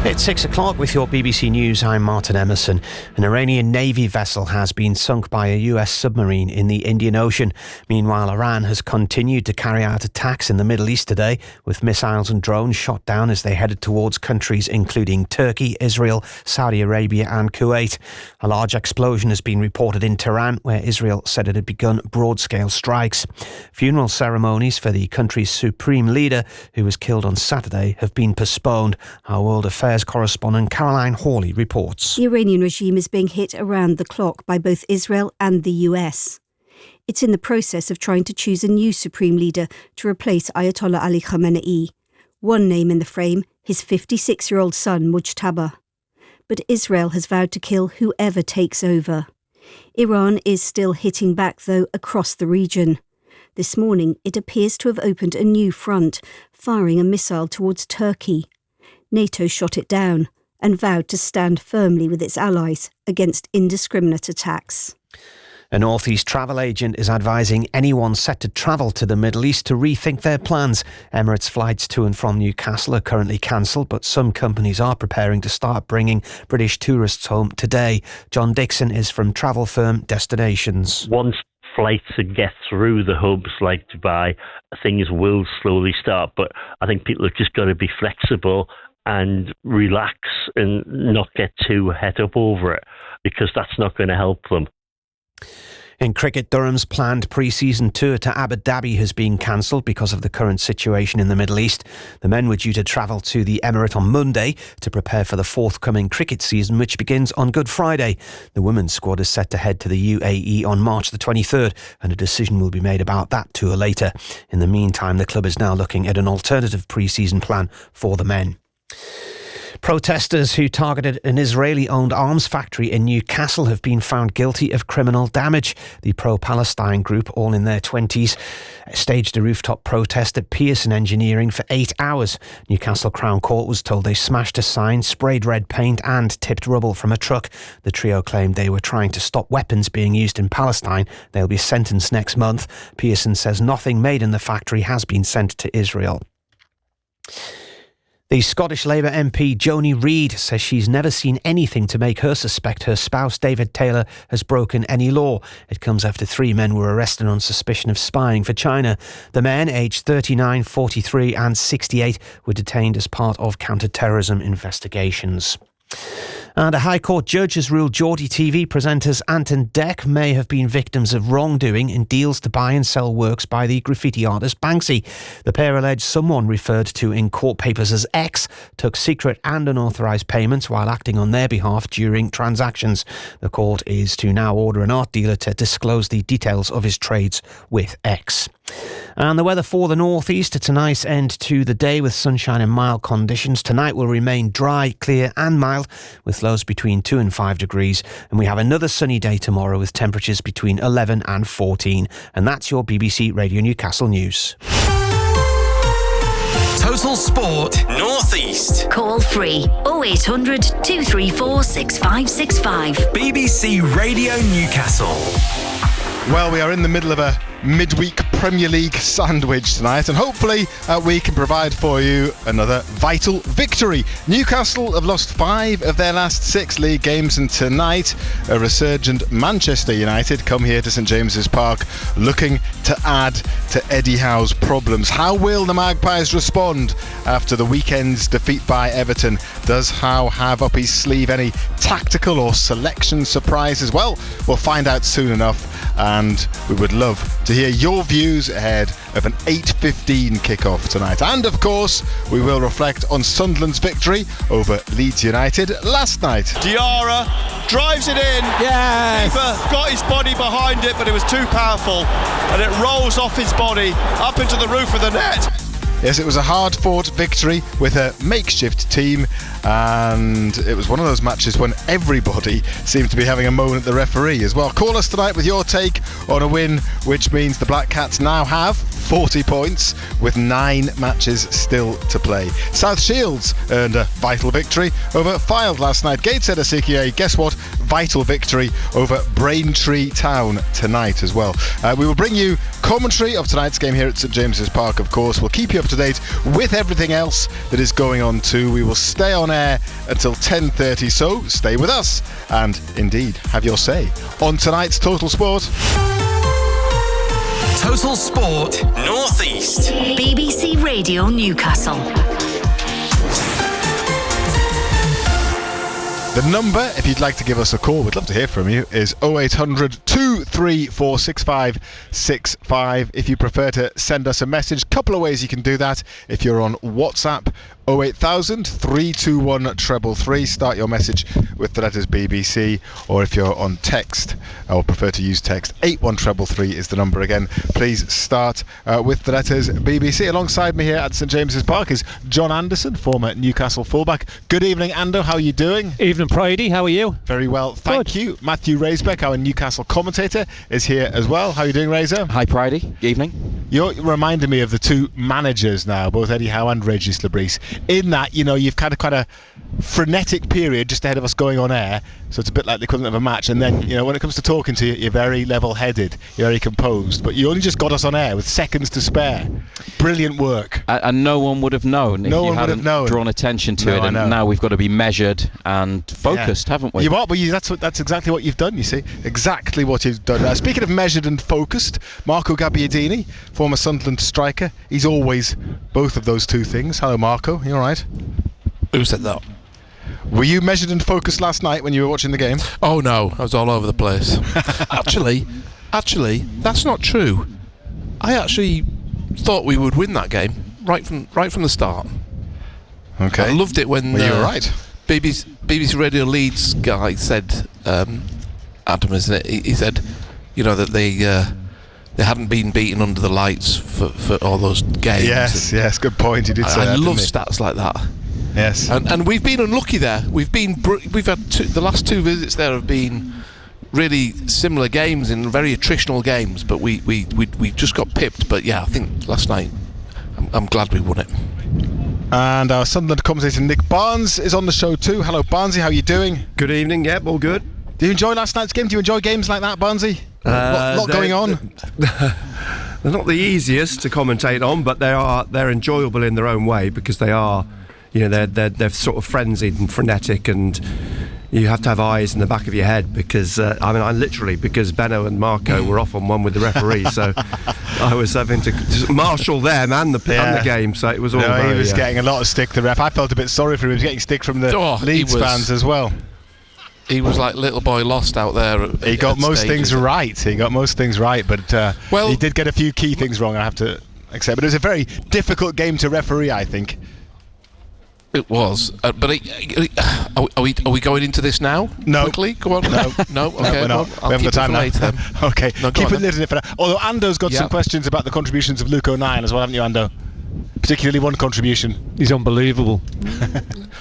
It's 6 o'clock with your BBC News. I'm Martin Emerson. An Iranian Navy vessel has been sunk by a US submarine in the Indian Ocean. Meanwhile, Iran has continued to carry out attacks in the Middle East today, with missiles and drones shot down as they headed towards countries including Turkey, Israel, Saudi Arabia and Kuwait. A large explosion has been reported in Tehran, where Israel said it had begun broad-scale strikes. Funeral ceremonies for the country's supreme leader, who was killed on Saturday, have been postponed. Our World Affairs correspondent Caroline Hawley reports. The Iranian regime is being hit around the clock by both Israel and the US. It's in the process of trying to choose a new supreme leader to replace Ayatollah Ali Khamenei. One name in the frame, his 56-year-old son Mujtaba. But Israel has vowed to kill whoever takes over. Iran is still hitting back, though, across the region. This morning, it appears to have opened a new front, firing a missile towards Turkey. NATO shot it down and vowed to stand firmly with its allies against indiscriminate attacks. A North East travel agent is advising anyone set to travel to the Middle East to rethink their plans. Emirates flights to and from Newcastle are currently cancelled, but some companies are preparing to start bringing British tourists home today. John Dixon is from travel firm Destinations. Once flights and get through the hubs like Dubai, things will slowly start, but I think people have just got to be flexible and relax and not get too het up over it, because that's not going to help them. In cricket, Durham's planned pre-season tour to Abu Dhabi has been cancelled because of the current situation in the Middle East. The men were due to travel to the Emirate on Monday to prepare for the forthcoming cricket season, which begins on Good Friday. The women's squad is set to head to the UAE on March the 23rd, and a decision will be made about that tour later. In the meantime, the club is now looking at an alternative pre-season plan for the men. Protesters who targeted an Israeli-owned arms factory in Newcastle have been found guilty of criminal damage. The pro-Palestine group, all in their 20s, staged a rooftop protest at Pearson Engineering for 8 hours. Newcastle Crown Court was told they smashed a sign, sprayed red paint and tipped rubble from a truck. The trio claimed they were trying to stop weapons being used in Palestine. They'll be sentenced next month. Pearson says nothing made in the factory has been sent to Israel. The Scottish Labour MP Joni Reid says she's never seen anything to make her suspect her spouse David Taylor has broken any law. It comes after 3 men were arrested on suspicion of spying for China. The men, aged 39, 43 and 68, were detained as part of counter-terrorism investigations. And a High Court judge has ruled Geordie TV presenters Ant and Dec may have been victims of wrongdoing in deals to buy and sell works by the graffiti artist Banksy. The pair allege someone referred to in court papers as X took secret and unauthorised payments while acting on their behalf during transactions. The court is to now order an art dealer to disclose the details of his trades with X. And the weather for the northeast, it's a nice end to the day with sunshine and mild conditions. Tonight will remain dry, clear and mild with lows between 2 and 5 degrees. And we have another sunny day tomorrow with temperatures between 11 and 14. And that's your BBC Radio Newcastle news. Total Sport Northeast. Call free 0800 234 6565. BBC Radio Newcastle. Well, we are in the middle of a midweek Premier League sandwich tonight, and hopefully we can provide for you another vital victory. Newcastle have lost 5 of their last 6 league games, and tonight a resurgent Manchester United come here to St James's Park looking to add to Eddie Howe's problems. How will the Magpies respond after the weekend's defeat by Everton? Does Howe have up his sleeve any tactical or selection surprises? Well, we'll find out soon enough, and we would love to hear your views ahead of an 8:15 kickoff tonight. And of course, we will reflect on Sunderland's victory over Leeds United last night. Diarra drives it in. Yes! Keeper got his body behind it, but it was too powerful, and it rolls off his body up into the roof of the net. Yes, it was a hard-fought victory with a makeshift team, and it was one of those matches when everybody seemed to be having a moan at the referee as well. Call us tonight with your take on a win, which means the Black Cats now have 40 points with 9 matches still to play. South Shields earned a vital victory over Fylde last night. Gateshead Asikiye, guess what? vital victory over Braintree Town tonight as well. We will bring you commentary of tonight's game here at St James's Park, of course. We'll keep you up to date with everything else that is going on too. We will stay on air until 10:30, so stay with us and indeed have your say on tonight's Total Sport. Total Sport North East. BBC Radio Newcastle. The number, if you'd like to give us a call, we'd love to hear from you, is 0800 234 6565. If you prefer to send us a message, couple of ways you can do that. If you're on WhatsApp, 08000 321 333. Start your message with the letters BBC. Or if you're on text, or prefer to use text, 81333 is the number again. Please start with the letters BBC. Alongside me here at St James's Park is John Anderson, former Newcastle fullback. Good evening, Ando. How are you doing? Evening, Pridey. How are you? Very well, thank you. Matthew Raisbeck, our Newcastle commentator, is here as well. How are you doing, Razor? Hi, Pridey. Evening. You're reminding me of the two managers now, both Eddie Howe and Regis Labrise. In that, you've had quite a frenetic period just ahead of us going on air, so it's a bit like the equivalent of a match. And then, when it comes to talking to you, you're very level-headed, you're very composed. But you only just got us on air with seconds to spare. Brilliant work. And no one would have known if you hadn't drawn attention to it. And now we've got to be measured and focused, haven't we? You are, but that's exactly what you've done, you see. Exactly what you've done. Speaking of measured and focused, Marco Gabbiadini, former Sunderland striker, he's always both of those two things. Hello, Marco. You all right? Who said that? Were you measured and focused last night when you were watching the game? Oh no, I was all over the place. Actually, that's not true. I actually thought we would win that game right from the start. Okay. I loved it when you were right. BBC Radio Leeds guy said, Adam, isn't it? He said, that they hadn't been beaten under the lights for all those games. Yes, good point. He did say that. I love stats like that. Yes, and we've been unlucky there. We've had the last two visits there have been really similar games in very attritional games, but we just got pipped. But yeah, I think last night I'm glad we won it. And our Sunderland commentator Nick Barnes is on the show too. Hello, Barnesy, how are you doing? Good evening. Yep, all good. Do you enjoy last night's game? Do you enjoy games like that, Barnesy? Lot going on. They're not the easiest to commentate on, but they're enjoyable in their own way because they are. They're sort of frenzied and frenetic, and you have to have eyes in the back of your head because because Benno and Marco were off on one with the referee, so I was having to marshal them and the game, so it was all. He was getting a lot of stick. The ref, I felt a bit sorry for him. He was getting stick from the Leeds fans as well. He was like little boy lost out there. He got most things right. But he did get a few key things wrong, I have to accept. But it was a very difficult game to referee, I think. It was, but are we going into this now? No. Quickly, go on. No. Okay, we're not. We haven't got time now. Okay, keep it little for now. Although Ando's got some questions about the contributions of Luke O'Nien as well, haven't you, Ando? Particularly one contribution. He's unbelievable.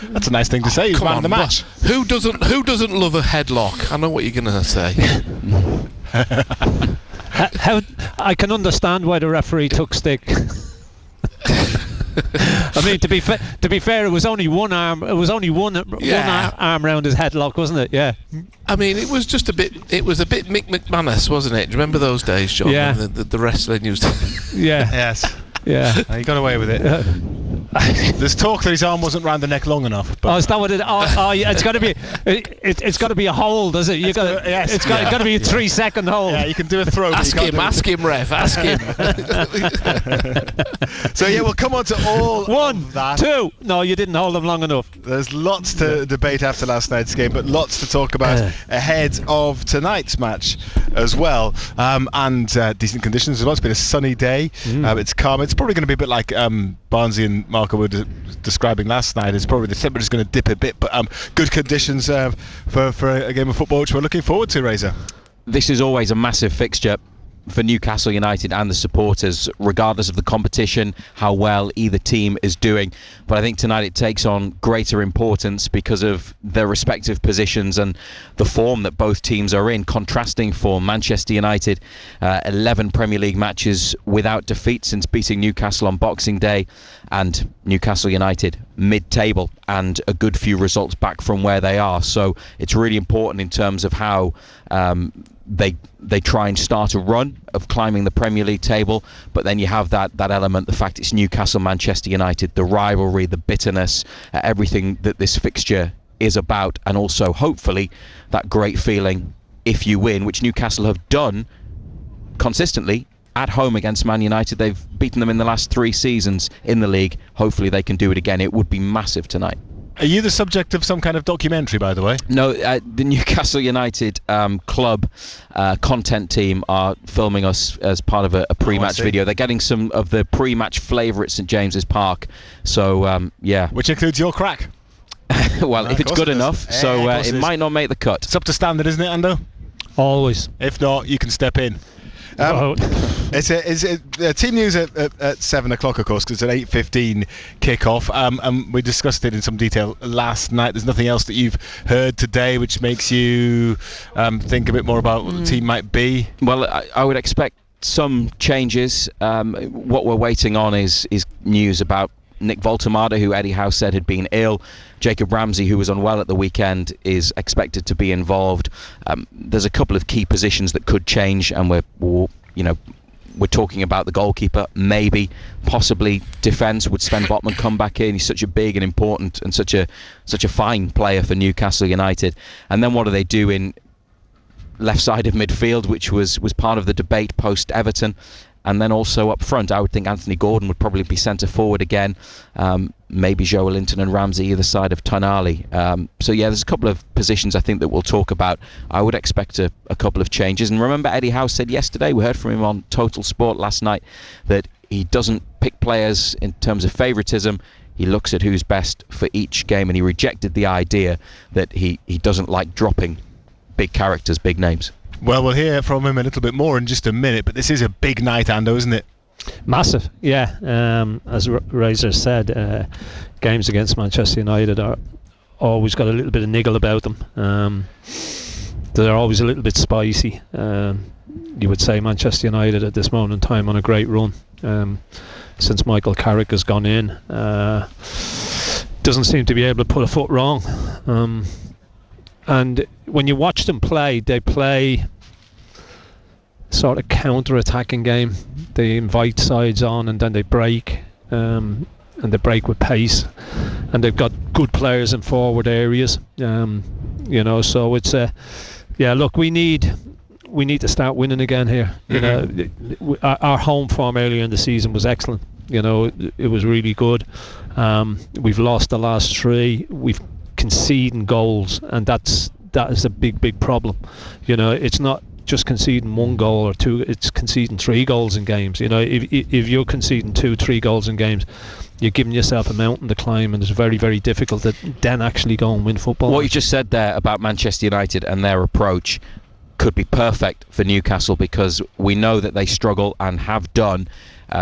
That's a nice thing to say. He's man of the match. Who doesn't love a headlock? I know what you're going to say. How I can understand why the referee took stick. I mean, to be fair, it was only one arm. It was only one arm around his headlock, wasn't it? Yeah. I mean, it was just a bit. It was a bit Mick McManus, wasn't it? Do you remember those days, John? Yeah. The wrestling used to. Yeah. Yes. Yeah. He got away with it. There's talk that his arm wasn't round the neck long enough. But is that what it? It's got to be. It's got to be a hold, does it? It's got to be a 3-second hold. Yeah, you can do a throw. Ask him, ref. Ask him. So yeah, we'll come on to all. 1, 2. No, you didn't hold him long enough. There's lots to debate after last night's game, but lots to talk about ahead of tonight's match as well. And decent conditions as well. It's been a sunny day. It's calm. It's probably going to be a bit like Barnesy and Marco were describing last night. It's probably the temperature's going to dip a bit, but good conditions for a game of football which we're looking forward to, Razor. This is always a massive fixture. for Newcastle United and the supporters, regardless of the competition, how well either team is doing. But I think tonight it takes on greater importance because of their respective positions and the form that both teams are in. Contrasting form. Manchester United, 11 Premier League matches without defeat since beating Newcastle on Boxing Day, and Newcastle United mid-table and a good few results back from where they are. So it's really important in terms of how they try and start a run of climbing the Premier League table, but then you have that element, the fact it's Newcastle, Manchester United, the rivalry, the bitterness, everything that this fixture is about, and also hopefully that great feeling if you win, which Newcastle have done consistently at home against Man United. They've beaten them in the last 3 seasons in the league. Hopefully they can do it again. It would be massive tonight. Are you the subject of some kind of documentary, by the way? No, the Newcastle United club content team are filming us as part of a pre-match video. They're getting some of the pre-match flavour at St James's Park. So, yeah. Which includes your crack. Well, if it's good enough. So it might not make the cut. It's up to standard, isn't it, Ando? Always. If not, you can step in. It's team news at 7 o'clock, of course, because it's an 8:15 kickoff. And we discussed it in some detail last night. There's nothing else that you've heard today which makes you think a bit more about what the team might be? Well, I would expect some changes. What we're waiting on is news about Nick Voltemada, who Eddie Howe said had been ill. Jacob Ramsey, who was unwell at the weekend, is expected to be involved. There's a couple of key positions that could change, and we're talking about the goalkeeper, maybe, possibly defence. Would Sven Botman come back in? He's such a big and important and such a fine player for Newcastle United. And then what do they do in left side of midfield, which was part of the debate post Everton? And then also up front, I would think Anthony Gordon would probably be centre forward again. Maybe Joe Linton and Ramsey either side of Tonali. So yeah, there's a couple of positions I think that we'll talk about. I would expect a couple of changes. And remember, Eddie Howe said yesterday, we heard from him on Total Sport last night, that he doesn't pick players in terms of favouritism. He looks at who's best for each game, and he rejected the idea that he doesn't like dropping big characters, big names. Well, we'll hear from him a little bit more in just a minute, but this is a big night, Ando, isn't it? Massive, yeah. As Razor said, games against Manchester United are always got a little bit of niggle about them. They're always a little bit spicy. You would say Manchester United at this moment in time on a great run. Since Michael Carrick has gone in, doesn't seem to be able to put a foot wrong. And when you watch them play, they play sort of counter-attacking game. They invite sides on and then they break, and they break with pace. And they've got good players in forward areas. So it's look, we need to start winning again here. Our home form earlier in the season was excellent. It was really good. We've lost the last 3. We've conceding goals, and that is a big problem. It's not just conceding 1 goal or 2, it's conceding 3 goals in games. If you're conceding 2-3 goals in games, you're giving yourself a mountain to climb, and it's very, very difficult to then actually go and win football. What you just said there about Manchester United and their approach could be perfect for Newcastle, because we know that they struggle and have done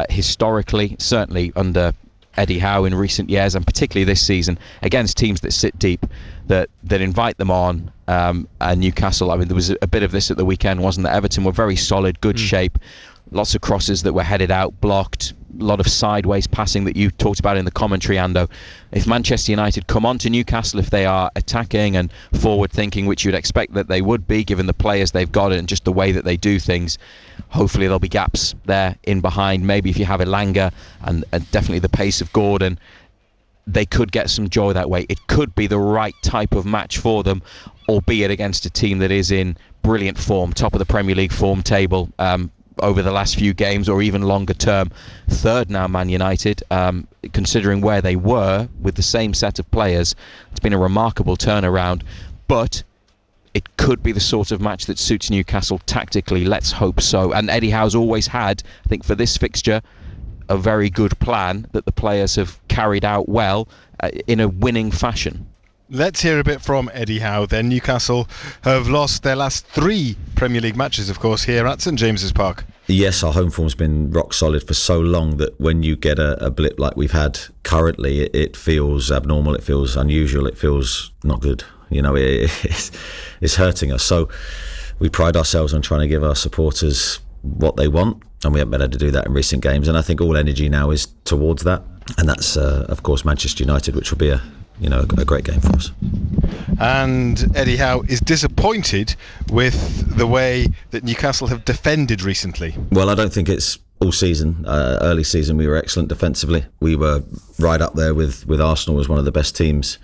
historically, certainly under Eddie Howe in recent years, and particularly this season, against teams that sit deep, that invite them on. And Newcastle, I mean, there was a bit of this at the weekend, wasn't there? Everton were very solid, good shape, lots of crosses that were headed out, blocked, a lot of sideways passing that you talked about in the commentary, Ando. If Manchester United come on to Newcastle, if they are attacking and forward thinking, which you'd expect that they would be given the players they've got and just the way that they do things, hopefully there'll be gaps there in behind. Maybe if you have Elanga and definitely the pace of Gordon, they could get some joy that way. It could be the right type of match for them, albeit against a team that is in brilliant form, top of the Premier League form table over the last few games, or even longer term. 3rd now, Man United, considering where they were with the same set of players. It's been a remarkable turnaround, but it could be the sort of match that suits Newcastle tactically. Let's hope so. And Eddie Howe's always had, I think, for this fixture, a very good plan that the players have carried out well in a winning fashion. Let's hear a bit from Eddie Howe then. Newcastle have lost their last 3 Premier League matches, of course, here at St James's Park. Yes, our home form's been rock solid for so long that when you get a blip like we've had currently, it feels abnormal, it feels unusual, it feels not good. It's hurting us. So we pride ourselves on trying to give our supporters what they want, and we haven't been able to do that in recent games. And I think all energy now is towards that, and that's of course Manchester United, which will be a great game for us. And Eddie Howe is disappointed with the way that Newcastle have defended recently. Well, I don't think it's all season. Early season we were excellent defensively. We were right up there with Arsenal as one of the best teams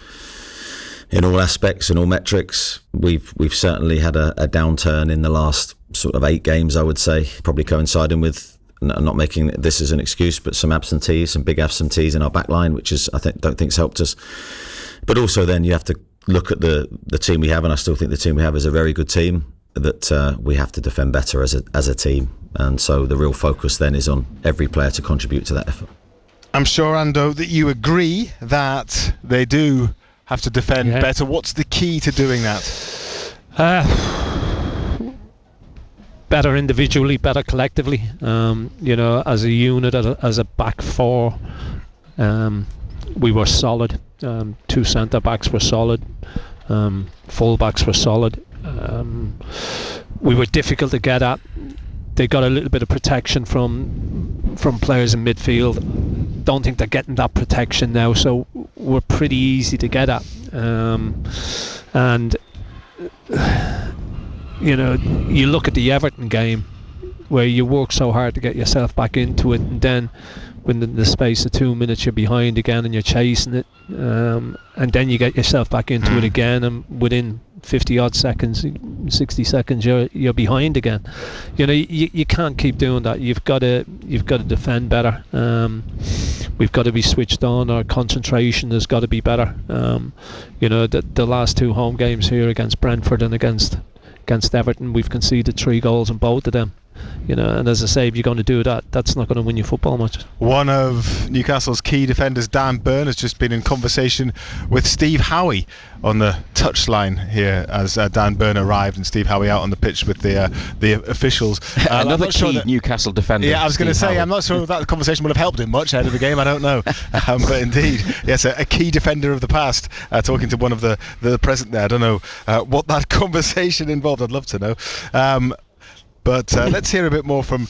in all aspects and all metrics. We've certainly had a downturn in the last sort of 8 games, I would say, probably coinciding with, I'm not making this as an excuse, but some big absentees in our back line, which is don't think's helped us. But also then you have to look at the team we have, and I still think the team we have is a very good team that we have to defend better as a team. And so the real focus then is on every player to contribute to that effort. I'm sure, Ando, that you agree that they do have to defend better. What's the key to doing that? Better individually, better collectively. As a unit, as a back four, we were solid. 2 centre backs were solid. Full backs were solid. We were difficult to get at. They got a little bit of protection from players in midfield. Don't think they're getting that protection now, so we're pretty easy to get at. You look at the Everton game where you work so hard to get yourself back into it, and then within the space of 2 minutes you're behind again and you're chasing it, and then you get yourself back into it again, and within 50 odd seconds, 60 seconds you're behind again. You can't keep doing that. You've got to defend better. We've got to be switched on. Our concentration has got to be better. The last 2 home games here against Brentford and against Everton, we've conceded 3 goals in both of them. And as I say, if you're going to do that, that's not going to win you football matches. One of Newcastle's key defenders, Dan Burn, has just been in conversation with Steve Howie on the touchline here as Dan Burn arrived, and Steve Howie out on the pitch with the officials. Another key Newcastle defender. Yeah, I was going to say, I'm not sure that conversation would have helped him much ahead of the game. I don't know, but indeed, yes, a key defender of the past. Talking to one of the present there. I don't know what that conversation involved. I'd love to know. But let's hear a bit more from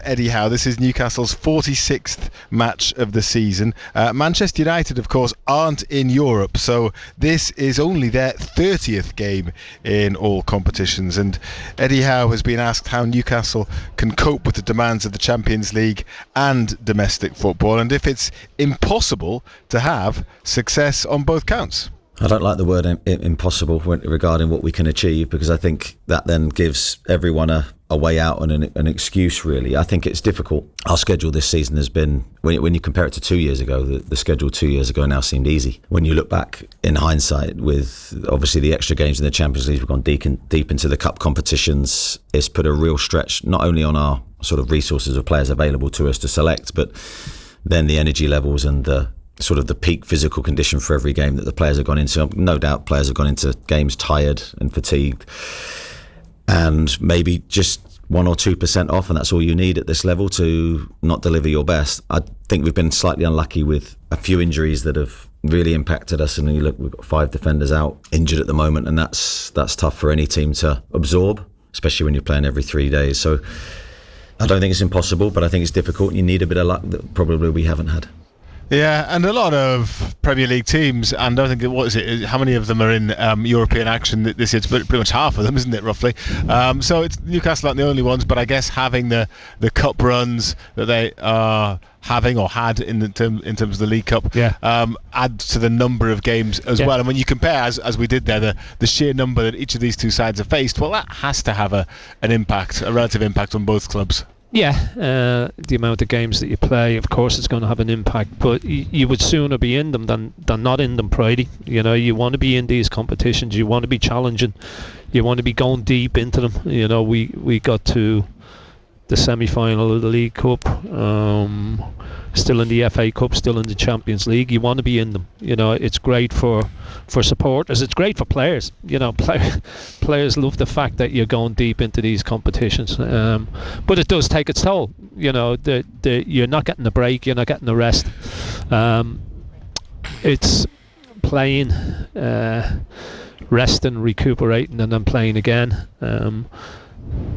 Eddie Howe. This is Newcastle's 46th match of the season. Manchester United, of course, aren't in Europe, so this is only their 30th game in all competitions. And Eddie Howe has been asked how Newcastle can cope with the demands of the Champions League and domestic football, and if it's impossible to have success on both counts. I don't like the word impossible regarding what we can achieve, because I think that then gives everyone a way out and an excuse, really. I think it's difficult. Our schedule this season has been, when you compare it to 2 years ago, the schedule 2 years ago now seemed easy. When you look back in hindsight, with obviously the extra games in the Champions League, we've gone deep into the cup competitions. It's put a real stretch, not only on our sort of resources of players available to us to select, but then the energy levels and the sort of the peak physical condition for every game that the players have gone into. No doubt players have gone into games tired and fatigued, and maybe just 1 or 2% off, and that's all you need at this level to not deliver your best. I think we've been slightly unlucky with a few injuries that have really impacted us, and you look, we've got 5 defenders out injured at the moment, and that's tough for any team to absorb, especially when you're playing every 3 days. So I don't think it's impossible, but I think it's difficult, and you need a bit of luck that probably we haven't had. Yeah, and a lot of Premier League teams, and I think, how many of them are in European action this year? It's pretty much half of them, isn't it, roughly? So it's Newcastle aren't the only ones, but I guess having the cup runs that they are having or had in terms of the League Cup adds to the number of games as well. And when you compare, as we did there, the sheer number that each of these two sides have faced, well, that has to have a relative impact on both clubs. Yeah, the amount of games that you play, of course, it's going to have an impact. But you would sooner be in them than not in them, Pridey. You want to be in these competitions. You want to be challenging. You want to be going deep into them. We got to the semi-final of the League Cup, still in the FA Cup, still in the Champions League. You want to be in them. You know, it's great for supporters. It's great for players. You know, players love the fact that you're going deep into these competitions. But it does take its toll. You know, you're not getting the break. You're not getting the rest. It's playing, resting, recuperating, and then playing again.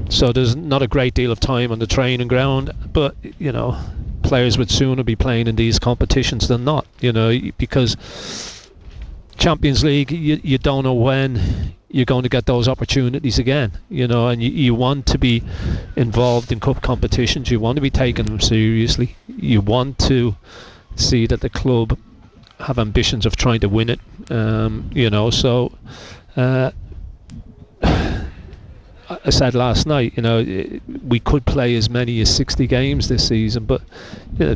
So there's not a great deal of time on the training ground, but you know, players would sooner be playing in these competitions than not, you know, because Champions League, you don't know when you're going to get those opportunities again, you know, and you want to be involved in cup competitions. You want to be taking them seriously. You want to see that the club have ambitions of trying to win it, you know, so I said last night, you know, we could play as many as 60 games this season, but you know,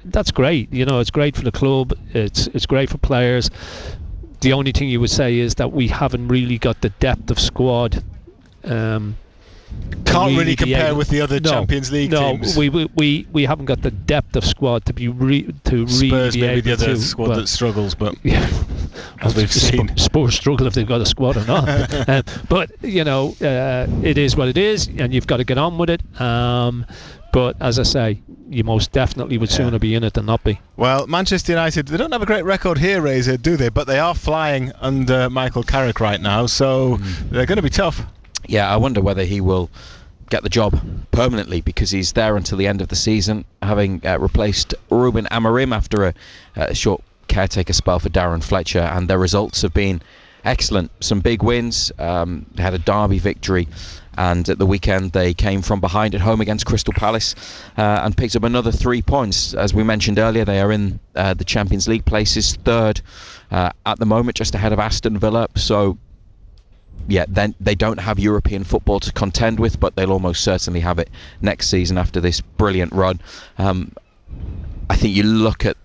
that's great. You know, it's great for the club. It's great for players. The only thing you would say is that we haven't really got the depth of squad. Can't really compare with the other Champions League teams. No, we haven't got the depth of squad to be Spurs really be maybe able the other to, squad that struggles, but yeah, as we've seen, Spurs struggle if they've got a squad or not. But you know, it is what it is, and you've got to get on with it. But as I say, you most definitely would sooner be in it than not be. Well, Manchester United, they don't have a great record here, Razor, do they? But they are flying under Michael Carrick right now, so they're going to be tough. Yeah, I wonder whether he will get the job permanently, because he's there until the end of the season, having replaced Ruben Amorim after a short caretaker spell for Darren Fletcher, and their results have been excellent. Some big wins. They had a derby victory, and at the weekend they came from behind at home against Crystal Palace and picked up another 3 points. As we mentioned earlier, they are in the Champions League places, third at the moment, just ahead of Aston Villa. So yeah, then they don't have European football to contend with, but they'll almost certainly have it next season after this brilliant run. I think you look at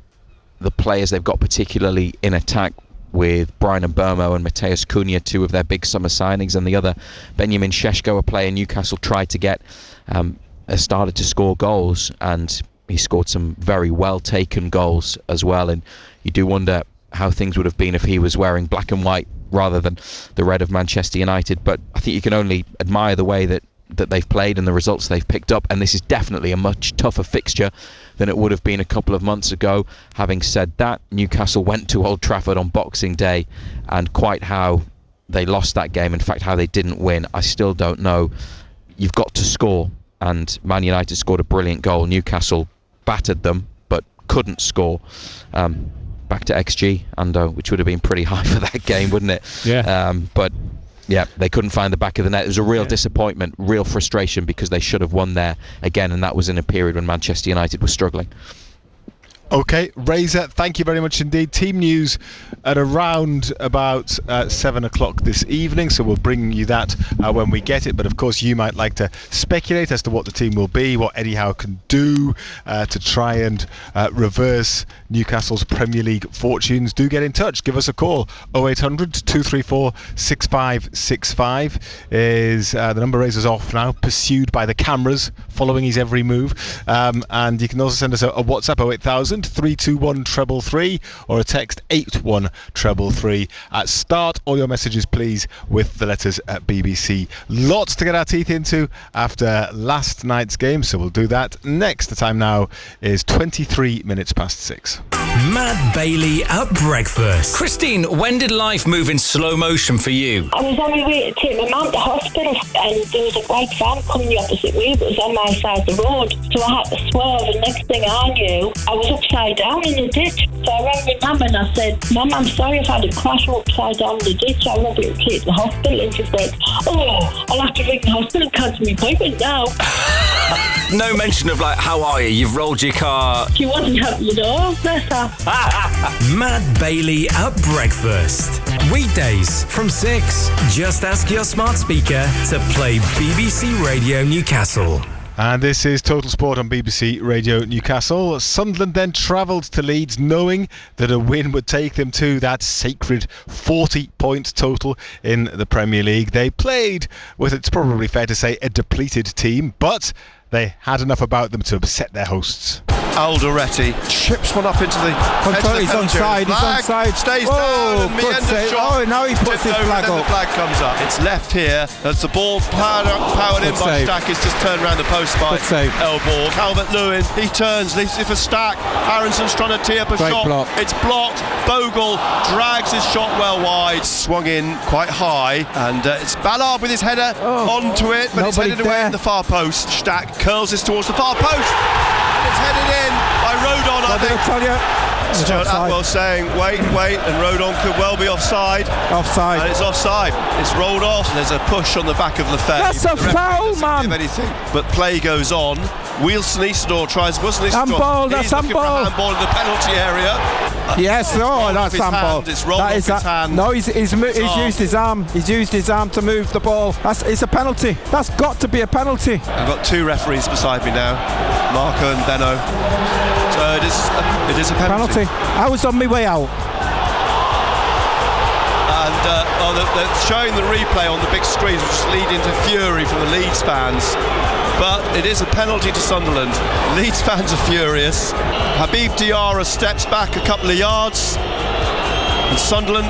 the players they've got, particularly in attack, with Brian Mbeumo and Mateus Cunha, two of their big summer signings, and the other, Benjamin Šeško, a player Newcastle tried to get, has started to score goals, and he scored some very well taken goals as well. And you do wonder how things would have been if he was wearing black and white rather than the red of Manchester United. But I think you can only admire the way that they've played and the results they've picked up, and this is definitely a much tougher fixture than it would have been a couple of months ago. Having said that, Newcastle went to Old Trafford on Boxing Day, and quite how they lost that game, in fact how they didn't win, I still don't know. You've got to score, and Man United scored a brilliant goal. Newcastle battered them but couldn't score. Back to XG, Ando, which would have been pretty high for that game, wouldn't it? Yeah. But yeah, they couldn't find the back of the net. It was a real disappointment, real frustration, because they should have won there again, and that was in a period when Manchester United was struggling. Okay, Razor, thank you very much indeed. Team news at around about 7 o'clock this evening, so we'll bring you that when we get it. But of course, you might like to speculate as to what the team will be, what Eddie Howe can do to try and reverse Newcastle's Premier League fortunes. Do get in touch. Give us a call. 0800 234 6565 is the number. Razor's off now, pursued by the cameras, following his every move. And you can also send us a WhatsApp 08000 321 333 or a text 81333. Start all your messages, please, with the letters at BBC. Lots to get our teeth into after last night's game, so we'll do that next. The time now is 23 minutes past 6. Matt Bailey at breakfast. Christine, when did life move in slow motion for you? I was on my way to take my mum to hospital, and there was a white van coming the opposite way, but it was on my side of the road, so I had to swerve, and next thing I knew, I was upside down in the ditch. So I rang my mum and I said, Mum, I'm sorry if I had a crash upside down in the ditch, I won't be able to take to the hospital. And she said, oh, I'll have to ring the hospital and cancel my appointment now. No mention of like, how are you? You've rolled your car. She wasn't happy at all, bless her. Matt Bailey at breakfast. Weekdays from 6. Just ask your smart speaker to play BBC Radio Newcastle. And this is Total Sport on BBC Radio Newcastle. Sunderland then travelled to Leeds knowing that a win would take them to that sacred 40-point total in the Premier League. They played with, it's probably fair to say, a depleted team, but they had enough about them to upset their hosts. Alderete chips one up into the he's onside, stays down and Mienda's shot. Now he puts his flag up. The flag comes up. It's left here as the ball powered in by Stack. It's just turned around the post by Elborg. Calvert-Lewin, he turns, leaves it for Stack. Aronson's trying to tee up a shot. It's blocked. Bogle drags his shot well wide, swung in quite high, and it's Ballard with his header onto it, but it's headed away in the far post. Stack curls this towards the far post. It's headed in by Rodon, I think. Stuart Atwell saying, wait, and Rodon could well be offside. And it's offside. It's rolled off, and there's a push on the back of Lefebvre. That's a foul, man. But play goes on. Wilson Isidore tries. Handball, that's handball. Handball in the penalty area. Yes, that's handball. It's rolled off his hand. No, he's used his arm. He's used his arm to move the ball. It's a penalty. That's got to be a penalty. I've got two referees beside me now, Marco and Benno. So it is a penalty. I was on my way out. And they're showing the replay on the big screens, which is leading to fury from the Leeds fans. But it is a penalty to Sunderland. Leeds fans are furious. Habib Diarra steps back a couple of yards. And Sunderland,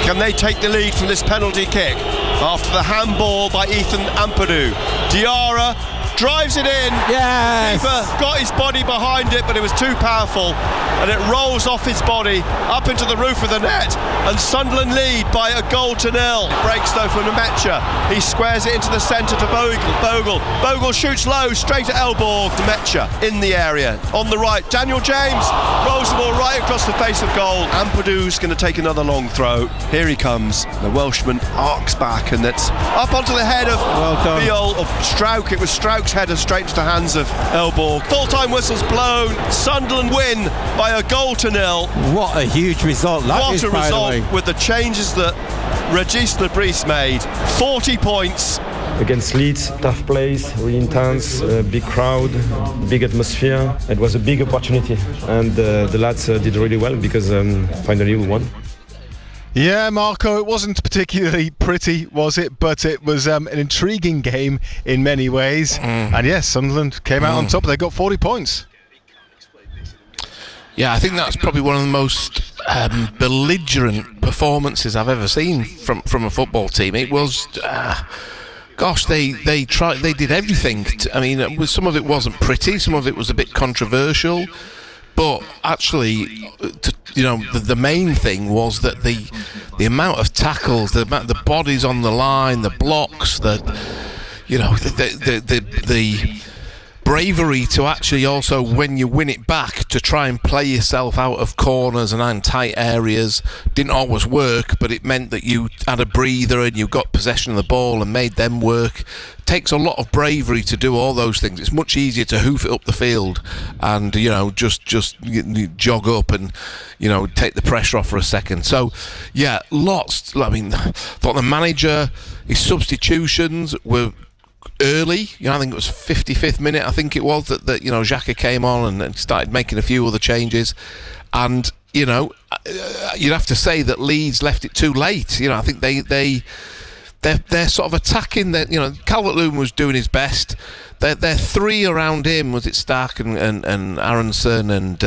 can they take the lead from this penalty kick? After the handball by Ethan Ampadu. Diarra drives it in. Yes. Keeper got his body behind it, but it was too powerful, and it rolls off his body up into the roof of the net, and Sunderland lead by a goal to nil. It breaks though from Nmecha. He squares it into the centre to Bogle shoots low straight at Elborg. Nmecha in the area on the right. Daniel James rolls the ball right across the face of goal. Ampadu's going to take another long throw. Here he comes. The Welshman arcs back, and it's up onto the head of Beal of Strauch. It was Strauch's header straight into the hands of Elborg. Full-time whistle's blown. Sunderland win by a goal to nil. What a huge result that is, by the way. With the changes that Regis Lebris made. 40 points. Against Leeds, tough plays, really intense, big crowd, big atmosphere. It was a big opportunity, and the lads did really well because finally we won. Yeah, Marco, it wasn't particularly pretty, was it? But it was an intriguing game in many ways. And yes, Sunderland came out on top. They got 40 points. Yeah, I think that's probably one of the most belligerent performances I've ever seen from a football team. It was, they tried, they did everything. Some of it wasn't pretty, some of it was a bit controversial. But actually, the main thing was that the amount of tackles, the bodies on the line, the blocks, the bravery to actually also, when you win it back, to try and play yourself out of corners and in tight areas didn't always work, but it meant that you had a breather and you got possession of the ball and made them work. It takes a lot of bravery to do all those things. It's much easier to hoof it up the field and just jog up and take the pressure off for a second. So yeah, lots. I thought the manager, his substitutions were early. I think it was 55th minute. I think it was that Xhaka came on and started making a few other changes, and you'd have to say that Leeds left it too late. I think they're sort of attacking. That Calvert-Lewin was doing his best. Their three around him, was it Stark and Aronson and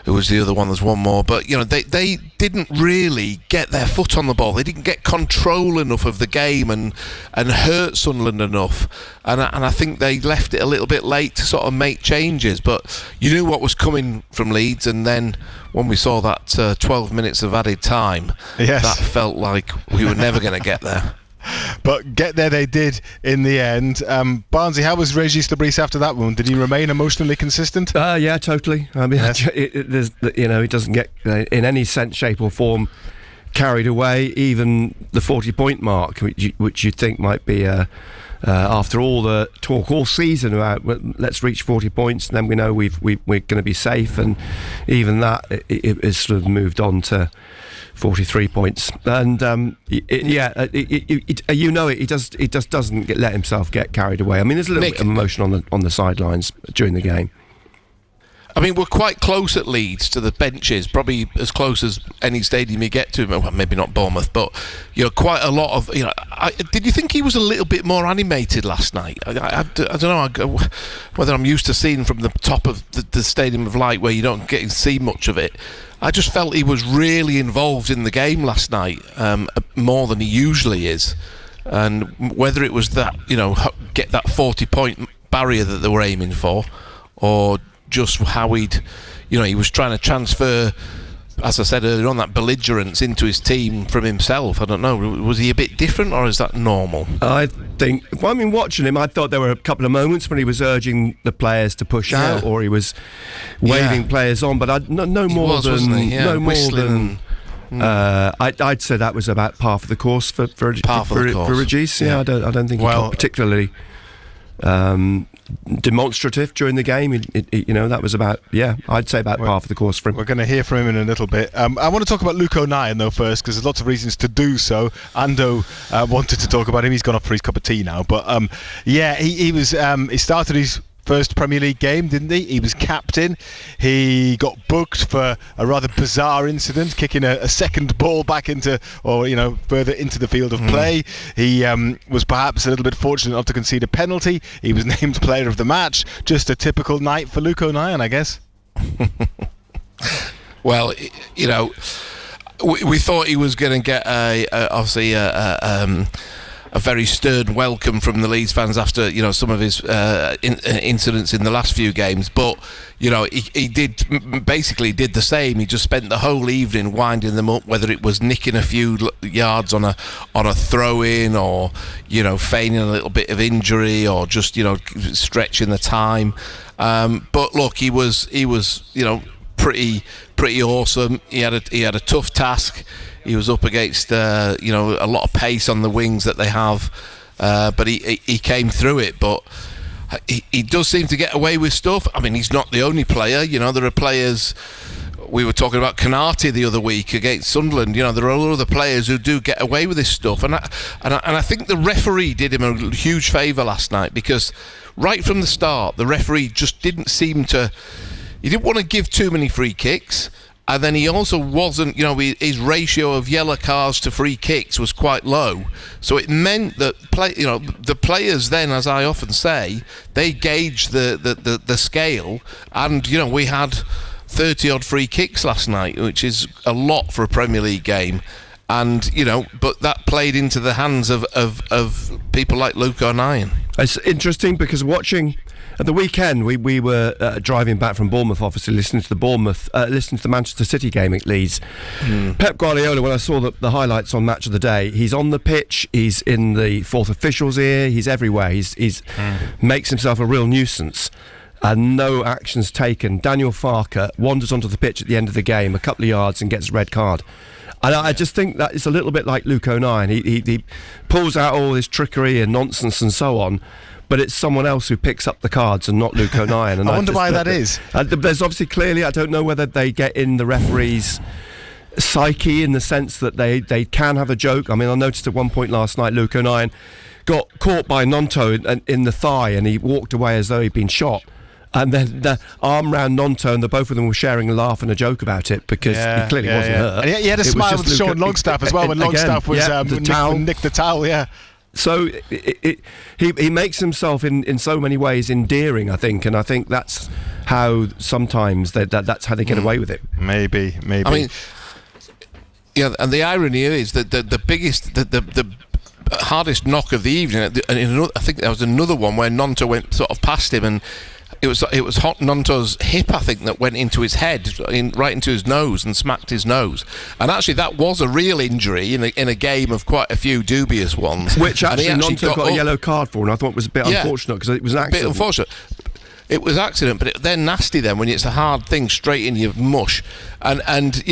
who was the other one? There's one more, but they didn't really get their foot on the ball. They didn't get control enough of the game and hurt Sunderland enough. And I think they left it a little bit late to sort of make changes. But you knew what was coming from Leeds, and then when we saw that 12 minutes of added time, that felt like we were never going to get there. But get there they did in the end. Barnsley, how was Regis Lebris after that one? Did he remain emotionally consistent? Yeah, totally. It doesn't get in any sense, shape or form carried away. Even the 40-point mark, which you'd think might be after all the talk all season about let's reach 40 points, and then we know we're going to be safe, and even that it sort of moved on to 43 points, and he just doesn't let himself get carried away. I mean, there's a little bit of emotion on the sidelines during the game. I mean, we're quite close at Leeds to the benches, probably as close as any stadium you get to. Well, maybe not Bournemouth, but quite a lot of. Did you think he was a little bit more animated last night? I don't know whether I'm used to seeing from the top of the Stadium of Light where you don't get to see much of it. I just felt he was really involved in the game last night, more than he usually is, and whether it was that get that 40-point barrier that they were aiming for, or just how he was trying to transfer, as I said earlier on, that belligerence into his team from himself. I don't know, was he a bit different, or is that normal? I think, watching him, I thought there were a couple of moments when he was urging the players to push out, or he was waving players on, but no more than I'd say that was about par for the course for Regis. I don't think he got particularly demonstrative during the game. That was about, I'd say about par for the course for him. We're going to hear from him in a little bit. I want to talk about Luke O'Nien though first, because there's lots of reasons to do so. Ando wanted to talk about him. He's gone off for his cup of tea now, but he was he started his first Premier League game, didn't he? He was captain. He got booked for a rather bizarre incident, kicking a second ball back into, further into the field of play. He was perhaps a little bit fortunate not to concede a penalty. He was named player of the match. Just a typical night for Luke O'Nien, I guess. Well, we thought he was going to get a very stern welcome from the Leeds fans after some of his incidents in the last few games, but he did the same. He just spent the whole evening winding them up, whether it was nicking a few yards on a throw-in, or feigning a little bit of injury, or just stretching the time. But look, he was pretty awesome. He had a tough task. He was up against a lot of pace on the wings that they have, but he came through it. But he does seem to get away with stuff. I mean, he's not the only player. There are players. We were talking about Canati the other week against Sunderland. There are other players who do get away with this stuff, and I think the referee did him a huge favour last night, because right from the start, the referee just didn't seem to. He didn't want to give too many free kicks. And then he also wasn't, his ratio of yellow cards to free kicks was quite low. So it meant that the players then, as I often say, they gauged the scale. And we had 30-odd free kicks last night, which is a lot for a Premier League game. And but that played into the hands of people like Luke O'Nien. It's interesting because watching. At the weekend, we were driving back from Bournemouth, obviously listening to the Manchester City game at Leeds. Pep Guardiola, when I saw the highlights on Match of the Day, he's on the pitch, he's in the fourth official's ear, he's everywhere. He's makes himself a real nuisance, and no actions taken. Daniel Farke wanders onto the pitch at the end of the game, a couple of yards, and gets a red card. And I just think that it's a little bit like Luke O'Nien. He pulls out all this trickery and nonsense and so on, but it's someone else who picks up the cards and not Luke O'Nien. And I wonder why that is. There's obviously clearly, I don't know whether they get in the referee's psyche in the sense that they can have a joke. I mean, I noticed at one point last night, Luke O'Nien got caught by Nonto in the thigh, and he walked away as though he'd been shot. And then the arm round Nonto, and the both of them were sharing a laugh and a joke about it, because he clearly wasn't hurt. And he had a smile with Sean Longstaff as well, when Longstaff was nicked the towel, So he makes himself in so many ways endearing, I think, and I think that's how sometimes that's how they get away with it. Maybe. I mean, and the irony is that the biggest, the hardest knock of the evening, I think there was another one where Nonto went sort of past him, and it was Nonto's hip, I think, that went into his head, right into his nose, and smacked his nose. And actually, that was a real injury in a game of quite a few dubious ones. Which actually Nonto got a yellow card for, and I thought it was a bit unfortunate, because it was an accident. A bit unfortunate. It was accident, but they're nasty then when it's a hard thing straight in your mush. And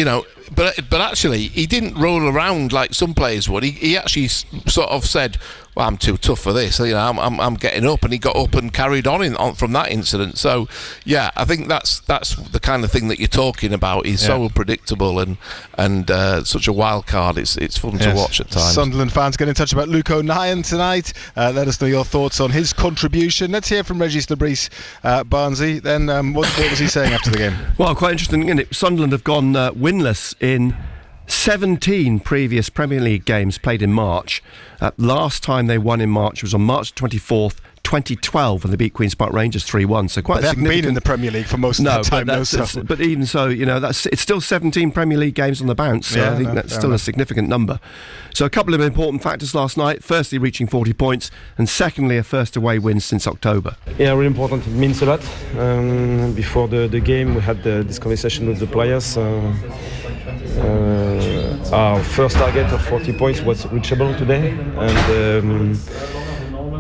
but actually, he didn't roll around like some players would. He actually sort of said, "Well, I'm too tough for this. I'm getting up," and he got up and carried on from that incident. So, yeah, I think that's the kind of thing that you're talking about. He's so unpredictable and such a wild card. It's fun to watch at times. Sunderland fans, get in touch about Luke O'Nien tonight. Let us know your thoughts on his contribution. Let's hear from Regis Lebris, Barnsley. Then, what was he saying after the game? Well, quite interesting, isn't it? Sunderland have gone winless in 17 previous Premier League games played in March. Last time they won in March was on March 24th, 2012, and they beat Queen's Park Rangers 3-1. So quite they haven't been in the Premier League for most of the time. But even so, it's still 17 Premier League games on the bounce. So I think that's still a significant number. So a couple of important factors last night. Firstly, reaching 40 points, and secondly, a first away win since October. Yeah, really important. It means a lot. Before the game, we had this conversation with the players. Our first target of 40 points was reachable today, and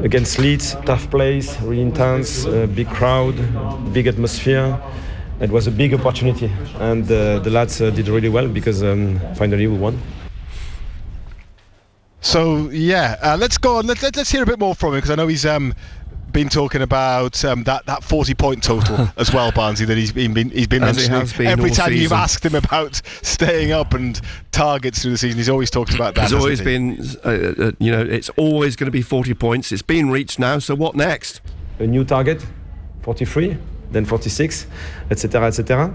against Leeds, tough place, really intense, big crowd, big atmosphere. It was a big opportunity, and the lads did really well because finally we won. So let's go on. Let's hear a bit more from him, because I know he's been talking about that 40-point total as well, Barnsley, that he's been mentioning. Every time you've asked him about staying up and targets through the season, he's always talked about that. There's always been, it's always going to be 40 points. It's been reached now, so what next? A new target, 43, then 46, etc., etc.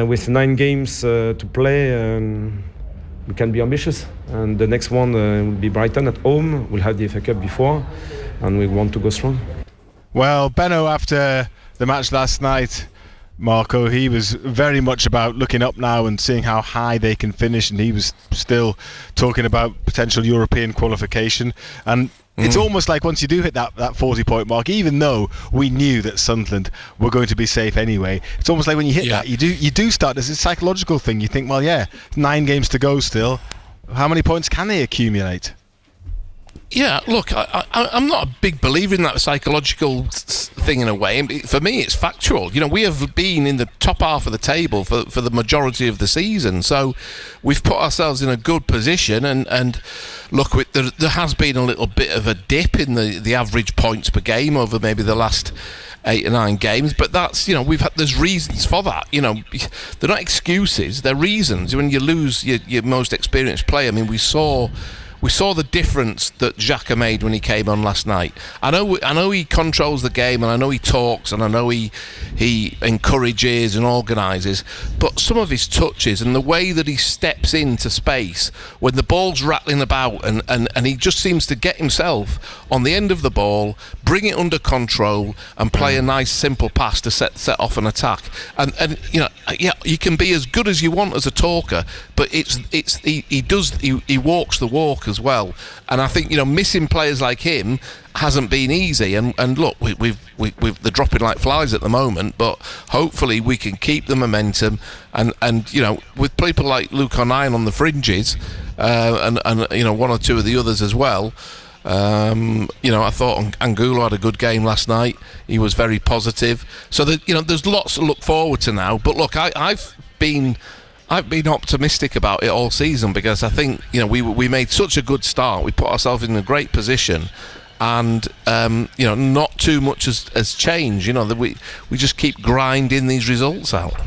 With 9 games to play, we can be ambitious. And the next one will be Brighton at home. We'll have the FA Cup before, and we want to go strong. Well, Benno, after the match last night, Marco, he was very much about looking up now and seeing how high they can finish, and he was still talking about potential European qualification. And it's almost like once you do hit that 40-point mark, even though we knew that Sunderland were going to be safe anyway, it's almost like when you hit that, you do start, there's a psychological thing. You think, well, 9 games to go still. How many points can they accumulate? Yeah, look, I'm not a big believer in that psychological thing in a way. For me, it's factual. We have been in the top half of the table for the majority of the season, so we've put ourselves in a good position. And look, there has been a little bit of a dip in the average points per game over maybe the last 8 or 9 games, but that's there's reasons for that. They're not excuses; they're reasons. When you lose your most experienced player, I mean, we saw the difference that Xhaka made when he came on last night. I know he controls the game, and I know he talks, and I know he encourages and organises, but some of his touches and the way that he steps into space when the ball's rattling about, and he just seems to get himself on the end of the ball, bring it under control, and play a nice simple pass to set off an attack. And you can be as good as you want as a talker, but he walks the walk as well. And I think missing players like him hasn't been easy. And look, they're dropping like flies at the moment, but hopefully we can keep the momentum. And with people like Luke O'Nien on the fringes, and one or two of the others as well. I thought Angulo had a good game last night. He was very positive. So that there's lots to look forward to now. But look, I've been optimistic about it all season, because I think we made such a good start. We put ourselves in a great position, and not too much has changed. We just keep grinding these results out.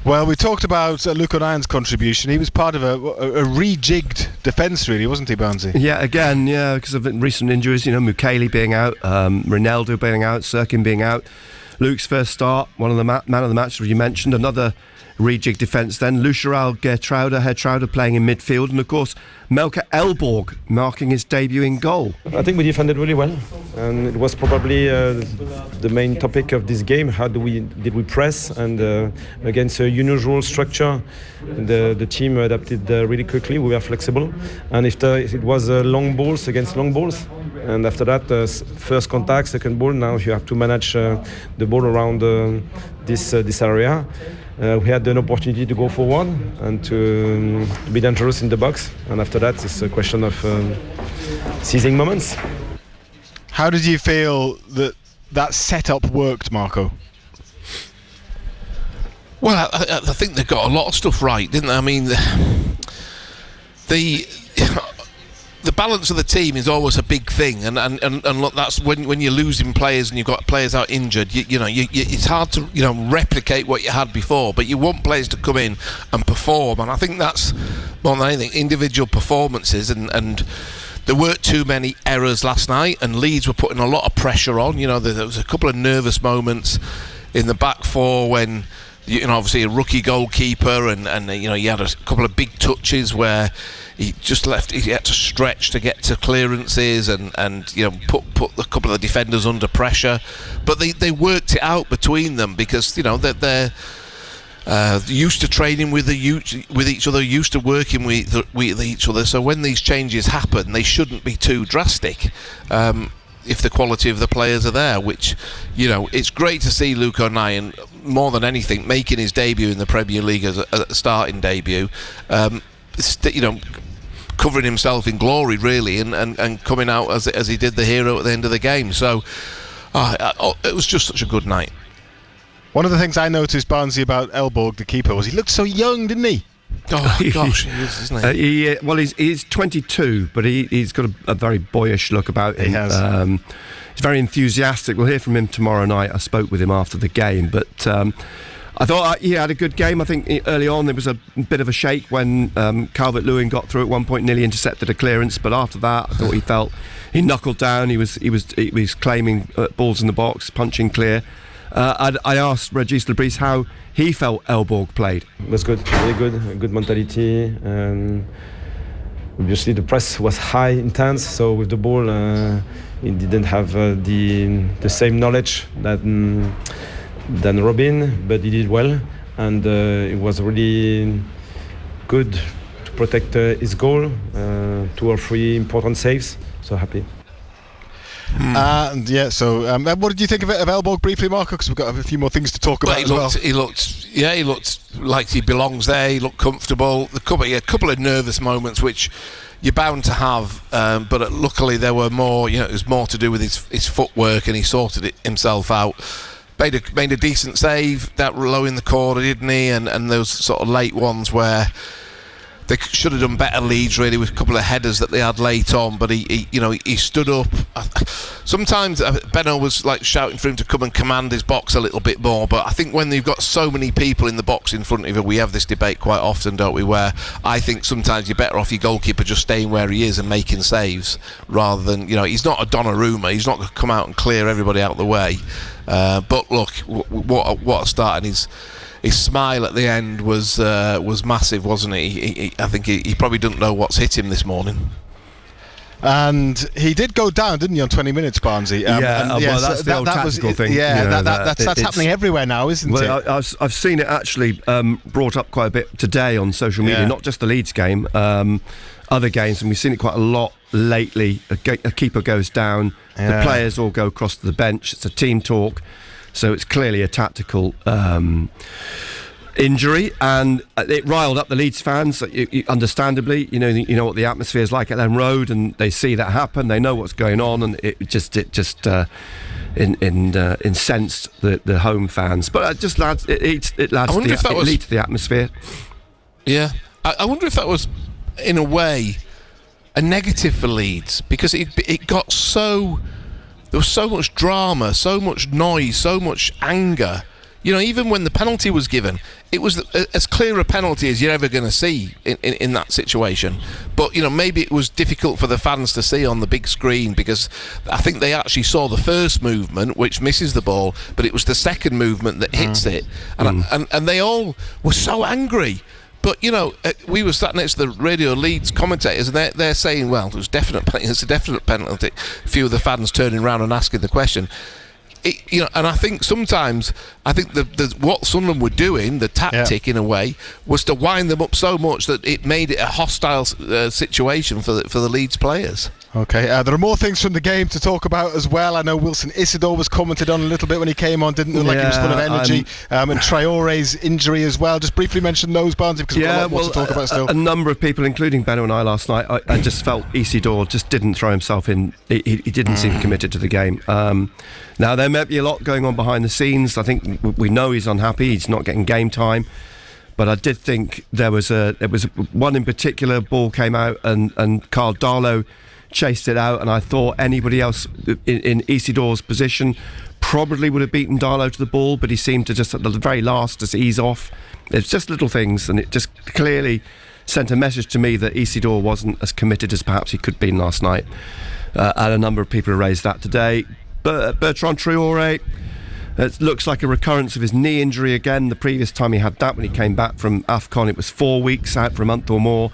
Well, we talked about Luke O'Nien's contribution. He was part of a rejigged defence, really, wasn't he, Barnsley? Yeah, again, because of recent injuries. Mukiele being out, Ronaldo being out, Sirkin being out. Luke's first start, one of the man of the match, as you mentioned, another rejig defence then. Lucheral, Hertrauder playing in midfield, and of course Melker Elborg marking his debut in goal. I think we defended really well, and it was probably the main topic of this game. How did we press, and against a unusual structure, the team adapted really quickly. We were flexible, and if it was long balls against long balls, and after that first contact, second ball, now you have to manage the ball around this area. We had an opportunity to go forward and to be dangerous in the box, and after that it's a question of seizing moments. How did you feel that setup worked, Marco? Well, I think they got a lot of stuff right, didn't they? I mean, the balance of the team is always a big thing, and look, that's when you're losing players and you've got players out injured. It's hard to replicate what you had before, but you want players to come in and perform, and I think that's more than anything individual performances and. There weren't too many errors last night, and Leeds were putting a lot of pressure on. There was a couple of nervous moments in the back four when, obviously a rookie goalkeeper, and he had a couple of big touches where he just he had to stretch to get to clearances and put a couple of the defenders under pressure. But they worked it out between them because, they're used to training with each other, used to working with each other. So when these changes happen, they shouldn't be too drastic. If the quality of the players are there, which, it's great to see Luke O'Nien, more than anything, making his debut in the Premier League as a starting debut. Covering himself in glory, really, and coming out as he did the hero at the end of the game. So it was just such a good night. One of the things I noticed, Barnsley, about Elborg, the keeper, was he looked so young, didn't he? Oh gosh, he is, isn't he? He's 22, but he's got a very boyish look about him. He has. He's very enthusiastic. We'll hear from him tomorrow night. I spoke with him after the game, but I thought he had a good game. I think early on there was a bit of a shake when Calvert-Lewin got through at one point, nearly intercepted a clearance, but after that I thought he knuckled down. He was claiming balls in the box, punching clear. I asked Regis Lebris how he felt Elborg played. It was good, very good, good mentality. Obviously the press was high, intense, so with the ball he didn't have the same knowledge than Robin, but he did well, and it was really good to protect his goal, 2 or 3 important saves, so happy. What did you think of Elborg briefly, Marco? Because we've got a few more things to talk about. He looked like he belongs there. He looked comfortable. A couple of nervous moments, which you're bound to have, but luckily there were more. It was more to do with his footwork, and he sorted it himself out. Made a decent save that low in the corner, didn't he? And those sort of late ones where they should have done better, Leeds, really, with a couple of headers that they had late on. But he stood up. Sometimes Benno was like shouting for him to come and command his box a little bit more. But I think when you've got so many people in the box in front of you, we have this debate quite often, don't we? Where I think sometimes you're better off your goalkeeper just staying where he is and making saves rather than he's not a Donnarumma. He's not going to come out and clear everybody out of the way. But look, what a start, and his smile at the end was massive, wasn't it? I think he probably doesn't know what's hit him this morning. And he did go down, didn't he, on 20 minutes, Barnsley? That's the old tactical thing. Yeah, that's happening everywhere now, isn't it? I've seen it actually brought up quite a bit today on social media, not just the Leeds game, other games, and we've seen it quite a lot lately. A keeper goes down, the players all go across to the bench, it's a team talk, so it's clearly a tactical injury, and it riled up the Leeds fans. Understandably, you know what the atmosphere is like at Ellen Road, and they see that happen. They know what's going on, and it just incensed the home fans. But it just leads to the atmosphere. Yeah, I wonder if that was, in a way, a negative for Leeds, because it got so. There was so much drama, so much noise, so much anger. Even when the penalty was given, it was as clear a penalty as you're ever going to see in that situation. But, maybe it was difficult for the fans to see on the big screen, because I think they actually saw the first movement, which misses the ball, but it was the second movement that hits it. And they all were so angry. But, we were sat next to the Radio Leeds commentators, and they're saying, well, it's a definite penalty. A few of the fans turning around and asking the question. And I think sometimes, what Sunderland were doing, the tactic in a way, was to wind them up so much that it made it a hostile situation for the Leeds players. Okay, there are more things from the game to talk about as well. I know Wilson Isidore was commented on a little bit when he came on, didn't look like he was full of energy, and Traore's injury as well. Just briefly mention those, Barnsley, because we've got a lot more to talk about still. A number of people, including Benno and I last night, I just felt Isidore just didn't throw himself in. He didn't seem committed to the game. Now, there might be a lot going on behind the scenes. I think we know he's unhappy. He's not getting game time. But I did think there was one in particular, ball came out and Carl Darlow chased it out, and I thought anybody else in Isidore's position probably would have beaten Darlow to the ball, but he seemed to just at the very last just ease off. It's just little things, and it just clearly sent a message to me that Isidore wasn't as committed as perhaps he could have been last night. And a number of people have raised that today. Bertrand Traoré, it looks like a recurrence of his knee injury again. The previous time he had that, when he came back from AFCON, it was 4 weeks out for a month or more.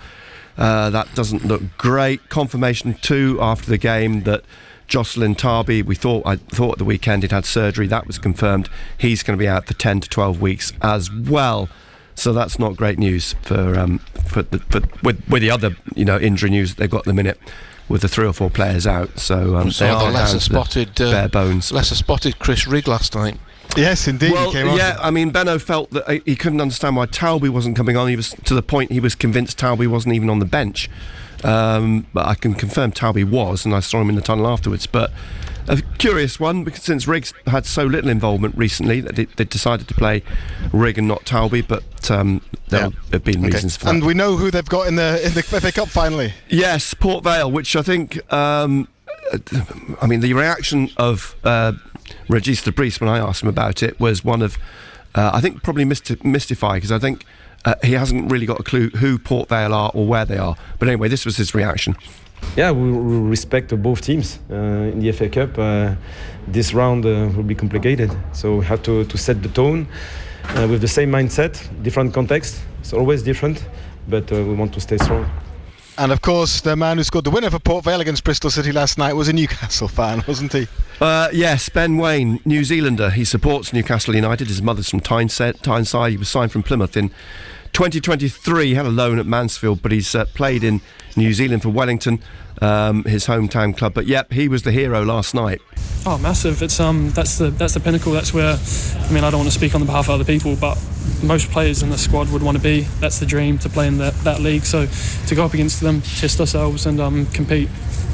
That doesn't look great. Confirmation too after the game that Jocelyn Tarby, I thought at the weekend he'd had surgery. That was confirmed. He's going to be out for 10 to 12 weeks as well. So that's not great news with the other injury news that they've got at the minute, with the 3 or 4 players out. So they are the lesser spotted, bare bones. Lesser spotted Chris Rigg last night. Yes, indeed. Well, he came on. yeah, I mean, Benno felt that he couldn't understand why Talby wasn't coming on. He was to the point he was convinced Talby wasn't even on the bench. But I can confirm Talby was, and I saw him in the tunnel afterwards. But a curious one, because since Rigg's had so little involvement recently, that they decided to play Rigg and not Talby. But there have been reasons for that. And we know who they've got in the FA Cup finally. Yes, Port Vale, which I think. I mean, the reaction of Regis de Bries when I asked him about it was one of, I think, probably mystified, because I think he hasn't really got a clue who Port Vale are or where they are. But anyway, this was his reaction. Yeah, we respect both teams in the FA Cup. This round will be complicated, so we have to set the tone with the same mindset, different context. It's always different, but we want to stay strong. And of course, the man who scored the winner for Port Vale against Bristol City last night was a Newcastle fan, wasn't he? Yes, Ben Waine, New Zealander. He supports Newcastle United. His mother's from Tyneside. He was signed from Plymouth in 2023. He had a loan at Mansfield, but he's played in New Zealand for Wellington, his hometown club. But yep, he was the hero last night. Oh, massive! It's that's the pinnacle. That's where, I mean, I don't want to speak on behalf of other people, but most players in the squad would want to be. That's the dream, to play in that league. So to go up against them, test ourselves and compete,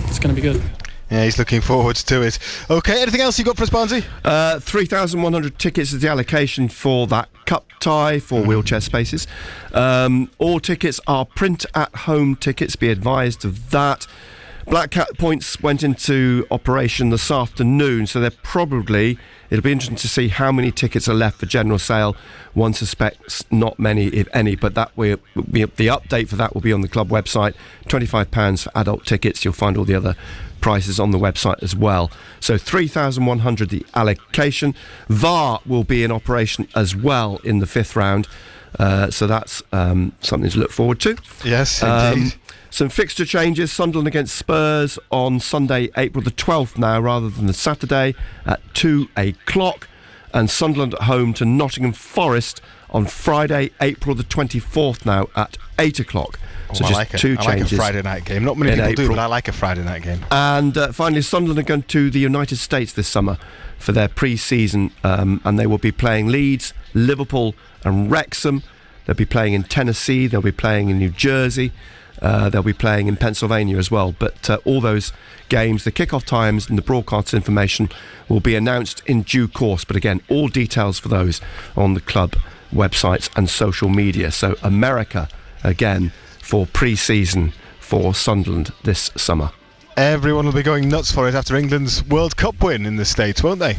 it's going to be good. Yeah, he's looking forward to it. Okay, anything else you got for us, Barnsley? 3,100 tickets is the allocation for that cup tie for wheelchair spaces. All tickets are print-at-home tickets, be advised of that. Black Cat points went into operation this afternoon, so it'll be interesting to see how many tickets are left for general sale. One suspects not many, if any, but the update for that will be on the club website. £25 for adult tickets. You'll find all the other prices on the website as well. So 3,100 the allocation. VAR will be in operation as well in the 5th round. So that's something to look forward to. Yes, indeed. Some fixture changes. Sunderland against Spurs on Sunday, April the 12th now, rather than the Saturday at 2 o'clock. And Sunderland at home to Nottingham Forest on Friday, April the 24th now at 8 o'clock. So just two changes. I like a Friday night game. Not many people do, but I like a Friday night game. And finally, Sunderland are going to the United States this summer for their pre-season, and they will be playing Leeds, Liverpool and Wrexham. They'll be playing in Tennessee. They'll be playing in New Jersey. They'll be playing in Pennsylvania as well. But all those games, the kickoff times and the broadcast information will be announced in due course. But again, all details for those on the club websites and social media. So America, again, for pre-season for Sunderland this summer. Everyone will be going nuts for it after England's World Cup win in the States, won't they?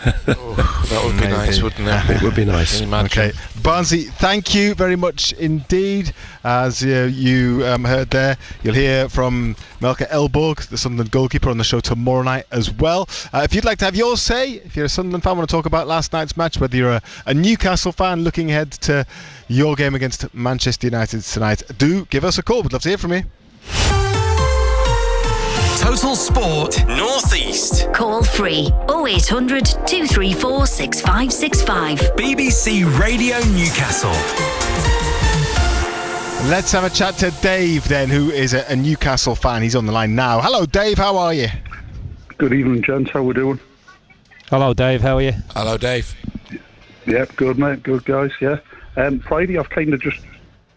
That would be nice, wouldn't it? It would be nice. Okay, Barnsley, thank you very much indeed. As you heard there, you'll hear from Melke Elborg, the Sunderland goalkeeper, on the show tomorrow night as well. If you'd like to have your say, if you're a Sunderland fan, want to talk about last night's match, whether you're a Newcastle fan looking ahead to your game against Manchester United tonight, do give us a call. We'd love to hear from you. Total Sport North East. Call free 0800 234 6565. BBC Radio Newcastle. Let's have a chat to Dave then, who is a Newcastle fan. He's on the line now. Hello, Dave. How are you? Good evening, gents. How we doing? Hello, Dave. How are you? Hello, Dave. Yeah, good, mate. Good, guys. Yeah. Friday, I've kind of just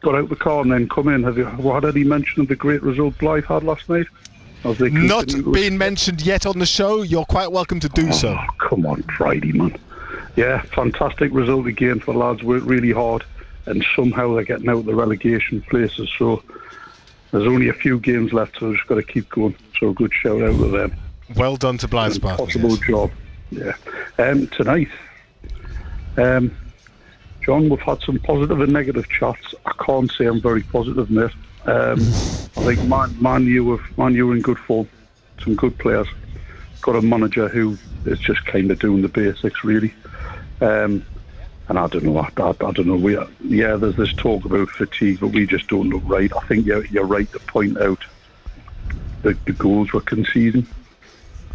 got out the car and then come in. Have you had any mention of the great result Blythe had last night? Not being mentioned yet on the show. You're quite welcome to do so. Come on, Friday, man. Yeah, fantastic result again for the lads. Worked really hard, and somehow they're getting out of the relegation places. So there's only a few games left, so we've just got to keep going. So good shout out to them. Well done to Blythe Spark. Impossible job. Yeah. Tonight, John, we've had some positive and negative chats. I can't say I'm very positive, mate. I think Man U are in good form. Some good players. Got a manager who is just kind of doing the basics, really. And I don't know. I don't know. There's this talk about fatigue, but we just don't look right. I think you're right to point out the goals we're conceding,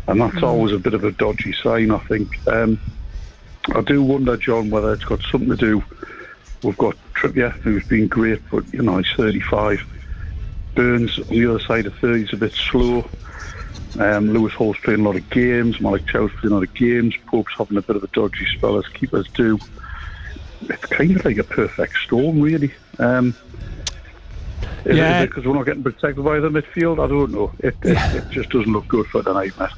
and that's always a bit of a dodgy sign, I think. I do wonder, John, whether it's got something to do. We've got Trippier, who's been great, but he's 35. Burns on the other side of 30 is a bit slow. Lewis Hall's playing a lot of games. Malik Chow's playing a lot of games. Pope's having a bit of a dodgy spell, as keepers do. It's kind of like a perfect storm, really. Is it because we're not getting protected by the midfield? I don't know. It just doesn't look good for tonight, mate.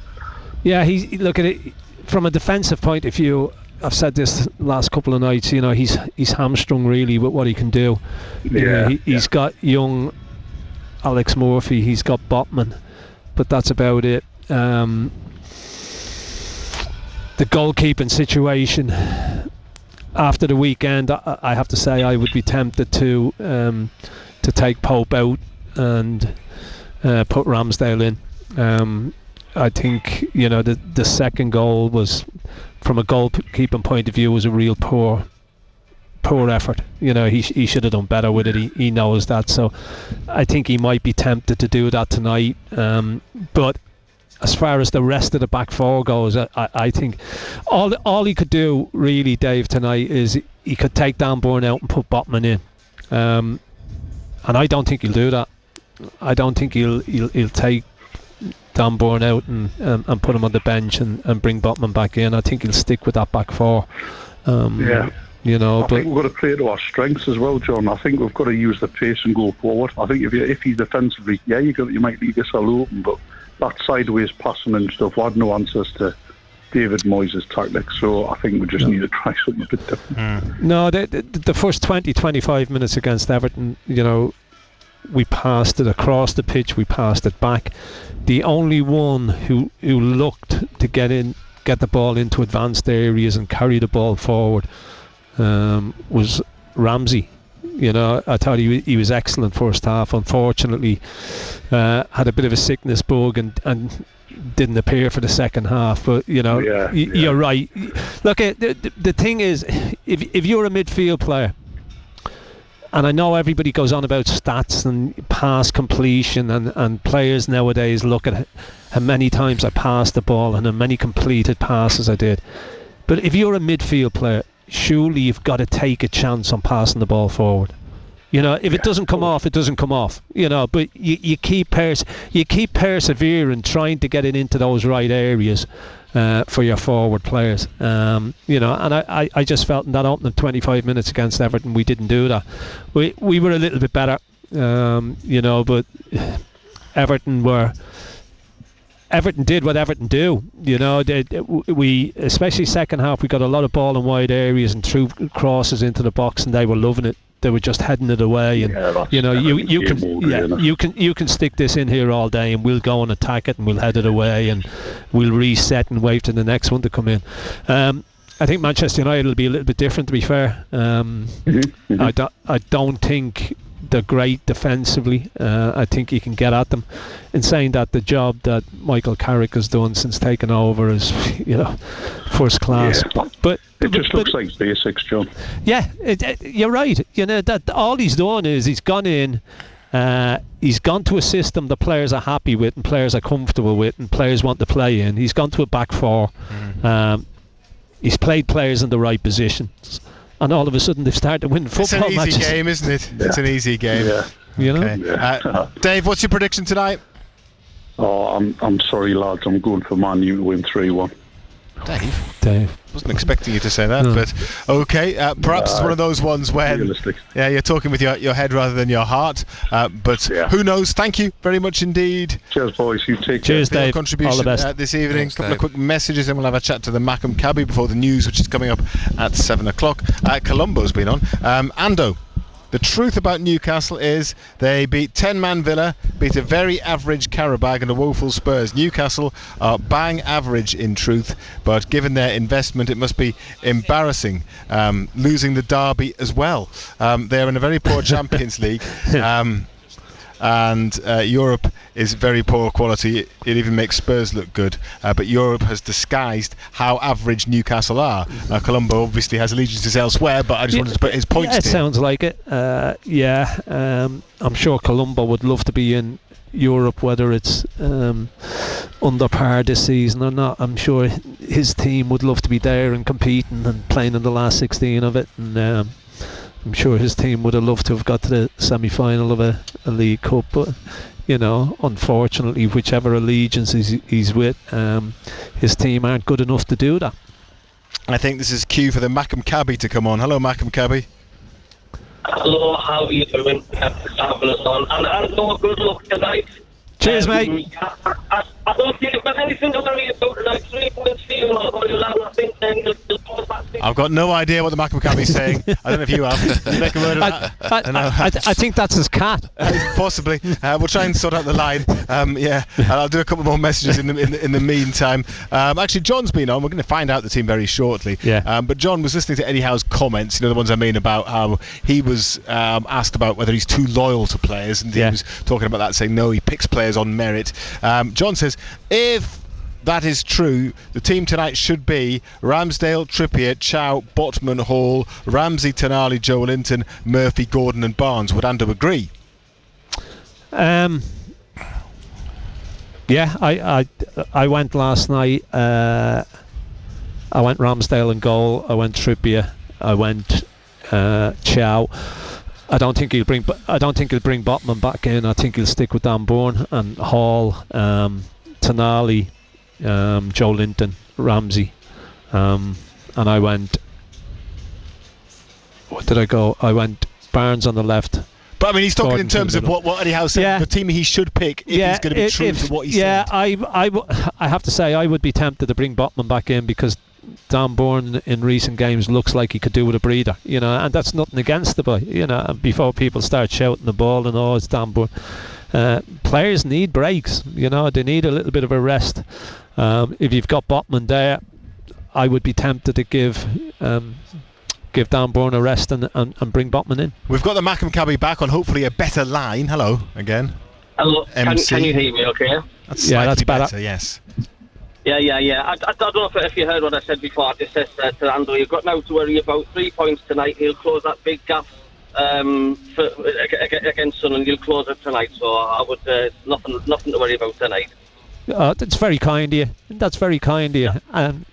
Yeah, look at it from a defensive point of view. I've said this last couple of nights. He's hamstrung really with what he can do. He's got young Alex Murphy. He's got Botman, but that's about it. The goalkeeping situation after the weekend, I have to say I would be tempted to take Pope out and put Ramsdale in. I think the second goal was, from a goalkeeping point of view, was a real poor effort. He should have done better with it. He knows that. So I think he might be tempted to do that tonight. But as far as the rest of the back four goes, I think all he could do really, Dave, tonight is he could take Dan Burn out and put Botman in. And I don't think he'll do that. I don't think he'll take Dan Burn out and put him on the bench and bring Botman back in. I think he'll stick with that back four. I think we've got to play to our strengths as well, John. I think we've got to use the pace and go forward. I think if he's defensively, you might leave yourself open, but that sideways passing and stuff, I had no answers to David Moyes' tactics, so I think we just need to try something a bit different. No, the first 20-25 minutes against Everton, we passed it across the pitch, we passed it back. The only one who looked to get the ball into advanced areas and carry the ball forward was Ramsey. I thought he was excellent first half. Unfortunately, had a bit of a sickness bug and didn't appear for the second half. But you're right. Look, the thing is, if you're a midfield player, and I know everybody goes on about stats and pass completion, and players nowadays look at how many times I passed the ball and how many completed passes I did. But if you're a midfield player, surely you've got to take a chance on passing the ball forward. If it doesn't come off, it doesn't come off. But you keep persevering, trying to get it into those right areas for your forward players. And I just felt in that opening 25 minutes against Everton, we didn't do that. We were a little bit better, but Everton did what Everton do. We, especially second half, we got a lot of ball in wide areas and threw crosses into the box, and they were loving it. They were just heading it away, and you can stick this in here all day, and we'll go and attack it, and we'll head it away, and we'll reset and wait for the next one to come in. I think Manchester United will be a little bit different, to be fair. I don't think they're great defensively. I think you can get at them. In saying that, the job that Michael Carrick has done since taking over is, first class. But it just looks like basics, John. Yeah, you're right. That all he's done is he's gone in. He's gone to a system that players are happy with and players are comfortable with and players want to play in. He's gone to a back four. He's played players in the right positions. and all of a sudden they've started to win football matches. It's an easy game, isn't it? Yeah. It's an easy game. Yeah. You know. Yeah. Dave, what's your prediction tonight? Oh, I'm sorry, lads. I'm going for Man U to win 3-1. Dave. Wasn't expecting you to say that, but okay. Perhaps it's one of those ones where you're talking with your head rather than your heart. But who knows? Thank you very much indeed. Cheers, boys. You take care. Cheers, Dave. Contribution all the best. This evening. Thanks, a couple Dave. of quick messages, and we'll have a chat to the Mackham Cabbie before the news, which is coming up at 7 o'clock. Colombo's been on. Ando. The truth about Newcastle is they beat 10-man Villa, beat a very average Qarabag and a woeful Spurs. Newcastle are bang average in truth, but given their investment it must be embarrassing, losing the derby as well. They're in a very poor Champions League. And Europe is very poor quality. It even makes Spurs look good. But Europe has disguised how average Newcastle are. Colombo obviously has allegiances elsewhere, but I just wanted to put his points It sounds like it. I'm sure Colombo would love to be in Europe, whether it's under par this season or not. I'm sure his team would love to be there and competing and playing in the last 16 of it. And I'm sure his team would have loved to have got to the semi-final of a League Cup, but unfortunately, whichever allegiance he's with, his team aren't good enough to do that. I think this is cue for the Mackham Cabbie to come on. Hello, Mackham Cabbie. Hello, how are you doing? Thanks for having us on. And good luck tonight. Cheers, mate. I don't think you've got anything to worry about tonight. 3 points for you, I think you'll pause back. I've got no idea what the Mackham Cabbie is saying. I don't know if you have. You make a word of that. I think that's his cat. Possibly. We'll try and sort out the line. And I'll do a couple more messages in the meantime. Actually, John's been on. We're going to find out the team very shortly. But John was listening to Eddie Howe's comments, the ones I mean, about how he was asked about whether he's too loyal to players, and he was talking about that, saying no, he picks players on merit. John says, if that is true, the team tonight should be Ramsdale, Trippier, Chow, Botman, Hall, Ramsey, Tonali, Joe Linton, Murphy, Gordon and Barnes. Would Ando agree? I went last night. I went Ramsdale in goal. I went Trippier. I went Chow. I don't think he'll bring Botman back in. I think he'll stick with Dan Bourne and Hall, Tonali, Joe Linton, Ramsey, and I went. What did I go? I went Barnes on the left. But I mean, he's talking Gordon in terms of what Eddie Howe said. The team he should pick if he's going to be true to what he said. I have to say I would be tempted to bring Botman back in because Dan Bourne in recent games looks like he could do with a breather, and that's nothing against the boy, before people start shouting the ball and it's Dan Bourne. Players need breaks, they need a little bit of a rest. If you've got Botman there, I would be tempted to give Dan Bourne a rest and bring Botman in. We've got the Mackham Cabbie back on hopefully a better line. Hello again. Hello, can you hear me okay? That's better, yes. Yeah. I don't know if you heard what I said before. I just said to Andrew, you've got now to worry about 3 points tonight. He'll close that big gap against Sunderland. He'll close it tonight. So I would nothing to worry about tonight. That's very kind of you. That's very kind of you. I'm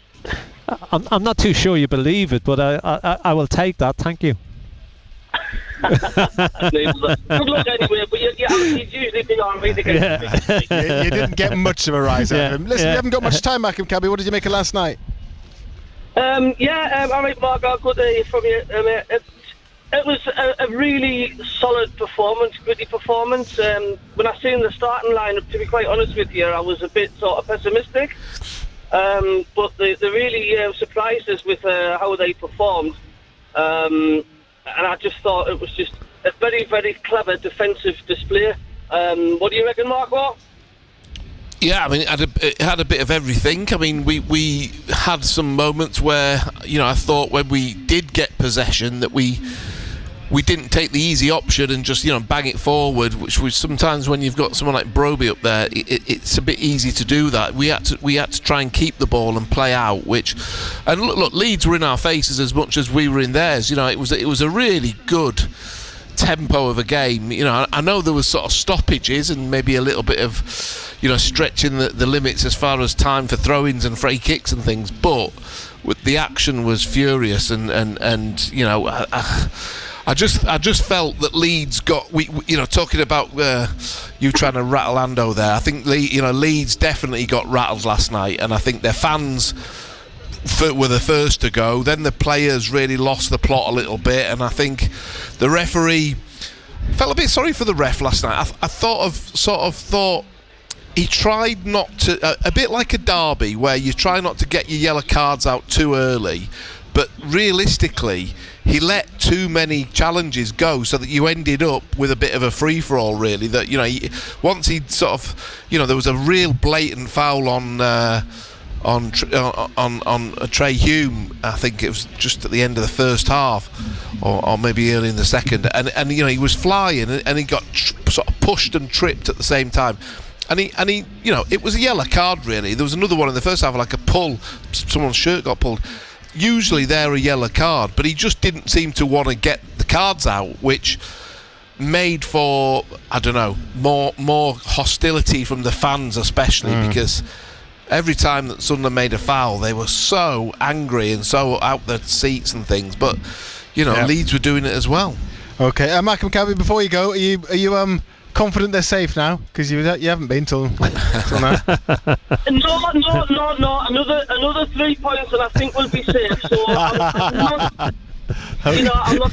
not too sure you believe it, but I will take that. Thank you. Good luck anyway, but he's usually been on me to get you didn't get much of a rise out of him. Listen, you haven't got much time, Mackham Cabbie. What did you make of last night? All right, Mark, good to hear from you. It was a really solid performance, gritty performance. When I seen the starting lineup, to be quite honest with you, I was a bit sort of pessimistic. But they really surprised us with how they performed. And I just thought it was just a very, very clever defensive display. What do you reckon, Marco? Yeah, I mean, it had a bit of everything. I mean, we had some moments where, I thought when we did get possession that we didn't take the easy option and just, bang it forward, which was sometimes when you've got someone like Broby up there, it's a bit easy to do that. We had to try and keep the ball and play out, look, Leeds were in our faces as much as we were in theirs. It was a really good tempo of a game. You know, I know there was sort of stoppages and maybe a little bit of, you know, stretching the limits as far as time for throw-ins and free kicks and things, but the action was furious, and you know, I just felt that Leeds got, we you know, talking about you trying to rattle Ando there, I think Leeds definitely got rattled last night, and I think their fans were the first to go. Then the players really lost the plot a little bit, and I think the referee felt a bit sorry for the ref last night. I thought he tried not to, a bit like a derby where you try not to get your yellow cards out too early, but realistically he let too many challenges go, so that you ended up with a bit of a free-for-all, really. That, you know, once he sort of, you know, there was a real blatant foul on Trey Hume. I think it was just at the end of the first half, or maybe early in the second, and you know, he was flying and he got sort of pushed and tripped at the same time. And he, you know, it was a yellow card, really. There was another one in the first half, like a pull, someone's shirt got pulled. Usually they're a yellow card, but he just didn't seem to want to get the cards out, which made for, I don't know, more hostility from the fans, especially because every time that Sunderland made a foul, they were so angry and so out their seats and things. But, you know, Leeds were doing it as well. Okay, Malcolm Cabby, before you go, are you confident they're safe now? Because you haven't been till now. No. Another 3 points, and I think we'll be safe. So I'm not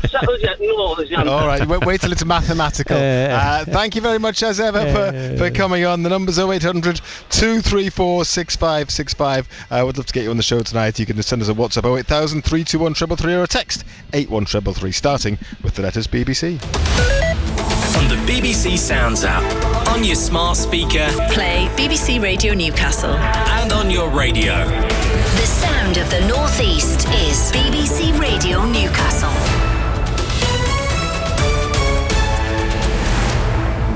settled yet. No, there's the answer. All right, wait till it's mathematical. Thank you very much as ever for coming on. The number's 0800 234 6565. I would love to get you on the show tonight. You can send us a WhatsApp 08000 321 333 or a text 81333, starting with the letters BBC. On the BBC Sounds app, on your smart speaker, Play BBC Radio Newcastle. and on your radio. The sound of the North East is BBC Radio Newcastle.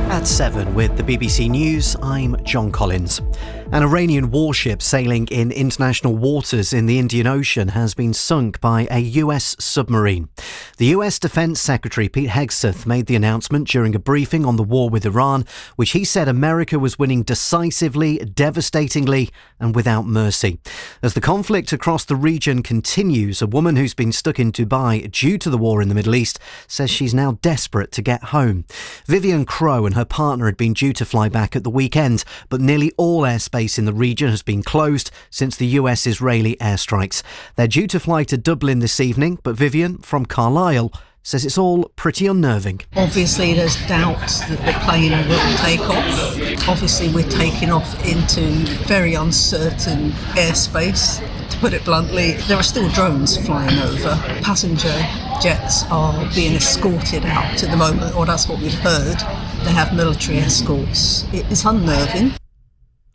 At 7 with the BBC News, I'm John Collins. An Iranian warship sailing in international waters in the Indian Ocean has been sunk by a US submarine. The US Defense Secretary Pete Hegseth made the announcement during a briefing on the war with Iran, which he said America was winning decisively, devastatingly and without mercy. As the conflict across the region continues, a woman who's been stuck in Dubai due to the war in the Middle East says she's now desperate to get home. Vivian Crow and her partner had been due to fly back at the weekend, but nearly all airspace in the region has been closed since the US-Israeli airstrikes. They're due to fly to Dublin this evening, but Vivian from Carlisle says it's all pretty unnerving. Obviously there's doubts that the plane will take off. Obviously we're taking off into very uncertain airspace. To put it bluntly, there are still drones flying over. Passenger jets are being escorted out at the moment, or that's what we've heard. They have military escorts. It's unnerving.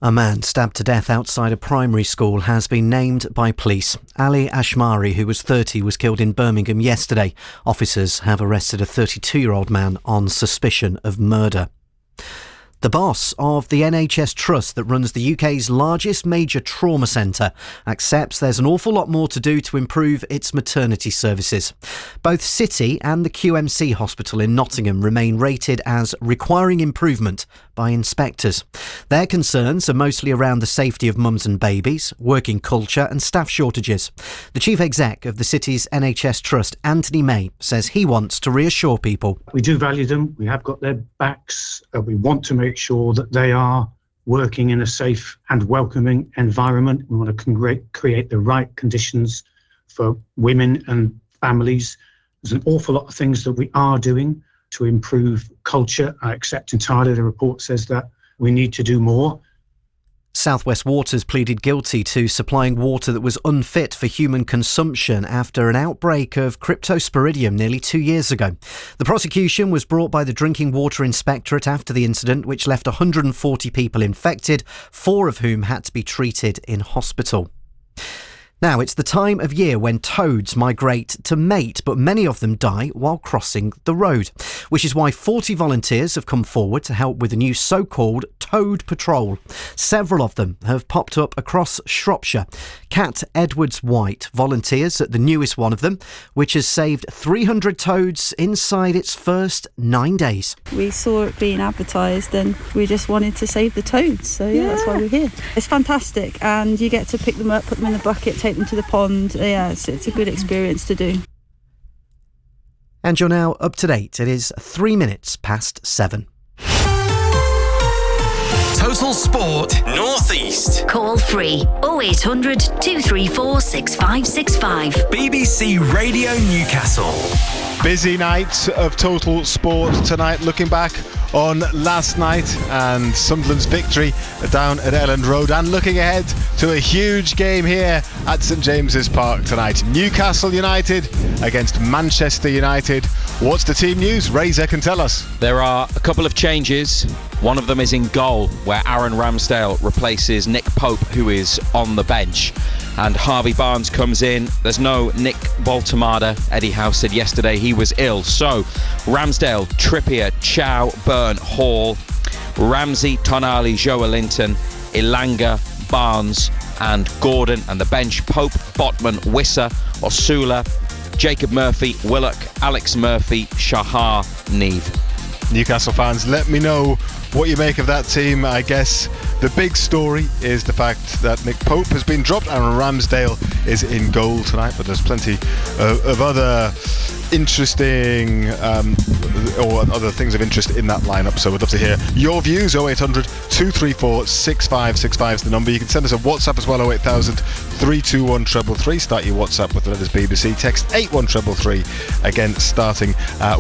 A man stabbed to death outside a primary school has been named by police. Ali Ashmari, who was 30, was killed in Birmingham yesterday. Officers have arrested a 32-year-old man on suspicion of murder. The boss of the NHS Trust that runs the UK's largest major trauma centre accepts there's an awful lot more to do to improve its maternity services. Both City and the QMC Hospital in Nottingham remain rated as requiring improvement by inspectors. Their concerns are mostly around the safety of mums and babies, working culture and staff shortages. The chief exec of the City's NHS Trust, Anthony May, says he wants to reassure people. We do value them. We have got their backs. We want to make sure that they are working in a safe and welcoming environment. We want to create the right conditions for women and families. There's an awful lot of things that we are doing to improve culture. I accept entirely the report says that we need to do more. South West Waters pleaded guilty to supplying water that was unfit for human consumption after an outbreak of cryptosporidium nearly 2 years ago. The prosecution was brought by the Drinking Water Inspectorate after the incident, which left 140 people infected, 4 of whom had to be treated in hospital. Now, it's the time of year when toads migrate to mate, but many of them die while crossing the road, which is why 40 volunteers have come forward to help with a new so-called Toad Patrol. Several of them have popped up across Shropshire. Cat Edwards White volunteers at the newest one of them, which has saved 300 toads inside its first 9 days. We saw it being advertised and we just wanted to save the toads, so yeah, that's why we're here. It's fantastic, and you get to pick them up, put them in the bucket, take them to the pond. Yeah, it's a good experience to do. And you're now up to date. It is 3 minutes past 7. Total Sport North East. Call free 0800 234 6565. BBC Radio Newcastle. Busy night of Total Sport tonight, looking back on last night and Sunderland's victory down at Elland Road, and looking ahead to a huge game here at St James's Park tonight. Newcastle United against Manchester United. What's the team news? Razor can tell us. There are a couple of changes. One of them is in goal, where Aaron Ramsdale replaces Nick Pope, who is on the bench, and Harvey Barnes comes in. There's no Nick Baltamada. Eddie Howe said yesterday he was ill. So Ramsdale, Trippier, Chow, Byrne, Hall, Ramsey, Tonali, Joelinton, Ilanga, Barnes and Gordon, and the bench: Pope, Botman, Wissa, Osula, Jacob Murphy, Willock, Alex Murphy, Shahar, Neve. Newcastle fans, let me know what you make of that team. I guess the big story is the fact that Nick Pope has been dropped and Ramsdale is in goal tonight, but there's plenty of other interesting or other things of interest in that lineup, so we'd love to hear your views. 0800 234 6565 is the number. You can send us a WhatsApp as well, 08000 321 333. Start your WhatsApp with the letters BBC. Text 81333, again starting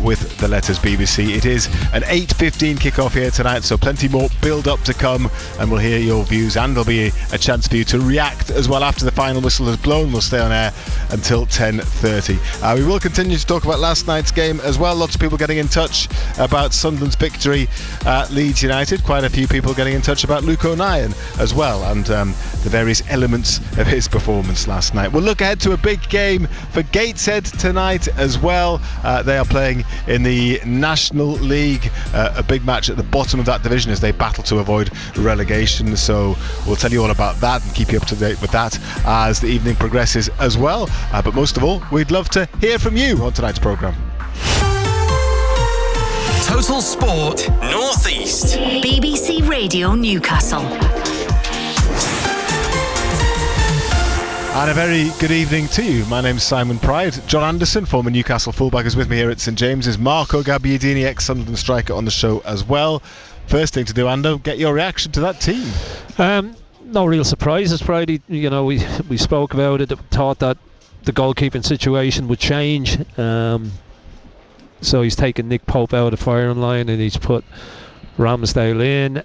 with the letters BBC. It is an 8:15 kickoff here tonight, so plenty more build up to come, and we'll hear your views, and there'll be a chance for you to react as well after the final whistle has blown. We'll stay on air until 10:30. We will continue to talk about last night's game as well. Lots of people getting in touch about Sunderland's victory at Leeds United. Quite a few people getting in touch about Luke O'Nien as well, and the various elements of his performance last night. We'll look ahead to a big game for Gateshead tonight as well. They are playing in the National League, a big match at the bottom of that division as they battle to avoid relegation, so we'll tell you all about that and keep you up to date with that as the evening progresses as well. But most of all, we'd love to hear from you on tonight's programme. Total Sport North East. BBC Radio Newcastle. And a very good evening to you. My name's Simon Pride. John Anderson, former Newcastle fullback, is with me here at St James's. Marco Gabbiadini, ex-Sunderland striker, on the show as well. First thing to do, Ando, get your reaction to that team. No real surprises, Friday. You know, we spoke about it, thought that the goalkeeping situation would change. So he's taken Nick Pope out of the firing line and he's put Ramsdale in.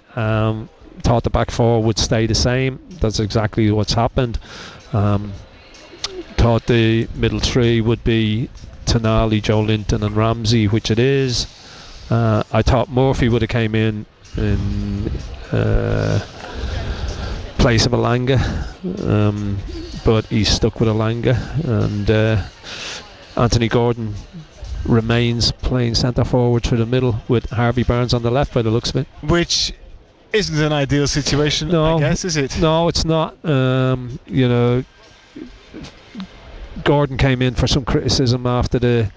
Thought the back four would stay the same. That's exactly what's happened. Thought the middle three would be Tonali, Joelinton and Ramsey, which it is. I thought Murphy would have came in place of Ilanga, but he's stuck with Ilanga, and Anthony Gordon remains playing centre forward through the middle with Harvey Barnes on the left by the looks of it. Which isn't an ideal situation, I guess, is it? No, it's not. You know, Gordon came in for some criticism after the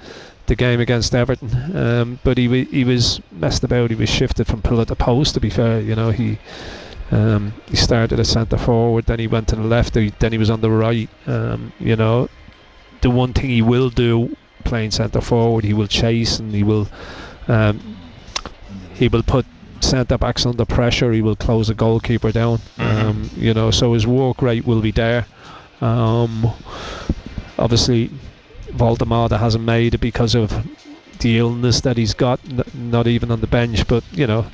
game against Everton, but he was messed about. He was shifted from pillar to post, to be fair. You know, he started as centre forward, then he went to the left, then he was on the right. You know, the one thing he will do playing centre forward, he will chase and he will put centre backs under pressure. He will close a goalkeeper down. You know, so his work rate will be there. Obviously Valdemar hasn't made it because of the illness that he's got, not even on the bench, but you know,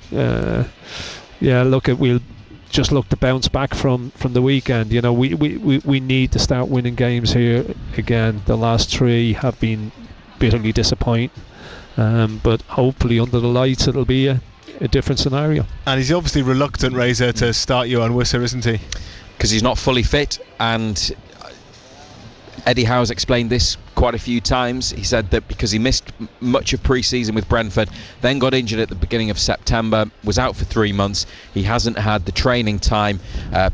we'll just look to bounce back from the weekend. You know, we need to start winning games here again. The last three have been bitterly disappointing, but hopefully under the lights it'll be a different scenario. And he's obviously reluctant, Razor, to start Johan Wissa, isn't he? Because he's not fully fit, and Eddie Howe's explained this quite a few times. He said that because he missed much of pre-season with Brentford, then got injured at the beginning of September, was out for 3 months. He hasn't had the training time.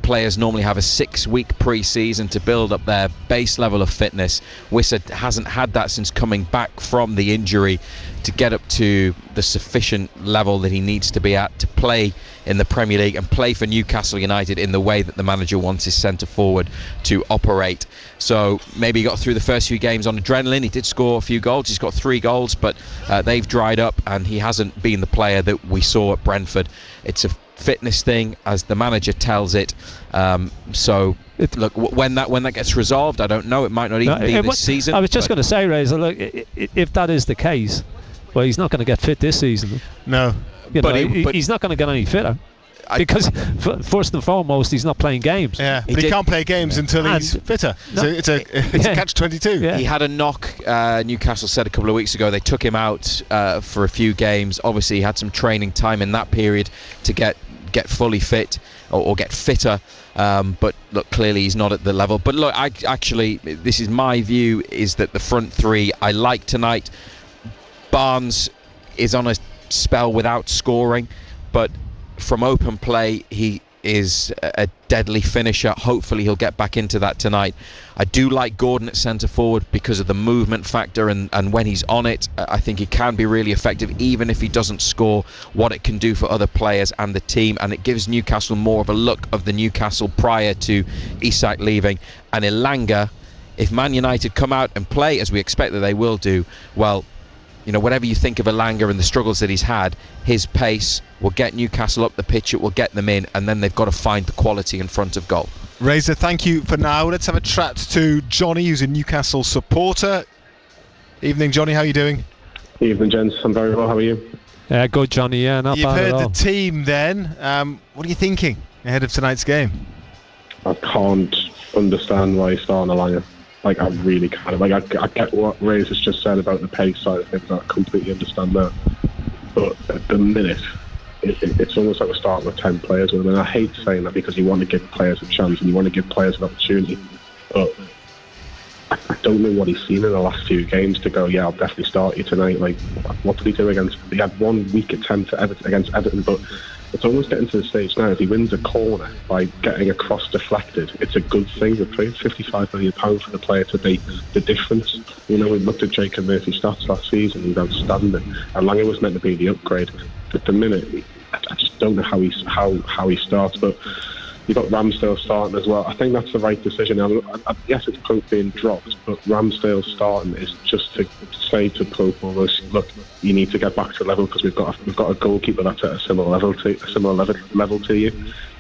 Players normally have a 6-week pre-season to build up their base level of fitness. Wissa hasn't had that since coming back from the injury to get up to the sufficient level that he needs to be at to play in the Premier League and play for Newcastle United in the way that the manager wants his centre forward to operate. So maybe he got through the first few games on adrenaline. He did score a few goals. He's got 3 goals, but they've dried up, and he hasn't been the player that we saw at Brentford. It's a fitness thing, as the manager tells it. Look, when that gets resolved, I don't know. It might not even be this season. I was just going to say, Razor, look, if that is the case, well, he's not going to get fit this season. No. But he's not going to get any fitter. Because first and foremost, he's not playing games. Yeah, but he can't play games until he's fitter. So it's a catch-22. Yeah. He had a knock. Newcastle said a couple of weeks ago they took him out for a few games. Obviously, he had some training time in that period to get fully fit or get fitter. But look, clearly he's not at the level. But look, this is my view: is that the front three I like tonight. Barnes is on a spell without scoring, but from open play he is a deadly finisher. Hopefully he'll get back into that tonight. I do like Gordon at centre forward because of the movement factor, and when he's on it, I think he can be really effective, even if he doesn't score, what it can do for other players and the team, and it gives Newcastle more of a look of the Newcastle prior to Isak leaving. And Elanga, if Man United come out and play as we expect that they will do, well, whatever you think of Elanga and the struggles that he's had, his pace will get Newcastle up the pitch, it will get them in, and then they've got to find the quality in front of goal. Razor, thank you for now. Let's have a chat to Johnny, who's a Newcastle supporter. Evening, Johnny, how are you doing? Evening, gents. I'm very well, how are you? Yeah, good, Johnny. Yeah, not You've bad at all. heard the team then. What are you thinking ahead of tonight's game? I can't understand why he's starting Elanga. I really can't. I get what Razor's just said about the pace side of things. I completely understand that. But at the minute, it's almost like we're starting with 10 players. And I hate saying that because you want to give players a chance and you want to give players an opportunity. But I don't know what he's seen in the last few games to go, yeah, I'll definitely start you tonight. What did he do against... He had one weak attempt against Everton, but it's almost getting to the stage now. If he wins a corner by getting a cross deflected, it's a good thing. We're paying £55 million for the player to be the difference. We looked at Jacob Murphy's stats last season. He was outstanding. And Langer was meant to be the upgrade. At the minute, I just don't know how he starts. But you've got Ramsdale starting as well. I think that's the right decision. Yes, it's Pope being dropped, but Ramsdale starting is just to say to Pope almost, look, you need to get back to level because we've got a goalkeeper that's at a similar level to you.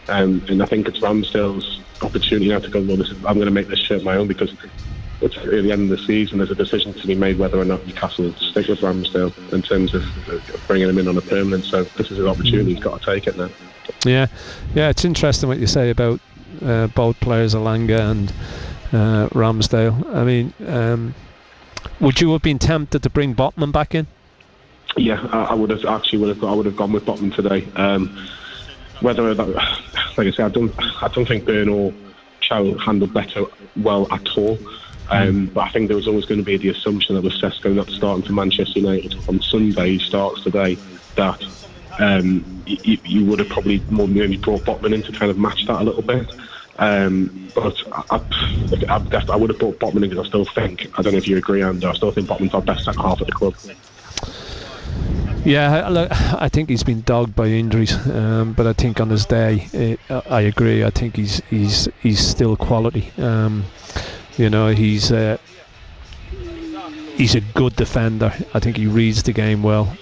And I think it's Ramsdale's opportunity now to go, well, I'm going to make this shirt my own, because it's at the end of the season. There's a decision to be made whether or not Newcastle stick with Ramsdale in terms of bringing him in on a permanent. So this is his opportunity. He's got to take it now. Yeah, it's interesting what you say about both players, Elanga and Ramsdale. I mean, would you have been tempted to bring Botman back in? Yeah, I would have gone with Botman today. Whether that, like I say, I don't think Byrne or Chow handled better well at all. But I think there was always going to be the assumption that with Sesko not starting for Manchester United on Sunday, he starts today, that you would have probably more maybe brought Botman in to kind of match that a little bit. But I would have brought Botman in because I still think, I don't know if you agree, Andy, I still think Botman's our best centre half at the club. Yeah, look, I think he's been dogged by injuries, but I think on his day, I agree. I think he's still quality. He's a good defender. I think he reads the game well.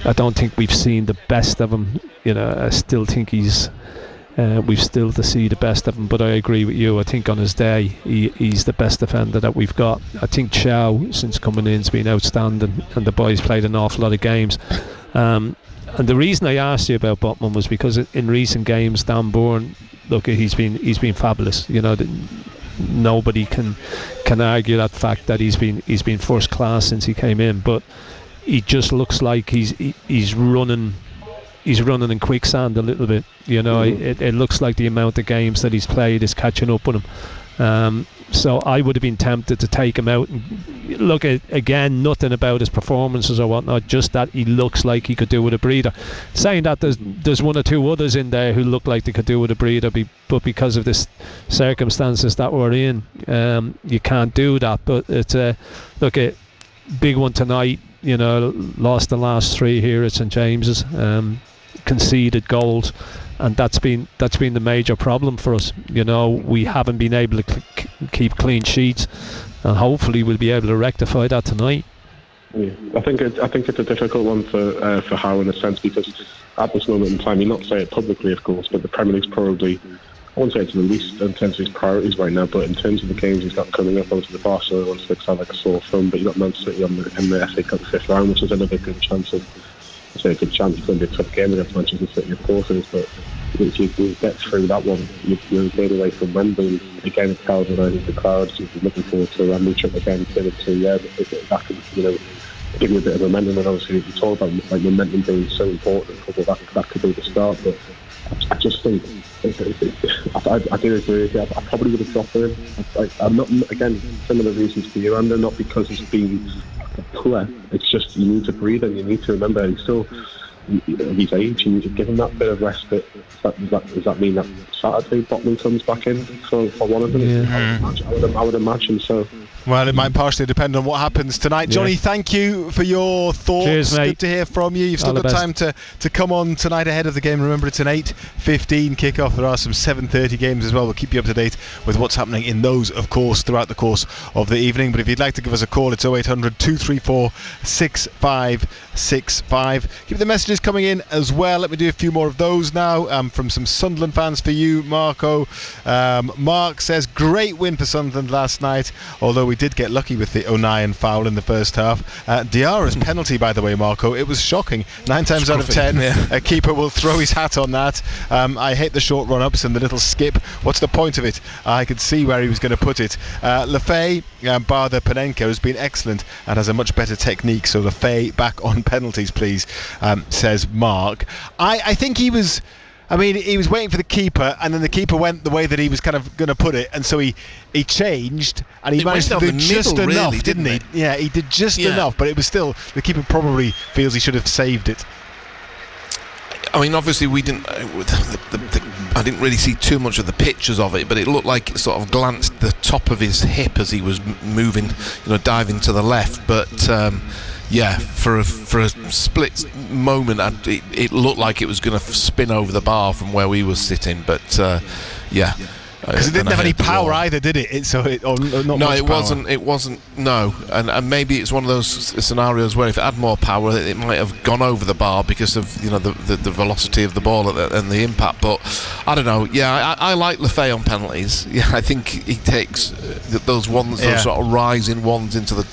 I don't think we've seen the best of him. I still think we've still to see the best of him. But I agree with you. I think on his day, he's the best defender that we've got. I think Chow, since coming in, has been outstanding, and the boys played an awful lot of games. And the reason I asked you about Botman was because in recent games, Dan Bourne, look, he's been fabulous. Nobody can argue that fact that he's been first class since he came in, but he just looks like he's running in quicksand a little bit. It looks like the amount of games that he's played is catching up with him. So I would have been tempted to take him out and look at, again, nothing about his performances or whatnot, just that he looks like he could do with a breather. Saying that, there's one or two others in there who look like they could do with a breather, but because of this circumstances that we're in, you can't do that. But it's a big one tonight. Lost the last 3 here at St James's, conceded goals. And that's been the major problem for us. We haven't been able to keep clean sheets, and hopefully we'll be able to rectify that tonight. Yeah, I think it's a difficult one for Howe in a sense, because at this moment in time, you not say it publicly, of course, but the Premier League's probably, I wouldn't say it's the least in terms of his priorities right now, but in terms of the games he's got coming up, obviously the Barcelona ones looks like a sore thumb, but you've got Man City in the FA Cup 5th round, which is another good chance of. It's a good chance. It's going to be a tough game against Manchester City, of course it is, but if you get through that one, you're going away from Wembley again. It's galvanising the crowds. You're looking forward to a Wembley trip again. That can, give you a bit of momentum. And obviously, you talk about momentum being so important. That could be the start. But I just think I do agree with you. I probably would have dropped him. I'm not, again, similar reasons to you, and not because he's been poor. It's just you need to breathe, and you need to remember he's still at his age. You need to give him that bit of respite. Does that mean that Saturday Botman comes back in for one of them? Yeah. I would imagine so. Well, it might partially depend on what happens tonight. Johnny, thank you for your thoughts. Cheers, mate. Good to hear from you. You've still got time to come on tonight ahead of the game. Remember, it's an 8:15 kickoff. There are some 7:30 games as well. We'll keep you up to date with what's happening in those, of course, throughout the course of the evening. But if you'd like to give us a call, it's 0800 234 6565. Keep the messages coming in as well. Let me do a few more of those now from some Sunderland fans for you, Marco. Mark says, great win for Sunderland last night, although we did get lucky with the O'Nien foul in the first half. Diarra's penalty, by the way, Marco, it was shocking. 9 times out of 10 a keeper will throw his hat on that. I hate the short run-ups and the little skip. What's the point of it? I could see where he was going to put it. Lefay, bar the Panenka, has been excellent and has a much better technique, so Lefay back on penalties, please, says Mark. I think he was waiting for the keeper, and then the keeper went the way that he was kind of going to put it, and so he changed, and he managed to do just enough, really, didn't he? Yeah, he did just enough, but it was still, the keeper probably feels he should have saved it. I mean, obviously we didn't. I didn't really see too much of the pictures of it, but it looked like it sort of glanced the top of his hip as he was moving, diving to the left. But for a split moment, it looked like it was going to spin over the bar from where we were sitting. But because it didn't have any power either, did it? Wasn't. No, and maybe it's one of those scenarios where if it had more power, it might have gone over the bar because of the velocity of the ball and the impact. But I don't know. Yeah, I like Lefay on penalties. Yeah, I think he takes those ones, those sort of rising ones into the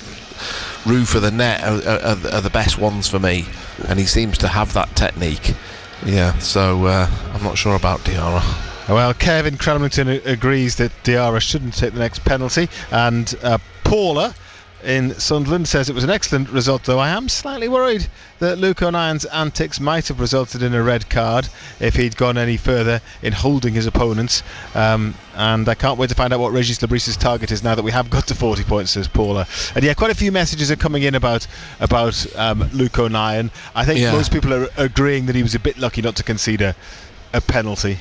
roof of the net are the best ones for me, and he seems to have that technique. Yeah, so I'm not sure about Diarra. Well, Kevin Cramlington agrees that Diarra shouldn't take the next penalty, and Paula in Sunderland says it was an excellent result, though I am slightly worried that Luke O'Nien's antics might have resulted in a red card if he'd gone any further in holding his opponents, and I can't wait to find out what Régis Lebris's target is now that we have got to 40 points, says Paula. And quite a few messages are coming in about Luke O'Nien. I think most people are agreeing that he was a bit lucky not to concede a penalty.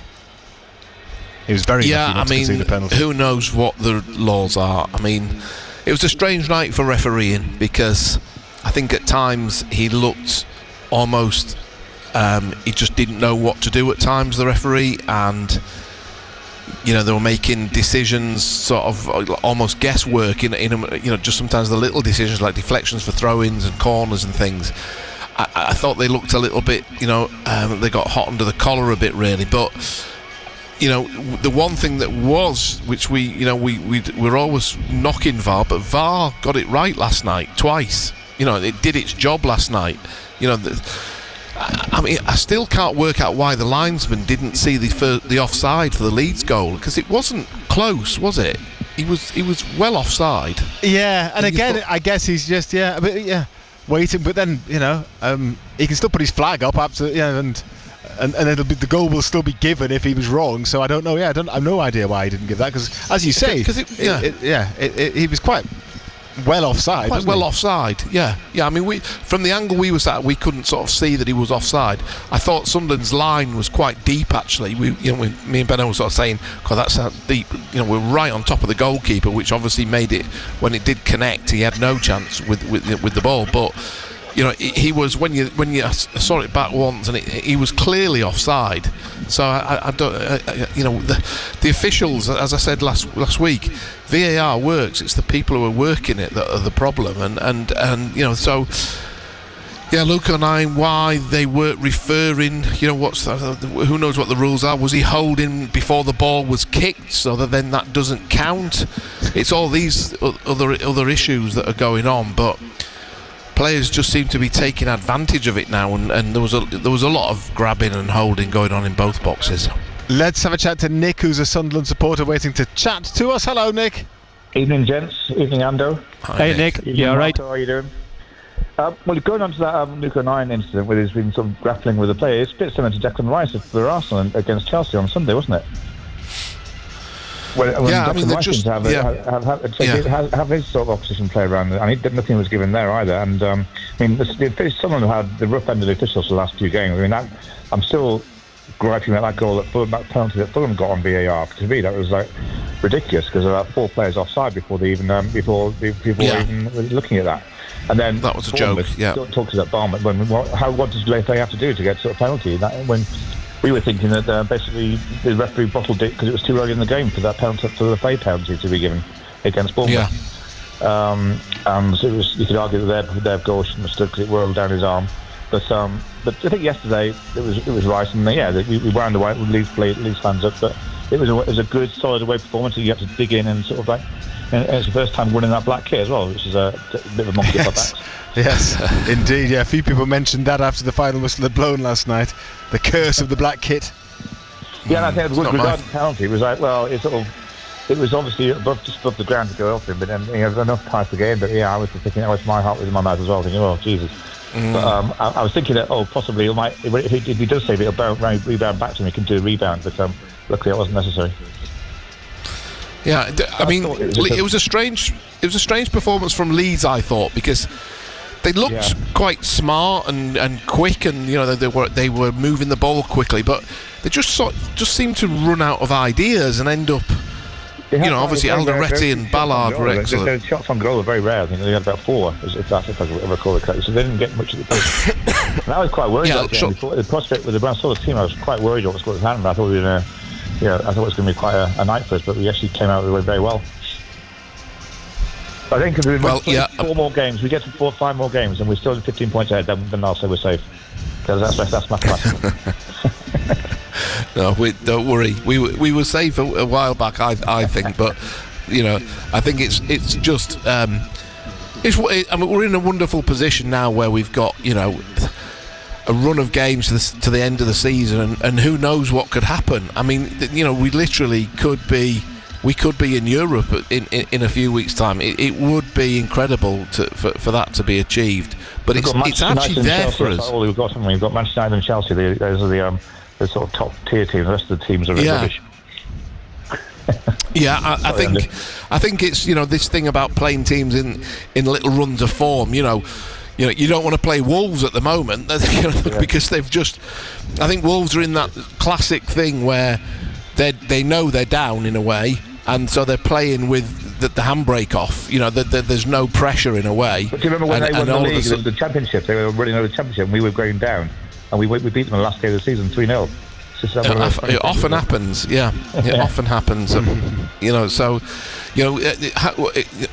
He was very lucky not to concede a penalty. Who knows what the laws are? I mean, it was a strange night for refereeing, because I think at times he looked almost he just didn't know what to do at times, the referee, and they were making decisions sort of almost guesswork in just sometimes the little decisions like deflections for throw-ins and corners and things. I thought they looked a little bit, they got hot under the collar a bit, really, but the one thing that was, which we're always knocking VAR, but VAR got it right last night twice. It did its job last night. I still can't work out why the linesman didn't see the offside for the Leeds goal, because it wasn't close, was it? He was well offside. Yeah, and again, I guess he's just waiting. But then he can still put his flag up, absolutely, and and the goal will still be given if he was wrong. So I don't know. Yeah, I've no idea why he didn't give that, because as you say, he was quite well offside. Quite well offside. Yeah. I mean, from the angle we was at, we couldn't sort of see that he was offside. I thought Sunderland's line was quite deep actually. Me and Benno were sort of saying, "God, that's how deep." We're right on top of the goalkeeper, which obviously made it, when it did connect, he had no chance with the ball. But he was, when you saw it back once, and he was clearly offside. So I don't, the officials, as I said last week, VAR works. It's the people who are working it that are the problem, and so. Yeah, Luke and I, why they weren't referring, who knows what the rules are. Was he holding before the ball was kicked, so that then that doesn't count? It's all these other issues that are going on, but players just seem to be taking advantage of it now, and there was a lot of grabbing and holding going on in both boxes. Let's have a chat to Nick, who's a Sunderland supporter waiting to chat to us. Hello, Nick. Evening, gents. Evening, Ando. Hey, Nick. You all right? How are you doing? Well, going on to that Nuka 9 incident where he's been sort of grappling with the player, it's a bit similar to Declan Rice for Arsenal against Chelsea on Sunday, wasn't it? When Declan Rice seemed to have his sort of opposition player around. I mean, nothing was given there either. And someone who had the rough end of the officials for the last few games. I mean, I'm still griping about that goal, that penalty that Fulham got on VAR. To me, that was like ridiculous, because there were 4 players offside before even even looking at that. And then that was a joke. Yeah, talks about Barnett. What does they have to do to get sort of penalty? When we were thinking that basically the referee bottled it because it was too early in the game for that penalty, for the fade penalty to be given against Bournemouth. Yeah. And it was, you could argue that their goal shouldn't have stood because it whirled down his arm. But I think yesterday it was right, and we wound away, Leeds fans up, but it was a good, solid away performance. You have to dig in and sort of and it's the first time winning that black kit as well, which is a bit of a monkey off our backs. Yes, indeed. Yeah, a few people mentioned that after the final whistle had blown last night. The curse of the black kit. Yeah, and I think with regard to penalty, it was like, well, it was obviously just above the ground to go off him, but then there was enough time to game. But yeah, I was thinking, my heart was in my mouth as well, thinking, oh Jesus. But I was thinking that possibly if he does save it, it'll rebound back to him. He can do a rebound, but luckily it wasn't necessary. Yeah, I mean, it was a strange performance from Leeds, I thought, because they looked quite smart and quick, and they were moving the ball quickly, but they just seemed to run out of ideas and end up. Obviously Alderete and Ballard were excellent. Their shots on goal were very rare. I think they had about 4, if I recall it correctly. So they didn't get much of the push. And I was quite worried about the prospect with when I saw the team. I was quite worried what was going to happen. I thought I thought it was going to be quite a night for us, but we actually came out of the way very well. I think if we win 4 more games, we get to 4 or 5 more games, and we're still 15 points ahead, then I'll say we're safe. Because that's mathematical. No, don't worry. We were safe a while back, I think, but I think it's just we're in a wonderful position now where we've got a run of games to the end of the season, and who knows what could happen. I mean, we literally could be in Europe in a few weeks' time. It would be incredible for that to be achieved, but it's actually there for us. We've got Manchester United and Chelsea. Those are the sort of top tier teams. The rest of the teams are rubbish. Yeah, I think it's this thing about playing teams in little runs of form. You don't want to play Wolves at the moment because they've just. I think Wolves are in that classic thing where they know they're down in a way, and so they're playing with the handbrake off. There's no pressure in a way. But do you remember when they won the league, the championship? They were running over the championship, and we were going down, and we beat them the last day of the season 3-0. It often happens, yeah. It often happens, So,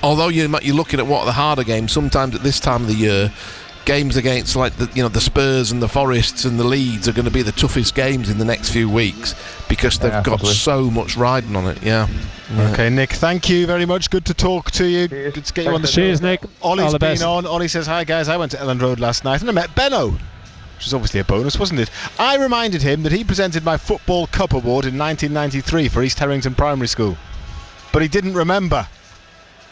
although you're looking at what the harder games, sometimes at this time of the year, games against like the Spurs and the Forests and the Leeds are going to be the toughest games in the next few weeks because they've got so much riding on it. Yeah. Okay, Nick, thank you very much. Good to talk to you. Cheers. Good to get you on the show. Cheers, Nick. Ollie's been on. Ollie says, hi guys, I went to Elland Road last night and I met Benno, which was obviously a bonus, wasn't it? I reminded him that he presented my Football Cup Award in 1993 for East Harrington Primary School, but he didn't remember.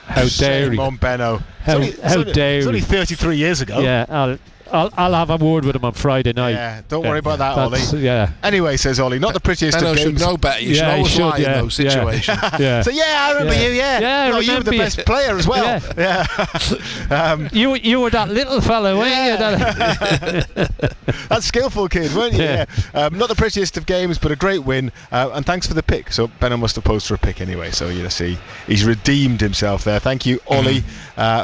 How dare you? On Benno. How dare you? It's only 33 years ago. Yeah, I'll have a word with him on Friday night. Yeah, don't worry about that, Ollie. Yeah. Anyway, says Ollie, not the prettiest of games. Should know better. You should always lie in those situations. Yeah. So I remember you. Yeah, you were the best player as well. Yeah. You were that little fellow, weren't you? That skillful kid, weren't you? Yeah. Not the prettiest of games, but a great win. And thanks for the pick. So Benno must have posted for a pick anyway. So you see, he's redeemed himself there. Thank you, Ollie,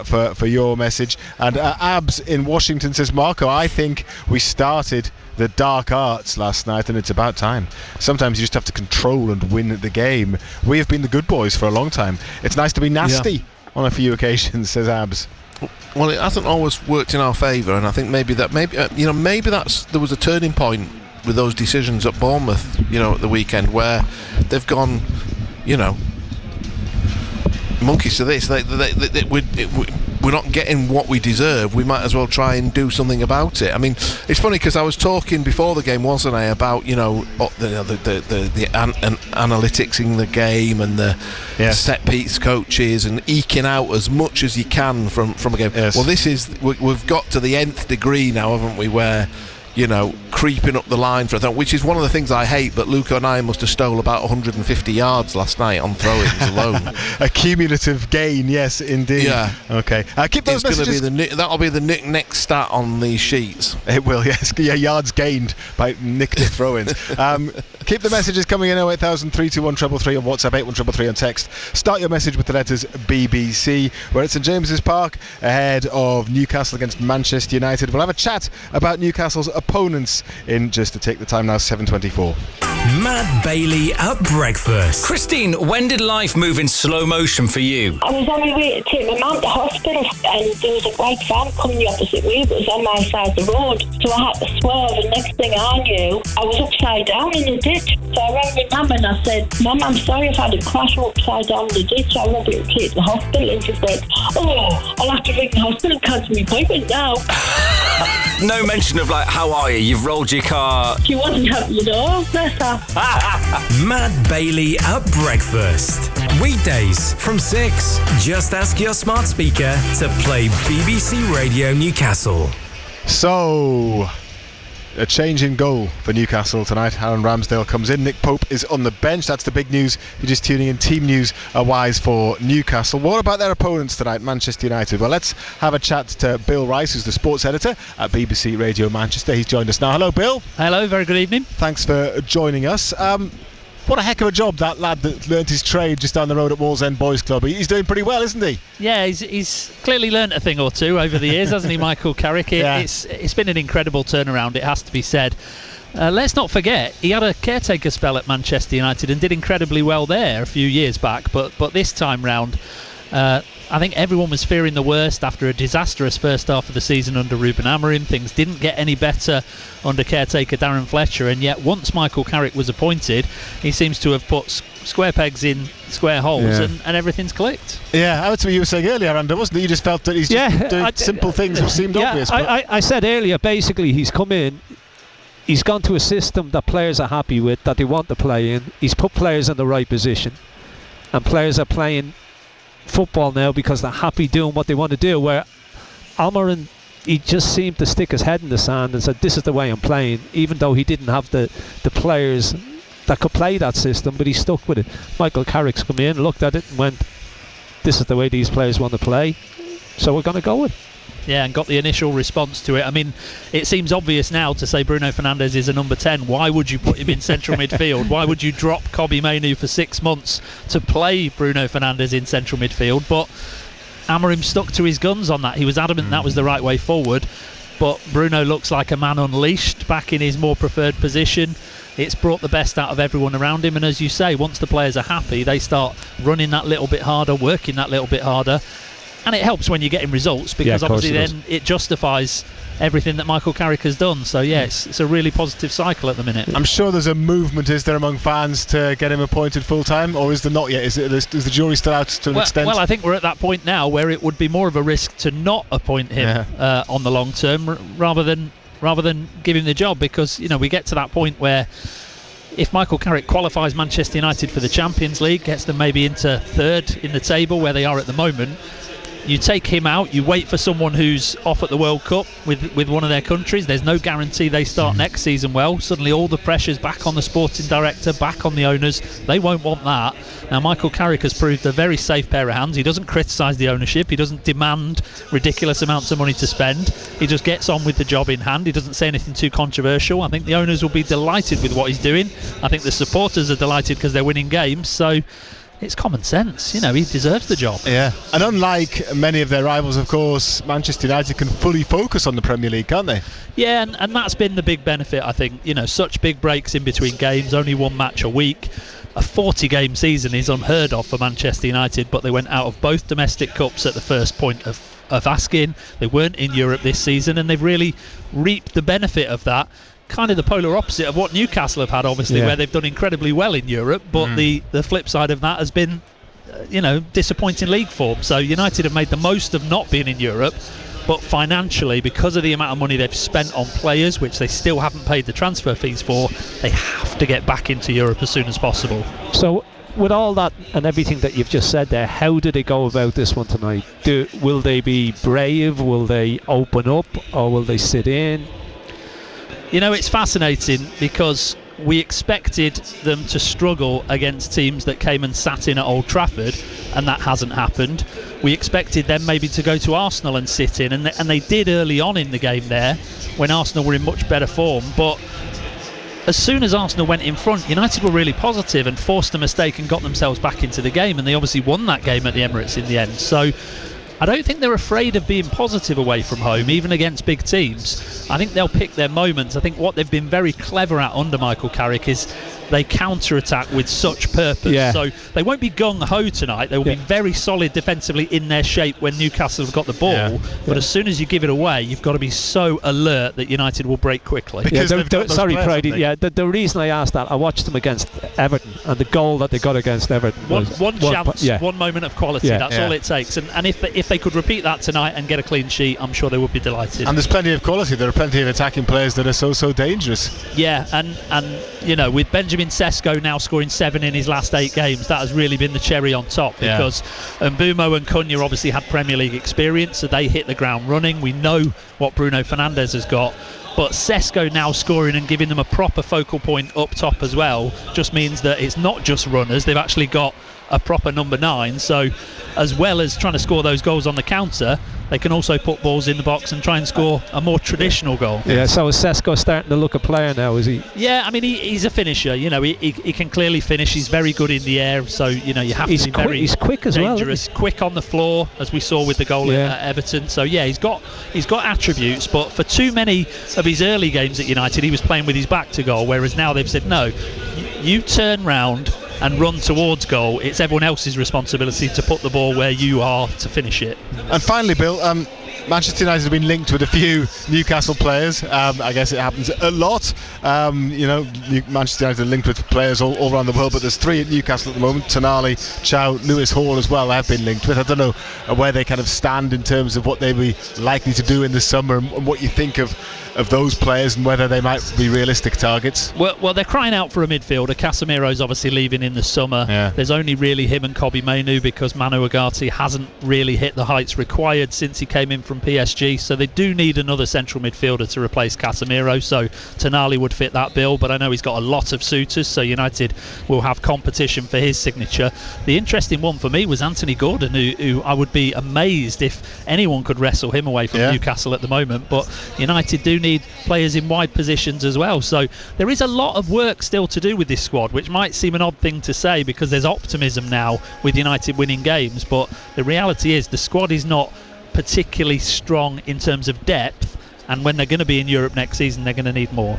for your message. And Abs in Washington says, Marco, I think we started the dark arts last night, and it's about time. Sometimes you just have to control and win the game. We have been the good boys for a long time. It's nice to be nasty on a few occasions, says Abs. Well, it hasn't always worked in our favour, and I think maybe there was a turning point with those decisions at Bournemouth, at the weekend, where they've gone, monkeys to this. We're not getting what we deserve. We might as well try and do something about it. I mean, it's funny because I was talking before the game, wasn't I, about the analytics in the game and the set piece coaches and eking out as much as you can from a game. Yes. Well, we've got to the nth degree now, haven't we? Where creeping up the line for which is one of the things I hate, but Luca and I must have stole about 150 yards last night on throw-ins alone. A cumulative gain, yes, indeed. Yeah. Okay. Keep those messages. That'll be the next stat on these sheets. It will, yes. Yeah, yards gained by nicked throw-ins. Keep the messages coming in 08000 321 333 on WhatsApp, 81333 on text. Start your message with the letters BBC. We're at St James's Park ahead of Newcastle against Manchester United. We'll have a chat about Newcastle's opponents in just to take the time now, 7:24. Matt Bailey at breakfast. Christine, when did life move in slow motion for you? I was on my way to take my mum to hospital, and there was a white van coming the opposite way, but it was on my side of the road, so I had to swerve, and next thing I knew, I was upside down in the ditch. So I rang my mum and I said, Mum, I'm sorry I've had a crash upside down in the ditch, I won't be able to take the hospital. And she said, I'll have to ring the hospital and cancel my appointment now. No mention of how are you? You've rolled your car. She wasn't happy at all, bless her. Matt Bailey at breakfast. Weekdays from 6. Just ask your smart speaker to play BBC Radio Newcastle. So, a change in goal for Newcastle tonight. Aaron Ramsdale comes in. Nick Pope is on the bench. That's the big news. You're just tuning in. Team news wise for Newcastle. What about their opponents tonight, Manchester United? Well, let's have a chat to Bill Rice, who's the sports editor at BBC Radio Manchester. He's joined us now. Hello, Bill. Hello, very good evening. Thanks for joining us. What a heck of a job that lad that learnt his trade just down the road at Wallsend Boys Club. He's doing pretty well, isn't he? Yeah, he's clearly learnt a thing or two over the years, hasn't he, Michael Carrick? It's been an incredible turnaround, it has to be said. Let's not forget, he had a caretaker spell at Manchester United and did incredibly well there a few years back, but this time round, I think everyone was fearing the worst after a disastrous first half of the season under Ruben Amorim. Things didn't get any better under caretaker Darren Fletcher, and yet once Michael Carrick was appointed, he seems to have put square pegs in square holes, and everything's clicked. Yeah, that's what you were saying earlier, Randa, wasn't it? You just felt that he's just doing simple things which seemed obvious. I said earlier, basically, he's come in, he's gone to a system that players are happy with, that they want to play in. He's put players in the right position, and players are playing football now because they're happy doing what they want to do, where Amorim, he just seemed to stick his head in the sand and said, this is the way I'm playing, even though he didn't have the players that could play that system, but he stuck with it. Michael Carrick's come in, looked at it and went, this is the way these players want to play, so we're going to go with it. Yeah, and got the initial response to it. I mean, it seems obvious now to say Bruno Fernandes is a number 10. Why would you put him in central midfield? Why would you drop Kobbie Mainoo for 6 months to play Bruno Fernandes in central midfield? But Amorim stuck to his guns on that. He was adamant that was the right way forward. But Bruno looks like a man unleashed, back in his more preferred position. It's brought the best out of everyone around him. And as you say, once the players are happy, they start running that little bit harder, working that little bit harder. And it helps when you're getting results, because obviously then it justifies everything that Michael Carrick has done. So yeah, it's a really positive cycle at the minute. I'm sure there's a movement, is there, among fans to get him appointed full time, or is there not yet? Is the jury still out to an extent? Well, I think we're at that point now where it would be more of a risk to not appoint him on the long term, rather than give him the job, because we get to that point where if Michael Carrick qualifies Manchester United for the Champions League, gets them maybe into third in the table where they are at the moment, You take him out, you wait for someone who's off at the World Cup with one of their countries. There's no guarantee they start next season well. Suddenly all the pressure's back on the sporting director, back on the owners. They won't want that. Now, Michael Carrick has proved a very safe pair of hands. He doesn't criticise the ownership. He doesn't demand ridiculous amounts of money to spend. He just gets on with the job in hand. He doesn't say anything too controversial. I think the owners will be delighted with what he's doing. I think the supporters are delighted because they're winning games. So it's common sense. He deserves the job. Yeah. And unlike many of their rivals, of course, Manchester United can fully focus on the Premier League, can't they? Yeah, and that's been the big benefit, I think. Such big breaks in between games, only one match a week. A 40-game season is unheard of for Manchester United, but they went out of both domestic cups at the first point of asking. They weren't in Europe this season, and they've really reaped the benefit of that. Kind of the polar opposite of what Newcastle have had, obviously, where they've done incredibly well in Europe, but the flip side of that has been disappointing league form. So United have made the most of not being in Europe, but financially, because of the amount of money they've spent on players, which they still haven't paid the transfer fees for, they have to get back into Europe as soon as possible. So with all that and everything that you've just said there, how do they go about this one tonight? Will they be brave? Will they open up? Or will they sit in? It's fascinating because we expected them to struggle against teams that came and sat in at Old Trafford, and that hasn't happened. We expected them maybe to go to Arsenal and sit in, and they did early on in the game there when Arsenal were in much better form. But as soon as Arsenal went in front, United were really positive and forced a mistake and got themselves back into the game, and they obviously won that game at the Emirates in the end. So I don't think they're afraid of being positive away from home, even against big teams. I think they'll pick their moments. I think what they've been very clever at under Michael Carrick is they counter-attack with such purpose. Yeah. So they won't be gung-ho tonight. They will be very solid defensively in their shape when Newcastle have got the ball. But as soon as you give it away, you've got to be so alert that United will break quickly. Sorry, Friday. The reason I asked that, I watched them against Everton, and the goal that they got against Everton was one chance, one moment of quality. Yeah. That's all it takes. And if they could repeat that tonight and get a clean sheet, I'm sure they would be delighted. And there's plenty of quality. There are plenty of attacking players that are so dangerous. Yeah, and with Benjamin Sesko now scoring 7 in his last 8 games, that has really been the cherry on top, because Mbumo and Cunha obviously had Premier League experience, so they hit the ground running. We know what Bruno Fernandes has got, but Sesko now scoring and giving them a proper focal point up top as well just means that it's not just runners, they've actually got a proper number 9, so as well as trying to score those goals on the counter, they can also put balls in the box and try and score a more traditional goal. Yeah, so is Sesko starting to look a player now, is he? Yeah, I mean, he's a finisher. He can clearly finish. He's very good in the air, so you have to be very he's quick as well, dangerous, quick on the floor, as we saw with the goal at Everton. So yeah, he's got attributes, but for too many of his early games at United, he was playing with his back to goal, whereas now they've said, no, you turn round and run towards goal. It's everyone else's responsibility to put the ball where you are to finish it. And finally, Bill, Manchester United have been linked with a few Newcastle players. I guess it happens a lot. Manchester United are linked with players all around the world, but there's 3 at Newcastle at the moment. Tonali, Chow, Lewis Hall as well have been linked with. I don't know where they kind of stand in terms of what they'd be likely to do in the summer, and what you think of those players and whether they might be realistic targets. Well, they're crying out for a midfielder. Casemiro's obviously leaving in the summer. Yeah. There's only really him and Kobbie Mainoo, because Manu Ugarte hasn't really hit the heights required since he came in from PSG, so they do need another central midfielder to replace Casemiro, so Tonali would fit that bill, but I know he's got a lot of suitors, so United will have competition for his signature. The interesting one for me was Anthony Gordon, who I would be amazed if anyone could wrestle him away from Newcastle at the moment, but United do need players in wide positions as well, so there is a lot of work still to do with this squad, which might seem an odd thing to say because there's optimism now with United winning games, but the reality is the squad is not particularly strong in terms of depth, and when they're going to be in Europe next season, they're going to need more.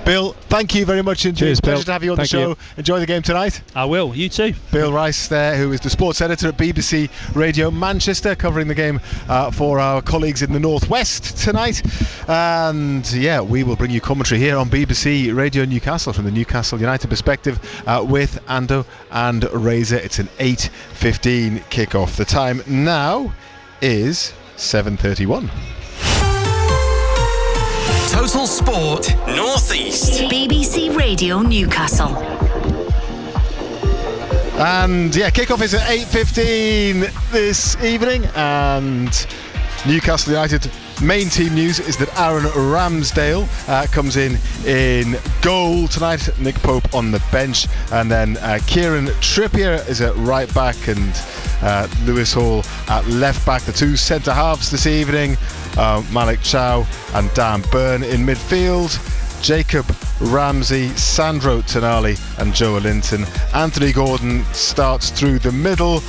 Bill, thank you very much indeed. Cheers, Pleasure Bill. to have you on the show. Enjoy the game tonight. I will. You too. Bill Rice there, who is the sports editor at BBC Radio Manchester, covering the game for our colleagues in the Northwest tonight. And yeah, we will bring you commentary here on BBC Radio Newcastle from the Newcastle United perspective with Ando and Razor. It's an 8:15 kickoff. The time now is 7:31. Total Sport North East. BBC Radio Newcastle. And yeah, kickoff is at 8:15 this evening, and Newcastle United main team news is that Aaron Ramsdale comes in goal tonight, Nick Pope on the bench, and then Kieran Trippier is at right back and Lewis Hall at left back. The two centre halves this evening, Malik Chow and Dan Byrne in midfield. Jacob Ramsey, Sandro Tonali and Joe Linton. Anthony Gordon starts through the middle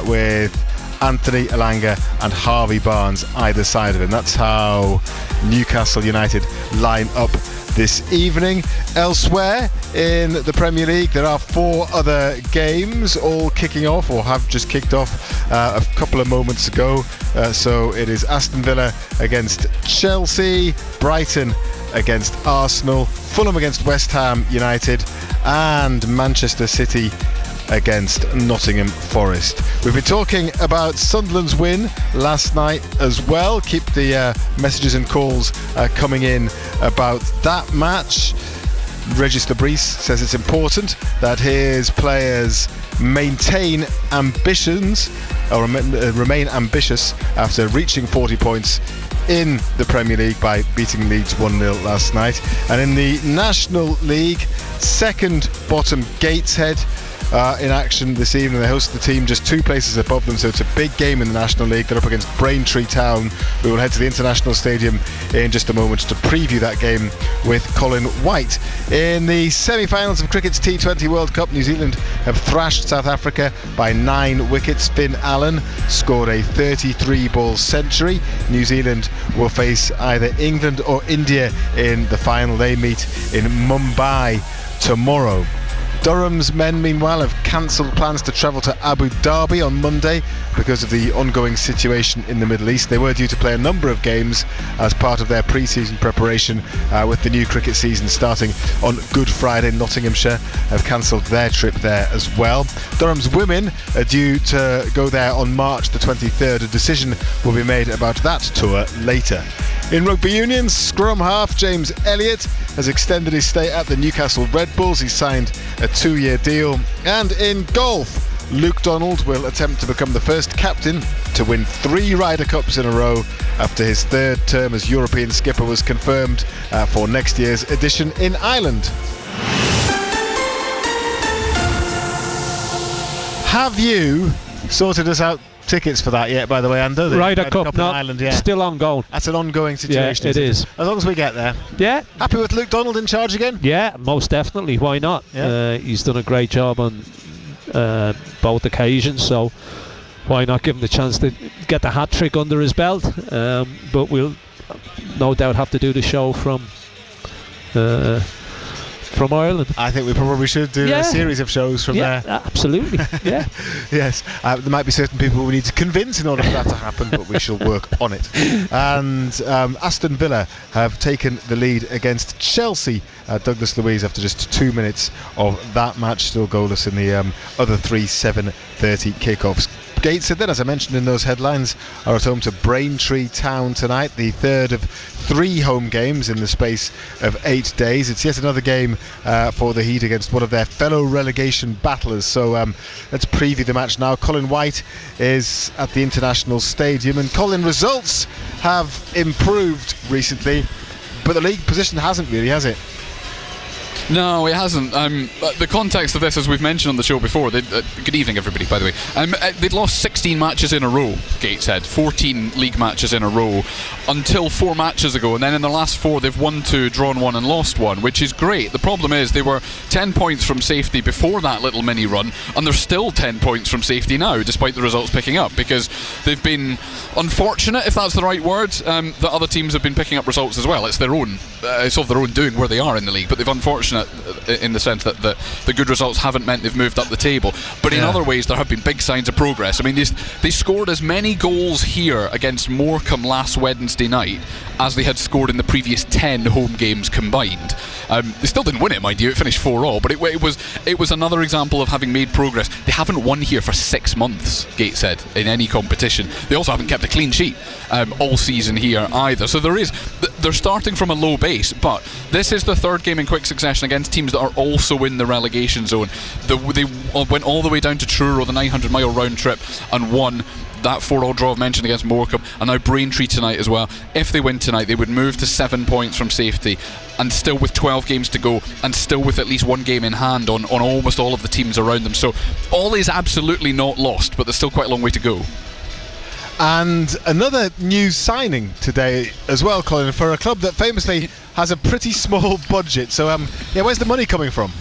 with Anthony Elanga and Harvey Barnes either side of him. That's how Newcastle United line up this evening. Elsewhere in the Premier League, there are 4 other games all kicking off or have just kicked off a couple of moments ago. So it is Aston Villa against Chelsea, Brighton against Arsenal, Fulham against West Ham United, and Manchester City against Nottingham Forest. We've been talking about Sunderland's win last night as well. Keep the messages and calls coming in about that match. Regis Lebris says it's important that his players maintain ambitions or remain ambitious after reaching 40 points in the Premier League by beating Leeds 1-0 last night. And in the National League, second bottom Gateshead in action this evening. They host the team just 2 places above them, so it's a big game in the National League. They're up against Braintree Town. We will head to the International Stadium in just a moment to preview that game with Colin White. In the semi-finals of cricket's T20 World Cup, New Zealand have thrashed South Africa by 9 wickets. Finn Allen scored a 33-ball century. New Zealand will face either England or India in the final. They meet in Mumbai tomorrow. Durham's men, meanwhile, have cancelled plans to travel to Abu Dhabi on Monday because of the ongoing situation in the Middle East. They were due to play a number of games as part of their pre-season preparation with the new cricket season starting on Good Friday. Nottinghamshire have cancelled their trip there as well. Durham's women are due to go there on March the 23rd. A decision will be made about that tour later. In rugby union, scrum half James Elliott has extended his stay at the Newcastle Red Bulls. He's signed a 2-year deal. And in golf, Luke Donald will attempt to become the first captain to win 3 Ryder Cups in a row after his 3rd term as European skipper was confirmed for next year's edition in Ireland. Have you sorted us out tickets for that yet, by the way, Ando? Ryder Cup, no, Ireland, yeah. Still ongoing. That's an ongoing situation. Yeah, it is. As long as we get there. Yeah. Happy with Luke Donald in charge again? Yeah, most definitely. Why not? Yeah. He's done a great job on both occasions, so why not give him the chance to get the hat-trick under his belt? But we'll no doubt have to do the show from Ireland. I think we probably should do a series of shows from there. Absolutely. Yeah. Yes. There might be certain people we need to convince in order for that to happen, but we shall work on it. And Aston Villa have taken the lead against Chelsea. Douglas Luiz after just 2 minutes of that match, still goalless in the other 3 7:30 kickoffs. Gateshead then, as I mentioned in those headlines, are at home to Braintree Town tonight, the 3rd of 3 home games in the space of 8 days. It's yet another game for the Heat against one of their fellow relegation battlers. So let's preview the match now. Colin White is at the International Stadium, and Colin, results have improved recently, but the league position hasn't really, has it? No, it hasn't. The context of this, as we've mentioned on the show before, good evening everybody, by the way, they'd lost 16 matches in a row, Gateshead, 14 league matches in a row until 4 matches ago, and then in the last 4 they've won 2, drawn 1 and lost 1, which is great. The problem is they were 10 points from safety before that little mini run, and they're still 10 points from safety now, despite the results picking up, because they've been unfortunate, if that's the right word, that other teams have been picking up results as well. It's their own, it's of their own doing where they are in the league, but they've unfortunate in the sense that the good results haven't meant they've moved up the table, but in other ways there have been big signs of progress. I mean, they scored as many goals here against Morecambe last Wednesday night as they had scored in the previous 10 home games combined. They still didn't win it, mind you, it finished 4-4, but it was another example of having made progress. They haven't won here for 6 months, Gateshead, in any competition. They also haven't kept a clean sheet all season here either, so they're starting from a low base, but this is the 3rd game in quick succession mention, against teams that are also in the relegation zone. They went all the way down to Truro, the 900-mile round trip, and won. That 4-4 draw I've mentioned against Morecambe, and now Braintree tonight as well. If they win tonight, they would move to 7 points from safety, and still with 12 games to go, and still with at least one game in hand on almost all of the teams around them. So all is absolutely not lost, but there's still quite a long way to go. And another new signing today as well, Colin, for a club that famously has a pretty small budget. So where's the money coming from?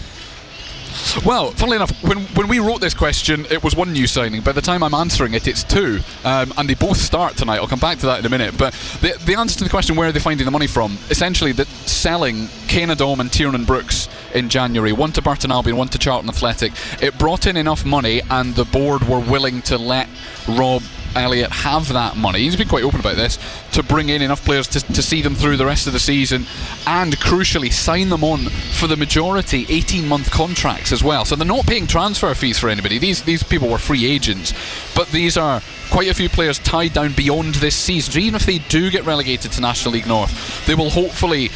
Well, funnily enough, when we wrote this question, it was one new signing. By the time I'm answering it, it's two. And they both start tonight. I'll come back to that in a minute. But the answer to the question, where are they finding the money from? Essentially, selling Kane Adom and Tiernan Brooks in January, one to Burton Albion, one to Charlton Athletic. It brought in enough money, and the board were willing to let Rob Elliott have that money. He's been quite open about this, to bring in enough players to see them through the rest of the season, and crucially sign them on for the majority 18-month contracts as well. So they're not paying transfer fees for anybody. These people were free agents, but these are quite a few players tied down beyond this season. So even if they do get relegated to National League North, they will hopefully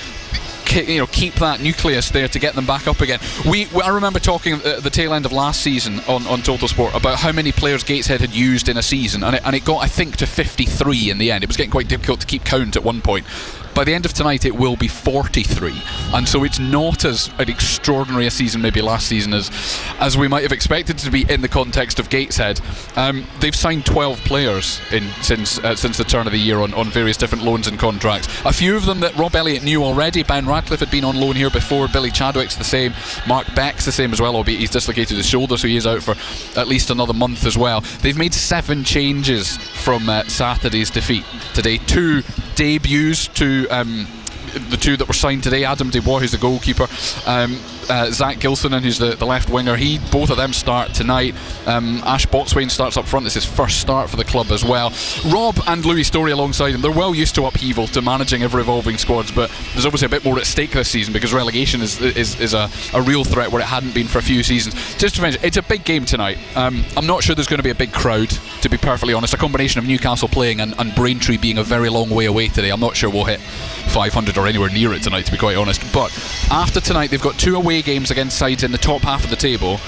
keep that nucleus there to get them back up again. I remember talking at the tail end of last season on Total Sport about how many players Gateshead had used in a season, and it got, I think, to 53 in the end. It was getting quite difficult to keep count at one point. By the end of tonight, it will be 43, and so it's not as an extraordinary a season maybe last season as we might have expected to be in the context of Gateshead. They've signed 12 players since the turn of the year on various different loans and contracts. A few of them that Rob Elliott knew already. Ben Radcliffe had been on loan here before. Billy Chadwick's the same. Mark Beck's the same as well, albeit he's dislocated his shoulder, so he is out for at least another month as well. They've made 7 changes from Saturday's defeat today. 2 debuts to the 2 that were signed today. Adam Desbois, who's the goalkeeper, Zach Gilsonen, who's the left winger, both of them start tonight. Ash Botswain starts up front. It's his first start for the club as well. Rob and Louis Story alongside him. They're well used to upheaval, to managing ever-evolving squads, but there's obviously a bit more at stake this season because relegation is a real threat where it hadn't been for a few seasons. Just to mention, it's a big game tonight. I'm not sure there's going to be a big crowd, to be perfectly honest. A combination of Newcastle playing and Braintree being a very long way away today. I'm not sure we'll hit 500 or anywhere near it tonight, to be quite honest. But after tonight, they've got 2 away games against sides in the top half of the table,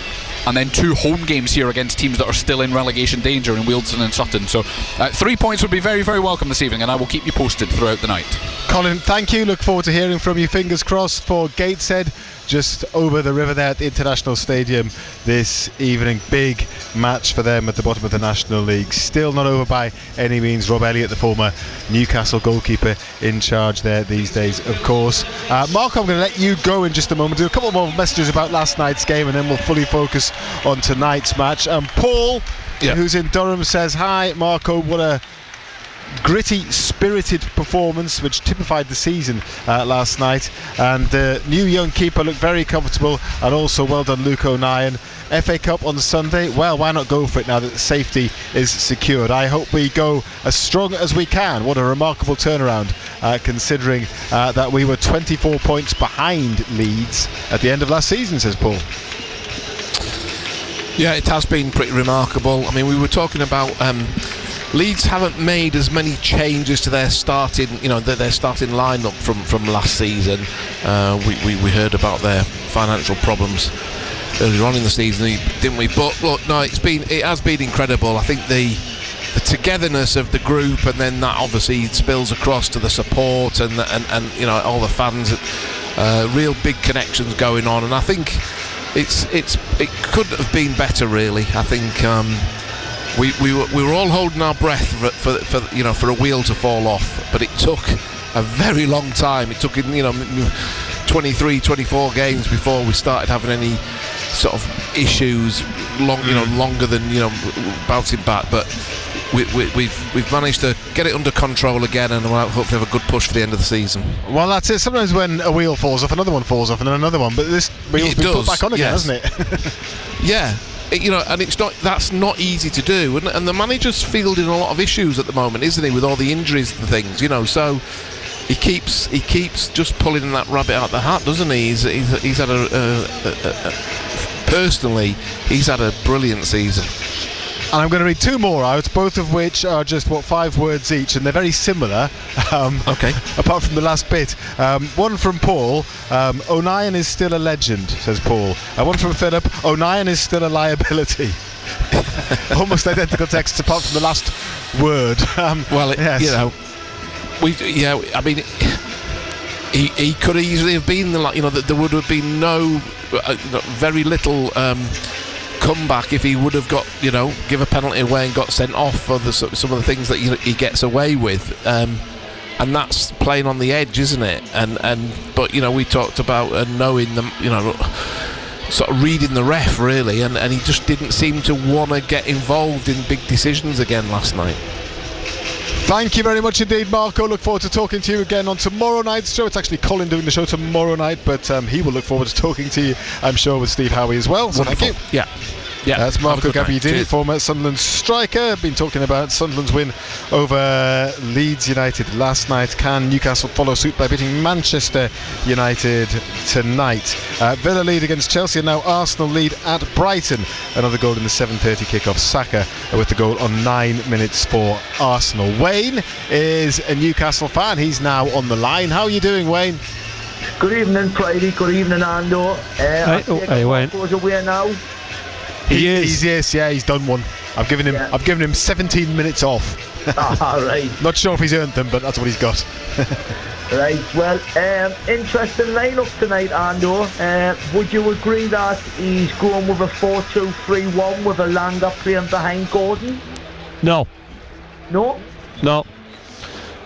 and then 2 home games here against teams that are still in relegation danger in Wealdstone and Sutton. So 3 points would be very, very welcome this evening, and I will keep you posted throughout the night. Colin, thank you. Look forward to hearing from you. Fingers crossed for Gateshead, just over the river there at the International Stadium this evening. Big match for them at the bottom of the National League. Still not over by any means. Rob Elliott, the former Newcastle goalkeeper, in charge there these days, of course. Marco, I'm going to let you go in just a moment. Do a couple more messages about last night's game, and then we'll fully focus on tonight's match. Paul, who's in Durham, says, hi Marco, what a gritty, spirited performance which typified the season last night, and the new young keeper looked very comfortable, and also well done Luke O'Nien. FA Cup on Sunday, well, why not go for it now that the safety is secured? I hope we go as strong as we can. What a remarkable turnaround, considering that we were 24 points behind Leeds at the end of last season, says Paul. Yeah, it has been pretty remarkable. I mean, we were talking about Leeds haven't made as many changes to their starting lineup from last season. We heard about their financial problems earlier on in the season, didn't we? But look, no, it has been incredible. I think the togetherness of the group, and then that obviously spills across to the support and all the fans. Real big connections going on, and I think it could have been better, really. I think we were all holding our breath for a wheel to fall off, but it took a very long time. It took 23, 24 games before we started having any sort of issues longer than bouncing back, but we've managed to get it under control again, and we'll hopefully have a good push for the end of the season. Well, that's it. Sometimes when a wheel falls off, another one falls off, and then another one, but this wheel's been put back on again, hasn't it? Yeah. And that's not easy to do, and the manager's fielding a lot of issues at the moment, isn't he, with all the injuries and things, so he keeps just pulling that rabbit out the hat, doesn't he? He's had personally, he's had a brilliant season. And I'm going to read 2 more out, both of which are just, 5 words each, and they're very similar. Okay. Apart from the last bit. One from Paul. O'Nien is still a legend, says Paul. One from Philip. O'Nien is still a liability. Almost identical texts apart from the last word. Yes. You know, I mean, he could easily have been that there would have been very little comeback if he would have got give a penalty away and got sent off for some of the things that he gets away with, and that's playing on the edge, isn't it? But we talked about knowing them, sort of reading the ref really, and he just didn't seem to want to get involved in big decisions again last night. Thank you very much indeed, Marco. Look forward to talking to you again on tomorrow night's show. It's actually Colin doing the show tomorrow night, but he will look forward to talking to you, I'm sure, with Steve Howie as well. So wonderful. Thank you. Yeah. That's Marco Gabbiadini, former Sunderland striker. Been talking about Sunderland's win over Leeds United last night. Can Newcastle follow suit by beating Manchester United tonight? Villa lead against Chelsea, and now Arsenal lead at Brighton. Another goal in the 7:30 kickoff. Saka with the goal on 9 minutes for Arsenal. Wayne is a Newcastle fan. He's now on the line. How are you doing, Wayne? Good evening, Friday. Good evening, Ando. Hey, Wayne. Goes away now. He's done one. I've given him 17 minutes off. Right. Not sure if he's earned them, but that's what he's got. Right, well, interesting lineup tonight, Ando. Would you agree that he's going with a 4-2-3-1 with Elanga playing behind Gordon? No. No? No.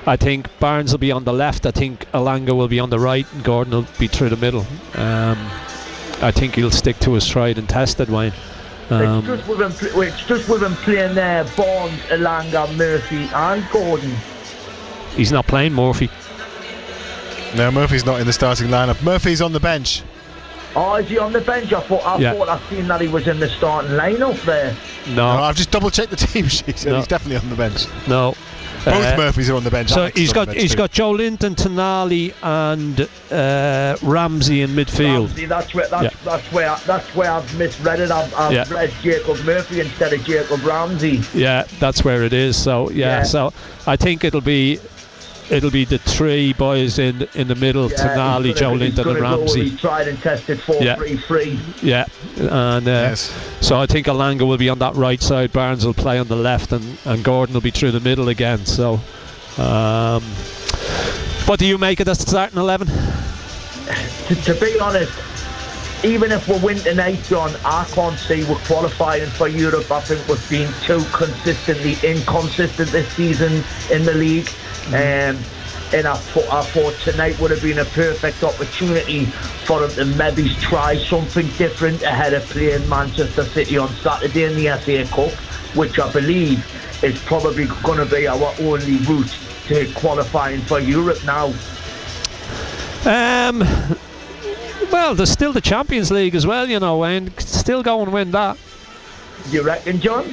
I think Barnes will be on the left. I think Elanga will be on the right, and Gordon will be through the middle. I think he'll stick to his tried and tested, Wayne. It's just with him playing there, Barnes, Elanga, Murphy and Gordon. He's not playing Murphy. No, Murphy's not in the starting lineup. Murphy's on the bench. Oh, is he on the bench? I thought I'd seen that he was in the starting lineup there. No, I've just double checked the team sheet, so he's definitely on the bench. No. Both Murphys are on the bench. So he's got Joe Linton, Tonali, and Ramsey in midfield. Ramsey, that's where I've misread it. I've read Jacob Murphy instead of Jacob Ramsey. Yeah, that's where it is. So so I think it'll be the 3 boys in the middle: Tonali, Joe Linton, and Ramsey. He's tried and tested 4-3-3. Yeah, and so I think Elanga will be on that right side. Barnes will play on the left, and Gordon will be through the middle again. So, what do you make of the starting 11? To be honest, even if we win tonight, John, I can't see we're qualifying for Europe. I think we've been too consistently inconsistent this season in the league. And I thought tonight would have been a perfect opportunity for them to maybe try something different ahead of playing Manchester City on Saturday in the FA Cup, which I believe is probably going to be our only route to qualifying for Europe now. Well, there's still the Champions League as well, Wayne. Still go and win that. You reckon, John?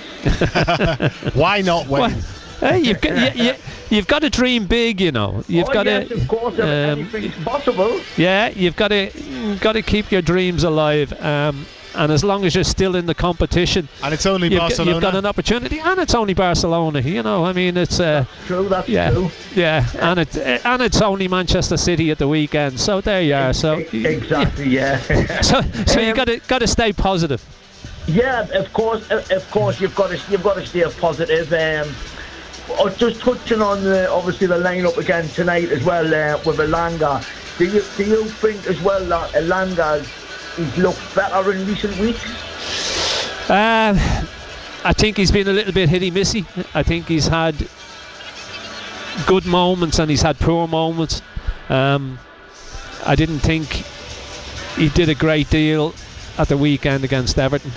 Why not, Wayne? Hey, you've got to dream big, You've got yes, of course, anything's possible. Yeah, you've got to keep your dreams alive. And as long as you're still in the competition, and it's only Barcelona, you've got an opportunity. And it's only Barcelona. I mean, it's true. That's true. Yeah, and it's only Manchester City at the weekend. So there you are. So exactly, yeah. so you got to stay positive. Yeah, of course, you've got to stay positive. Just touching on obviously the lineup again tonight as well with Elanga. Do you think as well that Elanga he's looked better in recent weeks? I think he's been a little bit hitty-missy. I think he's had good moments and he's had poor moments. I didn't think he did a great deal at the weekend against Everton.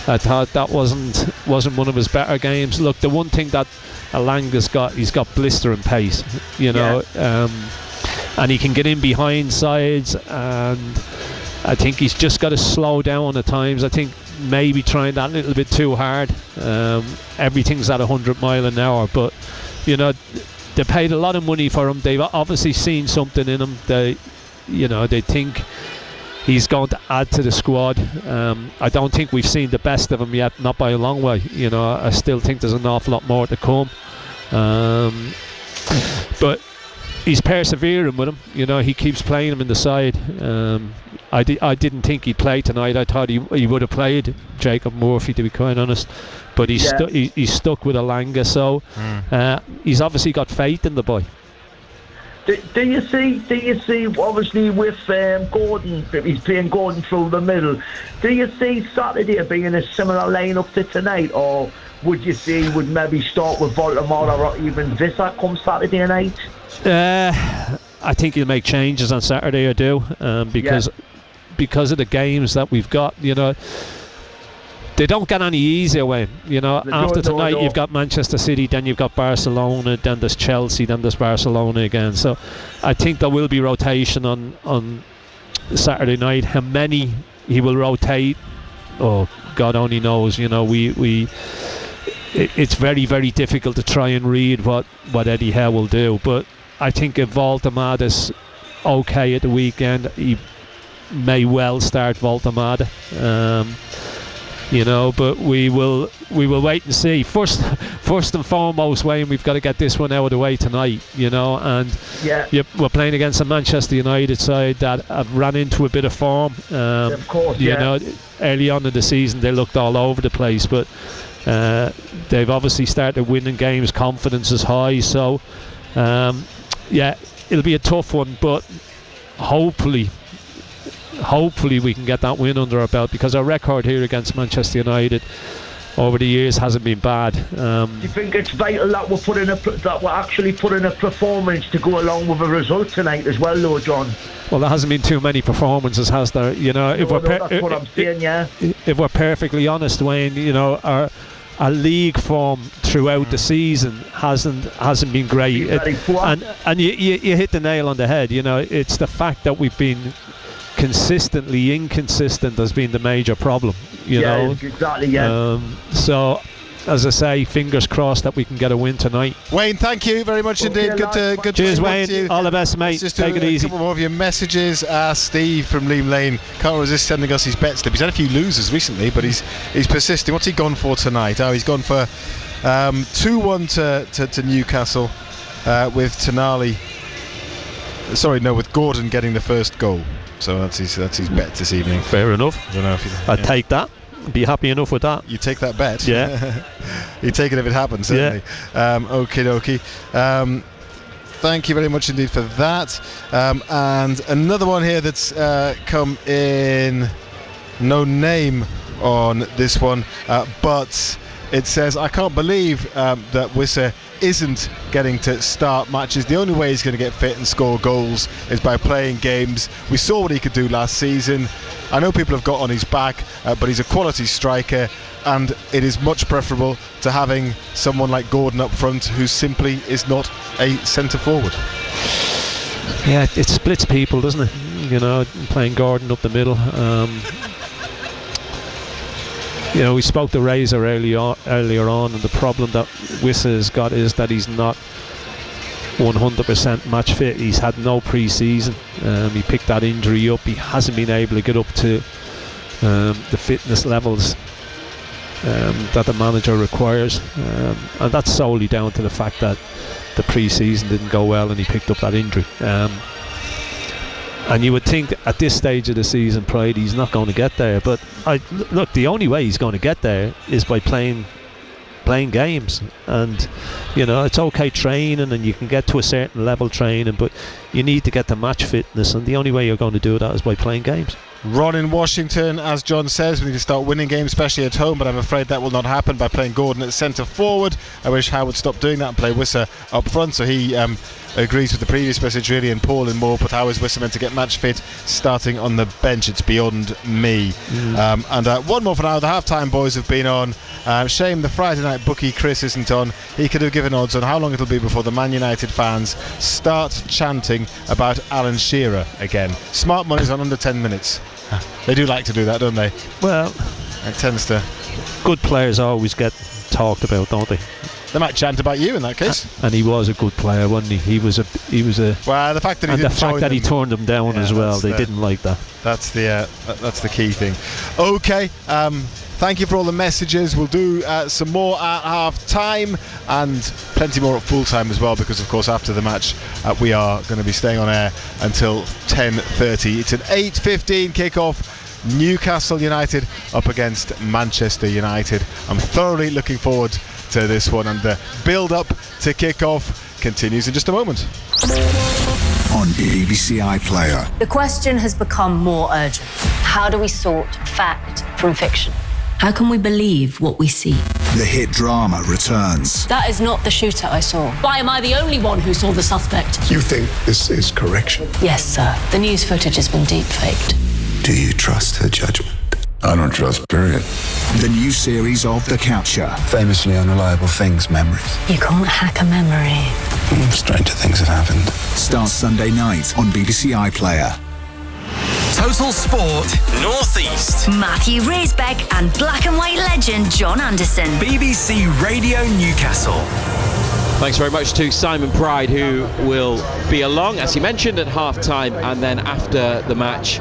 I thought that wasn't one of his better games. Look, the one thing that Elanga's got, he's got blistering pace, and he can get in behind sides, and I think he's just got to slow down at times. I think maybe trying that a little bit too hard. Everything's at 100 mile an hour, but they paid a lot of money for him. They've obviously seen something in him. They think he's going to add to the squad. I don't think we've seen the best of him yet, not by a long way. You know, I still think there's an awful lot more to come. But he's persevering with him. You know, he keeps playing him in the side. I didn't think he'd play tonight. I thought he would have played Jacob Murphy, to be quite honest. But he's stuck with Alanga, so he's obviously got faith in the boy. Do you see? Obviously, with Gordon, he's playing Gordon through the middle. Do you see Saturday being a similar lineup to tonight, or would you see would maybe start with Voldemort or even Visser come Saturday night? I think he'll make changes on Saturday. I do, because of the games that we've got. You know, they don't get any easier, Wayne. You know, after tonight you've got Manchester City, then you've got Barcelona, then there's Chelsea, then there's Barcelona again. So I think there will be rotation on Saturday night. How many he will rotate, oh, God only knows. You know, it's very, very difficult to try and read what Eddie Howe will do. But I think if Voltemada's okay at the weekend, he may well start Voltemada. You know, but we will wait and see. First and foremost, Wayne, we've got to get this one out of the way tonight. You know, and we're playing against a Manchester United side that have run into a bit of form. Of course, you know, early on in the season they looked all over the place, but they've obviously started winning games. Confidence is high, so it'll be a tough one, but hopefully we can get that win under our belt, because our record here against Manchester United over the years hasn't been bad. Do you think it's vital that we're actually putting a performance to go along with a result tonight as well, though, John? Well, there hasn't been too many performances, has there? You know, that's what I'm saying. If we're perfectly honest, Wayne, you know, our league form throughout the season hasn't been great. And you hit the nail on the head. You know, it's the fact that we've been consistently inconsistent has been the major problem. You know, exactly. So, as I say, fingers crossed that we can get a win tonight. Wayne, thank you very much indeed. Good Cheers, to Wayne. you. All the best, mate. Just take it easy. A couple more of your messages. Steve from Leam Lane can't resist sending us his bet slip. He's had a few losers recently, but he's persisting. What's he gone for tonight? Oh, he's gone for 2-1 to Newcastle with Tonali. Sorry, no, with Gordon getting the first goal. So that's his bet this evening. Fair enough. I don't know if I'd take that. Be happy enough with that. You take that bet? Yeah. You take it if it happens, certainly. Yeah. Okie dokie. Thank you very much indeed for that. And another one here that's come in. No name on this one, but it says, I can't believe that Wissa isn't getting to start matches. The only way he's going to get fit and score goals is by playing games. We saw what he could do last season. I know people have got on his back, but he's a quality striker, and it is much preferable to having someone like Gordon up front, who simply is not a centre forward. Yeah, it splits people, doesn't it? You know, playing Gordon up the middle. You know, we spoke to Razor earlier on, and the problem that Wissa has got is that he's not 100% match fit. He's had no pre-season. He picked that injury up. He hasn't been able to get up to the fitness levels that the manager requires, and that's solely down to the fact that the pre-season didn't go well and he picked up that injury. And you would think at this stage of the season, Pride, he's not going to get there. But look, the only way he's going to get there is by playing games. And you know, it's okay training, and you can get to a certain level training, but you need to get to match fitness, and the only way you're going to do that is by playing games. Ron in Washington, as John says, we need to start winning games, especially at home, but I'm afraid that will not happen by playing Gordon at centre forward. I wish Howe would stop doing that and play Wissa up front. So he agrees with the previous message, really, and Paul and more, but how is Wissa meant to get match fit starting on the bench? It's beyond me. And one more for now. The half-time boys have been on. Shame the Friday night bookie Chris isn't on. He could have given odds on how long it'll be before the Man United fans start chanting about Alan Shearer again. Smart money's on under 10 minutes. They do like to do that, don't they? Well, it tends to. Good players always get talked about, don't they? They might chant about you in that case. And he was a good player, wasn't he? He was a. Well, the fact that he and didn't the fact that he turned them down as well, they didn't like that. That's the key thing. Okay. Thank you for all the messages. We'll do some more at half time and plenty more at full time as well, because of course after the match we are going to be staying on air until 10:30. It's an 8:15 kickoff. Newcastle United up against Manchester United. I'm thoroughly looking forward to this one, and the build up to kick-off continues in just a moment. On BBC iPlayer. The question has become more urgent. How do we sort fact from fiction? How can we believe what we see? The hit drama returns. That is not the shooter I saw. Why am I the only one who saw the suspect? You think this is correction? Yes, sir. The news footage has been deep-faked. Do you trust her judgment? I don't trust, period. The new series of The Capture. Famously unreliable things, memories. You can't hack a memory. Stranger things have happened. Starts Sunday night on BBC iPlayer. Total Sport Northeast. Matthew Raisbeck and black and white legend John Anderson. BBC Radio Newcastle. Thanks very much to Simon Pride, who will be along, as he mentioned, at half-time and then after the match,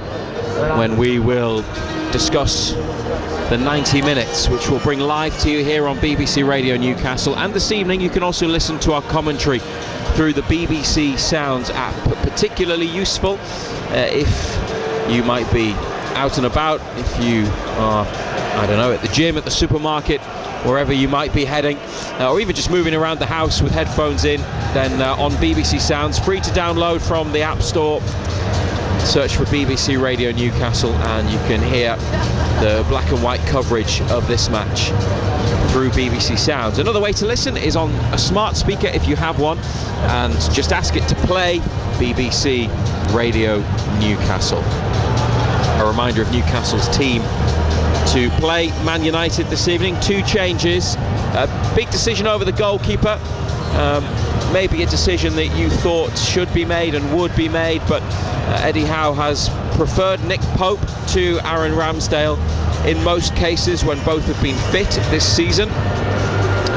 when we will discuss the 90 minutes, which we'll bring live to you here on BBC Radio Newcastle. And this evening you can also listen to our commentary through the BBC Sounds app, particularly useful if you might be out and about, if you are, I don't know, at the gym, at the supermarket, wherever you might be heading, or even just moving around the house with headphones in, then on BBC Sounds, free to download from the App Store. Search for BBC Radio Newcastle and you can hear the black and white coverage of this match through BBC Sounds. Another way to listen is on a smart speaker if you have one, and just ask it to play BBC Radio Newcastle. A reminder of Newcastle's team to play Man United this evening. 2 changes. A big decision over the goalkeeper. Maybe a decision that you thought should be made and would be made, but Eddie Howe has preferred Nick Pope to Aaron Ramsdale in most cases when both have been fit this season.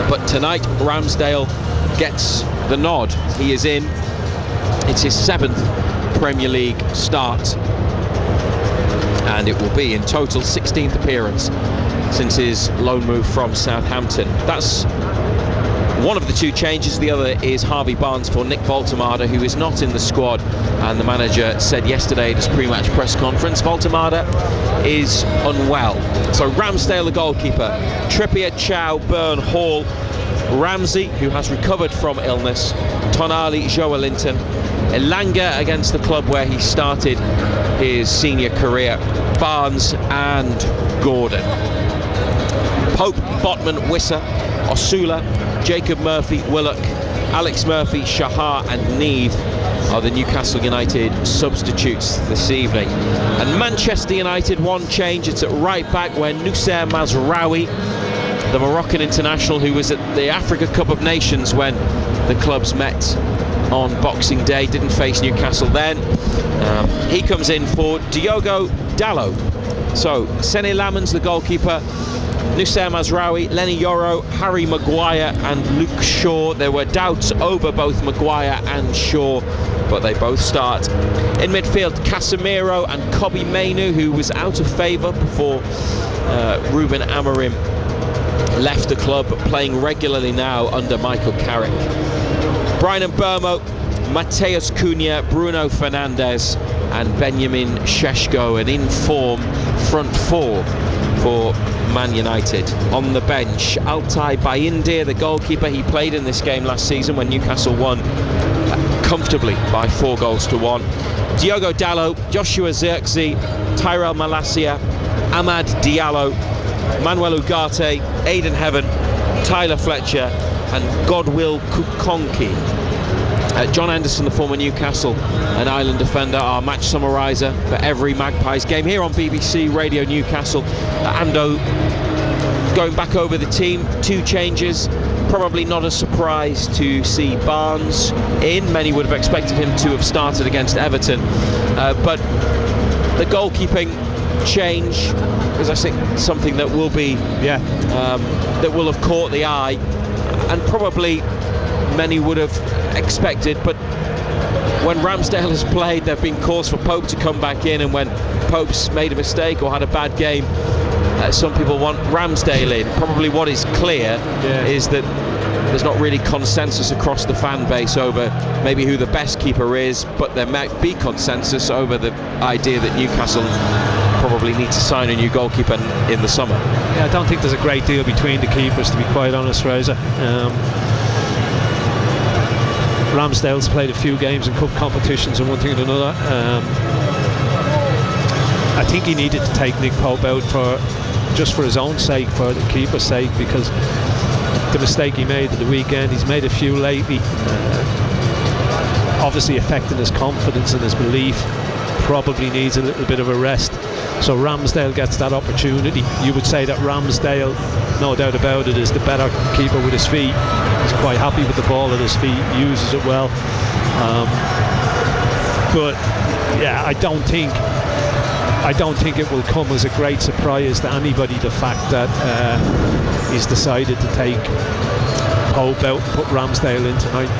But tonight Ramsdale gets the nod. He is in. It's his 7th Premier League start, and it will be in total 16th appearance since his loan move from Southampton. That's one of the 2 changes. The other is Harvey Barnes for Nick Voltemade, who is not in the squad, and the manager said yesterday at his pre-match press conference Voltemade is unwell. So Ramsdale the goalkeeper, Trippier, Chow, Byrne, Hall, Ramsey, who has recovered from illness, Tonali, Joelinton, Elanga against the club where he started his senior career, Barnes and Gordon. Pope, Botman, Wissa, Osula, Jacob Murphy, Willock, Alex Murphy, Shahar and Neve are the Newcastle United substitutes this evening. And Manchester United, 1 change. It's at right back where Noussair Mazraoui, the Moroccan international who was at the Africa Cup of Nations when the clubs met on Boxing Day, didn't face Newcastle then. He comes in for Diogo Dalot. So Sene Lammens the goalkeeper, Noussair Mazraoui, Lenny Yoro, Harry Maguire and Luke Shaw. There were doubts over both Maguire and Shaw, but they both start. In midfield, Casemiro and Kobbie Mainoo, who was out of favour before Ruben Amorim left the club, but playing regularly now under Michael Carrick. Bryan Mbeumo, Mateus Cunha, Bruno Fernandes and Benjamin Šeško, an in-form front 4 for Man United. On the bench, Altay Bayindir, the goalkeeper. He played in this game last season when Newcastle won comfortably by 4-1. Diogo Dalot, Joshua Zirkzee, Tyrell Malacia, Amad Diallo, Manuel Ugarte, Aidan Heaven, Tyler Fletcher and Godwill Kukonki. John Anderson, the former Newcastle and Ireland defender, our match summariser for every Magpies game here on BBC Radio Newcastle. Ando going back over the team, 2 changes. Probably not a surprise to see Barnes in. Many would have expected him to have started against Everton, but the goalkeeping change is, I think, something that will be that will have caught the eye and probably many would have expected. But when Ramsdale has played, there have been calls for Pope to come back in, and when Pope's made a mistake or had a bad game, some people want Ramsdale in. Probably what is clear is that there's not really consensus across the fan base over maybe who the best keeper is, but there might be consensus over the idea that Newcastle probably need to sign a new goalkeeper in the summer. Yeah, I don't think there's a great deal between the keepers, to be quite honest, Fraser. Ramsdale's played a few games in cup competitions and one thing and another. I think he needed to take Nick Pope out just for his own sake, for the keeper's sake, because the mistake he made at the weekend, he's made a few lately, obviously affecting his confidence and his belief. Probably needs a little bit of a rest, so Ramsdale gets that opportunity. You would say that Ramsdale, no doubt about it, is the better keeper with his feet. He's quite happy with the ball at his feet, uses it well, but yeah, I don't think it will come as a great surprise to anybody, the fact that he's decided to take Pope out and put Ramsdale in tonight.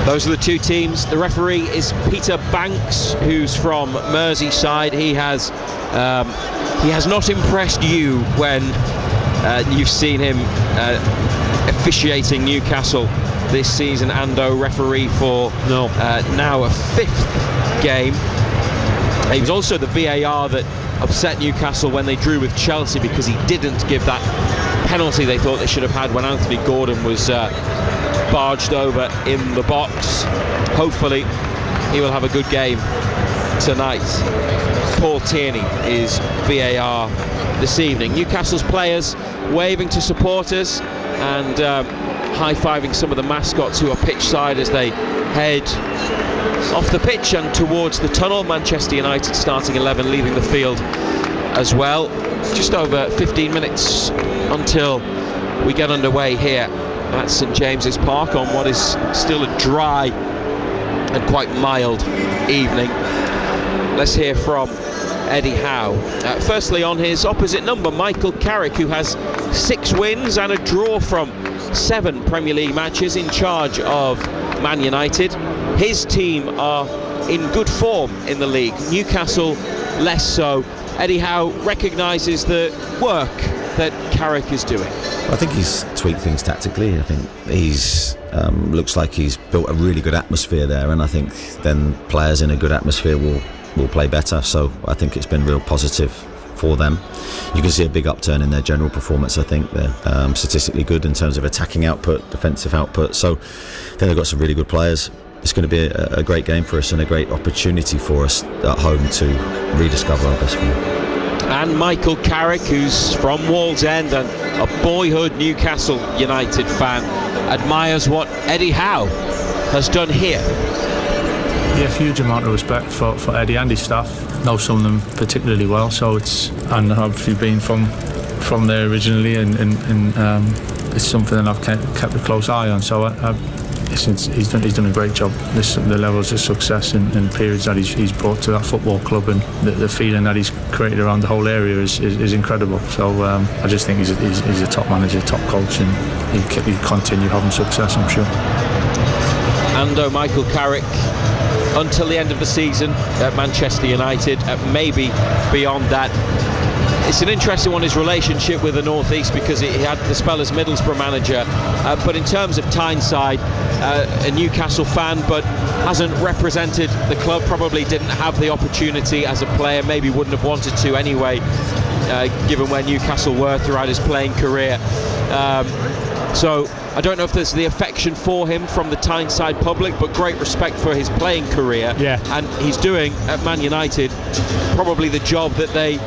Those are the two teams. The referee is Peter Banks, who's from Merseyside. He has not impressed you when you've seen him officiating Newcastle this season. Ando, referee for now a 5th game. He was also the VAR that upset Newcastle when they drew with Chelsea, because he didn't give that penalty they thought they should have had when Anthony Gordon was barged over in the box. Hopefully he will have a good game tonight. Paul Tierney is VAR this evening. Newcastle's players waving to supporters and high-fiving some of the mascots who are pitch-side as they head off the pitch and towards the tunnel. Manchester United starting 11 leaving the field as well. Just over 15 minutes until we get underway here at St James's Park on what is still a dry and quite mild evening. Let's hear from Eddie Howe. Firstly, on his opposite number, Michael Carrick, who has 6 wins and a draw from 7 Premier League matches, in charge of Man United. His team are in good form in the league, Newcastle less so. Eddie Howe recognises the work that Carrick is doing. I think he's tweaked things tactically. I think he's looks like he's built a really good atmosphere there, and I think then players in a good atmosphere will play better. So I think it's been real positive for them. You can see a big upturn in their general performance. I think they're statistically good in terms of attacking output, defensive output. So then they've got some really good players. It's going to be a great game for us and a great opportunity for us at home to rediscover our best form. And Michael Carrick, who's from Wallsend and a boyhood Newcastle United fan, admires what Eddie Howe has done here. Yeah, huge amount of respect for Eddie and his staff. Know some of them particularly well, so and obviously being from there originally, and it's something that I've kept a close eye on. So he's done a great job. The levels of success and periods that he's brought to that football club, and the feeling that he's created around the whole area is incredible. So I just think he's a top manager, top coach, and he'll continue having success, I'm sure. Ando, Michael Carrick, until the end of the season at Manchester United, maybe beyond that. It's an interesting one, his relationship with the North East, because he had the spell as Middlesbrough manager, but in terms of Tyneside, a Newcastle fan, but hasn't represented the club, probably didn't have the opportunity as a player, maybe wouldn't have wanted to anyway, given where Newcastle were throughout his playing career. So I don't know if there's the affection for him from the Tyneside public, but great respect for his playing career. Yeah. And he's doing at Man United probably the job that they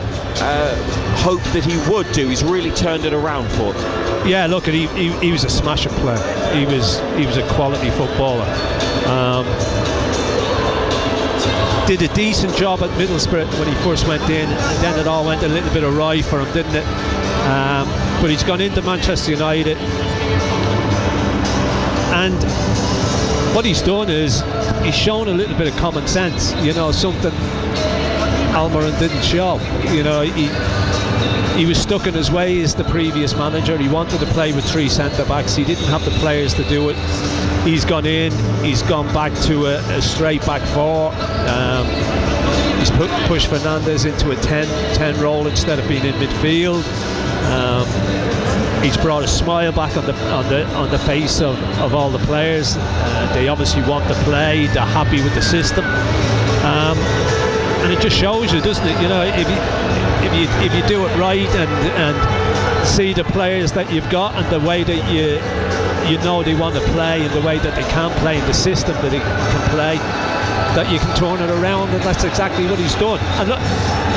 hoped that he would do. He's really turned it around for them. Yeah, look, he was a smashing player. He was a quality footballer. Did a decent job at Middlesbrough when he first went in, and then it all went a little bit awry for him, didn't it? But he's gone into Manchester United, and what he's done is he's shown a little bit of common sense, something Almiron didn't show. he was stuck in his ways, the previous manager. He wanted to play with 3 centre-backs. He didn't have the players to do it. He's gone back to a straight back 4. He's pushed Fernandes into a 10 role instead of being in midfield. He's brought a smile back on the face of all the players. They obviously want to play. They're happy with the system, and it just shows you, doesn't it? You know, if you do it right and see the players that you've got and the way that you know they want to play and the way that they can play and the system that they can play, that you can turn it around, and that's exactly what he's done. And look,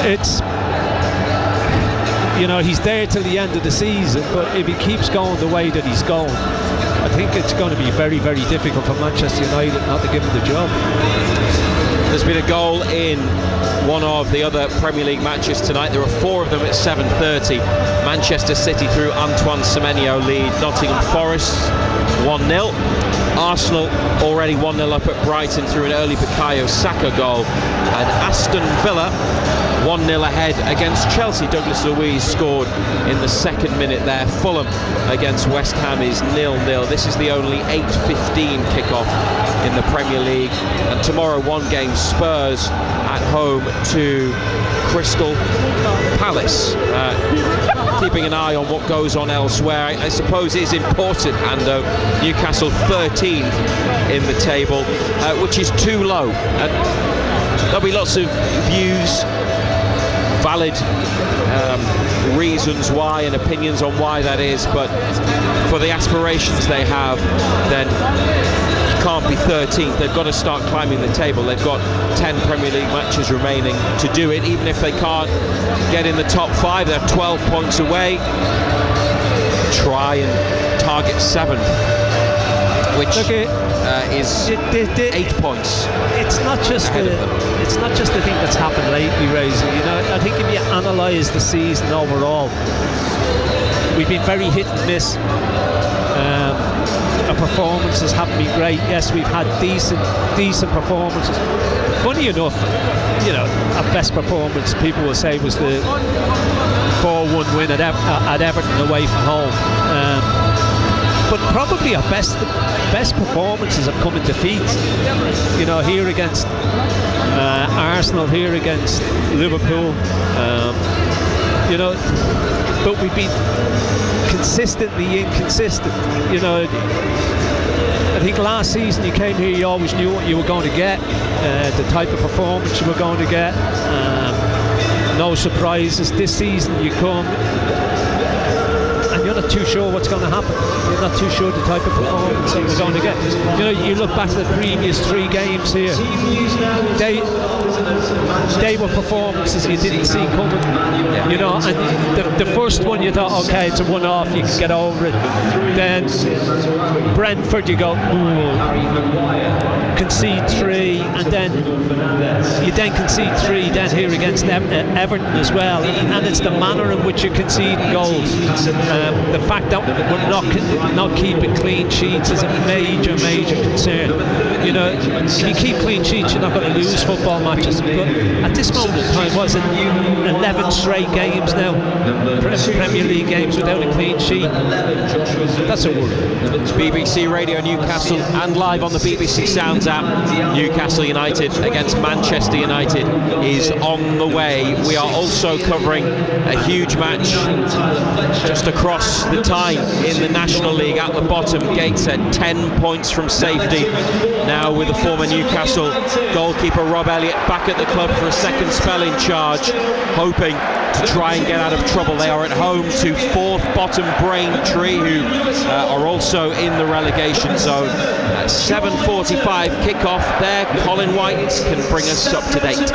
it's, you know, he's there till the end of the season, but if he keeps going the way that he's going, I think it's going to be very, very difficult for Manchester United not to give him the job. There's been a goal in one of the other Premier League matches tonight. There are 4 of them at 7:30. Manchester City through Antoine Semenyo lead Nottingham Forest 1-0. Arsenal already 1-0 up at Brighton through an early Bukayo Saka goal. And Aston Villa 1-0 ahead against Chelsea. Douglas Luiz scored in the 2nd minute there. Fulham against West Ham is 0-0. This is the only 8:15 kickoff in the Premier League. And tomorrow, one game, Spurs at home to Crystal Palace. Keeping an eye on what goes on elsewhere. I suppose it is important, Ando. Newcastle 13th in the table, which is too low. There'll be lots of views, valid reasons why and opinions on why that is, but for the aspirations they have, then you can't be 13th. They've got to start climbing the table. They've got 10 Premier League matches remaining to do it. Even if they can't get in the top 5, they're 12 points away. Try and target 7th, which is 8 points. It's not just the thing that's happened lately, Razor. You know, I think if you analyse the season overall, we've been very hit and miss. Our performances haven't been great. Yes, we've had decent performances. Funny enough, you know, our best performance, people will say, was the 4-1 win at Everton away from home. But probably our best performances have come in defeats. You know, here against Arsenal, here against Liverpool. You know, but we've been consistently inconsistent. You know, I think last season you came here, you always knew what you were going to get, the type of performance you were going to get. No surprises. This season you come and you're not too sure what's going to happen. You're not too sure the type of performance that we're going to get. You know, you look back at the previous 3 games here, they were performances you didn't see coming. You know, and the first one you thought, okay, it's a one-off, you can get over it. Then Brentford, you go, concede 3, and then you concede 3 then here against Everton as well, and it's the manner in which you concede goals. The fact that we're not keeping clean sheets is a major concern. You know, if you keep clean sheets, you're not going to lose football matches. But at this moment in time, was it 11 straight games now, Premier League games without a clean sheet? That's a worry. It's BBC Radio Newcastle and live on the BBC Sounds app. Newcastle United against Manchester United is on the way. We are also covering a huge match just across the time in the National League at the bottom. Gateshead 10 points from safety now, with the former Newcastle goalkeeper Rob Elliott back at the club for a second spell in charge, hoping to try and get out of trouble. They are at home to 4th bottom Braintree, who are also in the relegation zone. At 7:45 kickoff there. Colin White can bring us up to date.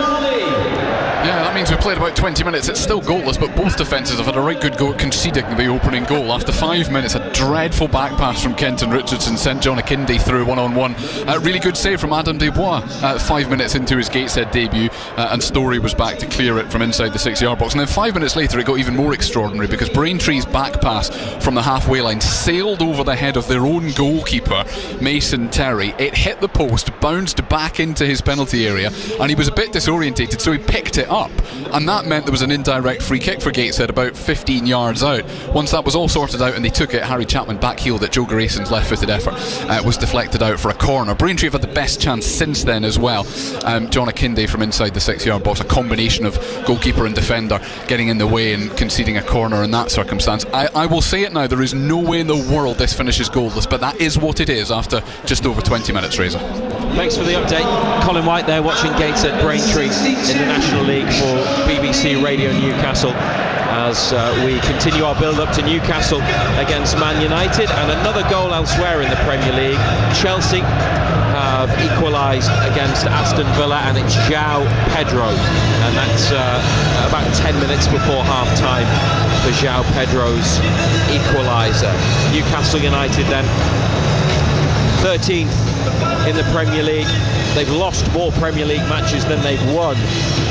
Yeah, that means we played about 20 minutes. It's still goalless, but both defences have had a right good go at conceding the opening goal. After 5 minutes, a dreadful back pass from Kenton Richardson sent John Akinde through 1-on-1. Really good save from Adam Desbois 5 minutes into his Gateshead debut, and Story was back to clear it from inside the 6-yard box. And then 5 minutes later, it got even more extraordinary, because Braintree's back pass from the halfway line sailed over the head of their own goalkeeper, Mason Terry. It hit the post, bounced back into his penalty area, and he was a bit disorientated, so he picked it up up, and that meant there was an indirect free kick for Gateshead about 15 yards out. Once that was all sorted out and they took it, Harry Chapman backheeled it. Joe Grayson's left-footed effort was deflected out for a corner. Braintree have had the best chance since then as well. John Akinde from inside the 6-yard box, a combination of goalkeeper and defender getting in the way and conceding a corner in that circumstance. I will say it now, there is no way in the world this finishes goalless, but that is what it is after just over 20 minutes, Razor. Thanks for the update. Colin White there watching Gateshead Braintree in the National League for BBC Radio Newcastle as we continue our build-up to Newcastle against Man United, and another goal elsewhere in the Premier League. Chelsea have equalised against Aston Villa, and it's João Pedro, and that's about 10 minutes before half-time for João Pedro's equaliser. Newcastle United then 13th in the Premier League. They've lost more Premier League matches than they've won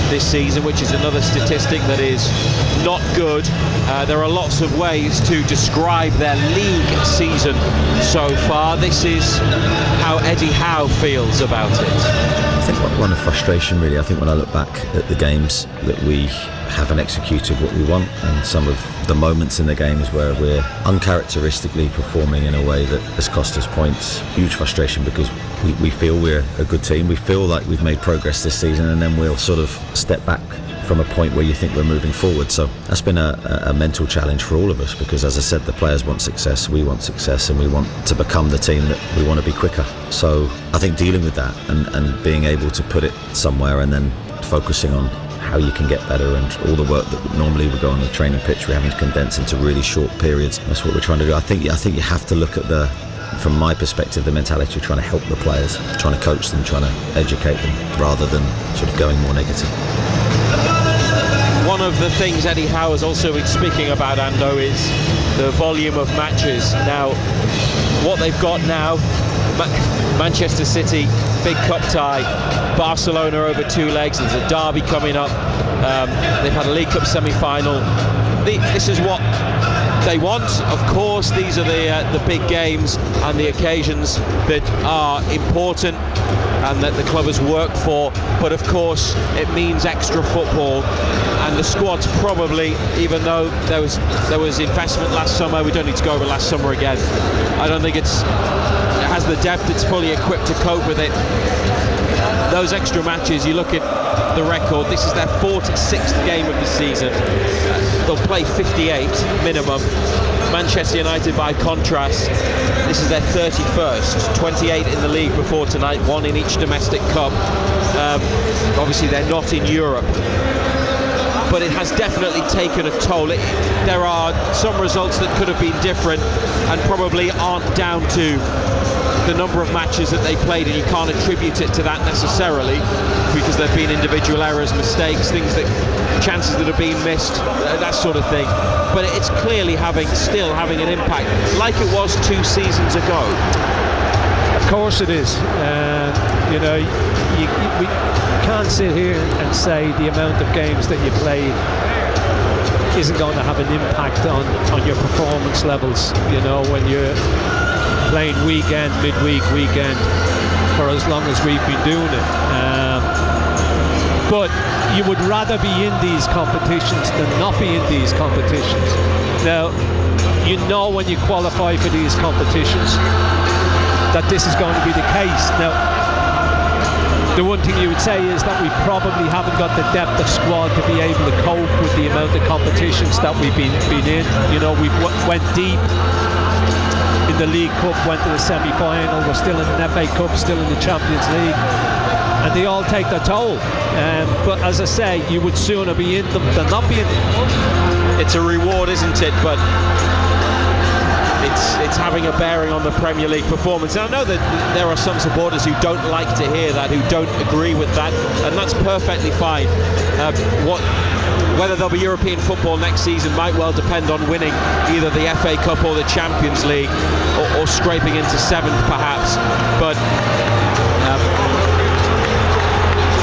this season, which is another statistic that is not good. There are lots of ways to describe their league season so far. This is how Eddie Howe feels about it. I think one of frustration, really. I think when I look back at the games, that we haven't executed what we want, and some of the moments in the games where we're uncharacteristically performing in a way that has cost us points. Huge frustration, because we feel we're a good team. We feel like we've made progress this season, and then we'll sort of step back from a point where you think we're moving forward. So that's been a mental challenge for all of us, because as I said, the players want success, we want success, and we want to become the team that we want to be quicker. So I think dealing with that and being able to put it somewhere, and then focusing on how you can get better, and all the work that normally would go on the training pitch, we're having to condense into really short periods. That's what we're trying to do. I think you have to look at from my perspective, the mentality of trying to help the players, trying to coach them, trying to educate them, rather than sort of going more negative. One of the things Eddie Howe has also been speaking about, Ando, is the volume of matches. Now, what they've got now, Manchester City, big cup tie, Barcelona over 2 legs, there's a derby coming up, they've had a League Cup semi-final. This is what they want. Of course, these are the big games and the occasions that are important and that the club has worked for, but of course it means extra football, and the squad's probably, even though there was investment last summer, we don't need to go over last summer again, I don't think it has the depth, it's fully equipped to cope with it. Those extra matches, you look at the record, this is their 46th game of the season. They'll play 58 minimum. Manchester United, by contrast, this is their 31st, 28 in the league before tonight, 1 in each domestic cup. Obviously they're not in Europe, but it has definitely taken a toll. There are some results that could have been different and probably aren't down to the number of matches that they played, and you can't attribute it to that necessarily, because there have been individual errors, mistakes, chances that have been missed, that sort of thing. But it's clearly still having an impact, like it was 2 seasons ago. Of course it is. We can't sit here and say the amount of games that you play isn't going to have an impact on your performance levels. When you're playing weekend, midweek, weekend, for as long as we've been doing it. But you would rather be in these competitions than not be in these competitions. Now, when you qualify for these competitions that this is going to be the case. Now, the one thing you would say is that we probably haven't got the depth of squad to be able to cope with the amount of competitions that we've been in. We went deep in the League Cup, went to the semi-final, we're still in the FA Cup, still in the Champions League, and they all take their toll. But as I say, you would sooner be in them than not be in them. It's a reward, isn't it? But it's having a bearing on the Premier League performance. And I know that there are some supporters who don't like to hear that, who don't agree with that, and that's perfectly fine. Whether there'll be European football next season might well depend on winning either the FA Cup or the Champions League, or scraping into 7th perhaps. But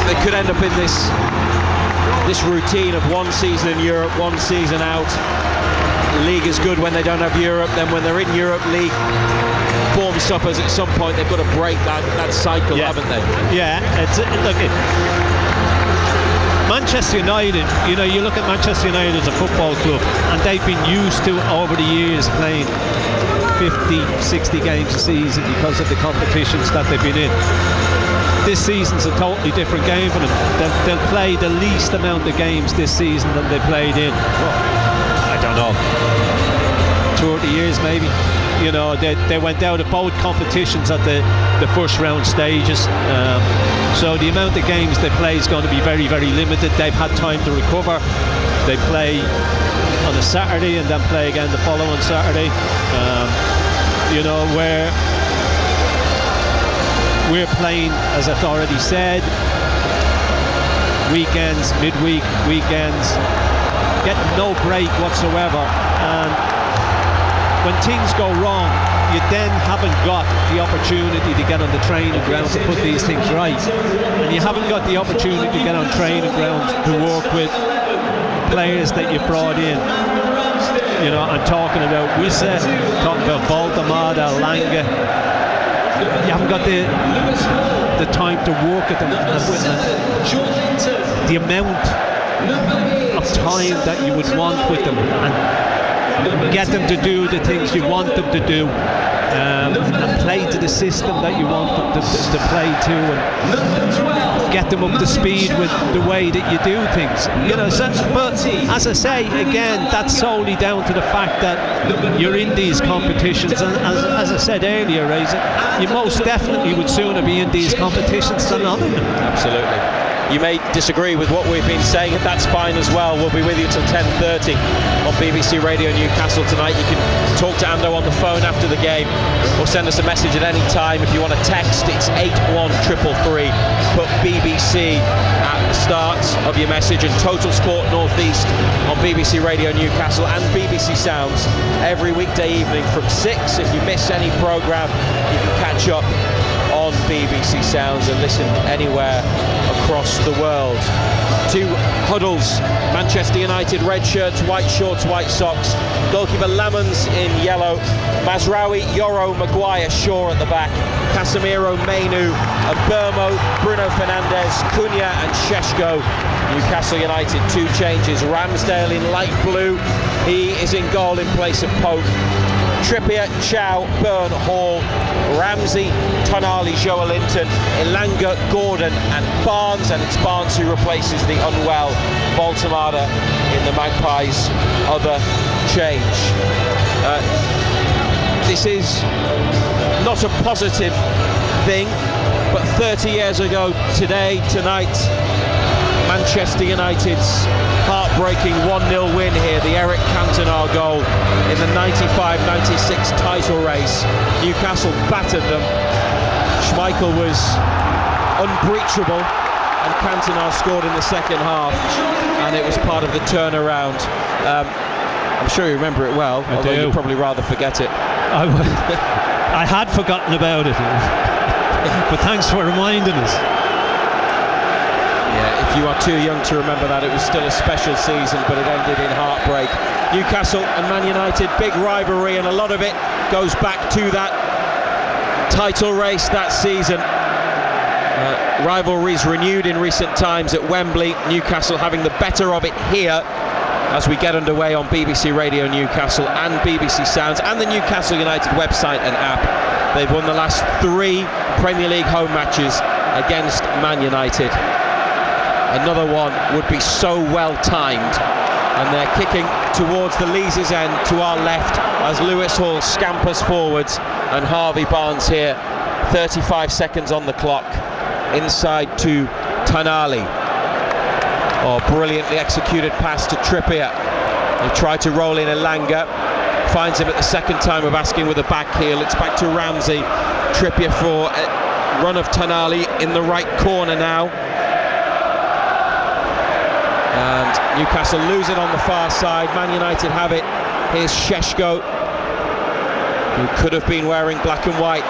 they could end up in this routine of 1 season in Europe, 1 season out. League is good when they don't have Europe, then when they're in Europe, League form suffers at some point. They've got to break that cycle, haven't they? Yeah, Manchester United, you look at Manchester United as a football club, and they've been used to over the years playing 50, 60 games a season because of the competitions that they've been in. This season's a totally different game for them. They'll play the least amount of games this season than they played in, I don't know, 30 years maybe. They went out of both competitions at the first round stages, so the amount of games they play is going to be very, very limited. They've had time to recover. They play on a Saturday and then play again the following Saturday, where we're playing, as I've already said, weekends, midweek weekends, getting no break whatsoever, and when things go wrong, you then haven't got the opportunity to get on the training ground to put these things right, and you haven't got the opportunity to get on training ground to work with players that you brought in. I'm talking about Wissa, talking about Voltemada, Langa. You haven't got the time to work at them, the amount of time that you would want with them, and get them to do the things you want them to do, and play to the system that you want them to play to, and get them up to speed with the way that you do things. But as I say again, that's solely down to the fact that you're in these competitions, and as I said earlier, Razor, you most definitely would sooner be in these competitions than not in them. Absolutely. You may disagree with what we've been saying, and that's fine as well. We'll be with you till 10:30 on BBC Radio Newcastle tonight. You can talk to Ando on the phone after the game, or send us a message at any time. If you want to text, it's 81333. Put BBC at the start of your message, and Total Sport North East on BBC Radio Newcastle and BBC Sounds every weekday evening from 6. If you miss any programme, you can catch up on BBC Sounds and listen anywhere across the world. Two huddles, Manchester United red shirts, white shorts, white socks. Goalkeeper Lamons in yellow, Mazraoui, Yoro, Maguire, Shaw at the back, Casemiro, Mainu, and Burmo, Bruno Fernandes, Cunha and Šeško. Newcastle United, two changes. Ramsdale in light blue, he is in goal in place of Pope. Trippier, Chow, Byrne, Hall, Ramsey, Tonali, Joelinton, Elanga, Gordon and Barnes, and it's Barnes who replaces the unwell Voltemada in the Magpies' other change. This is not a positive thing, but 30 years ago today, tonight, Manchester United's heartbreaking 1-0 win here, the Eric Cantona goal in the 95-96 title race. Newcastle battered them. Schmeichel was unbreachable, and Cantona scored in the second half, and it was part of the turnaround. I'm sure you remember it well, although you'd probably rather forget it. I had forgotten about it, but thanks for reminding us. If you are too young to remember that, it was still a special season, but it ended in heartbreak. Newcastle and Man United, big rivalry, and a lot of it goes back to that title race that season. Rivalries renewed in recent times at Wembley, Newcastle having the better of it here as we get underway on BBC Radio Newcastle and BBC Sounds and the Newcastle United website and app. They've won the last 3 Premier League home matches against Man United. Another one would be so well timed, and they're kicking towards the Leazes end to our left as Lewis Hall scampers forwards, and Harvey Barnes here, 35 seconds on the clock, inside to Tonali. Brilliantly executed pass to Trippier. They tried to roll in Elanga, finds him at the second time of asking with a back heel. It's back to Ramsey. Trippier for a run of Tonali in the right corner now. And Newcastle lose it on the far side. Man United have it. Here's Šeško, who could have been wearing black and white,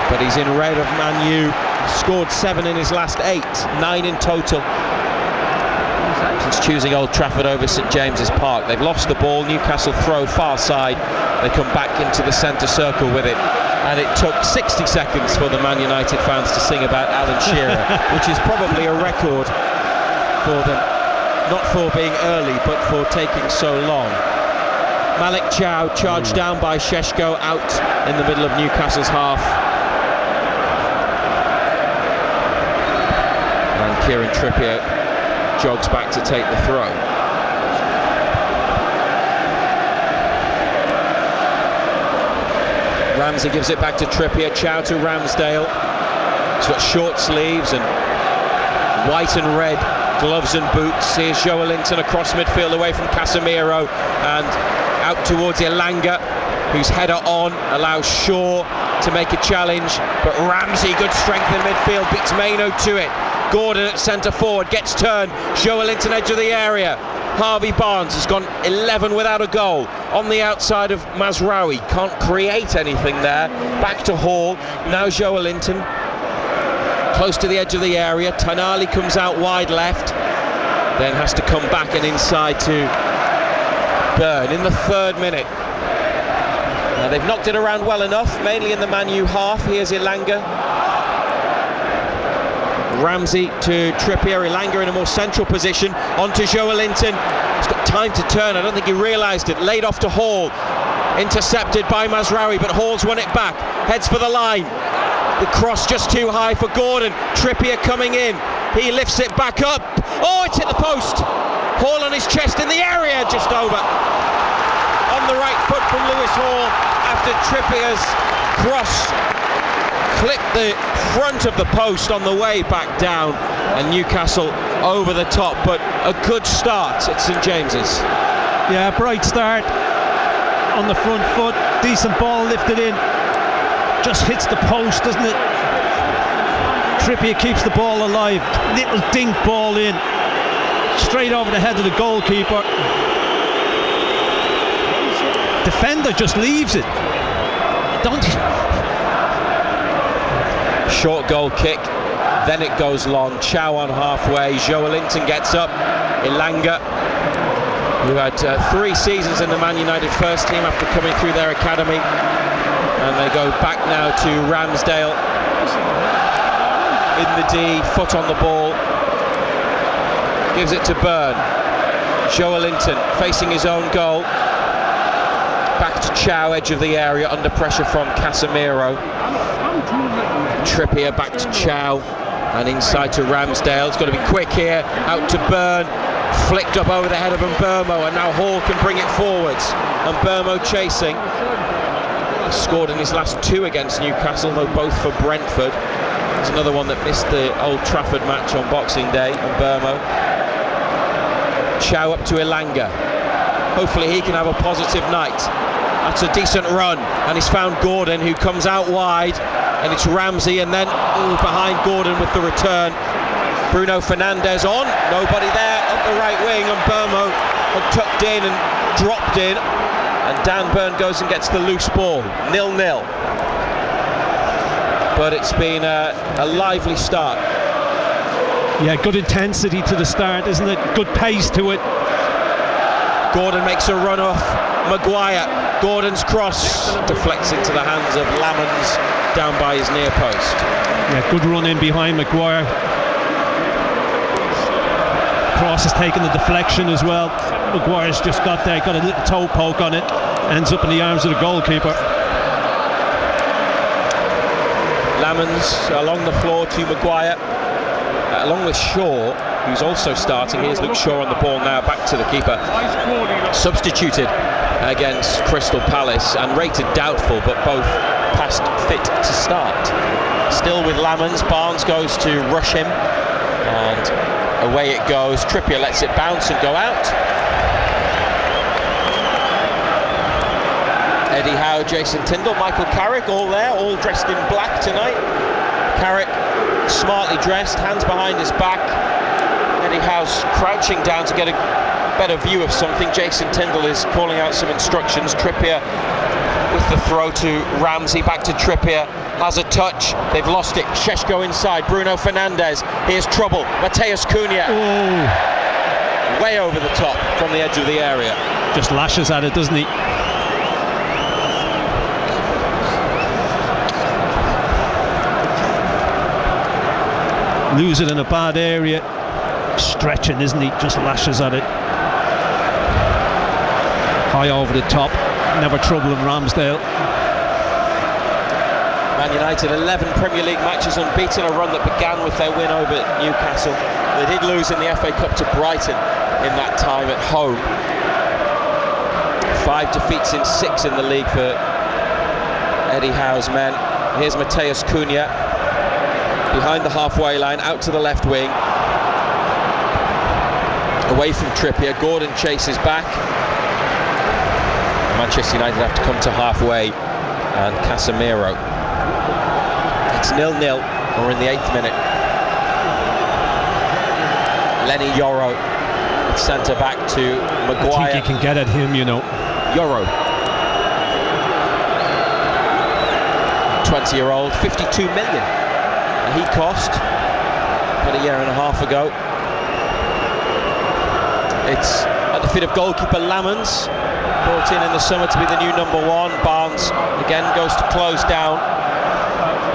but he's in red of Man U. Scored 7 in his last 8, 9 in total since choosing Old Trafford over St James's Park. They've lost the ball. Newcastle throw far side. They come back into the centre circle with it, and it took 60 seconds for the Man United fans to sing about Alan Shearer, which is probably a record for them, not for being early, but for taking so long. Malik Chow charged down by Šeško, out in the middle of Newcastle's half. And Kieran Trippier jogs back to take the throw. Ramsey gives it back to Trippier, Chow to Ramsdale. He's got short sleeves and white and red gloves and boots. Here's Joelinton across midfield away from Casemiro and out towards Elanga, whose header on allows Shaw to make a challenge, but Ramsey, good strength in midfield, beats Maino to it. Gordon at centre forward, gets turned, Joelinton edge of the area. Harvey Barnes has gone 11 without a goal. On the outside of Mazraoui, can't create anything there. Back to Hall, now Joelinton, close to the edge of the area. Tonali comes out wide left, then has to come back and inside to Byrne in the 3rd minute. They've knocked it around well enough, mainly in the Man U half. Here's Elanga. Ramsey to Trippier, Elanga in a more central position, onto Joelinton. He's got time to turn, I don't think he realised it. Laid off to Hall, intercepted by Mazraoui, but Hall's won it back, heads for the line. The cross just too high for Gordon. Trippier coming in, he lifts it back up. Oh, it's hit the post. Hall on his chest in the area, just over. On the right foot from Lewis Hall after Trippier's cross clipped the front of the post on the way back down, and Newcastle over the top, but a good start at St James's. Yeah, bright start on the front foot, decent ball lifted in, just hits the post, doesn't it? Trippier keeps the ball alive, little dink ball in, straight over the head of the goalkeeper. Defender just leaves it. Don't. Short goal kick, then it goes long. Chow on halfway, Joelinton gets up. Elanga, who had 3 seasons in the Man United first team after coming through their academy, and they go back now to Ramsdale in the D, foot on the ball, gives it to Byrne. Joelinton facing his own goal, back to Chow, edge of the area, under pressure from Casemiro. Trippier back to Chow and inside to Ramsdale. It's got to be quick here, out to Byrne, flicked up over the head of Mbeumo, and now Hall can bring it forwards. Mbeumo chasing, scored in his last 2 against Newcastle, though both for Brentford. It's another one that missed the Old Trafford match on Boxing Day. Mbeumo, Chow up to Elanga, hopefully he can have a positive night. That's a decent run, and he's found Gordon, who comes out wide, and it's Ramsey, and then behind Gordon with the return. Bruno Fernandes on, nobody there up the right wing, and Mbeumo had tucked in and dropped in, and Dan Burn goes and gets the loose ball. 0-0. But it's been a lively start. Yeah, good intensity to the start, isn't it? Good pace to it. Gordon makes a run off Maguire. Gordon's cross deflects into the hands of Lamans down by his near post. Yeah, good run in behind Maguire. Cross has taken the deflection as well. Maguire's just got there, got a little toe poke on it, ends up in the arms of the goalkeeper. Lamans along the floor to Maguire, along with Shaw, who's also starting. Here's Luke Shaw on the ball now, back to the keeper. Substituted against Crystal Palace and rated doubtful, but both past fit to start. Still with Lamans, Barnes goes to rush him, and away it goes. Trippier lets it bounce and go out. Eddie Howe, Jason Tindall, Michael Carrick, all there, all dressed in black tonight. Carrick smartly dressed, hands behind his back. Eddie Howe's crouching down to get a better view of something. Jason Tindall is calling out some instructions. Trippier with the throw to Ramsey, back to Trippier, has a touch, they've lost it. Šeško inside, Bruno Fernandes, here's trouble, Mateus Cunha. Ooh. Way over the top from the edge of the area. Just lashes at it, doesn't he? Lose it in a bad area. stretching, isn't he? Just lashes at it. High over the top, never troubling Ramsdale. Man United 11 Premier League matches unbeaten, a run that began with their win over Newcastle. They did lose in the FA Cup to Brighton in that time at home. 5 defeats in 6 in the league for Eddie Howe's men. Here's Matheus Cunha behind the halfway line, out to the left wing, away from Trippier. Gordon chases back. Manchester United have to come to halfway, and Casemiro. It's 0-0. We're in the 8th minute. Lenny Yoro at centre back to Maguire. I think you can get at him, you know. Yoro, 20-year-old, 52 million. And he cost about a year and a half ago. It's at the feet of goalkeeper Lamans, brought in the summer to be the new number 1. Barnes again goes to close down,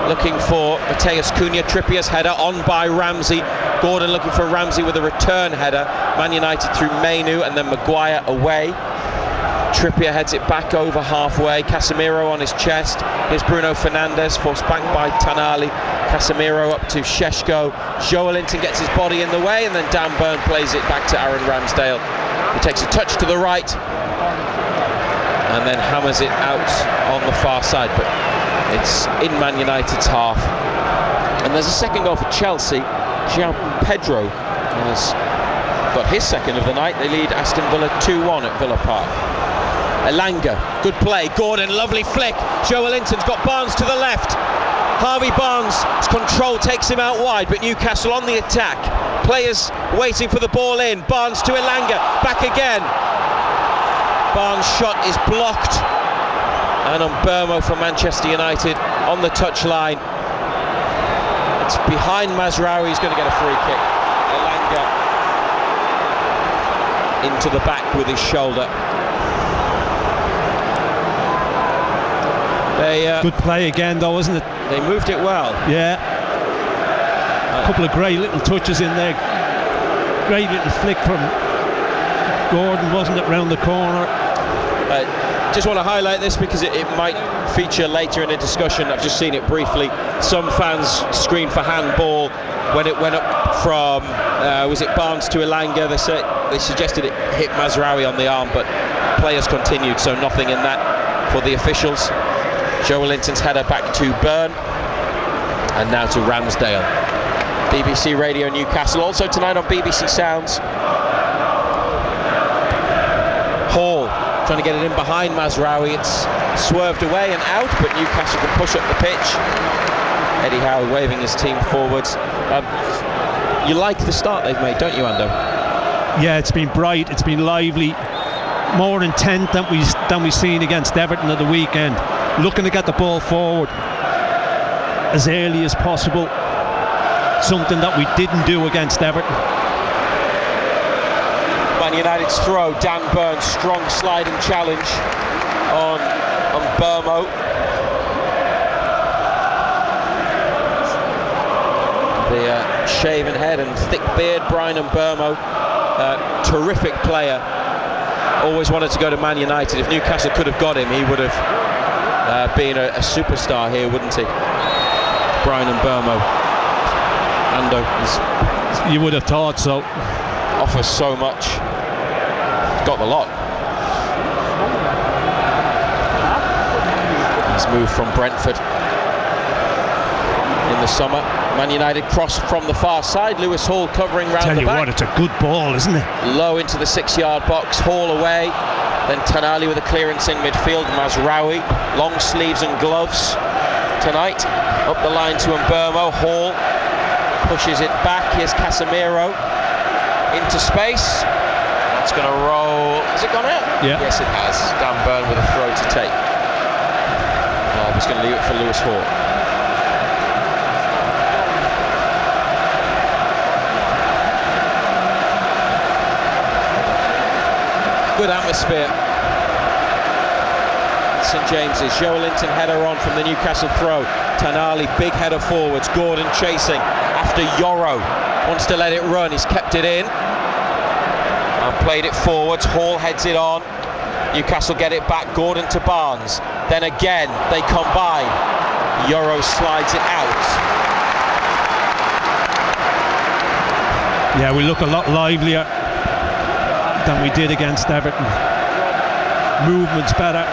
looking for Matheus Cunha. Trippier's header on by Ramsey. Gordon looking for Ramsey with a return header. Man United through Mainu and then Maguire away. Trippier heads it back over halfway. Casemiro on his chest. Here's Bruno Fernandes, forced back by Tonali. Casemiro up to Šeško. Joelinton gets his body in the way, and then Dan Burn plays it back to Aaron Ramsdale, who takes a touch to the right and then hammers it out on the far side, but it's in Man United's half. And there's a second goal for Chelsea. João Pedro has got his second of the night. They lead Aston Villa 2-1 at Villa Park. Elanga, good play. Gordon, lovely flick. Joelinton's got Barnes to the left. Harvey Barnes' control takes him out wide, but Newcastle on the attack. Players waiting for the ball in. Barnes to Elanga, back again. Barnes' shot is blocked, and Mbeumo for Manchester United on the touchline. It's behind Mazraoui. He's going to get a free kick. Elanga into the back with his shoulder. Good play again, though, isn't it? They moved it well. Yeah. A couple of great little touches in there. Great little flick from Gordon, wasn't it, round the corner? Just want to highlight this because it might feature later in a discussion. I've just seen it briefly. Some fans screamed for handball when it went up from was it Barnes to Elanga. They suggested it hit Mazraoui on the arm, but players continued, so nothing in that for the officials. Joelinton's header back to Burn, and now to Ramsdale. BBC Radio Newcastle, also tonight on BBC Sounds. Hall trying to get it in behind Mazraoui. It's swerved away and out, but Newcastle can push up the pitch. Eddie Howe waving his team forwards. You like the start they've made, don't you, Ando? Yeah, it's been bright, it's been lively, more intent than we've seen against Everton at the weekend. Looking to get the ball forward as early as possible, something that we didn't do against Everton. Man United's throw. Dan Burn, strong sliding challenge on Mbeumo. The shaven head and thick beard, Brian Mbeumo, terrific player. Always wanted to go to Man United. If Newcastle could have got him, he would have been a superstar here, wouldn't he? Brian Mbeumo. Ando, you would have thought so. Offers so much. Got the lot. He's moved from Brentford in the summer. Man United cross from the far side. Lewis Hall covering round the back. Tell you what, it's a good ball, isn't it? Low into the 6-yard box. Hall away. Then Tonali with a clearance in midfield. Mazraoui, long sleeves and gloves tonight. Up the line to Mbeumo. Hall pushes it back. Here's Casemiro into space. That's going to roll. Has it gone out? Yeah. Yes, it has. Dan Burn with a throw to take. He's going to leave it for Lewis Hall. Good atmosphere. St James's. Joe Linton header on from the Newcastle throw. Tanali, big header forwards. Gordon chasing after Yoro. Wants to let it run, he's kept it in. And played it forwards. Hall heads it on. Newcastle get it back. Gordon to Barnes. Then again, they combine. Yoro slides it out. Yeah, we look a lot livelier than we did against Everton. Movement's better.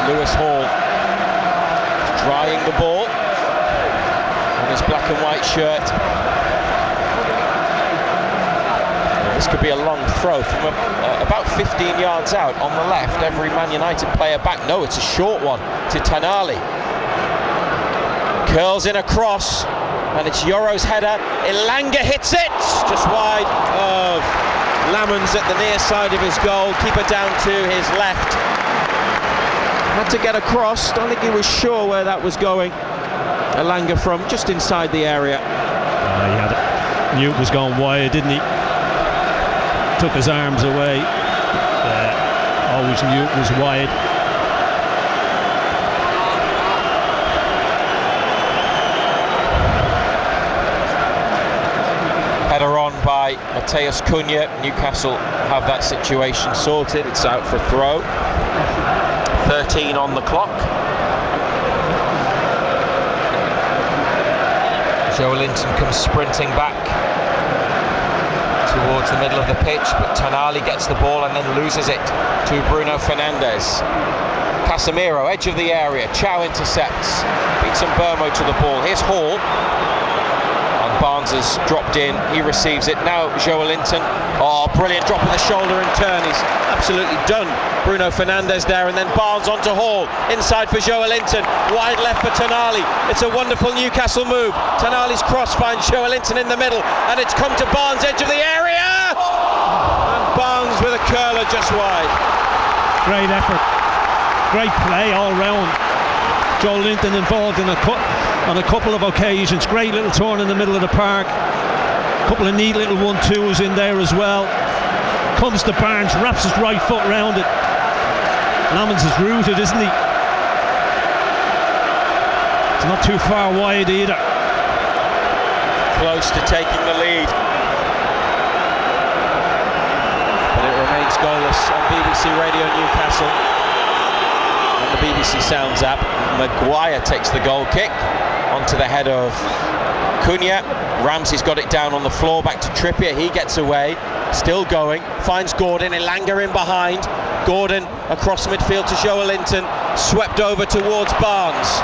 Lewis Hall drying the ball on his black and white shirt. This could be a long throw from about 15 yards out on the left. Every Man United player back. No, it's a short one to Tanali. Curls in a cross, and it's Yoro's header. Elanga hits it just wide of Lamons at the near side of his goal. Keeper down to his left. Had to get across. Don't think he was sure where that was going. Elanga from just inside the area. He had it. Knew it was going wide, didn't he? Took his arms away. Always knew it was wide. Header on by Mateus Cunha. Newcastle have that situation sorted. It's out for throw. 13 on the clock. Joe Linton comes sprinting back towards the middle of the pitch, but Tanali gets the ball and then loses it to Bruno Fernandes. Casemiro, edge of the area. Chow intercepts. Beats Mbermo to the ball. Here's Hall. And Barnes has dropped in. He receives it. Now Joe Linton. Oh, brilliant drop of the shoulder and turn. He's absolutely done Bruno Fernandes there, and then Barnes onto Hall. Inside for Joe Linton. Wide left for Tanali. It's a wonderful Newcastle move. Tanali's cross finds Joe Linton in the middle, and it's come to Barnes, edge of the area. And Barnes with a curler just wide. Great effort. Great play all round. Joe Linton involved on a couple of occasions. Great little turn in the middle of the park. Couple of neat little 1-2s in there as well. Comes to Barnes, wraps his right foot round it. Lamons is rooted, isn't he? It's not too far wide either. Close to taking the lead. But it remains goalless on BBC Radio Newcastle. On the BBC Sounds app. Maguire takes the goal kick onto the head of Cunha. Ramsey's got it down on the floor, back to Trippier. He gets away, still going, finds Gordon. Elanga in behind. Gordon across midfield to Joe Linton, swept over towards Barnes.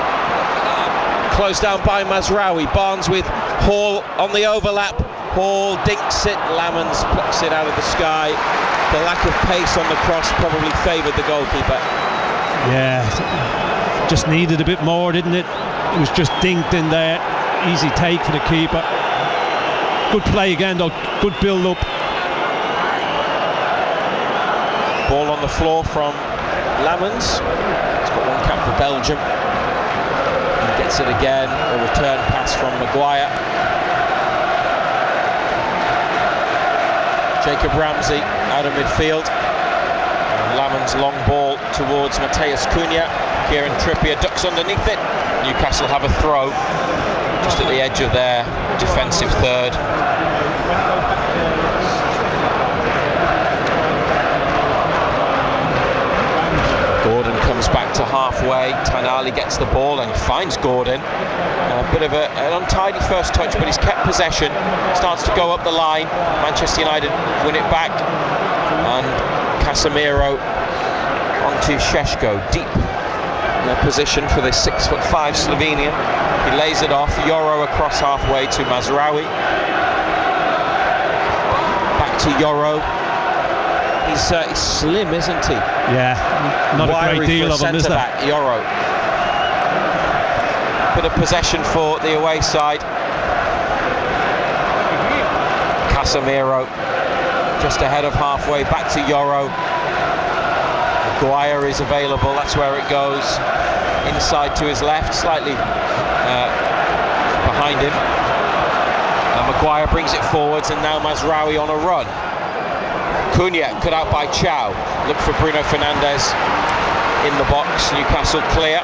Closed down by Mazraoui. Barnes with Hall on the overlap. Hall dinks it. Lamons plucks it out of the sky. The lack of pace on the cross probably favoured the goalkeeper. Yeah, just needed a bit more, didn't it? It was just dinked in there. Easy take for the keeper. Good play again though, good build up. Ball on the floor from Lamons. He's got one cap for Belgium. He gets it again. A return pass from Maguire. Jacob Ramsey out of midfield. Lamons long ball towards Mateus Cunha. Kieran Trippier ducks underneath it. Newcastle have a throw just at the edge of their defensive third. Gordon comes back to halfway. Tanali gets the ball and finds Gordon. A bit of an untidy first touch, but he's kept possession. Starts to go up the line. Manchester United win it back. And Casemiro onto Šeško, deep in a position for the 6'5" Slovenian. He lays it off. Yoro across halfway to Mazraoui. Back to Yoro. He's slim, isn't he? Yeah, not a great deal of him, is there? Yoro. Bit of possession for the away side. Casemiro just ahead of halfway, back to Yoro. Maguire is available, that's where it goes. Inside to his left, slightly behind him. Maguire brings it forwards, and now Mazraoui on a run. Cunha cut out by Chow. Look for Bruno Fernandes in the box. Newcastle clear.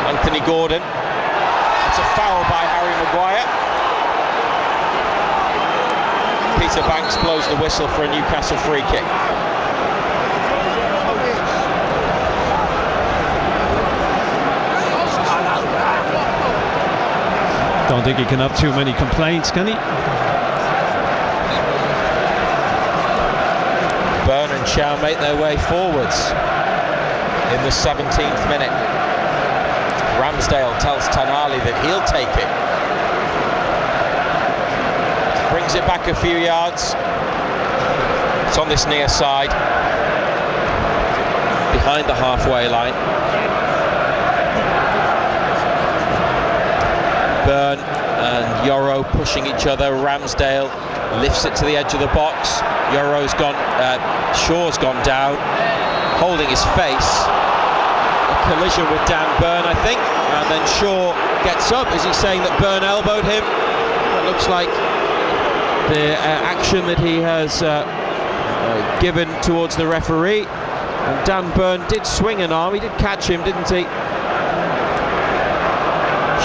Anthony Gordon. It's a foul by Harry Maguire. Peter Banks blows the whistle for a Newcastle free kick. Don't think he can have too many complaints, can he? Byrne and Chow make their way forwards in the 17th minute. Ramsdale tells Tonali that he'll take it. Brings it back a few yards. It's on this near side, behind the halfway line. Byrne and Yoro pushing each other. Ramsdale lifts it to the edge of the box. Yoro's gone, Shaw's gone down, holding his face. A collision with Dan Byrne, I think, and then Shaw gets up. Is he saying that Byrne elbowed him? It looks like the action that he has given towards the referee. And Dan Byrne did swing an arm. He did catch him, didn't he?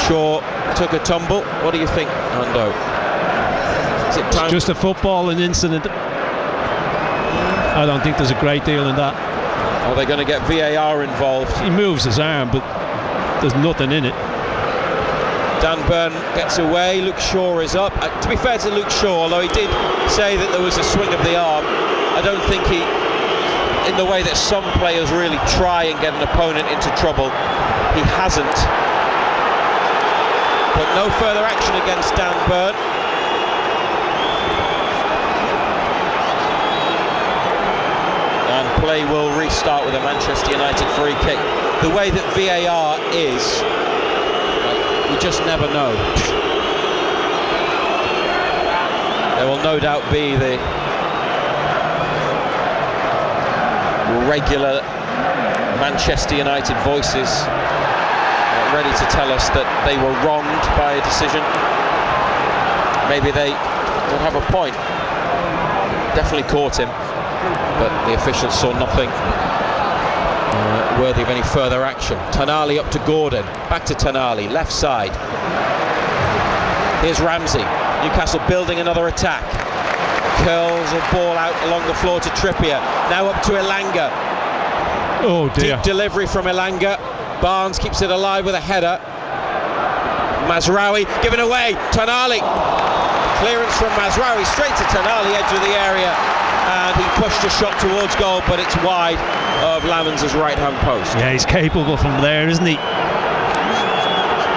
Shaw took a tumble. What do you think, Ando? Is it time? It's just a footballing incident. I don't think there's a great deal in that. Are they going to get VAR involved? He moves his arm, but there's nothing in it. Dan Byrne gets away. Luke Shaw is up. To be fair to Luke Shaw, although he did say that there was a swing of the arm, I don't think he, in the way that some players really try and get an opponent into trouble, he hasn't. But no further action against Dan Byrne. And play will restart with a Manchester United free kick. The way that VAR is, we just never know. There will no doubt be the regular Manchester United voices ready to tell us that they were wronged by a decision. Maybe they would have a point. Definitely caught him, but the officials saw nothing worthy of any further action. Tonali up to Gordon, back to Tonali, left side. Here's Ramsey. Newcastle building another attack. Curls a ball out along the floor to Trippier. Now up to Elanga. Oh dear. Deep delivery from Elanga. Barnes keeps it alive with a header. Mazraoui given away. Tonali. Clearance from Mazraoui straight to Tonali, edge of the area, and he pushed a shot towards goal, but it's wide of Lamans' right-hand post. Yeah, he's capable from there, isn't he?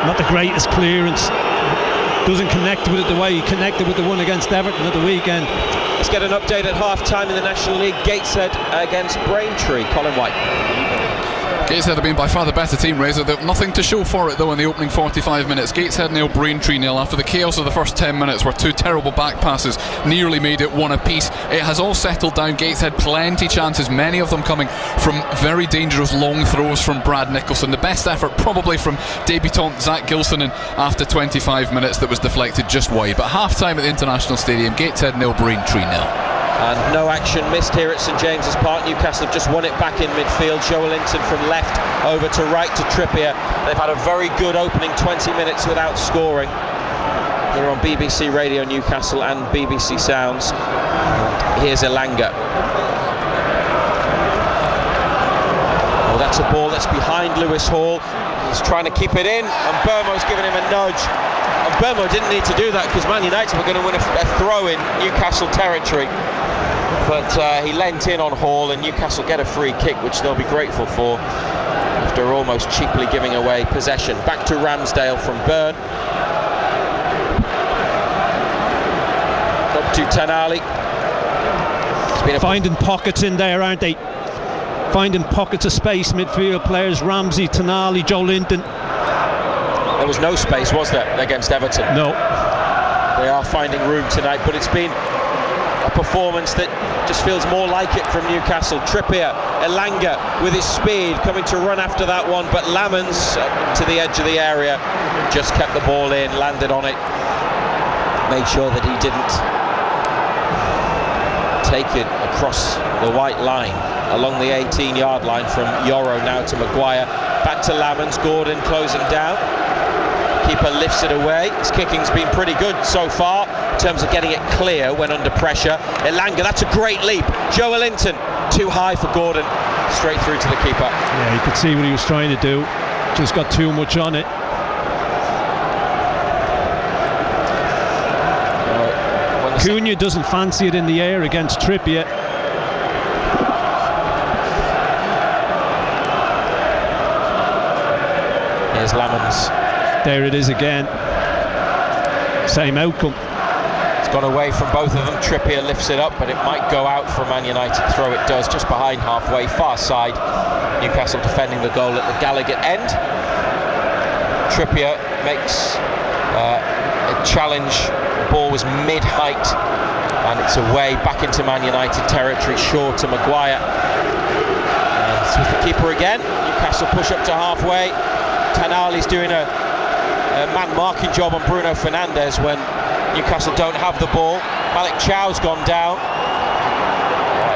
Not the greatest clearance. Doesn't connect with it the way he connected with the one against Everton at the weekend. Let's get an update at half-time in the National League. Gateshead against Braintree. Colin White. Gateshead have been by far the better team, Razor. They've nothing to show for it though in the opening 45 minutes. Gateshead nil, Braintree nil. After the chaos of the first 10 minutes where two terrible back passes nearly made it one apiece, it has all settled down. Gateshead plenty chances, many of them coming from very dangerous long throws from Brad Nicholson. The best effort probably from debutant Zach Gilsonen after 25 minutes that was deflected just wide. But half time at the International Stadium, Gateshead nil, Braintree nil. And no action missed here at St James's Park. Newcastle have just won it back in midfield. Joelinton from left over to right to Trippier. They've had a very good opening 20 minutes without scoring. Here on BBC Radio Newcastle and BBC Sounds. Here's Elanga. Oh, that's a ball that's behind Lewis Hall. He's trying to keep it in, and Burmo's giving him a nudge. And Burmo didn't need to do that because Man United were going to win a throw in Newcastle territory. But he lent in on Hall, and Newcastle get a free kick, which they'll be grateful for after almost cheaply giving away possession. Back to Ramsdale from Byrne. Up to Tonali. Finding pockets in there, aren't they? Finding pockets of space, midfield players, Ramsey, Tonali, Joelinton. There was no space, was there, against Everton? No. They are finding room tonight, but it's been a performance that just feels more like it from Newcastle. Trippier, Elanga with his speed coming to run after that one, but Lamans to the edge of the area just kept the ball in, landed on it, made sure that he didn't taken across the white line along the 18-yard line from Yoro now to Maguire, back to Lamons. Gordon closing down, keeper lifts it away. His kicking's been pretty good so far in terms of getting it clear when under pressure. Elanga, that's a great leap. Joe Linton, too high for Gordon, straight through to the keeper. Yeah, you could see what he was trying to do, just got too much on it. Cunha doesn't fancy it in the air against Trippier. Here's Lamons. There it is again. Same outcome. It's gone away from both of them. Trippier lifts it up, but it might go out for a Man United throw. It does, just behind halfway, far side. Newcastle defending the goal at the Gallagher end. Trippier makes a challenge. The ball was mid-height, and it's away back into Man United territory. Shaw to Maguire. And it's with the keeper again. Newcastle push up to halfway. Tanali's doing a man marking job on Bruno Fernandes when Newcastle don't have the ball. Malik Chow's gone down.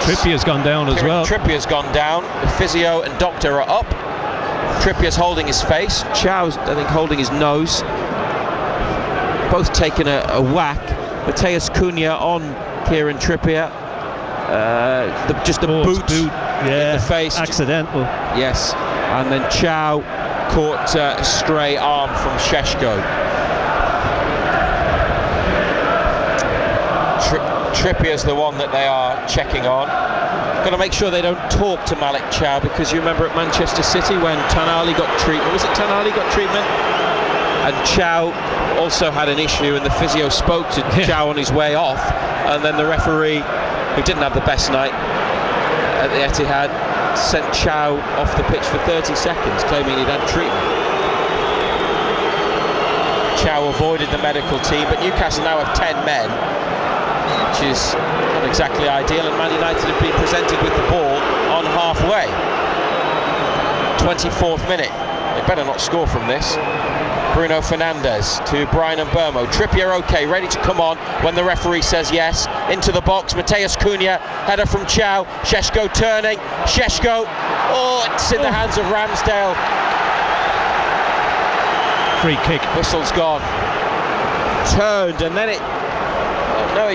Trippier's gone down as well. Trippier's gone down. The physio and doctor are up. Trippier's holding his face. Chow's, I think, holding his nose. Both taking a whack. Mateus Cunha on Kieran Trippier. Just a boot in the face. Accidental. Yes. And then Chow caught a stray arm from Šeško. Trippier's the one that they are checking on. Got to make sure they don't talk to Malik Chow, because you remember at Manchester City when Tonali got treatment. Was it Tonali got treatment? And Chow also had an issue, and the physio spoke to Chow on his way off, and then the referee, who didn't have the best night at the Etihad, sent Chow off the pitch for 30 seconds, claiming he'd had treatment. Chow avoided the medical team, but Newcastle now have 10 men, which is not exactly ideal, and Man United have been presented with the ball on halfway. 24th minute. They better not score from this. Bruno Fernandes to Brian Mbeumo. Trippier okay, ready to come on when the referee says yes. Into the box, Mateus Cunha, header from Chow. Šeško turning. Šeško, it's in the hands of Ramsdale. Free kick. Whistle's gone. Turned, and then it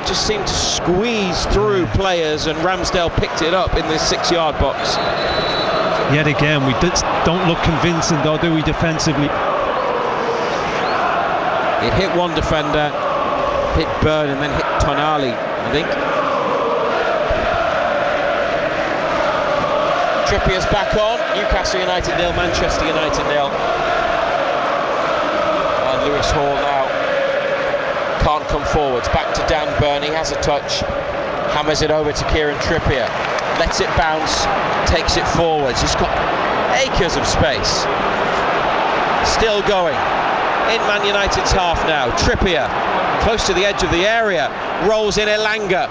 just seemed to squeeze through players, and Ramsdale picked it up in the 6-yard box. Yet again, we don't look convincing though, do we, defensively? It hit one defender, hit Byrne, and then hit Tonali, I think. Trippier's back on. Newcastle United 0, Manchester United 0. And Lewis Hall now can't come forwards. Back to Dan Byrne. He has a touch. Hammers it over to Kieran Trippier. Lets it bounce. Takes it forwards. He's got acres of space. Still going. In Man United's half now. Trippier, close to the edge of the area, rolls in Elanga.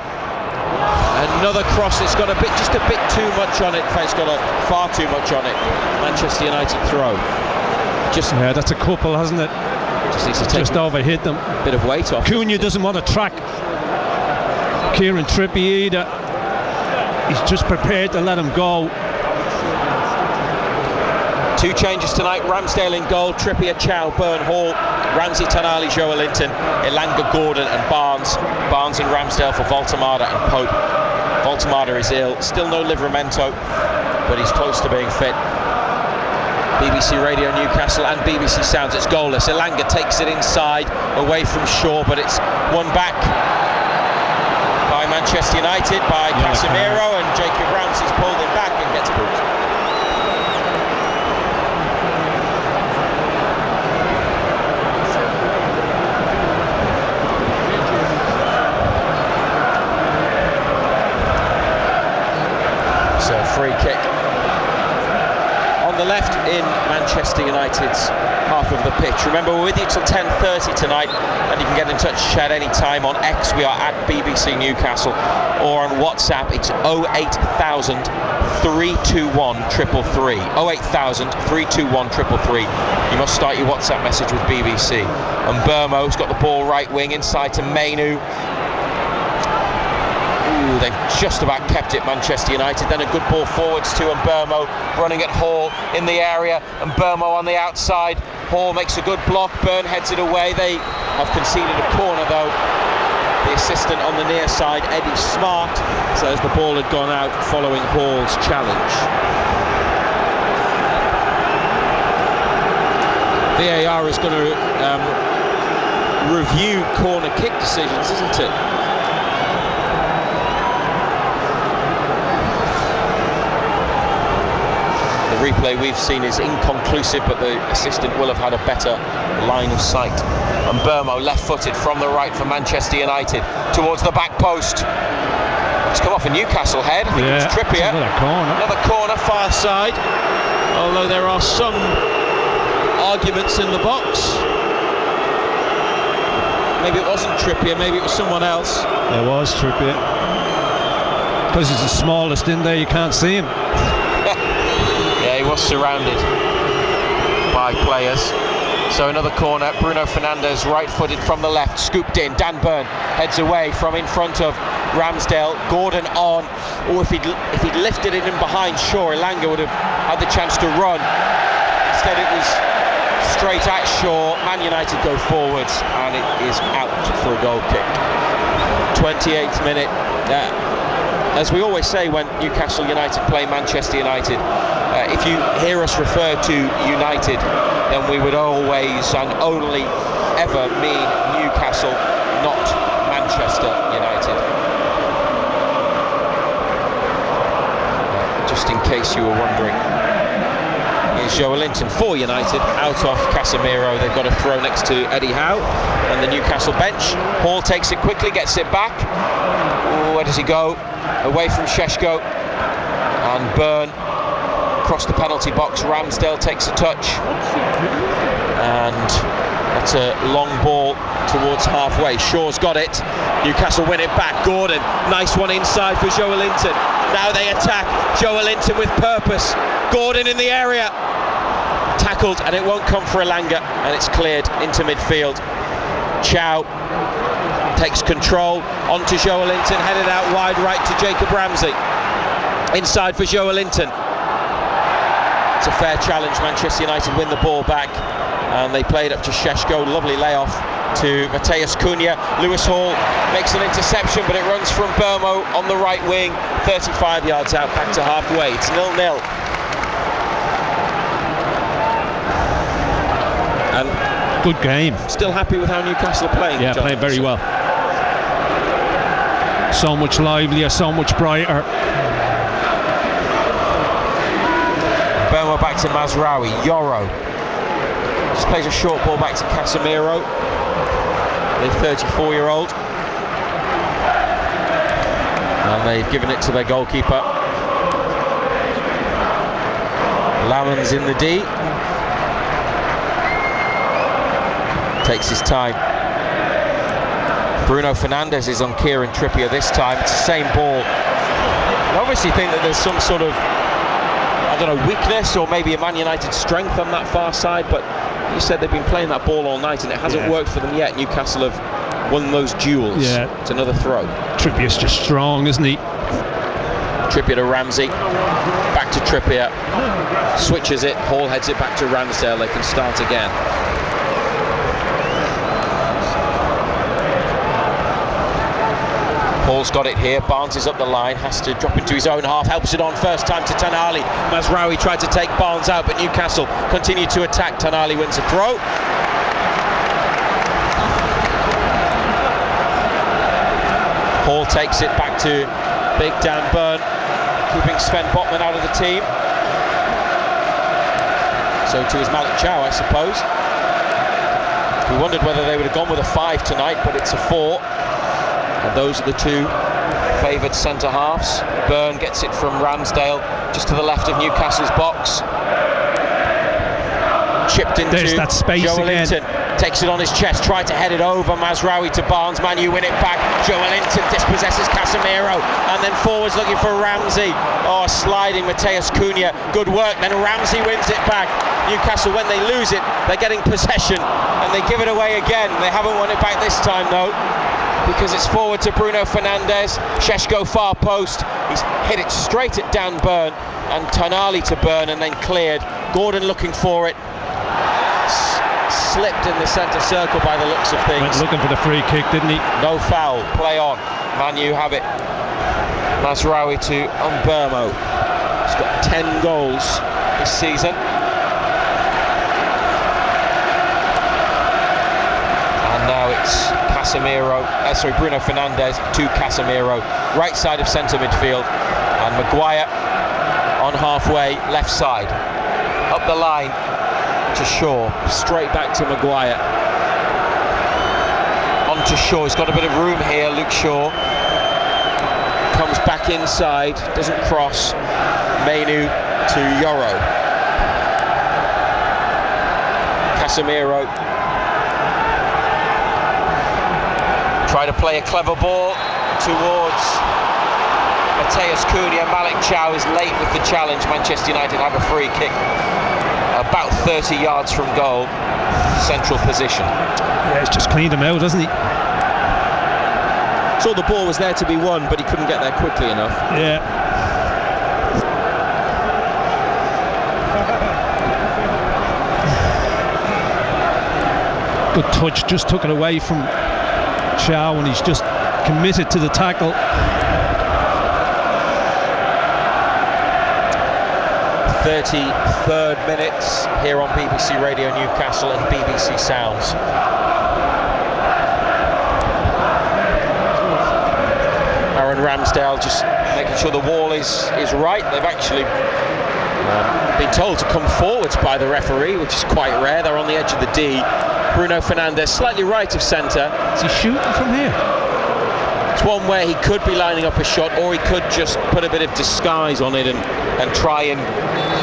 Another cross. It's got just a bit too much on it. In fact, it's got far too much on it. Manchester United throw. Yeah, that's a couple, hasn't it? Just needs to take overhit them. A bit of weight off. Cunha doesn't want to track Kieran Trippier either. He's just prepared to let him go. 2 changes tonight. Ramsdale in goal. Trippier, Chow, Byrne, Hall, Ramsey, Tonali, Joe Linton, Elanga, Gordon and Barnes. Barnes and Ramsdale for Voltemada and Pope. Voltemada is ill. Still no Livramento, but he's close to being fit. BBC Radio Newcastle and BBC Sounds. It's goalless. Elanga takes it inside, away from Shaw, but it's won back by Manchester United, by Casemiro, and Jacob Ramsey's pulled him back and gets booked. Free kick on the left in Manchester United's half of the pitch. Remember, we're with you till 10:30 tonight, and you can get in touch, chat any time on X. We are at BBC Newcastle, or on WhatsApp. It's 08000 321 333. 08000 321 333. You must start your WhatsApp message with BBC. And Mbeumo's got the ball right wing inside to Mainu. They've just about kept it, Manchester United. Then a good ball forwards to Mbeumo, running at Hall in the area, and Mbeumo on the outside. Hall makes a good block, Burn heads it away. They have conceded a corner though. The assistant on the near side, Eddie Smart, says the ball had gone out following Hall's challenge. VAR is going to review corner kick decisions, isn't it? The replay we've seen is inconclusive, but the assistant will have had a better line of sight. And Mbeumo left-footed from the right for Manchester United towards the back post. It's come off a Newcastle head. I think it was Trippier. Another corner, far side. Although there are some arguments in the box. Maybe it wasn't Trippier, maybe it was someone else. It was Trippier. Because he's the smallest in there, you can't see him. Yeah, he was surrounded by players. So another corner, Bruno Fernandes right-footed from the left, scooped in, Dan Burn heads away from in front of Ramsdale, Gordon on. Oh, if he'd lifted it in behind, sure, Elanga would have had the chance to run. Instead it was straight at Shaw. Man United go forwards and it is out for a goal kick. 28th minute. As we always say when Newcastle United play Manchester United, if you hear us refer to United, then we would always and only ever mean Newcastle, not Manchester United. Just in case you were wondering. Here's Joelinton for United, out off Casemiro. They've got a throw next to Eddie Howe and the Newcastle bench. Hall takes it quickly, gets it back. Ooh, where does he go? Away from Šeško, and Burn across the penalty box. Ramsdale takes a touch, and that's a long ball towards halfway. Shaw's got it. Newcastle win it back. Gordon, nice one inside for Joelinton. Now they attack. Joelinton with purpose. Gordon in the area. Tackled, and it won't come for Elanga, and it's cleared into midfield. Chow takes control onto Joelinton, headed out wide right to Jacob Ramsey. Inside for Joelinton. It's a fair challenge. Manchester United win the ball back, and they play it up to Šeško. Lovely layoff to Mateus Cunha. Lewis Hall makes an interception, but it runs from Mbeumo on the right wing, 35 yards out, back to halfway. It's 0-0. And good game. Still happy with how Newcastle are playing. Yeah, playing very well. So much livelier, so much brighter. Mbeumo back to Mazraoui. Yoro just plays a short ball back to Casemiro, the 34-year-old. And they've given it to their goalkeeper. Lammens in the D. Takes his time. Bruno Fernandes is on Kieran Trippier this time. It's the same ball. I obviously think that there's some sort of, I don't know, weakness or maybe a Man United strength on that far side, but you said they've been playing that ball all night and it hasn't worked for them yet. Newcastle have won those duels. Yeah. It's another throw. Trippier's just strong, isn't he? Trippier to Ramsey. Back to Trippier. Switches it. Hall heads it back to Ramsdale. They can start again. Hall's got it here. Barnes is up the line, has to drop into his own half, helps it on first time to Tonali. Mazraoui tried to take Barnes out, but Newcastle continued to attack. Tonali wins a throw. Hall takes it back to big Dan Burn, keeping Sven Botman out of the team. So too is Malik Chow, I suppose. We wondered whether they would have gone with a 5 tonight, but it's a 4. And those are the two favoured centre-halves. Burn gets it from Ramsdale, just to the left of Newcastle's box. Chipped into that space Joelinton. Takes it on his chest, tried to head it over. Mazraoui to Barnes. Manu win it back. Joelinton dispossesses Casemiro. And then forwards looking for Ramsey. Oh, sliding Mateus Cunha. Good work. Then Ramsey wins it back. Newcastle, when they lose it, they're getting possession. And they give it away again. They haven't won it back this time, though. because it's forward to Bruno Fernandes. Šeško far post. He's hit it straight at Dan Burn, and Tonali to Burn, and then cleared. Gordon looking for it. Slipped in the centre circle by the looks of things. Went looking for the free kick, didn't he? No foul. Play on. Man U have it. Mazraoui to Mbeumo. He's got 10 goals this season. And now it's Bruno Fernandes to Casemiro, right side of centre midfield, and Maguire on halfway, left side, up the line to Shaw, straight back to Maguire, on to Shaw. He's got a bit of room here, Luke Shaw, comes back inside, doesn't cross, Mainu to Yoro, Casemiro. Try to play a clever ball towards Mateus Cunha. Malik Chow is late with the challenge. Manchester United have a free kick about 30 yards from goal, central position. Yeah, he's just cleaned him out, hasn't he? So the ball was there to be won, but he couldn't get there quickly enough. Yeah. Good touch, just took it away from Chow, and he's just committed to the tackle. 33rd minute here on BBC Radio Newcastle and BBC Sounds. Aaron Ramsdale just making sure the wall is right. They've actually been told to come forwards by the referee, which is quite rare. They're on the edge of the D. Bruno Fernandes slightly right of centre. Is he shooting from here? It's one where he could be lining up a shot, or he could just put a bit of disguise on it and try and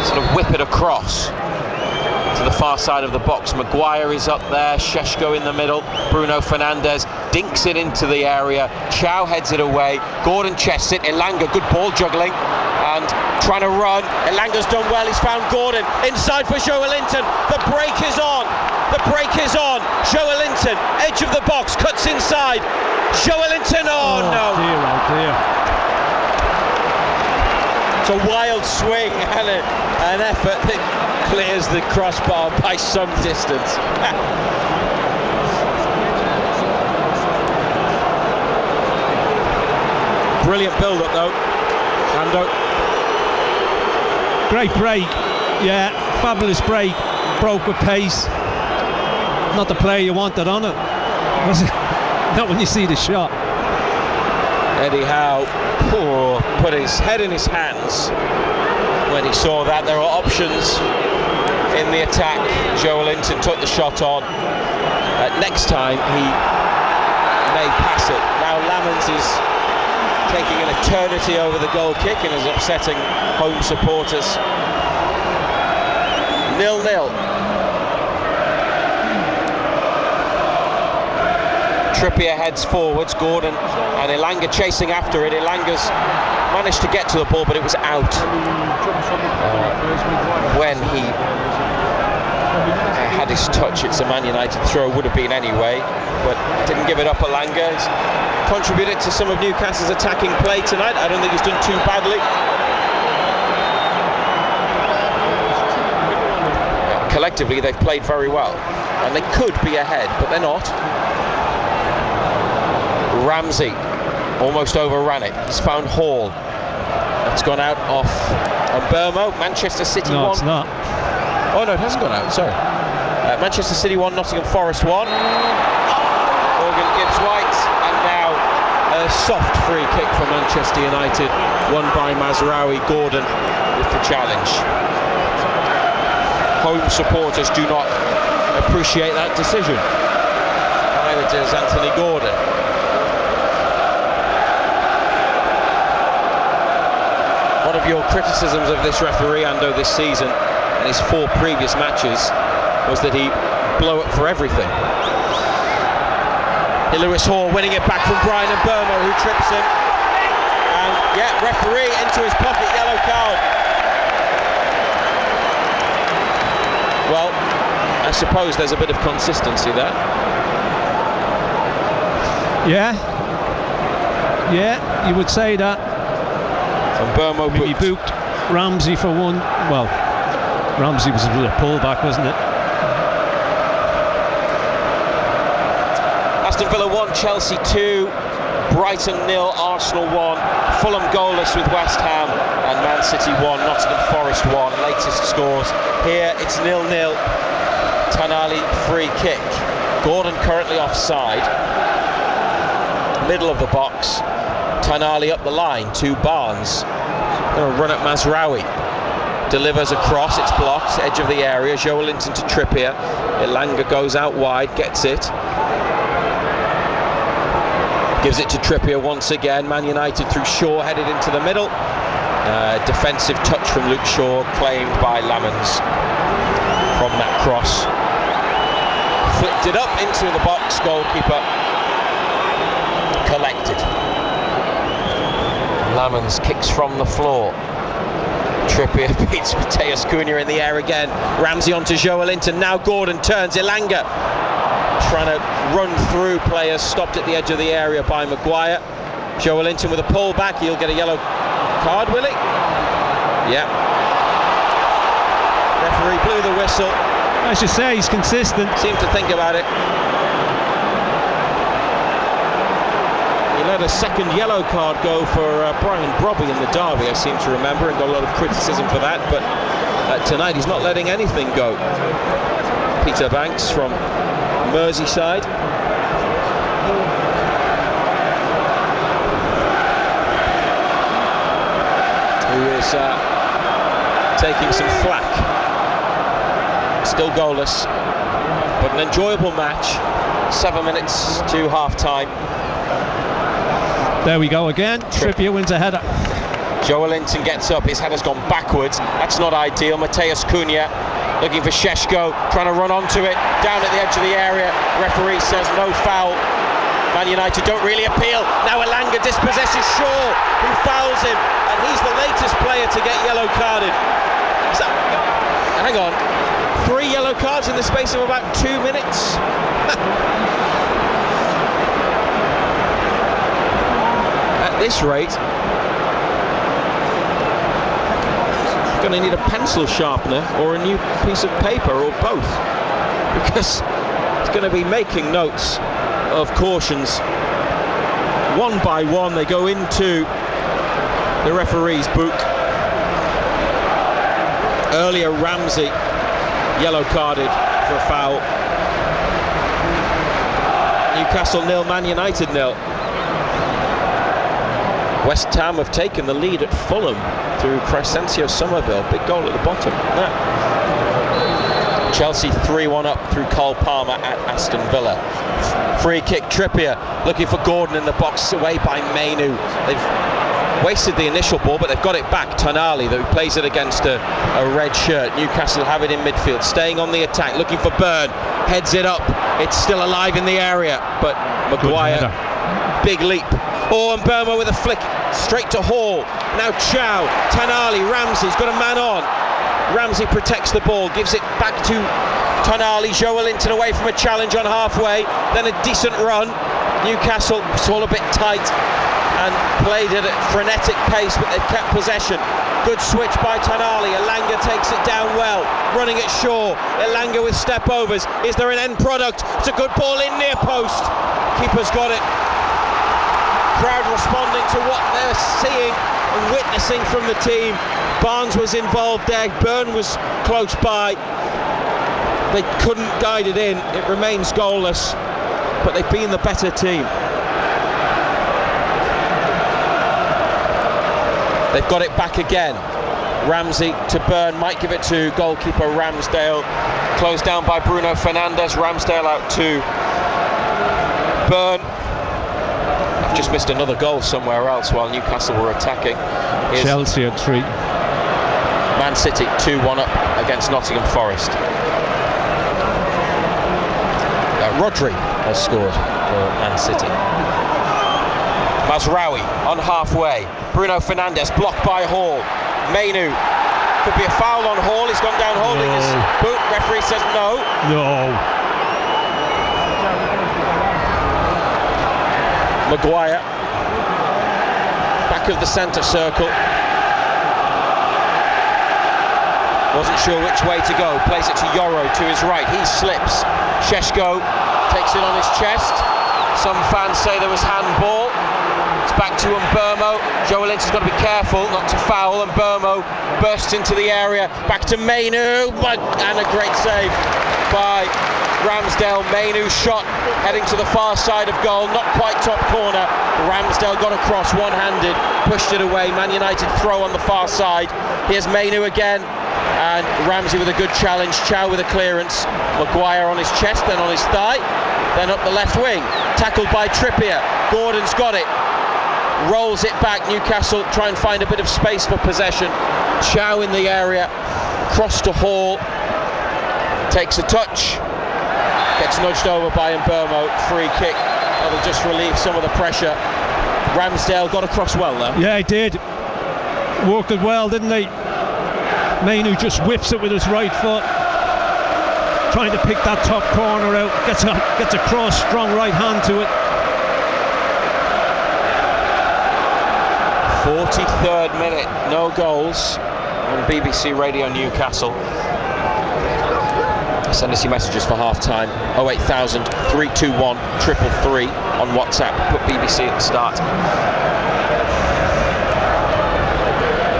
sort of whip it across to the far side of the box. Maguire is up there, Šeško in the middle, Bruno Fernandes dinks it into the area, Chow heads it away, Gordon chests it, Elanga, good ball juggling and trying to run. Elanga's done well, he's found Gordon inside for Joelinton. The break is on. The break is on. Joelinton, edge of the box, cuts inside. Joelinton, oh no. Dear, oh dear. It's a wild swing and an effort that clears the crossbar by some distance. Brilliant build-up though. Ando. Great break. Yeah, fabulous break. Broke with pace. Not the player you wanted on it. Was it? Not when you see the shot. Eddie Howe put his head in his hands when he saw that. There are options in the attack. Joelinton took the shot on. Next time he may pass it. Now Lamans is taking an eternity over the goal kick and is upsetting home supporters. 0-0. Trippier heads forwards, Gordon and Elanga chasing after it. Elanga's managed to get to the ball, but it was out when he had his touch. It's a Man United throw, would have been anyway, but didn't give it up. Elanga has contributed to some of Newcastle's attacking play tonight. I don't think he's done too badly. Collectively, they've played very well, and they could be ahead, but they're not. Ramsey almost overran it. He's found Hall. It's gone out off Mbeumo. Manchester City 1. No, it's not. Oh no, it hasn't gone out, sorry. Manchester City 1, Nottingham Forest 1. Morgan Gibbs-White, and now a soft free kick for Manchester United, won by Mazraoui. Gordon with the challenge. Home supporters do not appreciate that decision. Neither does Anthony Gordon. One of your criticisms of this referee, Ando, this season and his 4 previous matches was that he blow up for everything. Here Lewis Hall winning it back from Brian Mbeumo, who trips him. And yeah, referee into his pocket, yellow card. Well, I suppose there's a bit of consistency there. Yeah, Yeah, you would say that. And Burmo he booked Ramsey for one. Well, Ramsey was a pullback, wasn't it? Aston Villa 1, Chelsea 2, Brighton 0, Arsenal 1, Fulham goalless with West Ham, and Man City 1, Nottingham Forest 1. Latest scores here, it's 0-0. Tonali free kick. Gordon currently offside. Middle of the box. Tonali up the line to Barnes. Going to run at Mazraoui. Delivers across, it's blocked, edge of the area. Joelinton to Trippier. Elanga goes out wide, gets it. Gives it to Trippier once again. Man United through Shaw, headed into the middle. Defensive touch from Luke Shaw, claimed by Lamans from that cross. Flicked it up into the box, goalkeeper collected. Lamans kicks from the floor. Trippier beats Mateus Cunha in the air again. Ramsey onto Joelinton, now Gordon turns, Elanga trying to run through players, stopped at the edge of the area by Maguire. Joelinton with a pull back, he'll get a yellow card, will he? Yeah. Referee blew the whistle. I should say he's consistent. Seemed to think about it. He let a second yellow card go for Brian Brobby in the derby, I seem to remember, and got a lot of criticism for that, but tonight he's not letting anything go. Peter Banks from Merseyside. Who is taking some flack. Still goalless, but an enjoyable match. 7 minutes to half-time. There we go again. Trippier wins a header. Joelinton gets up, his header's gone backwards. That's not ideal. Mateus Cunha looking for Šeško, trying to run onto it, down at the edge of the area. Referee says no foul. Man United don't really appeal. Now Elanga dispossesses Shaw, who fouls him, and he's the latest player to get yellow carded. Hang on, 3 yellow cards in the space of about 2 minutes. At this rate, going to need a pencil sharpener or a new piece of paper, or both, because it's going to be making notes of cautions one by one. They go into the referee's book. Earlier, Ramsey yellow carded for a foul. Newcastle 0, Man United 0. West Ham have taken the lead at Fulham through Crescencio Somerville. Big goal at the bottom. Yeah. Chelsea 3-1 up through Cole Palmer at Aston Villa. Free kick, Trippier looking for Gordon in the box, away by Mainu. They've wasted the initial ball, but they've got it back. Tonali, who plays it against a red shirt. Newcastle have it in midfield, staying on the attack, looking for Byrne, heads it up. It's still alive in the area, but Maguire, big leap. Oh, and Burma with a flick straight to Hall. Now Chow, Tonali, Ramsey's got a man on. Ramsey protects the ball, gives it back to Tonali. Joelinton away from a challenge on halfway, then a decent run. Newcastle, it's all a bit tight and played it at frenetic pace, but they've kept possession. Good switch by Tonali. Elanga takes it down well, running at Shaw. Elanga with step overs. Is there an end product? It's a good ball in near post. Keeper's got it. Crowd responding to what they're seeing and witnessing from the team. Barnes was involved there, Byrne was close by. They couldn't guide it in. It remains goalless, but they've been the better team. They've got it back again. Ramsey to Byrne, might give it to goalkeeper Ramsdale. Closed down by Bruno Fernandes. Ramsdale out to Byrne. I've just missed another goal somewhere else while Newcastle were attacking. Here's Chelsea at 3. Man City 2-1 up against Nottingham Forest. Rodri has scored for Man City. Mazraoui on halfway. Bruno Fernandes blocked by Hall. Mainu, could be a foul on Hall. He's gone down holding his boot. Referee says no. No. Maguire back of the centre circle. Wasn't sure which way to go. Plays it to Yoro to his right. He slips. Sheshko takes it on his chest. Some fans say there was handball. It's back to Mbermo. Joelinton's got to be careful not to foul. Mbermo bursts into the area. Back to Mainu. And a great save by Ramsdale. Mainu's shot heading to the far side of goal. Not quite top corner. Ramsdale got across one-handed. Pushed it away. Man United throw on the far side. Here's Mainu again. And Ramsey with a good challenge. Chow with a clearance. Maguire on his chest, then on his thigh, then up the left wing. Tackled by Trippier. Gordon's got it. Rolls it back. Newcastle try and find a bit of space for possession. Chow in the area. Cross to Hall. Takes a touch. Gets nudged over by Mbermo. Free kick. That'll just relieve some of the pressure. Ramsdale got across well though. Yeah, he did. Worked it well, didn't he? Mainu just whips it with his right foot, trying to pick that top corner out. Gets a cross, strong right hand to it. 43rd minute, no goals on BBC Radio Newcastle. Send us your messages for half time. 08000 321 333 on WhatsApp. Put BBC at the start.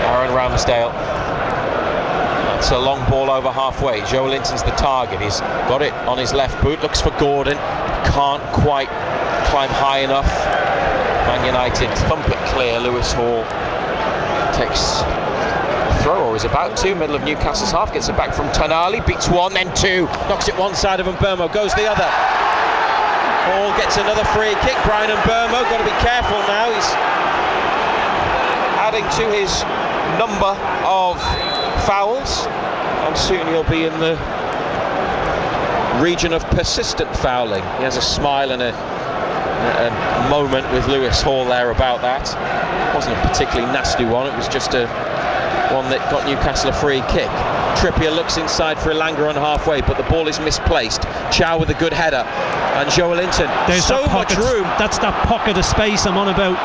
Aaron Ramsdale. It's a long ball over halfway. Joelinton's the target. He's got it on his left boot. Looks for Gordon. Can't quite climb high enough. Man United thump it clear. Lewis Hall takes a throw, or is about to. Middle of Newcastle's half. Gets it back from Tonali. Beats one, then two. Knocks it one side of Mbermo. Goes the other. Hall gets another free kick. Brian Mbermo. Got to be careful now. He's adding to his number of fouls, and soon he'll be in the region of persistent fouling. He has a smile and a moment with Lewis Hall there about that. It wasn't a particularly nasty one, it was just one that got Newcastle a free kick. Trippier looks inside for Elanga on halfway, but the ball is misplaced. Chow with a good header, and Joelinton. There's so much room. That's that pocket of space I'm on about.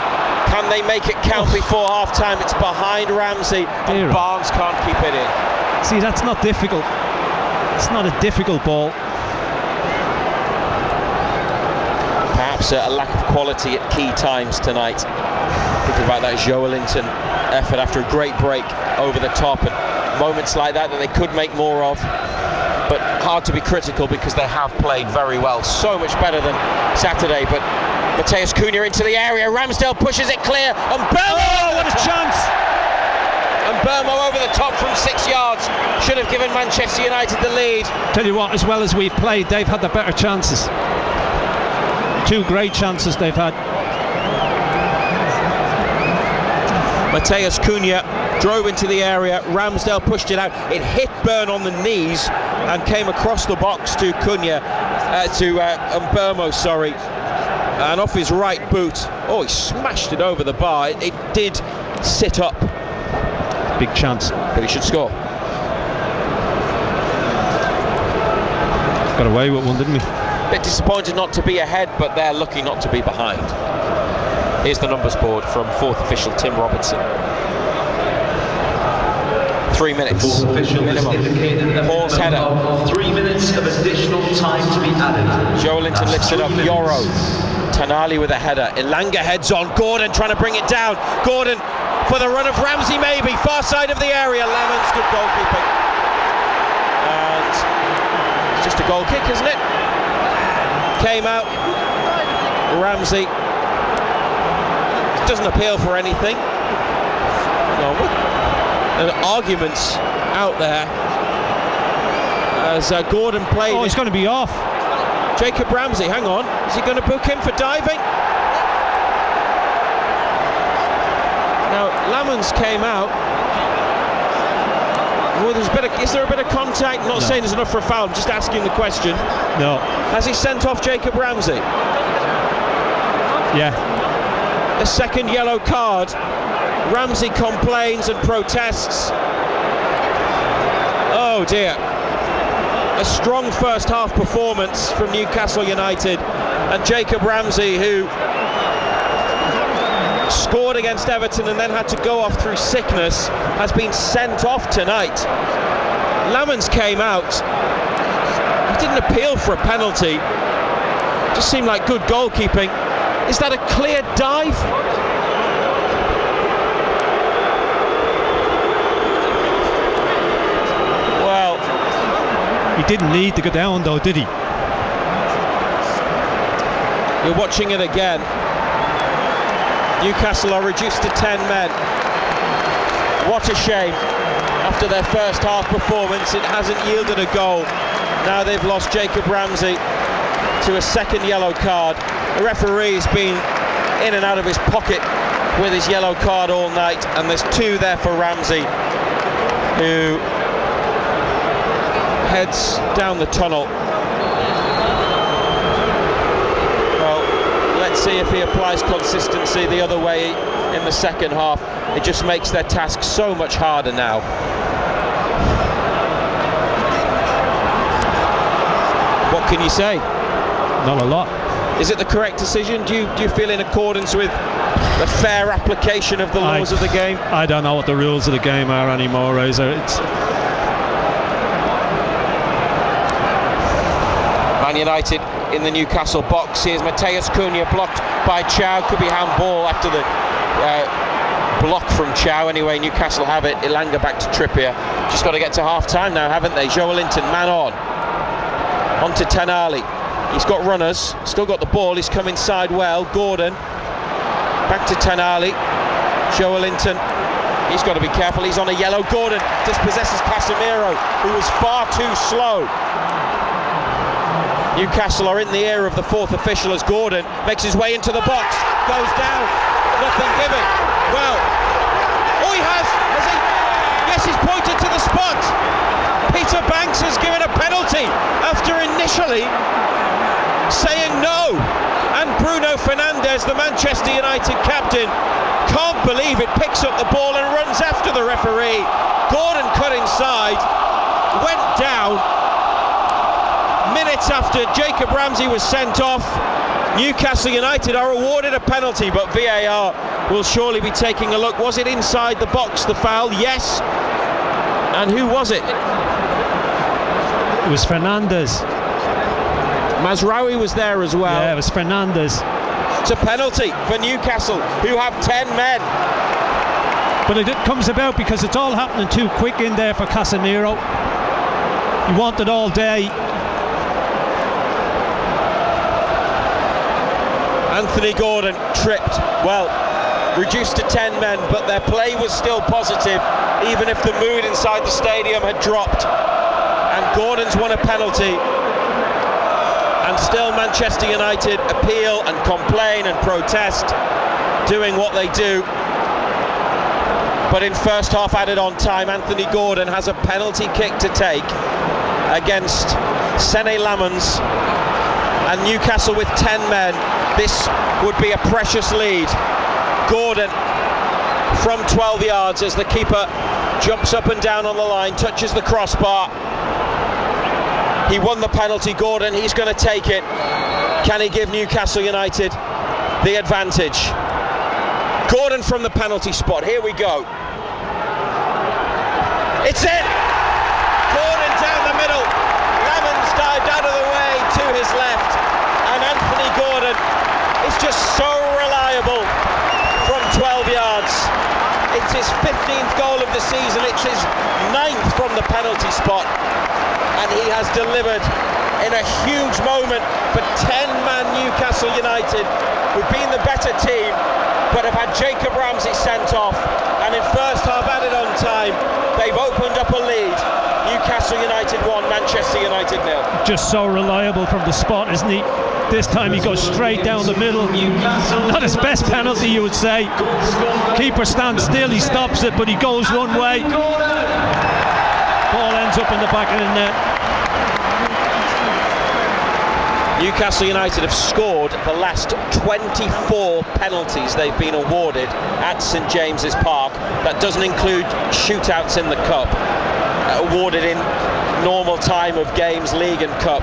Can they make it count before half-time? It's behind Ramsey, and Barnes can't keep it in. See, that's not difficult. It's not a difficult ball. Perhaps a lack of quality at key times tonight. Thinking about that Joelinton effort after a great break over the top, and moments like that they could make more of. But hard to be critical because they have played very well. So much better than Saturday, but Mateus Cunha into the area. Ramsdale pushes it clear. And Mbermo! What a chance! And Mbermo over the top from 6 yards. Should have given Manchester United the lead. Tell you what, as well as we've played, they've had the better chances. Two great chances they've had. Mateus Cunha drove into the area. Ramsdale pushed it out. It hit Burn on the knees and came across the box to Mbermo, sorry. And off his right boot. Oh, he smashed it over the bar. It did sit up. Big chance. But he should score. Got away with one, didn't he? Bit disappointed not to be ahead, but they're lucky not to be behind. Here's the numbers board from fourth official Tim Robertson. 3 minutes minimum. Paul's header. 3 minutes of additional time to be added. Joelinton lifts it up. Yoro. Tonali with a header. Elanga heads on. Gordon trying to bring it down. Gordon for the run of Ramsey, maybe. Far side of the area. Lemons, good goalkeeping. And it's just a goal kick, isn't it? Came out. Ramsey doesn't appeal for anything. And arguments out there as Gordon played. Oh, he's going to be off. Jacob Ramsey, hang on. Is he going to book him for diving? Now, Lamons came out. Well, is there a bit of contact? Not saying there's enough for a foul, I'm just asking the question. No. Has he sent off Jacob Ramsey? Yeah. A second yellow card. Ramsey complains and protests. Oh dear. A strong first half performance from Newcastle United, and Jacob Ramsey, who scored against Everton and then had to go off through sickness, has been sent off tonight. Lamans came out. He didn't appeal for a penalty. Just seemed like good goalkeeping. Is that a clear dive? Well, he didn't need to go down though, did he? You're watching it again. Newcastle are reduced to 10 men. What a shame. After their first half performance, it hasn't yielded a goal. Now they've lost Jacob Ramsey to a second yellow card. The referee's been in and out of his pocket with his yellow card all night, and there's 2 there for Ramsey, who heads down the tunnel. Let's see if he applies consistency the other way in the second half. It just makes their task so much harder now. What can you say? Not a lot. Is it the correct decision? Do you feel in accordance with the fair application of the laws of the game? I don't know what the rules of the game are anymore, Razor. Man United in the Newcastle box. Here's Mateus Cunha blocked by Chow. Could be handball after the block from Chow. Anyway, Newcastle have it. Ilanga back to Trippier. Just got to get to half time now, haven't they? Joelinton, man on to Tenali. He's got runners, still got the ball. He's come inside well. Gordon back to Tenali. Joelinton, he's got to be careful. He's on a yellow. Gordon dispossesses Casemiro, who was far too slow. Newcastle are in the ear of the fourth official as Gordon makes his way into the box, goes down, nothing given. Well, he has he? Yes, he's pointed to the spot. Peter Banks has given a penalty after initially saying no. And Bruno Fernandes, the Manchester United captain, can't believe it, picks up the ball and runs after the referee. Gordon cut inside, went down. Minutes after Jacob Ramsey was sent off, Newcastle United are awarded a penalty, but VAR will surely be taking a look. Was it inside the box, the foul? Yes. And who was it? It was Fernandes. Mazraoui was there as well. Yeah, it was Fernandes. It's a penalty for Newcastle, who have 10 men. But it comes about because it's all happening too quick in there for Casemiro. He wanted all day. Anthony Gordon tripped. Well, reduced to 10 men, but their play was still positive, even if the mood inside the stadium had dropped. And Gordon's won a penalty. And still Manchester United appeal and complain and protest, doing what they do. But in first half added on time, Anthony Gordon has a penalty kick to take against Sene Lamans. And Newcastle with 10 men. This would be a precious lead. Gordon from 12 yards as the keeper jumps up and down on the line, touches the crossbar. He won the penalty, Gordon. He's going to take it. Can he give Newcastle United the advantage? Gordon from the penalty spot. Here we go. It's it! Gordon down the middle. Lamans dived out of the way to his left. And Anthony Gordon is just so reliable from 12 yards. It's his 15th goal of the season. It's his 9th from the penalty spot. And he has delivered in a huge moment for 10-man Newcastle United, who've been the better team, but have had Jacob Ramsey sent off. And in first half added on time, they've opened up a lead. Newcastle United 1, Manchester United 0. Just so reliable from the spot, isn't he? This time he goes straight down the middle. Not his best penalty, you would say. Keeper stands still, he stops it, but he goes one way. Ball ends up in the back of the net. Newcastle United have scored the last 24 penalties they've been awarded at St James's Park. That doesn't include shootouts in the Cup, awarded in normal time of games, League and Cup.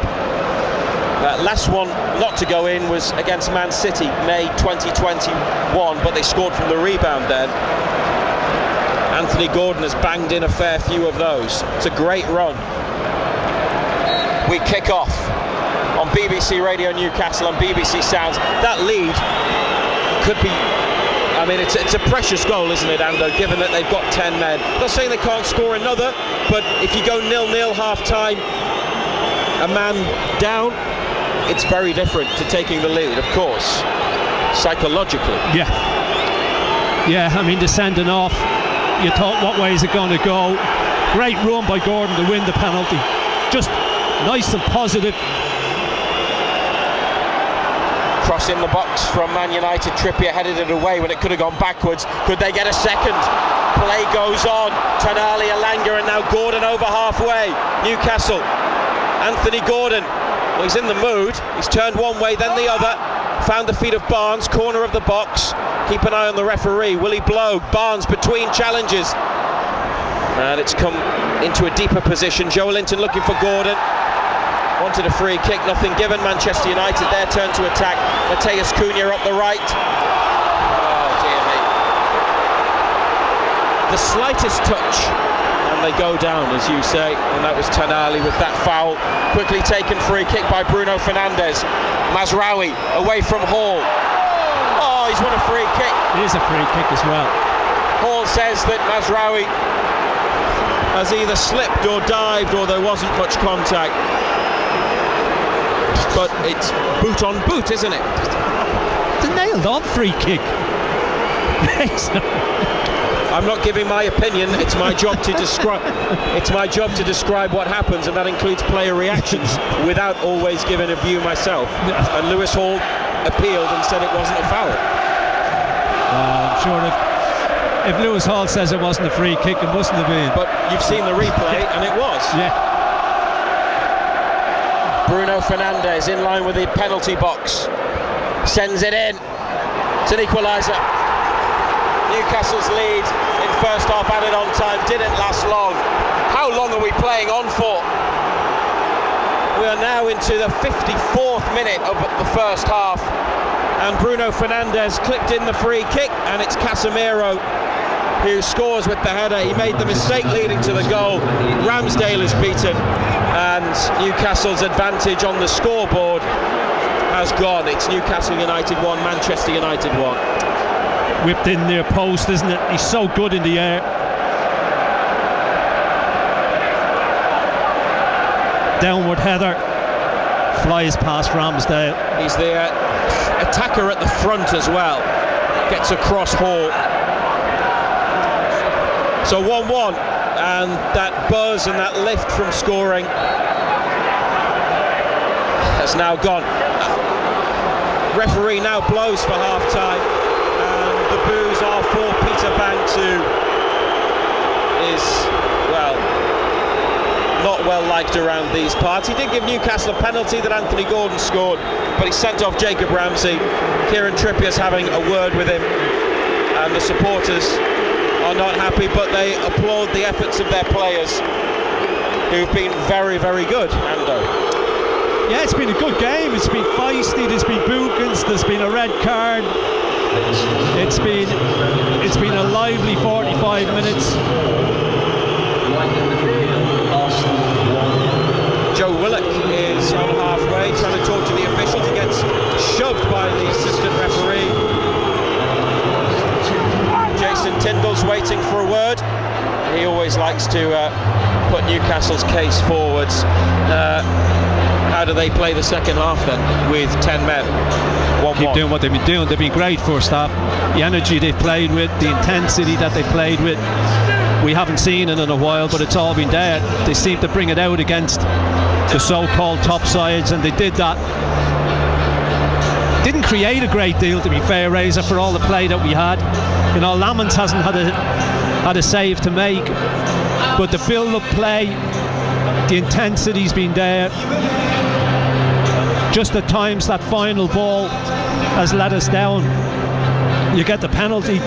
Last one not to go in was against Man City, May 2021, but they scored from the rebound then. Anthony Gordon has banged in a fair few of those. It's a great run. We kick off on BBC Radio Newcastle and BBC Sounds. That lead could be, I mean, it's a precious goal, isn't it, Ando, given that they've got 10 men. I'm not saying they can't score another, but if you go 0-0 half-time, a man down, it's very different to taking the lead, of course, psychologically. Yeah, I mean, the sending off, you thought, what way is it going to go? Great run by Gordon to win the penalty. Just nice and positive. Cross in the box from Man United. Trippier headed it away when it could have gone backwards. Could they get a second? Play goes on. Tonali, Elanga, and now Gordon over halfway. Newcastle. Anthony Gordon. Well, he's in the mood. He's turned one way, then the other. Found the feet of Barnes, corner of the box. Keep an eye on the referee. Will he blow? Barnes between challenges. And it's come into a deeper position. Joe Linton looking for Gordon. Wanted a free kick, nothing given. Manchester United, their turn to attack. Mateus Cunha up the right. Oh dear me. The slightest touch and they go down, as you say, and that was Tonali with that foul. Quickly taken free kick by Bruno Fernandes. Mazraoui away from Hall. Oh, he's won a free kick. It is a free kick as well. Hall says that Mazraoui has either slipped or dived, or there wasn't much contact. But it's boot on boot, isn't it? It's a nailed on free kick. I'm not giving my opinion. It's my job to describe. It's my job to describe what happens, and that includes player reactions, without always giving a view myself. And Lewis Hall appealed and said it wasn't a foul. I'm sure if Lewis Hall says it wasn't a free kick, it mustn't have been. But you've seen the replay, and it was. Yeah. Bruno Fernandes in line with the penalty box, sends it in. It's an equaliser. Newcastle's lead in first half added on time didn't last long. How long are we playing on for? We are now into the 54th minute of the first half, and Bruno Fernandes clipped in the free kick, and it's Casemiro who scores with the header. He made the mistake leading to the goal. Ramsdale is beaten, and Newcastle's advantage on the scoreboard has gone. It's Newcastle United 1, Manchester United 1. Whipped in near post, isn't it? He's so good in the air. Downward header, flies past Ramsdale. He's the attacker at the front as well. Gets across Hall. So 1-1, and that buzz and that lift from scoring has now gone. Referee now blows for half-time, and the boos are for Peter Banks, who is, well, not well liked around these parts. He did give Newcastle a penalty that Anthony Gordon scored, but he sent off Jacob Ramsey. Kieran Trippier's having a word with him, and the supporters are not happy, but they applaud the efforts of their players, who've been very, very good. Ando. Yeah, it's been a good game. It's been feisty. There's been bookings. There's been a red card. It's been a lively 45 minutes. Joe Willock is on halfway, trying to talk to the officials. He gets shoved by the assistant referee. Jason Tyndall's waiting for a word. He always likes to put Newcastle's case forwards. How do they play the second half then, with 10 men? 1-1. Keep doing what they've been doing. They've been great first half. The energy they've played with, the intensity that they played with, we haven't seen it in a while, but it's all been there. They seem to bring it out against the so-called top sides, and they did that. Didn't create a great deal, to be fair, Razor, for all the play that we had. You know, Lamons hasn't had a save to make, but the build-up play, the intensity's been there. Just at times that final ball has let us down. You get the penalty,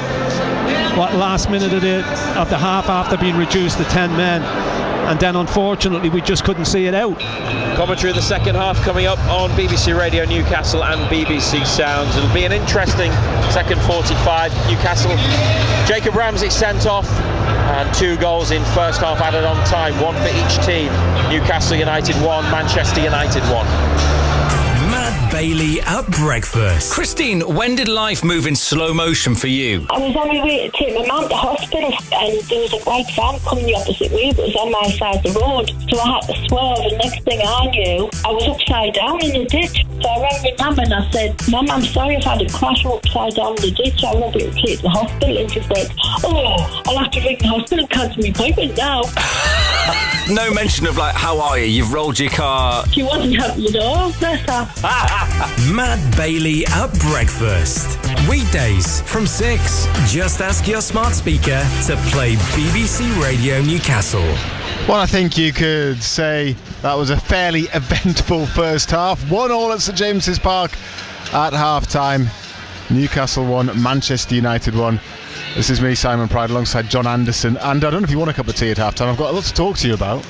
last minute of the half after being reduced to 10 men. and then unfortunately we just couldn't see it out. Commentary of the second half coming up on BBC Radio Newcastle and BBC Sounds. It'll be an interesting second 45. Newcastle, Jacob Ramsey sent off, and 2 goals in first half added on time, 1 for each team. Newcastle United 1, Manchester United 1. Matt Bailey at breakfast. Christine, when did life move in slow motion for you? I was on my way to take my mum to hospital, and there was a white van coming the opposite way, but it was on my side of the road. So I had to swerve, and next thing I knew, I was upside down in the ditch. So I rang my mum and I said, Mum, I'm sorry I've had a crash upside down in the ditch. I won't be able to take to the hospital. And she said, oh, I'll have to ring the hospital and cancel my appointment now. No mention of, like, how are you? You've rolled your car. She wasn't happy at all, bless her. Matt Bailey at breakfast. Weekdays from 6. Just ask your smart speaker to play BBC Radio Newcastle. Well, I think you could say that was a fairly eventful first half. 1-1 at St James's Park at half-time. Newcastle 1, Manchester United 1. This is me, Simon Pride, alongside John Anderson. And I don't know if you want a cup of tea at half-time. I've got a lot to talk to you about.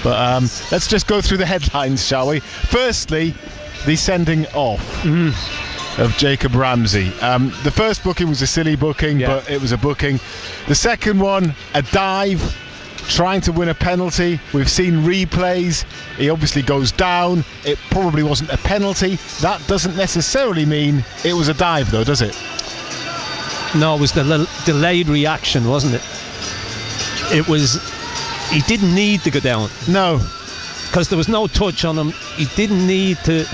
But let's just go through the headlines, shall we? Firstly, the sending off of Jacob Ramsey. The first booking was a silly booking, but it was a booking. The second one, a dive, trying to win a penalty. We've seen replays. He obviously goes down. It probably wasn't a penalty. That doesn't necessarily mean it was a dive, though, does it? No, it was the delayed reaction, wasn't it? It was... He didn't need to go down. No. Because there was no touch on him. He didn't need to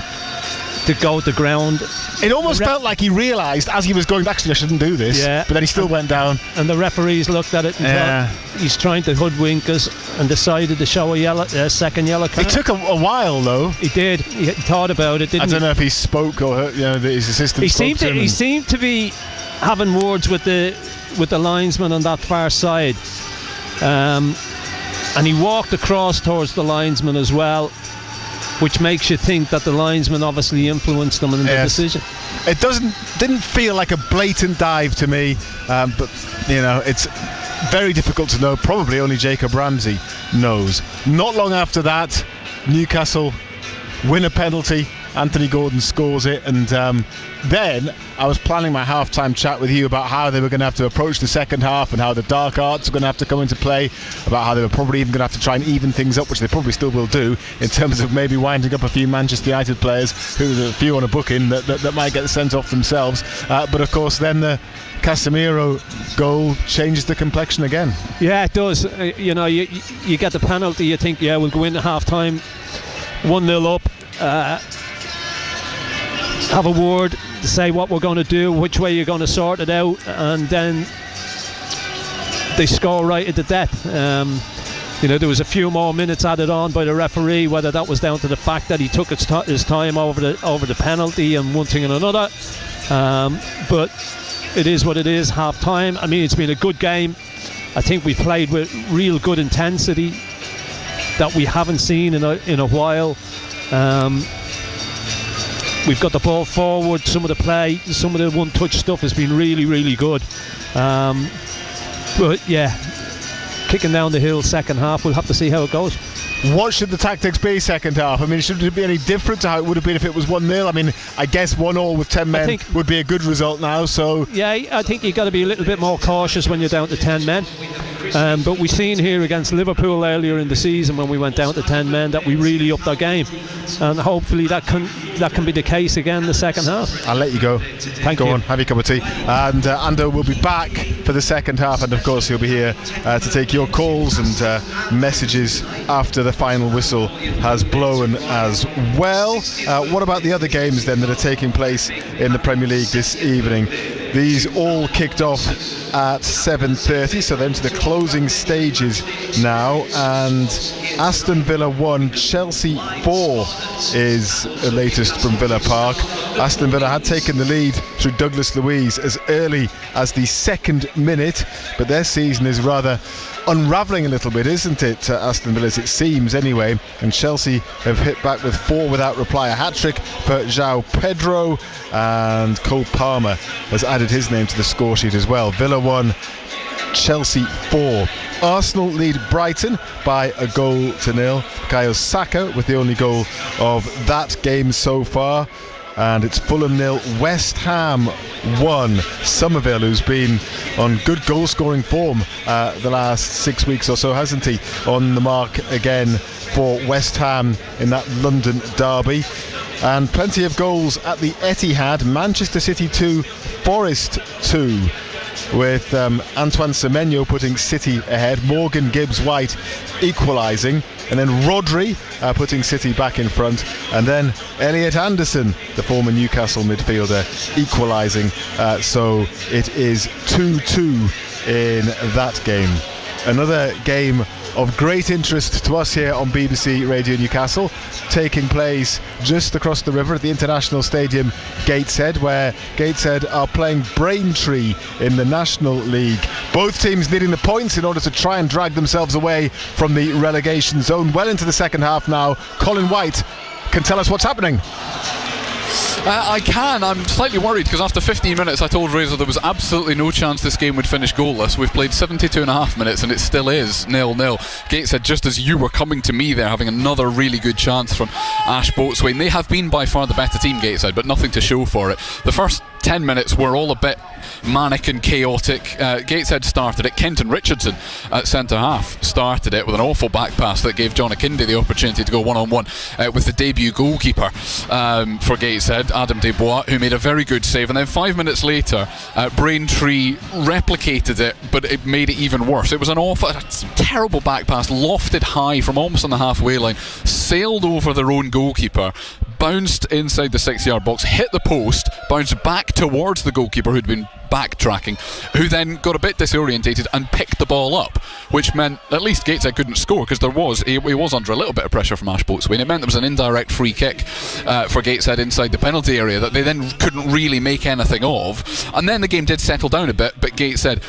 go to the ground. It almost felt like he realised as he was going, actually I shouldn't do this, but then he still went down. And the referees looked at it and thought he's trying to hoodwink us, and decided to show a second yellow card. It took a while though. He did. He thought about it, didn't he? I don't know if he spoke or his assistant spoke to him. He seemed to be having words with the linesman on that far side. And he walked across towards the linesman as well, which makes you think that the linesman obviously influenced them in the decision. It didn't feel like a blatant dive to me, but it's very difficult to know. Probably only Jacob Ramsey knows. Not long after that, Newcastle win a penalty. Anthony Gordon scores it, and then I was planning my half-time chat with you about how they were going to have to approach the second half and how the dark arts are going to have to come into play, about how they were probably even going to have to try and even things up, which they probably still will do, in terms of maybe winding up a few Manchester United players, who there's a few on a booking that might get sent off themselves. But of course then the Casemiro goal changes the complexion again. Yeah, it does. You get the penalty, you think, we'll go into half-time 1-0 up, have a word to say what we're going to do, which way you're going to sort it out, and then they score right at the death. There was a few more minutes added on by the referee, whether that was down to the fact that he took his time over the penalty and one thing and another. But it is what it is, half time. I mean, it's been a good game. I think we played with real good intensity that we haven't seen in a while. We've got the ball forward. Some of the play, some of the one-touch stuff has been really, really good. But yeah, kicking down the hill second half. We'll have to see how it goes. What should the tactics be second half? I mean, should it be any different to how it would have been if it was 1-0? I mean, I guess 1-1 with 10 men would be a good result now. So yeah, I think you've got to be a little bit more cautious when you're down to 10 men. But we've seen here against Liverpool earlier in the season, when we went down to 10 men, that we really upped our game, and hopefully that can be the case again the second half. I'll let you go. Go on, have your cup of tea. And Ando will be back for the second half, and of course he'll be here to take your calls and messages after the final whistle has blown as well. What about the other games then that are taking place in the Premier League this evening? These all kicked off at 7:30, so then to the closing stages now, and Aston Villa 1, Chelsea 4 is the latest from Villa Park. Aston Villa had taken the lead through Douglas Luiz as early as the second minute, but their season is rather unravelling a little bit, isn't it, Aston Villa, as it seems anyway, and Chelsea have hit back with 4 without reply. A hat-trick for João Pedro, and Cole Palmer has added his name to the score sheet as well. Villa 1, Chelsea 4 Arsenal lead Brighton by 1-0. Bukayo Saka with the only goal of that game so far. And it's Fulham 0, West Ham 1. Somerville, who's been on good goal-scoring form the last 6 weeks or so, hasn't he? On the mark again for West Ham in that London derby. And plenty of goals at the Etihad. Manchester City 2, Forest 2. With Antoine Semenyo putting City ahead, Morgan Gibbs-White equalising, and then Rodri putting City back in front, and then Elliot Anderson, the former Newcastle midfielder, equalising. So it is 2-2 in that game. Another game of great interest to us here on BBC Radio Newcastle, taking place just across the river at the International Stadium, Gateshead, where Gateshead are playing Braintree in the National League. Both teams needing the points in order to try and drag themselves away from the relegation zone. Well into the second half now. Colin White can tell us what's happening. I can. I'm slightly worried because after 15 minutes I told Razor there was absolutely no chance this game would finish goalless. We've played 72.5 minutes and it still is 0-0. Gateshead, just as you were coming to me there, having another really good chance from Ash Boatswain. They have been by far the better team, Gateshead, but nothing to show for it. The first 10 minutes were all a bit manic and chaotic. Gateshead started it. Kenton Richardson at centre half started it with an awful back pass that gave John Akinde the opportunity to go one-on-one with the debut goalkeeper for Gateshead, Adam Desbois, who made a very good save. And then 5 minutes later, Braintree replicated it, but it made it even worse. It was an awful, terrible back pass, lofted high from almost on the halfway line, sailed over their own goalkeeper, bounced inside the 6-yard box, hit the post, bounced back towards the goalkeeper who'd been backtracking, who then got a bit disorientated and picked the ball up, which meant at least Gateshead couldn't score because he was under a little bit of pressure from Ash Boatswain. It meant there was an indirect free kick for Gateshead inside the penalty area that they then couldn't really make anything of. And then the game did settle down a bit, but Gateshead,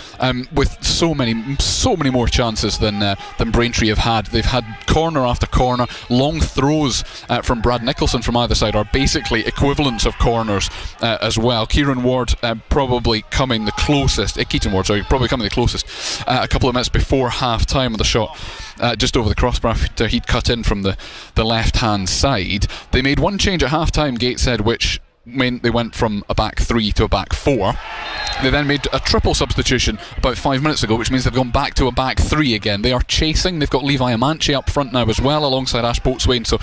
with so many more chances than Braintree have had. They've had corner after corner. Long throws from Brad Nicholson from either side are basically equivalents of corners as well. Kieran Ward probably coming the closest. Keaton Ward, sorry, probably coming the closest. A couple of minutes before half time with a shot just over the crossbar after he'd cut in from the left hand side. They made one change at half time, Gateshead, which meant they went from a back 3 to a back 4. They then made a triple substitution about 5 minutes ago, which means they've gone back to a back 3 again. They are chasing. They've got Levi Amanche up front now as well, alongside Ash Boatswain, so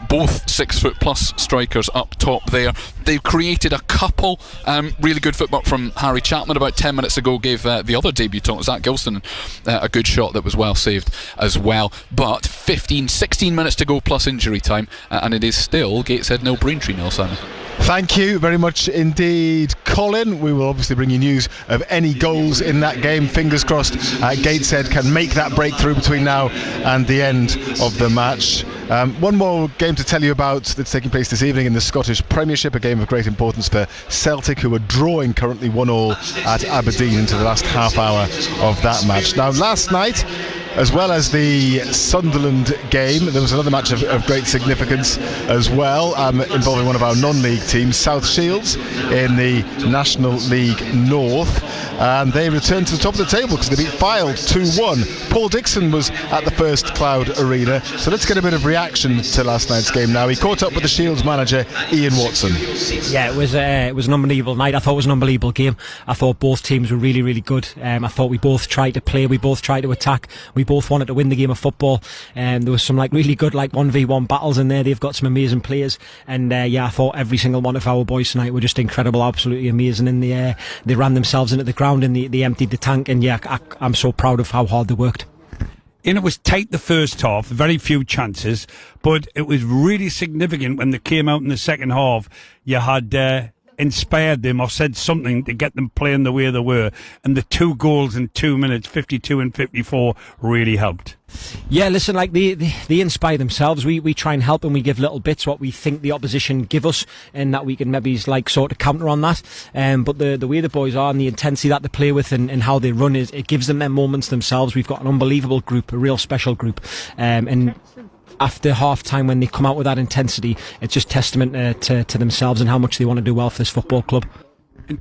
both 6 foot plus strikers up top there. They've created a couple really good footwork from Harry Chapman about 10 minutes ago, gave the other debutant, Zach Gilston, a good shot that was well saved as well. But 16 minutes to go plus injury time, and it is still Gateshead 0, Braintree 0, Simon. Thank you very much indeed, Colin. We will obviously bring you news of any goals in that game. Fingers crossed Gateshead can make that breakthrough between now and the end of the match. One more game to tell you about that's taking place this evening in the Scottish Premiership, a game of great importance for Celtic, who are drawing currently 1-1 at Aberdeen into the last half hour of that match. Now, last night, as well as the Sunderland game, there was another match of great significance as well, involving one of our non-league teams, South Shields, in the National League North, and they returned to the top of the table because they beat Fylde 2-1. Paul Dixon was at the First Cloud Arena, so let's get a bit of reaction to last night's game now. He caught up with the Shields manager, Ian Watson. Yeah, it was an unbelievable night. I thought it was an unbelievable game. I thought both teams were really, really good. I thought we both tried to play, we both tried to attack, we both wanted to win the game of football. There was some really good 1v1 battles in there. They've got some amazing players, and I thought every single one of our boys tonight were just incredible, absolutely amazing in the air. They ran themselves into the ground and they emptied the tank, and I'm so proud of how hard they worked. It was tight the first half, very few chances, but it was really significant when they came out in the second half. You had inspired them or said something to get them playing the way they were, and the 2 goals in 2 minutes, 52 and 54, really helped. Yeah, listen, they inspire themselves. We try and help, and we give little bits what we think the opposition give us, and that we can maybe sort of counter on that. But the way the boys are and the intensity that they play with and how they run, it gives them their moments themselves. We've got an unbelievable group, a real special group, and after half time when they come out with that intensity, it's just testament to themselves and how much they want to do well for this football club.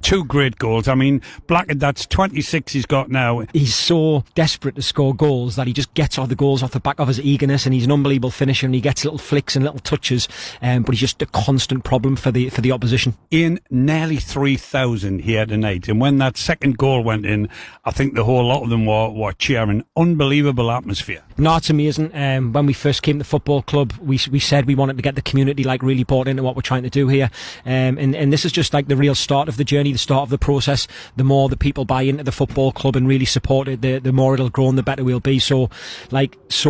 two great goals. I mean, Blackett, that's 26 he's got now. He's so desperate to score goals that he just gets all the goals off the back of his eagerness, and he's an unbelievable finisher, and he gets little flicks and little touches, but he's just a constant problem for the opposition. In nearly 3,000 here tonight, and when that second goal went in, I think the whole lot of them were cheering. Unbelievable atmosphere. No, it's amazing. When we first came to the football club, we said we wanted to get the community really bought into what we're trying to do here, and this is just like the real start of the journey, the start of the process. The more the people buy into the football club and really support it, the more it'll grow and the better we'll be. So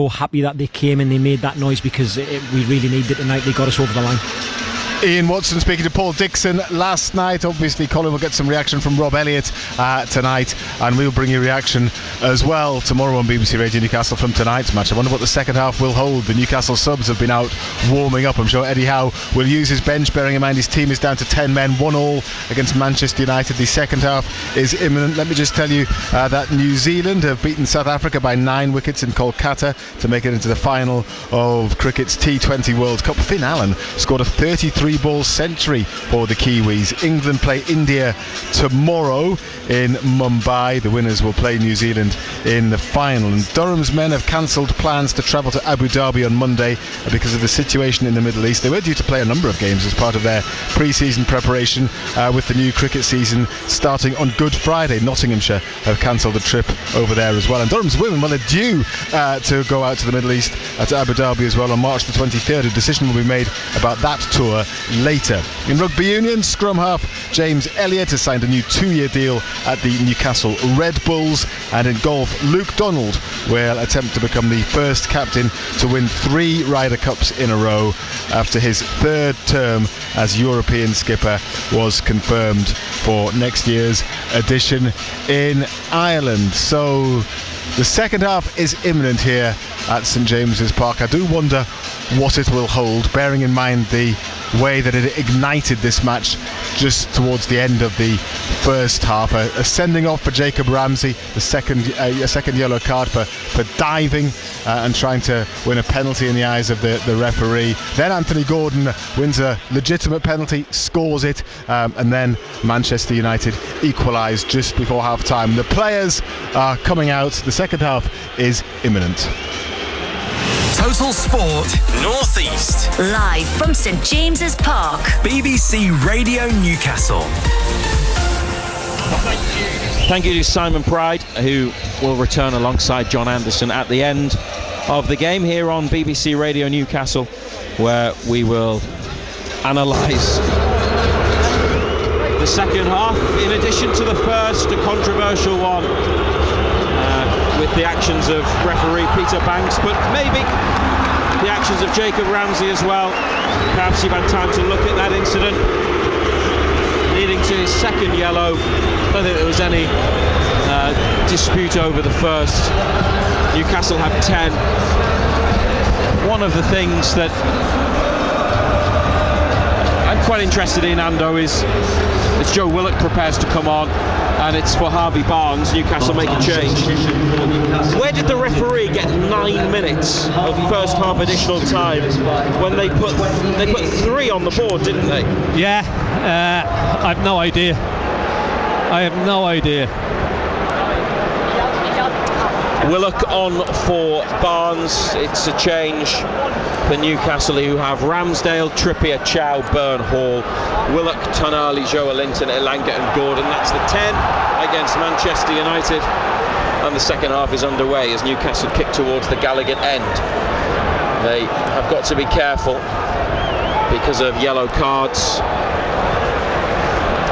happy that they came and they made that noise, because we really needed it tonight. They got us over the line. Ian Watson speaking to Paul Dixon last night. Obviously, Colin will get some reaction from Rob Elliott tonight, and we'll bring you reaction as well tomorrow on BBC Radio Newcastle from tonight's match. I wonder what the second half will hold. The Newcastle subs have been out warming up. I'm sure Eddie Howe will use his bench, bearing in mind his team is down to 10 men, 1-1 against Manchester United. The second half is imminent. Let me just tell you that New Zealand have beaten South Africa by 9 wickets in Kolkata to make it into the final of cricket's T20 World Cup. Finn Allen scored a 33-ball century for the Kiwis. England play India tomorrow in Mumbai. The winners will play New Zealand in the final. And Durham's men have cancelled plans to travel to Abu Dhabi on Monday because of the situation in the Middle East. They were due to play a number of games as part of their pre-season preparation with the new cricket season starting on Good Friday. Nottinghamshire have cancelled the trip over there as well. And Durham's women, well, are due to go out to the Middle East, to Abu Dhabi as well on March the 23rd. A decision will be made about that tour later. In rugby union, scrum half James Elliott has signed a new 2-year deal at the Newcastle Red Bulls. And in golf, Luke Donald will attempt to become the first captain to win 3 Ryder Cups in a row after his 3rd term as European skipper was confirmed for next year's edition in Ireland. So the second half is imminent here at St James's Park. I do wonder what it will hold, bearing in mind the way that it ignited this match just towards the end of the first half. A sending off for Jacob Ramsey, a second yellow card for diving and trying to win a penalty in the eyes of the referee. Then Anthony Gordon wins a legitimate penalty, scores it, and then Manchester United equalise just before half time. The players are coming out. The second half is imminent. Total Sport North East. Live from St James's Park. BBC Radio Newcastle. Thank you to Simon Pride, who will return alongside John Anderson at the end of the game here on BBC Radio Newcastle, where we will analyse the second half, in addition to the first, a controversial one with the actions of referee Peter Banks, but maybe the actions of Jacob Ramsey as well. Perhaps you've had time to look at that incident leading to his second yellow. I don't think there was any dispute over the first. Newcastle have 10. One of the things that I'm quite interested in, Ando, is as Joe Willock prepares to come on, and it's for Harvey Barnes. Newcastle make a change. Where did the referee get 9 minutes of first half additional time when they put 3 on the board, didn't they? Yeah, I have no idea. Willock on for Barnes. It's a change for Newcastle, who have Ramsdale, Trippier, Chow, Byrne, Hall, Willock, Tonali, Joelinton, Elanga and Gordon. That's the 10 against Manchester United. And the second half is underway as Newcastle kick towards the Gallagher end. They have got to be careful because of yellow cards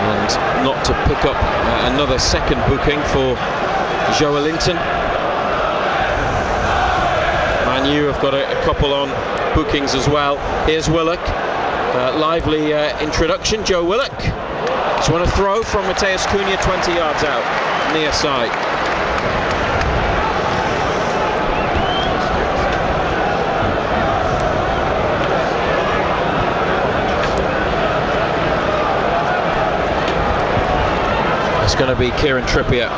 and not to pick up another second booking for Joelinton. You have got a couple on bookings as well. Here's Willock. Lively introduction. Joe Willock. Just want to throw from Mateus Cunha 20 yards out, near side. It's going to be Kieran Trippier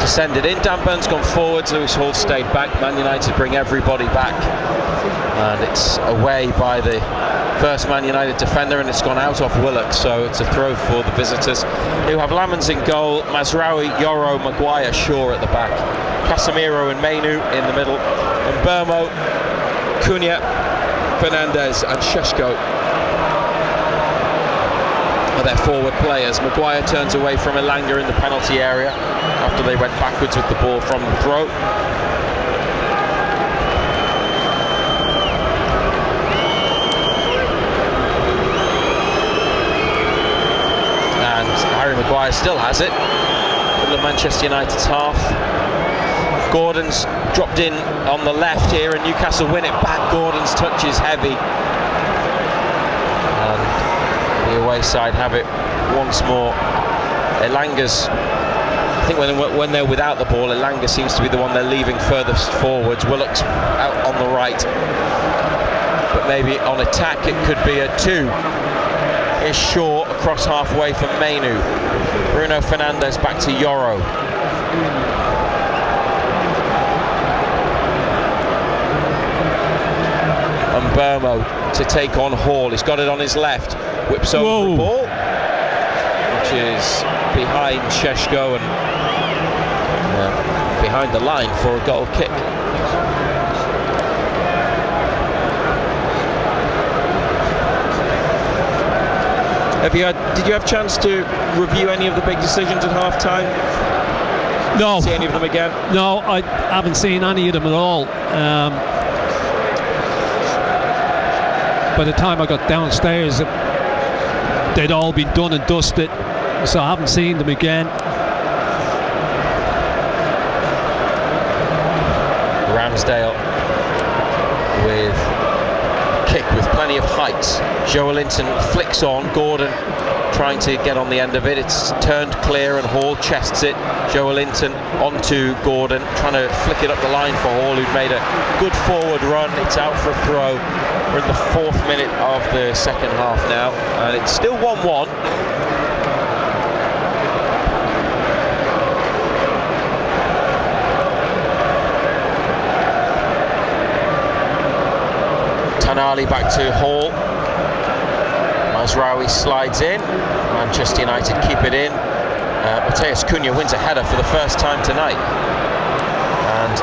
to send it in. Dan Burn's gone forwards, Lewis Hall stayed back. Man United bring everybody back, and it's away by the first Man United defender, and it's gone out off Willock, so it's a throw for the visitors, who have Lamans in goal, Mazraoui, Yoro, Maguire, Shaw at the back, Casemiro and Mainu in the middle, and Burmo, Cunha, Fernandez and Šeško are their forward players. Maguire turns away from Elanga in the penalty area after they went backwards with the ball from the throw. Harry Maguire still has it from the Manchester United's half. Gordon's dropped in on the left here, and Newcastle win it back. Gordon's touch is heavy, and the away side have it once more. Elanga's, I think when they're without the ball, Elanga seems to be the one they're leaving furthest forwards. Willock's out on the right, but maybe on attack it could be a 2. Is Shaw across halfway for Mainu. Bruno Fernandes back to Yoro. And Burmo to take on Hall. He's got it on his left. Whips over the ball, which is behind Šeško and behind the line for a goal kick. Did you have a chance to review any of the big decisions at half-time? No. See any of them again? No, I haven't seen any of them at all. By the time I got downstairs, they'd all been done and dusted, so I haven't seen them again. Ramsdale with kick with plenty of height. Joelinton flicks on, Gordon trying to get on the end of it. It's turned clear and Hall chests it. Joelinton onto Gordon, trying to flick it up the line for Hall, who'd made a good forward run. It's out for a throw. We're in the 4th minute of the second half now, and it's still 1-1. Tanali back to Hall. Mazraoui slides in. Manchester United keep it in. Mateus Cunha wins a header for the first time tonight. And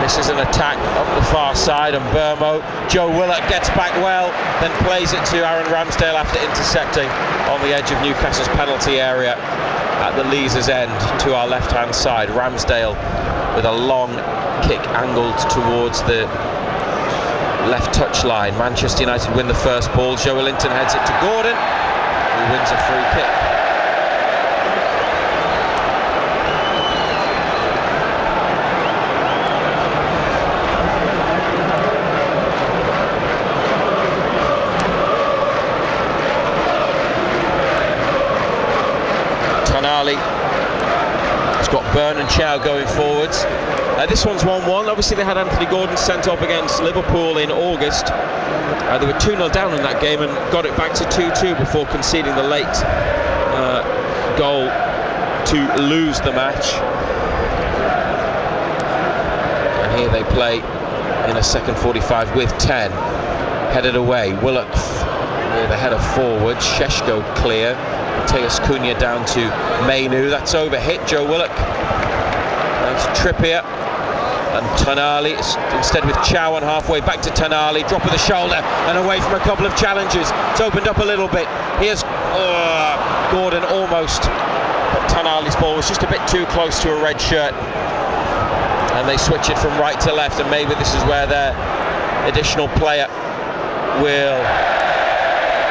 this is an attack up the far side, and Burmo. Joe Willock gets back well, then plays it to Aaron Ramsdale after intercepting on the edge of Newcastle's penalty area at the Leazes end to our left-hand side. Ramsdale with a long kick angled towards the left touchline. Manchester United win the first ball. Joelinton heads it to Gordon, who wins a free kick. Tanali has got Byrne and Chow going forwards. This one's 1-1. Obviously they had Anthony Gordon sent off against Liverpool in August. They were 2-0 down in that game and got it back to 2-2 before conceding the late goal to lose the match. And here they play in a second 45 with 10. Headed away. Willock with a header forward. Šeško clear. Mateus Cunha down to Mainu. That's overhit. Joe Willock. That's Trippier. And Tanali instead with Chow on halfway, back to Tanali, drop of the shoulder and away from a couple of challenges. It's opened up a little bit. Here's Gordon almost, but Tanali's ball was just a bit too close to a red shirt, and they switch it from right to left, and maybe this is where their additional player will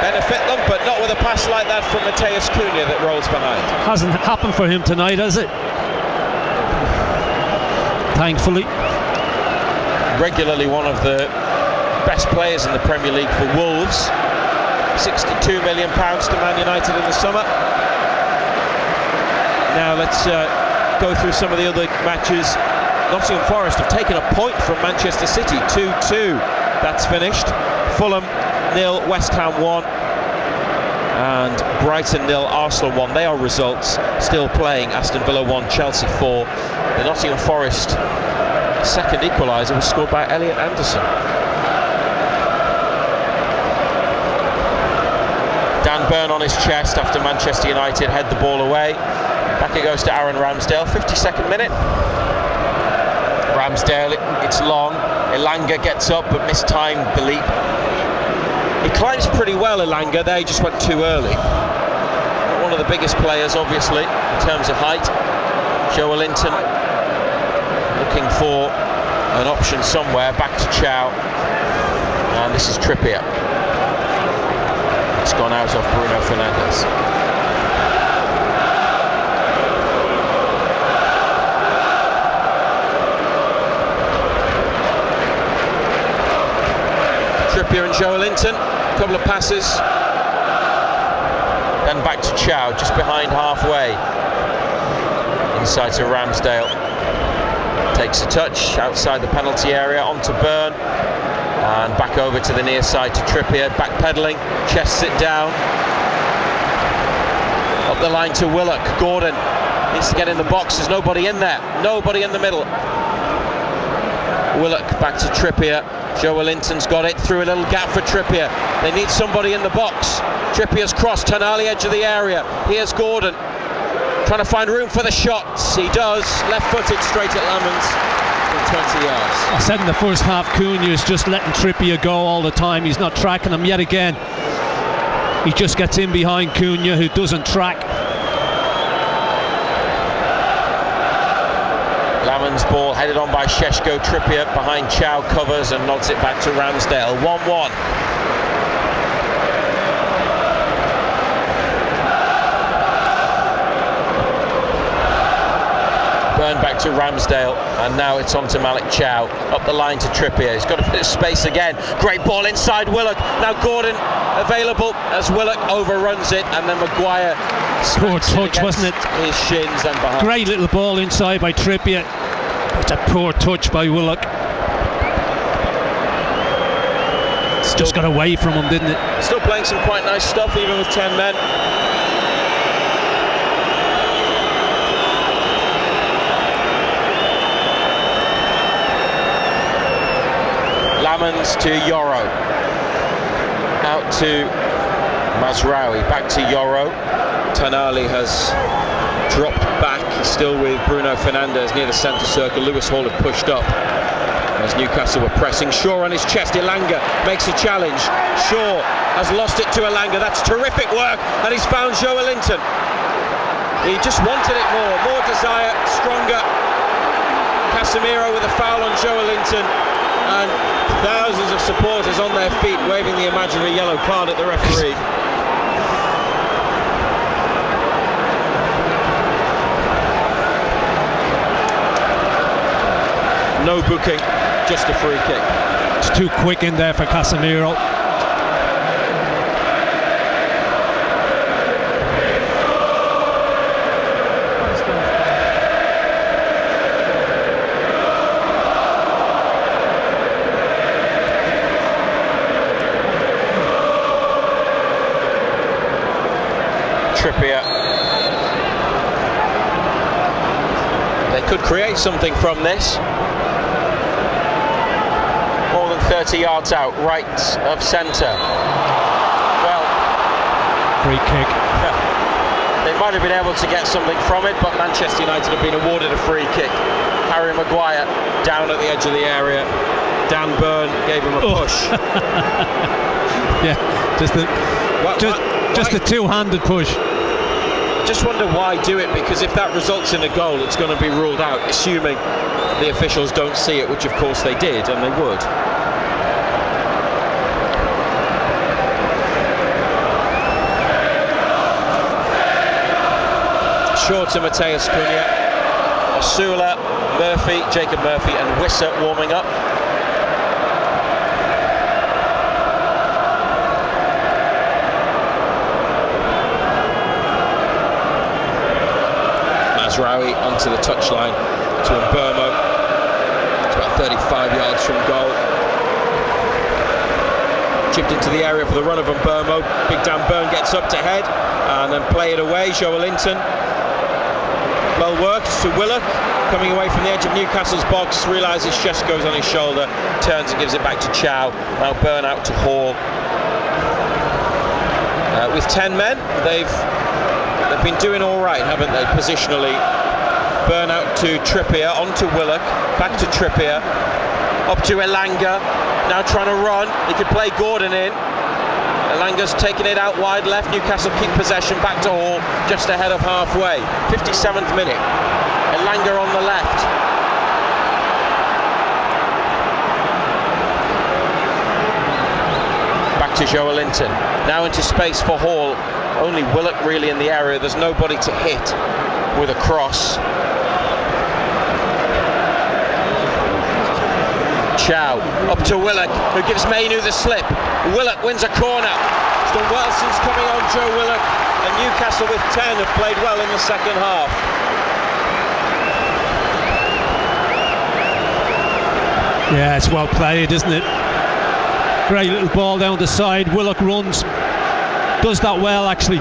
benefit them, but not with a pass like that from Mateus Cunha that rolls behind. Hasn't happened for him tonight, has it? Thankfully. Regularly one of the best players in the Premier League for Wolves. £62 million to Man United in the summer. Now let's go through some of the other matches. Nottingham Forest have taken a point from Manchester City, 2-2. That's finished. Fulham 0, West Ham 1. And Brighton 0, Arsenal 1. They are results. Still playing. Aston Villa 1, Chelsea 4. The Nottingham Forest second equaliser was scored by Elliot Anderson. Burn on his chest after Manchester United head the ball away. Back it goes to Aaron Ramsdale, 52nd minute. Ramsdale, it's long. Elanga gets up but mistimed the leap. He climbs pretty well, Elanga, there he just went too early. One of the biggest players, obviously, in terms of height. Joe Linton looking for an option somewhere, back to Chow. And this is Trippier. It's gone out of Bruno Fernandes. Trippier and Joe Linton, a couple of passes. Then back to Chow, just behind halfway. Inside to Ramsdale. Takes a touch outside the penalty area, onto Burn. And back over to the near side to Trippier, backpedaling, chests it down. Up the line to Willock. Gordon needs to get in the box, there's nobody in there. Nobody in the middle. Willock back to Trippier. Joe Linton's got it, through a little gap for Trippier. They need somebody in the box. Trippier's cross, Tonali edge of the area. Here's Gordon, trying to find room for the shots. He does, left-footed straight at Lamans. 20 yards. I said in the first half, Cunha is just letting Trippier go all the time. He's not tracking him yet again. He just gets in behind Cunha, who doesn't track. Lamans ball headed on by Šeško. Trippier behind Chow, covers and nods it back to Ramsdale. 1-1. Burn back to Ramsdale, and now it's on to Malik Chow. Up the line to Trippier. He's got a bit of space again. Great ball inside Willock. Now Gordon available as Willock overruns it, and then Maguire. Poor touch, wasn't it? His shins and behind. Great little ball inside by Trippier. It's a poor touch by Willock. Just got away from him, didn't it? Still playing some quite nice stuff, even with 10 men. Lamans to Yoro. Out to Mazraoui. Back to Yoro. Tonali has dropped back. He's still with Bruno Fernandes near the centre circle. Lewis Hall had pushed up as Newcastle were pressing. Shaw on his chest. Elanga makes a challenge. Shaw has lost it to Elanga. That's terrific work, and he's found Joe Linton. He just wanted it more desire, stronger. Casemiro with a foul on Joe Linton, and thousands of supporters on their feet waving the imaginary yellow card at the referee. No booking, just a free kick. It's too quick in there for Casemiro. Trippier. They could create something from this. More than 30 yards out, right of centre. Well, free kick. They might have been able to get something from it, but Manchester United have been awarded a free kick. Harry Maguire down at the edge of the area. Dan Burn gave him a push. Yeah, just a two-handed push. Just wonder why do it, because if that results in a goal, it's going to be ruled out, assuming the officials don't see it, which of course they did, and they would. Short to Mateus Cunha, Asula, Murphy, Jacob Murphy and Wissa warming up. Mazraoui onto the touchline to Mbeumo. It's about 35 yards from goal. Chipped into the area for the run of Mbeumo. Big Dan Burn gets up to head and then play it away. Joe Linton. Well worked to Willock, coming away from the edge of Newcastle's box, realises Šeško's on his shoulder, turns and gives it back to Chow. Now Burn out to Hall. with 10 men. They've been doing all right, haven't they, positionally? Burn out to Trippier, on to Willock, back to Trippier, up to Elanga, now trying to run. He could play Gordon in. Elanga's taking it out wide left. Newcastle keep possession, back to Hall, just ahead of halfway. 57th minute. Elanga on the left. Back to Joelinton. Now into space for Hall. Only Willock really in the area. There's nobody to hit with a cross. Chow up to Willock, who gives Mainu the slip. Willock wins a corner. It's done well since coming on, Joe Willock, and Newcastle with 10 have played well in the second half. Yeah, it's well played, isn't it? Great little ball down the side. Willock runs, does that well actually,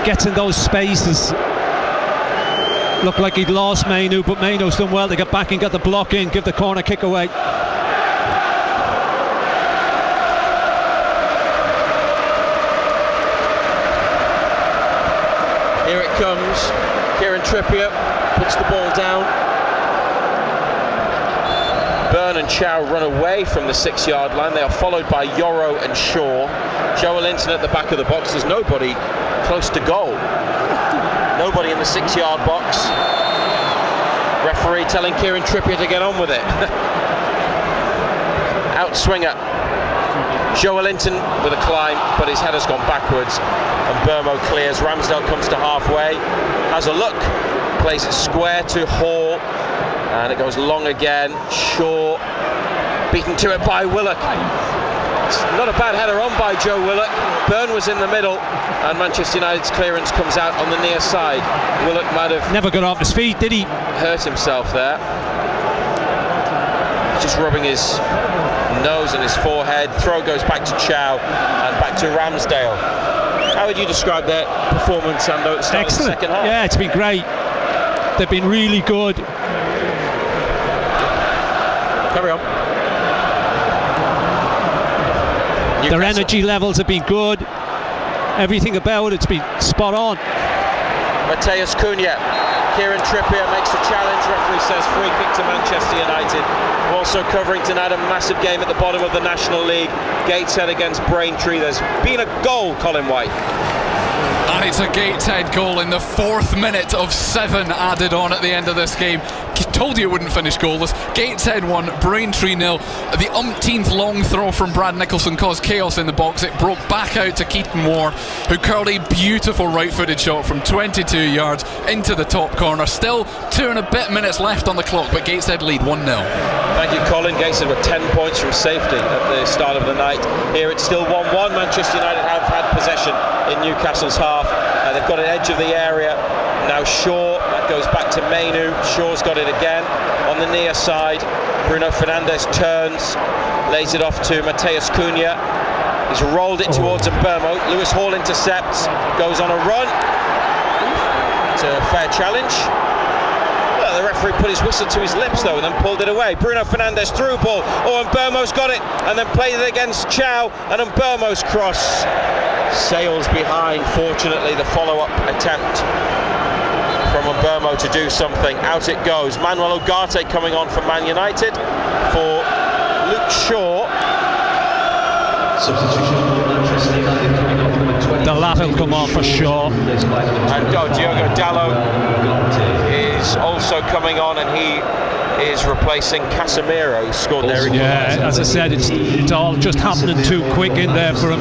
gets in those spaces. Looked like he'd lost Mainu, but Mainu's done well to get back and get the block in, give the corner kick away. Here it comes. Kieran Trippier puts the ball down. Byrne and Chow run away from the 6-yard line. They are followed by Yoro and Shaw. Joelinton at the back of the box. There's nobody close to goal. Nobody in the 6-yard box. Referee telling Kieran Trippier to get on with it. Outswinger. Joelinton with a climb, but his header's gone backwards. And Burmo clears. Ramsdale comes to halfway. Has a look. Plays it square to Hall. And it goes long again. Shaw beaten to it by Willock. It's not a bad header on by Joe Willock. Byrne was in the middle, and Manchester United's clearance comes out on the near side. Willock might have never got off his feet, did he? Hurt himself there. Just rubbing his nose and his forehead. Throw goes back to Chow and back to Ramsdale. How would you describe their performance, Sando, at the start of the second half? Yeah, it's been great. They've been really good. Carry on. Their energy levels have been good. Everything about it's been spot on. Mateus Cunha. Kieran Trippier makes the challenge. Referee says free kick to Manchester United. We're also covering tonight a massive game at the bottom of the National League. Gateshead against Braintree. There's been a goal, Colin White. And it's a Gateshead goal in the 4th minute of 7 added on at the end of this game. Told you it wouldn't finish goalless. Gateshead 1, Braintree 0. The umpteenth long throw from Brad Nicholson caused chaos in the box. It broke back out to Keaton Moore, who curled a beautiful right-footed shot from 22 yards into the top corner. Still 2 and a bit minutes left on the clock, but Gateshead lead 1-0. Thank you, Colin. Gateshead were 10 points from safety at the start of the night. Here it's still 1-1. Manchester United have had possession in Newcastle's half. They've got an edge of the area. Now Shaw, that goes back to Mainu. Shaw's got it again on the near side. Bruno Fernandes turns, lays it off to Mateus Cunha. He's rolled it towards Mbeumo. Lewis Hall intercepts, goes on a run. It's a fair challenge. Well, the referee put his whistle to his lips though and then pulled it away. Bruno Fernandes through ball. Oh, and Mbeumo's got it and then played it against Chow, and Mbeumo's cross sails behind. Fortunately, the follow-up attempt from Mbeumo to do something. Out it goes. Manuel Ugarte coming on from Man United for Luke Shaw. Substitution for Manchester United coming off number 20. The latter will come on for Shaw. And Diogo Dalot is also coming on, and he is replacing Casemiro, who scored there. Yeah, as I said, it's all just happening too quick in there for him.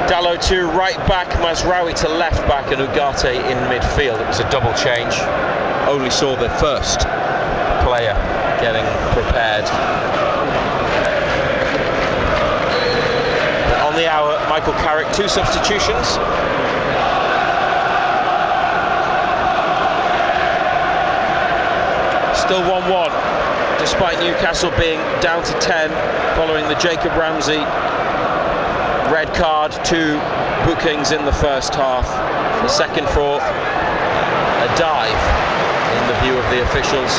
Dalot to right back, Mazraoui to left back, and Ugarte in midfield. It was a double change. Only saw the first player getting prepared. But on the hour, Michael Carrick, 2 substitutions. Still 1-1, despite Newcastle being down to 10 following the Jacob Ramsey red card. 2 bookings in the first half. The second for a dive in the view of the officials.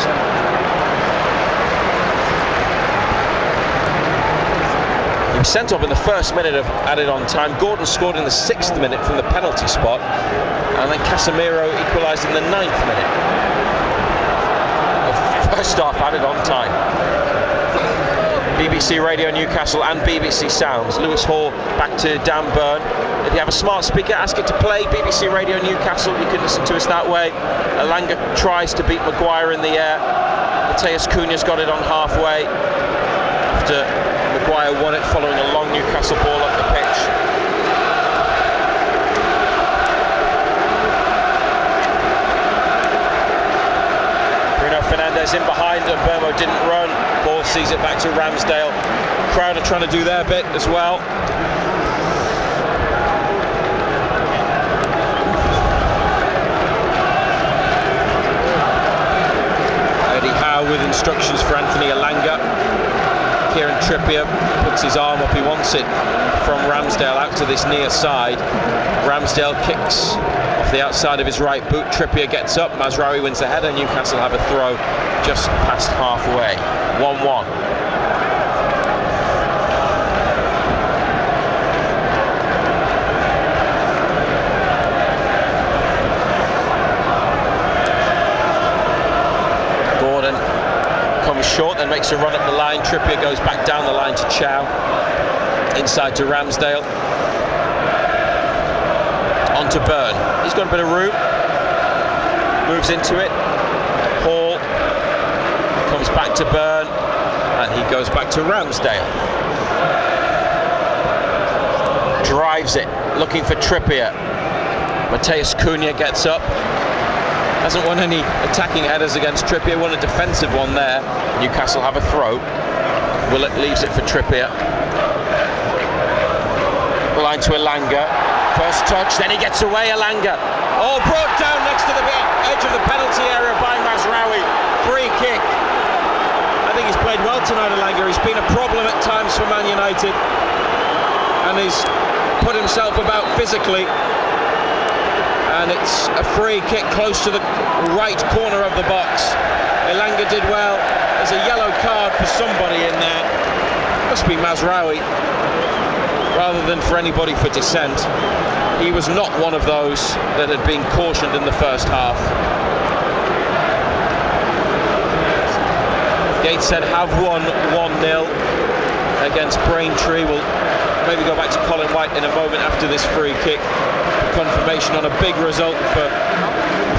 was sent off in the first minute of added on time. Gordon scored in the 6th minute from the penalty spot, and then Casemiro equalised in the 9th minute of first half added on time. BBC Radio Newcastle and BBC Sounds. Lewis Hall back to Dan Burn. If you have a smart speaker, ask it to play BBC Radio Newcastle. You can listen to us that way. Elanga tries to beat Maguire in the air. Mateus Cunha's got it on halfway after Maguire won it following a long Newcastle ball up the pitch. Bruno Fernandes in behind, and Burmo didn't run. Ball sees it back to Ramsdale. Crowd are trying to do their bit as well. With instructions for Anthony Elanga. Kieran Trippier puts his arm up, he wants it from Ramsdale out to this near side. Ramsdale kicks off the outside of his right boot. Trippier gets up, Mazraoui wins the header. Newcastle have a throw just past halfway. 1-1. Short, then makes a run up the line. Trippier goes back down the line to Chow. Inside to Ramsdale. On to Burn. He's got a bit of room. Moves into it. Hall comes back to Burn, and he goes back to Ramsdale. Drives it, looking for Trippier. Mateus Cunha gets up. Hasn't won any attacking headers against Trippier, won a defensive one there. Newcastle have a throw. Willett leaves it for Trippier. Line to Elanga. First touch, then he gets away, Elanga. Oh, brought down next to the edge of the penalty area by Mazraoui. Free kick. I think he's played well tonight, Elanga. He's been a problem at times for Man United, and he's put himself about physically. And it's a free kick close to the right corner of the box. Elanga did well. There's a yellow card for somebody in there. Must be Mazraoui, rather than for anybody for dissent. He was not one of those that had been cautioned in the first half. Gateshead have won 1-0 against Braintree. We'll maybe go back to Colin White in a moment after this free kick. Confirmation on a big result for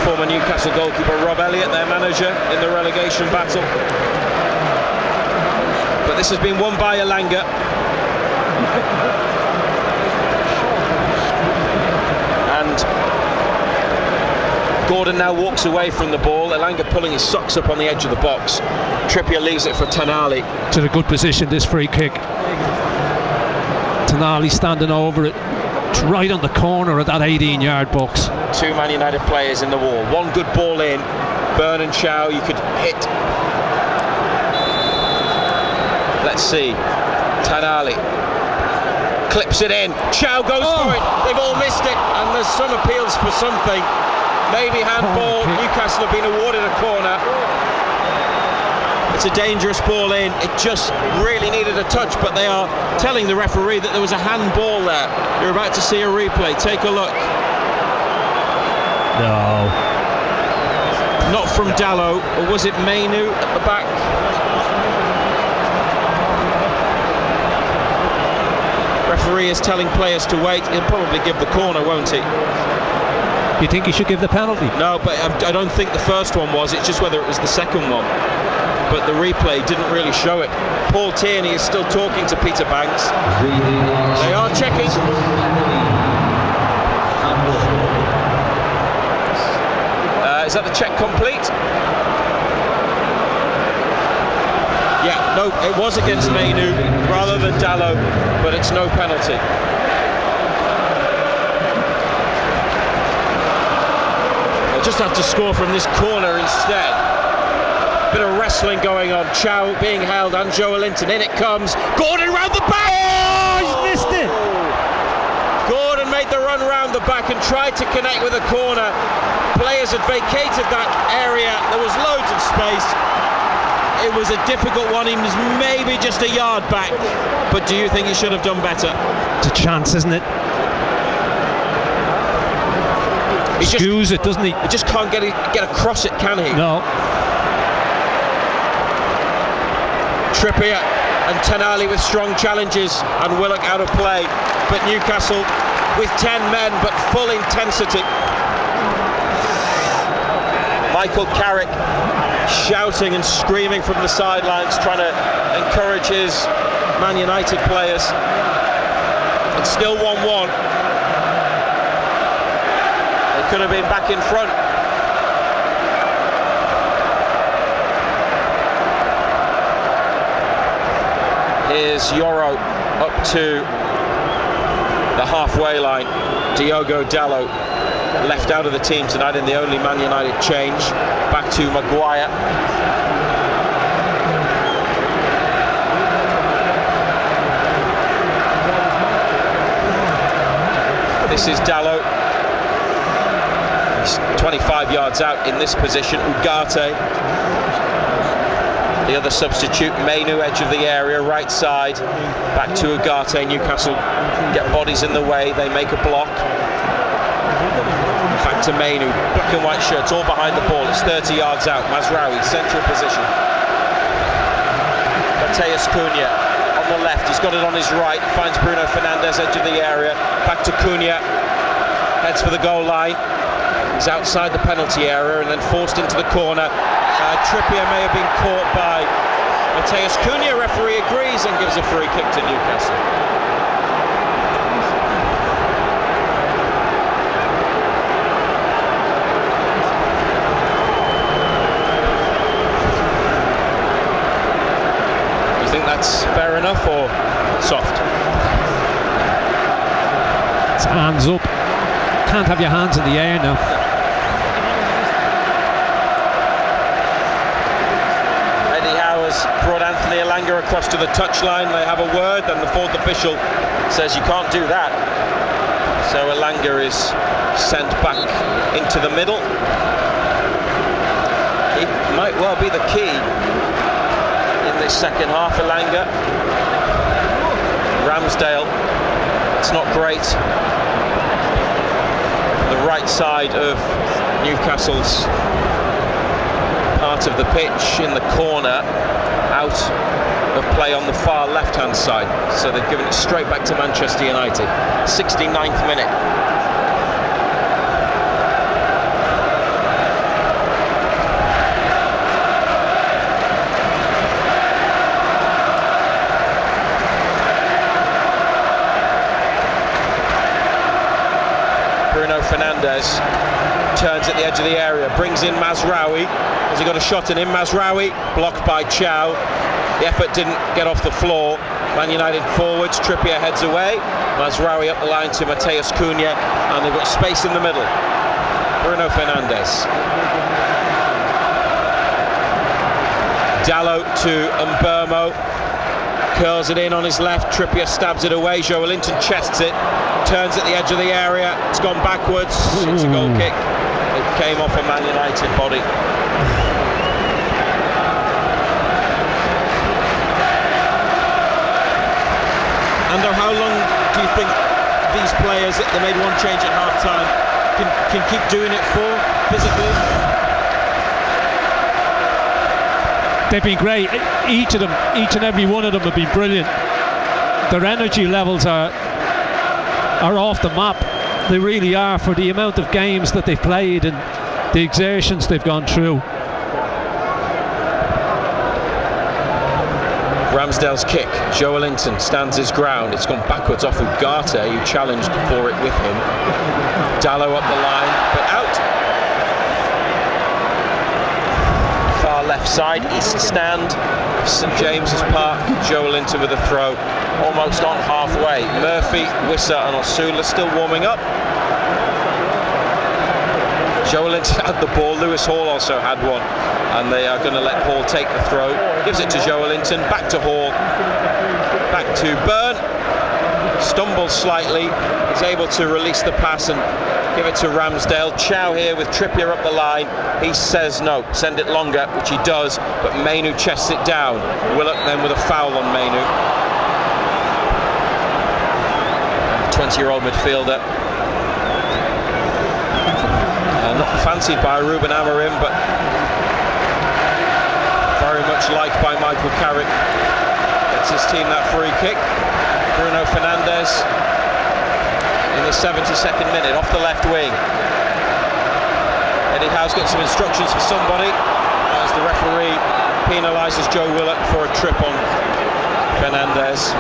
former Newcastle goalkeeper Rob Elliott, their manager, in the relegation battle. But this has been won by Elanga. And Gordon now walks away from the ball. Elanga pulling his socks up on the edge of the box. Trippier leaves it for Tonali. It's in a good position, this free kick. Tonali standing over it. It's right on the corner of that 18-yard box. Two Man United players in the wall. One good ball in. Burn and Chow, you could hit. Let's see. Tonali clips it in. Chow goes for it. They've all missed it, and there's some appeals for something. Maybe handball. Newcastle have been awarded a corner. It's a dangerous ball in. It just really needed a touch, but they are telling the referee that there was a handball there. You're about to see a replay. Take a look. No. Not from Dallo, or was it Mainu at the back? Referee is telling players to wait. He'll probably give the corner, won't he? You think he should give the penalty? No, but I don't think the first one was. It's just whether it was the second one. But the replay didn't really show it. Paul Tierney is still talking to Peter Banks. They are checking. Is that the check complete? Yeah, no, it was against Mainu rather than Dallo, but it's no penalty. They'll just have to score from this corner instead. Bit of wrestling going on. Chow being held and Joelinton. In it comes. Gordon round the back. Oh, he's missed it. Gordon made the run round the back and tried to connect with a corner. Players had vacated that area. There was loads of space. It was a difficult one. He was maybe just a yard back. But do you think he should have done better? It's a chance, isn't it? He skews it, doesn't he? He just can't get across it, can he? No. Trippier and Tenali with strong challenges, and Willock out of play. But Newcastle with 10 men, but full intensity. Michael Carrick shouting and screaming from the sidelines, trying to encourage his Man United players. It's still 1-1. They could have been back in front. Here's Yoro up to the halfway line. Diogo Dalot left out of the team tonight in the only Man United change. Back to Maguire. This is Dalot. He's 25 yards out in this position. Ugarte, the other substitute. Mainu, edge of the area, right side. Back to Ugarte. Newcastle get bodies in the way. They make a block. Back to Mainu. Black and white shirts, all behind the ball. It's 30 yards out. Mazraoui, central position. Mateus Cunha on the left. He's got it on his right. Finds Bruno Fernandes, edge of the area. Back to Cunha. Heads for the goal line. He's outside the penalty area and then forced into the corner. Trippier may have been caught by Mateus Cunha. Referee agrees and gives a free kick to Newcastle. Do you think that's fair enough or soft? It's hands up. Can't have your hands in the air now. Brought Anthony Elanga across to the touchline. They have a word, and the fourth official says you can't do that. So Elanga is sent back into the middle. He might well be the key in this second half. Elanga. Ramsdale, it's not great. The right side of Newcastle's part of the pitch in the corner, out of play on the far left-hand side. So they've given it straight back to Manchester United. 69th minute. Bruno Fernandes turns at the edge of the area, brings in Mazraoui. Has he got a shot in him? Mazraoui blocked by Chow. The effort didn't get off the floor. Man United forwards. Trippier heads away. Mazraoui up the line to Mateus Cunha, and they've got space in the middle. Bruno Fernandes. Dalot to Mbermo. Curls it in on his left. Trippier stabs it away. Joelinton chests it. Turns at the edge of the area. It's gone backwards. It's a goal kick. It came off a Man United body. Ando, how long do you think these players, they made one change at half-time, can keep doing it for, physically? They've been great. Each and every one of them have been brilliant. Their energy levels are off the map. They really are, for the amount of games that they've played and the exertions they've gone through. Ramsdale's kick. Joelinton stands his ground. It's gone backwards off Ugarte, who challenged for it with him. Dalot up the line, but out. Far left side, east stand, St James's Park. Joelinton with a throw, almost on halfway. Murphy, Wissa and Osula still warming up. Joelinton had the ball. Lewis Hall also had one, and they are going to let Hall take the throw. Gives it to Joelinton, back to Hall, back to Byrne. Stumbles slightly, is able to release the pass and Give it to Ramsdale. Chow here with Trippier up the line. He says no, send it longer, which he does, but Mainu chests it down. Willock then with a foul on Mainu. 20-year-old midfielder. Not fancied by Ruben Amorim, but very much liked by Michael Carrick. Gets his team that free kick. Bruno Fernandes in the 72nd minute off the left wing. Eddie Howe's got some instructions for somebody as the referee penalises Joe Willock for a trip on Fernandes.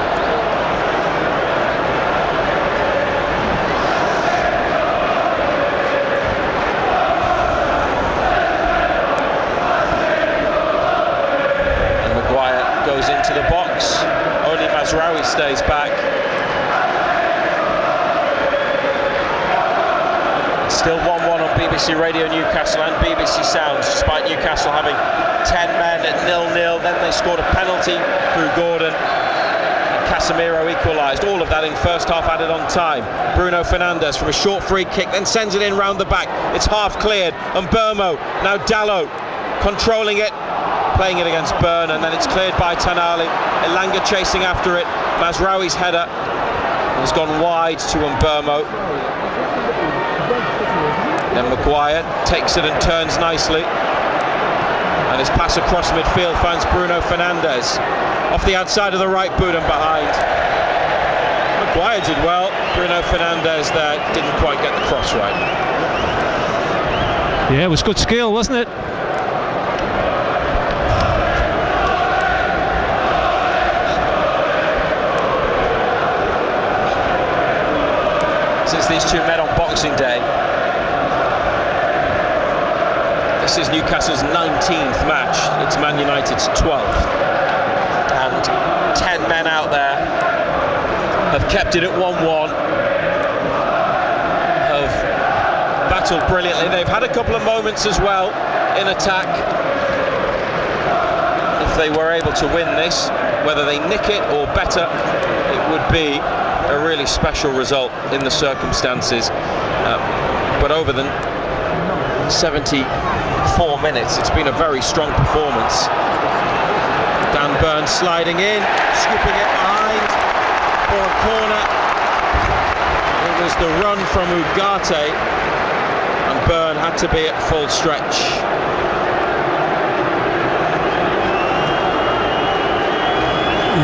And Maguire goes into the box. Only Mazraoui stays back. Still 1-1 on BBC Radio Newcastle and BBC Sounds, despite Newcastle having 10 men at 0-0. Then they scored a penalty through Gordon. And Casemiro equalised. All of that in first half added on time. Bruno Fernandes from a short free kick, then sends it in round the back. It's half cleared. And Burmo, now Dalot, controlling it, playing it against Byrne, and then it's cleared by Tonali. Elanga chasing after it. Mazraoui's header has gone wide to Mbeumo. Then Maguire takes it and turns nicely, and his pass across midfield finds Bruno Fernandes off the outside of the right boot and behind. Maguire did well. Bruno Fernandes there didn't quite get the cross right. Yeah, it was good skill, wasn't it? Since these two met on Boxing Day, this is Newcastle's 19th match. It's Man United's 12th. And 10 men out there have kept it at 1-1. Have battled brilliantly. They've had a couple of moments as well in attack. If they were able to win this, whether they nick it or better, it would be a really special result in the circumstances. But over the 74 minutes, it's been a very strong performance. Dan Burn sliding in, scooping it behind for a corner. It was the run from Ugarte, and Burn had to be at full stretch.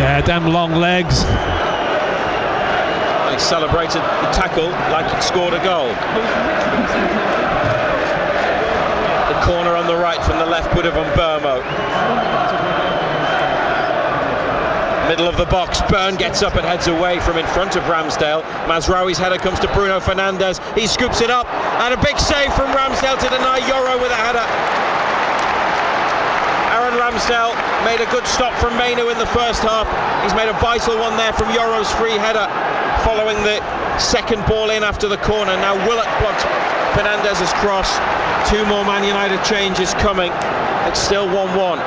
Yeah, damn long legs. He celebrated the tackle like he'd scored a goal. The corner on the right from the left boot of Mbeumo. Middle of the box, Byrne gets up and heads away from in front of Ramsdale. Mazraoui's header comes to Bruno Fernandes. He scoops it up, and a big save from Ramsdale to deny Yoro with a header. Aaron Ramsdale made a good stop from Mainu in the first half. He's made a vital one there from Yoro's free header, following the second ball in after the corner. Now Willock blocks Fernandez's cross. Two more Man United changes coming. It's still 1-1.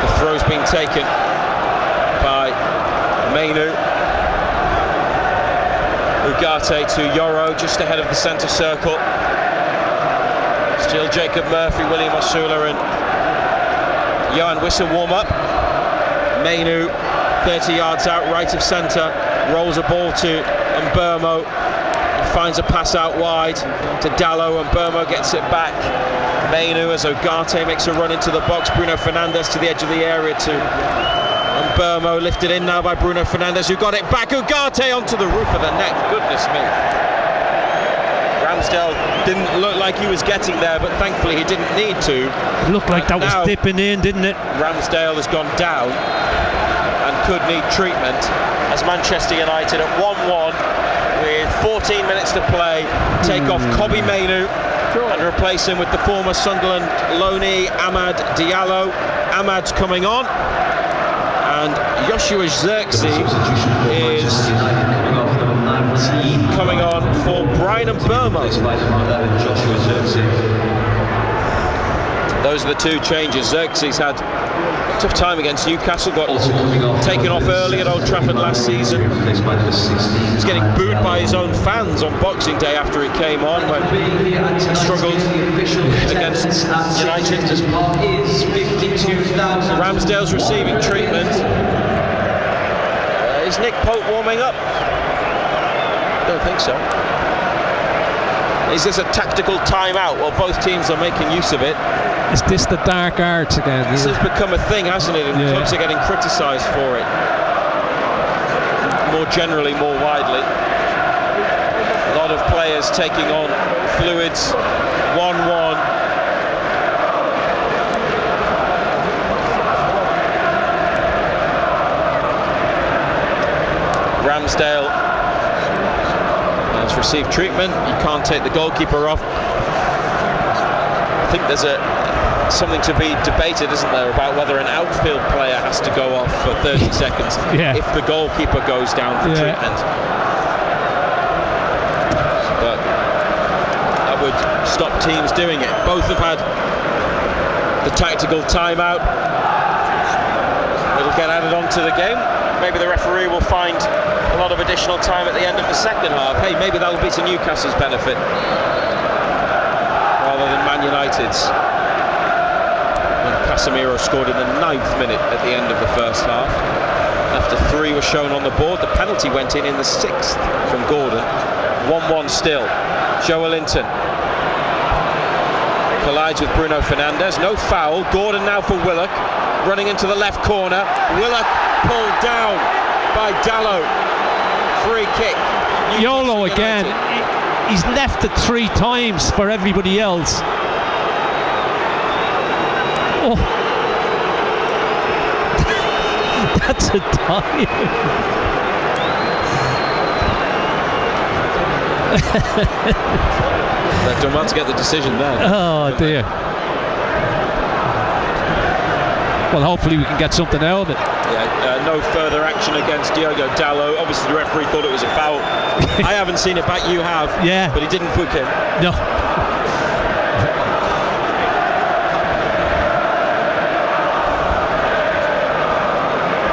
The throw's been taken by Mainu. Ugarte to Yoro, just ahead of the centre circle. Still Jacob Murphy, William Osula and Johan Wissa warm up. Mainu 30 yards out, right of centre, rolls a ball to Mbeumo. He finds a pass out wide to Dalot, and Mbeumo gets it back. Mainu as Ugarte makes a run into the box. Bruno Fernandes to the edge of the area to Mbeumo, lifted in now by Bruno Fernandes, who got it back. Ugarte onto the roof of the net. Goodness me. Ramsdale didn't look like he was getting there, but thankfully he didn't need to. It looked like that was dipping in, didn't it? Ramsdale has gone down and could need treatment, as Manchester United at 1-1 with 14 minutes to play take off Kobbie Mainu and replace him with the former Sunderland loanee Amad Diallo. Amad's coming on, and Joshua Zirkzee is coming on for Brian Mbeumo. Those are the two changes. Zirkzee's had Tough time against Newcastle, got taken off early at Old Trafford last season. He's getting booed by his own fans on Boxing Day after he came on, when he struggled against United. Ramsdale's receiving treatment. Is Nick Pope warming up? Don't think so. Is this a tactical timeout? Well, both teams are making use of it. Is this the dark arts again? This has become a thing, hasn't it? And clubs are getting criticised for it. More generally, more widely. A lot of players taking on fluids. 1-1. Ramsdale has received treatment. You can't take the goalkeeper off. I think there's something to be debated, isn't there, about whether an outfield player has to go off for 30 seconds if the goalkeeper goes down for treatment. But that would stop teams doing it. Both have had the tactical timeout. It'll get added on to the game. Maybe the referee will find a lot of additional time at the end of the second half. Hey, maybe that'll be to Newcastle's benefit rather than Man United's. When Casemiro scored in the 9th minute at the end of the first half, after 3 was shown on the board. The penalty went in the 6th from Gordon. 1-1 still. Joelinton collides with Bruno Fernandes. No foul. Gordon now for Willock, running into the left corner. Willock pulled down by Dalot. Free kick. Yolo again. He's left it 3 times for everybody else. Oh. That's a dive. They've done well to get the decision there. Oh dear. Well, hopefully we can get something out of it. Yeah, no further action against Diogo Dalot. Obviously the referee thought it was a foul. I haven't seen it back, you have. Yeah. But he didn't book him. No.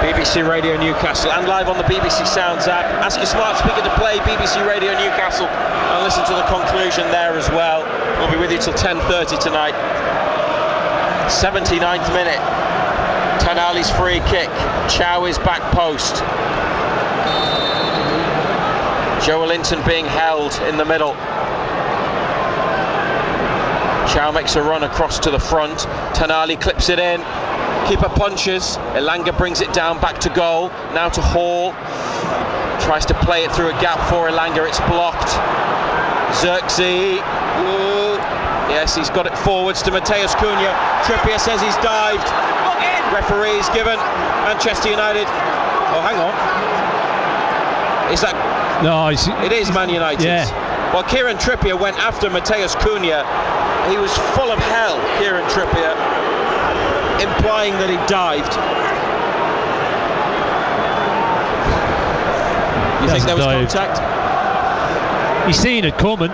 BBC Radio Newcastle and live on the BBC Sounds app. Ask your smart speaker to play BBC Radio Newcastle and listen to the conclusion there as well. We'll be with you till 10:30 tonight. 79th minute. Tonali's free kick. Chow is back post. Joelinton being held in the middle. Chow makes a run across to the front. Tonali clips it in. Keeper punches. Elanga brings it down back to goal. Now to Hall. Tries to play it through a gap for Elanga. It's blocked. Xerxes. Yes, he's got it forwards to Mateus Cunha. Trippier says he's dived. Referee's given Manchester United. Oh, hang on. Is that? No, it is Man United. Yeah. Well, Kieran Trippier went after Mateus Cunha. He was full of hell, Kieran Trippier, implying that he dived. You think there was contact? He's seen it coming.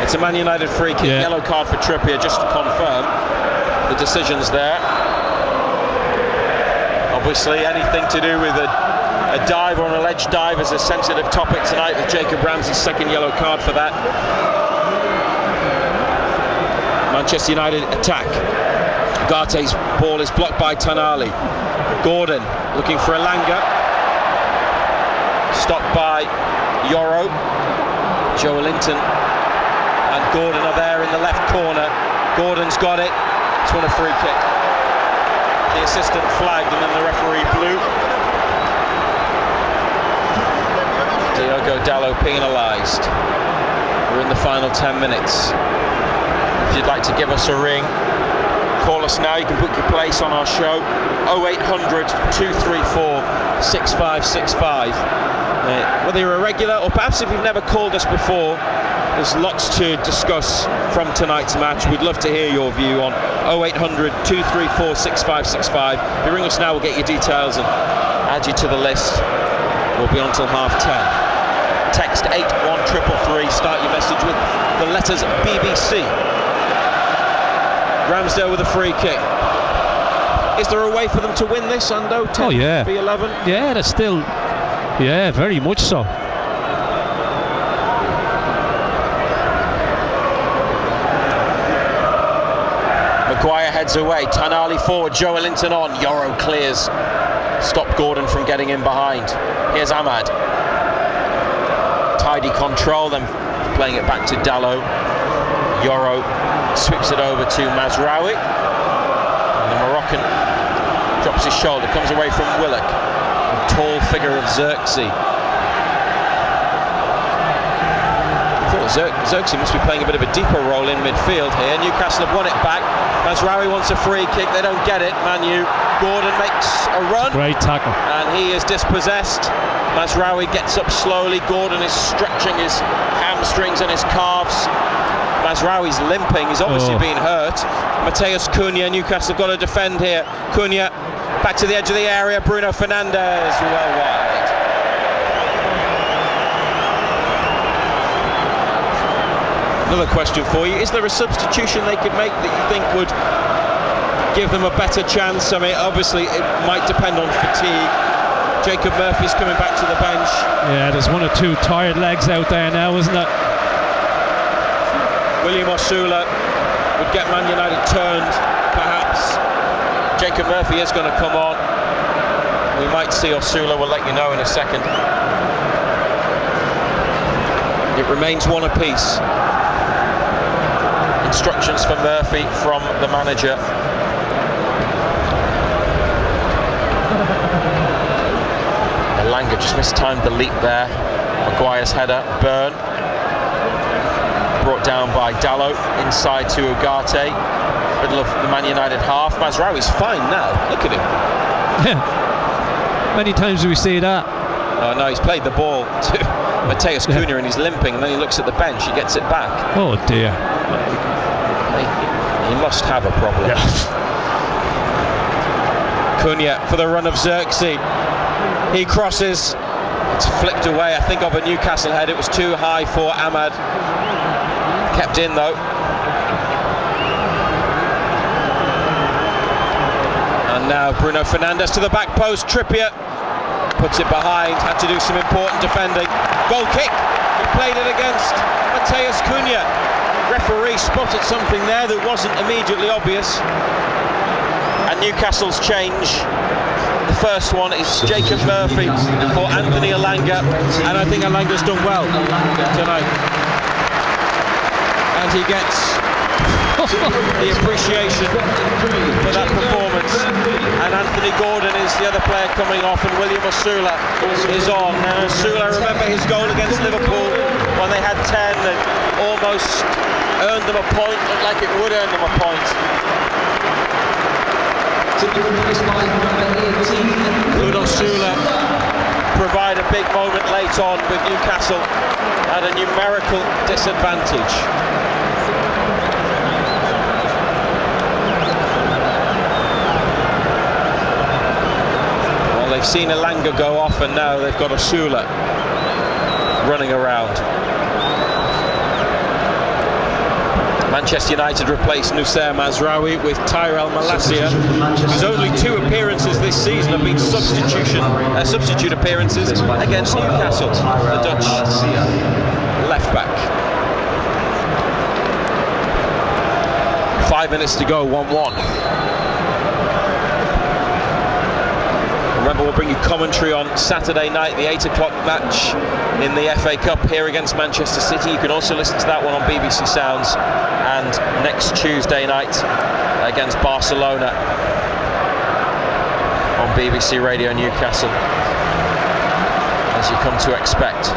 It's a Man United free kick, yellow card for Trippier, just to confirm the decisions there. Obviously, anything to do with a dive or an alleged dive is a sensitive topic tonight, with Jacob Ramsey's second yellow card for that. Manchester United attack. Ugarte's ball is blocked by Tonali. Gordon looking for Elanga. Stopped by Yoro. Joelinton and Gordon are there in the left corner. Gordon's got it. It's won a free kick. The assistant flagged and then the referee blew. Diogo Dalot penalised. We're in the final 10 minutes. If you'd like to give us a ring, call us now. You can book your place on our show. 0800 234 6565. Whether you're a regular or perhaps if you've never called us before, there's lots to discuss from tonight's match. We'd love to hear your view on 0800 234 6565. If you ring us now, we'll get your details and add you to the list. We'll be on till 10:30. Text 81333. Start your message with the letters BBC. Ramsdale with a free kick. Is there a way for them to win this, Ando? 10 v11? Yeah, there's still... Yeah, very much so. Maguire heads away, Tonali forward, Joe Linton on, Yoro clears. Stop Gordon from getting in behind. Here's Ahmad. Tidy control, then playing it back to Dalot. Yoro sweeps it over to Mazraoui. And the Moroccan drops his shoulder, comes away from Willock. Tall figure of Xerxes. Xerxes must be playing a bit of a deeper role in midfield here. Newcastle have won it back. Mazraoui wants a free kick, they don't get it. Manu, Gordon makes a run. Great tackle. And he is dispossessed. Mazraoui gets up slowly. Gordon is stretching his hamstrings and his calves. Mazraoui's limping, he's obviously been hurt. Mateus Cunha, Newcastle got to defend here. Cunha back to the edge of the area. Bruno Fernandes well wide. Another question for you, is there a substitution they could make that you think would give them a better chance? I mean, obviously it might depend on fatigue. Jacob Murphy's coming back to the bench. Yeah, there's one or two tired legs out there now, isn't it? William Osula would get Man United turned, perhaps. Jacob Murphy is going to come on. We might see Osula, we'll let you know in a second. It remains one apiece. Instructions for Murphy from the manager. Elanga just mistimed the leap there. Maguire's header, Byrne. Brought down by Dalot, inside to Ugarte. Middle of the Man United half. Mazraoui's fine now, look at him. Yeah. Many times do we see that? Oh no, he's played the ball to Mateus Cunha and he's limping, and then he looks at the bench, he gets it back. Oh dear. He must have a problem. Yeah. Cunha for the run of Xerxes. He crosses. It's flicked away, I think, of a Newcastle head. It was too high for Ahmad. Kept in though. And now Bruno Fernandes to the back post. Trippier puts it behind. Had to do some important defending. Goal kick. He played it against Mateus Cunha. Referee spotted something there that wasn't immediately obvious. And Newcastle's change. The first one is Jacob Murphy for Anthony Elanga, and I think Elanga's done well tonight. And he gets the appreciation for that performance. And Anthony Gordon is the other player coming off, and William Osula is on. And Osula, remember his goal against Liverpool when they had 10 and almost earned them a point, looked like it would earn them a point. Would Osula provide a big moment late on with Newcastle at a numerical disadvantage? Well, they've seen Elanga go off, and now they've got Osula running around. Manchester United replaced Nusayr Mazraoui with Tyrell Malacia, whose only 2 appearances this season have been substitute appearances against Newcastle, the Dutch left back. 5 minutes to go, 1-1. Remember, we'll bring you commentary on Saturday night, the 8 o'clock match in the FA Cup here against Manchester City. You can also listen to that one on BBC Sounds. And next Tuesday night against Barcelona on BBC Radio Newcastle, as you come to expect.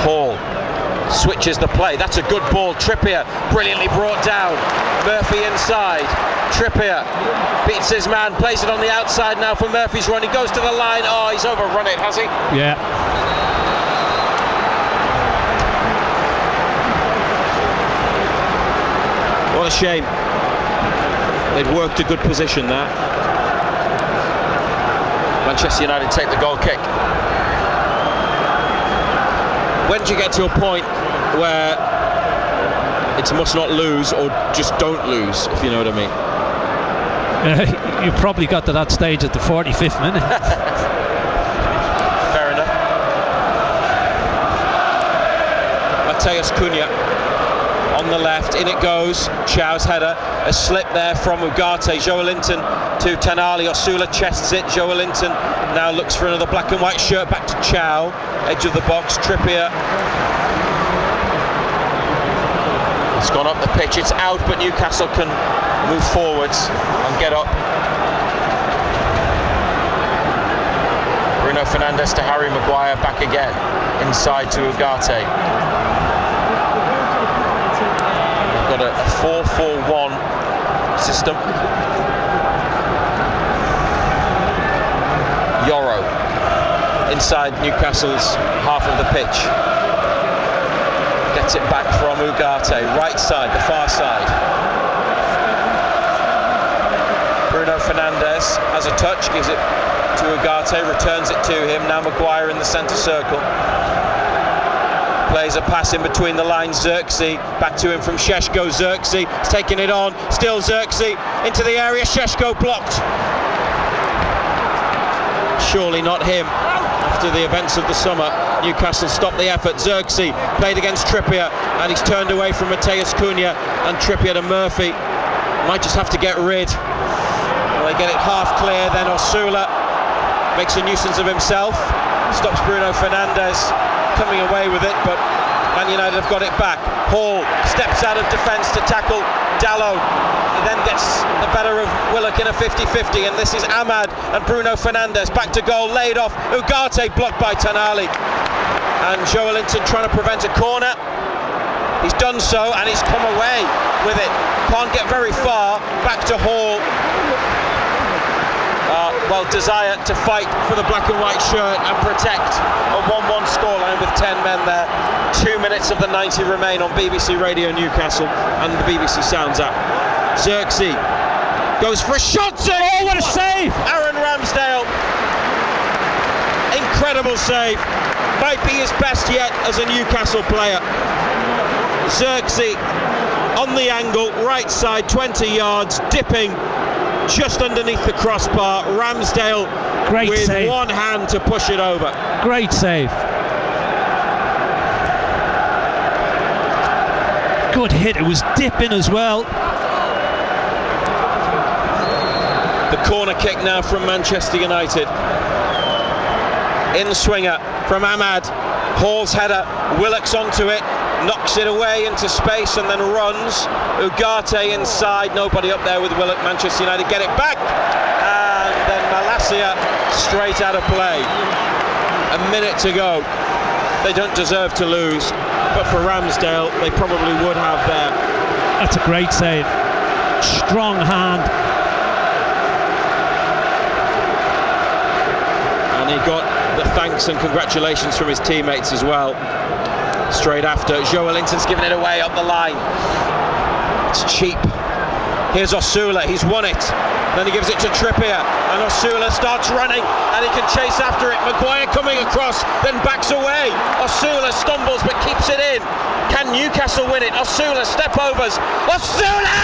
Hall switches the play. That's a good ball. Trippier brilliantly brought down. Murphy inside. Trippier beats his man, plays it on the outside now for Murphy's run. He goes to the line. Oh, he's overrun it, has he? Yeah. What a shame. They'd worked a good position there. Manchester United take the goal kick. When do you get to a point where it's must not lose, or just don't lose, if you know what I mean? You probably got to that stage at the 45th minute. Fair enough. Mateus Cunha on the left, in it goes. Chow's header, a slip there from Ugarte. Joelinton to Tanali. Osula chests it. Joelinton now looks for another black and white shirt. Back to Chow, edge of the box. Trippier. It's gone up the pitch. It's out, but Newcastle can move forwards and get up. Bruno Fernandes to Harry Maguire, back again inside to Ugarte. Got a 4-4-1 system. Yoro inside Newcastle's half of the pitch. Gets it back from Ugarte, right side, the far side. Bruno Fernandes has a touch, gives it to Ugarte, returns it to him. Now Maguire in the centre circle. Plays a pass in between the lines. Xerxes back to him from Šeško. Xerxes is taking it on. Still Xerxes into the area. Šeško blocked. Surely not him. After the events of the summer, Newcastle stopped the effort. Xerxes played against Trippier, and he's turned away from Mateus Cunha, and Trippier to Murphy. Might just have to get rid. Well, they get it half clear. Then Osula makes a nuisance of himself. Stops Bruno Fernandes coming away with it, but Man United have got it back. Hall steps out of defence to tackle Dalot. He then gets the better of Willock in a 50-50, and this is Ahmad and Bruno Fernandes back to goal, laid off. Ugarte blocked by Tanali, and Joelinton trying to prevent a corner. He's done so, and he's come away with it. Can't get very far. Back to Hall. Desire to fight for the black and white shirt and protect a 1-1 scoreline with 10 men there. 2 minutes of the 90 remain on BBC Radio Newcastle and the BBC Sounds app. Xerxes goes for a shot. Oh, what a save! Aaron Ramsdale. Incredible save. Might be his best yet as a Newcastle player. Xerxes on the angle, right side, 20 yards, dipping just underneath the crossbar. Ramsdale with save. One hand to push it over. Great save. Good hit. It was dipping as well. The corner kick now from Manchester United. In swinger from Ahmad. Hall's header. Willock's onto it. Knocks it away into space and then runs. Ugarte inside, nobody up there with Willock. Manchester United get it back, and then Malacia straight out of play. A minute to go. They don't deserve to lose, but for Ramsdale they probably would have there. That's a great save. Strong hand. And he got the thanks and congratulations from his teammates as well. Straight after, Joelinton's giving it away up the line. It's cheap. Here's Osula, he's won it. Then he gives it to Trippier, and Osula starts running, and he can chase after it. Maguire coming across, then backs away. Osula stumbles but keeps it in. Can Newcastle win it? Osula step overs. Osula!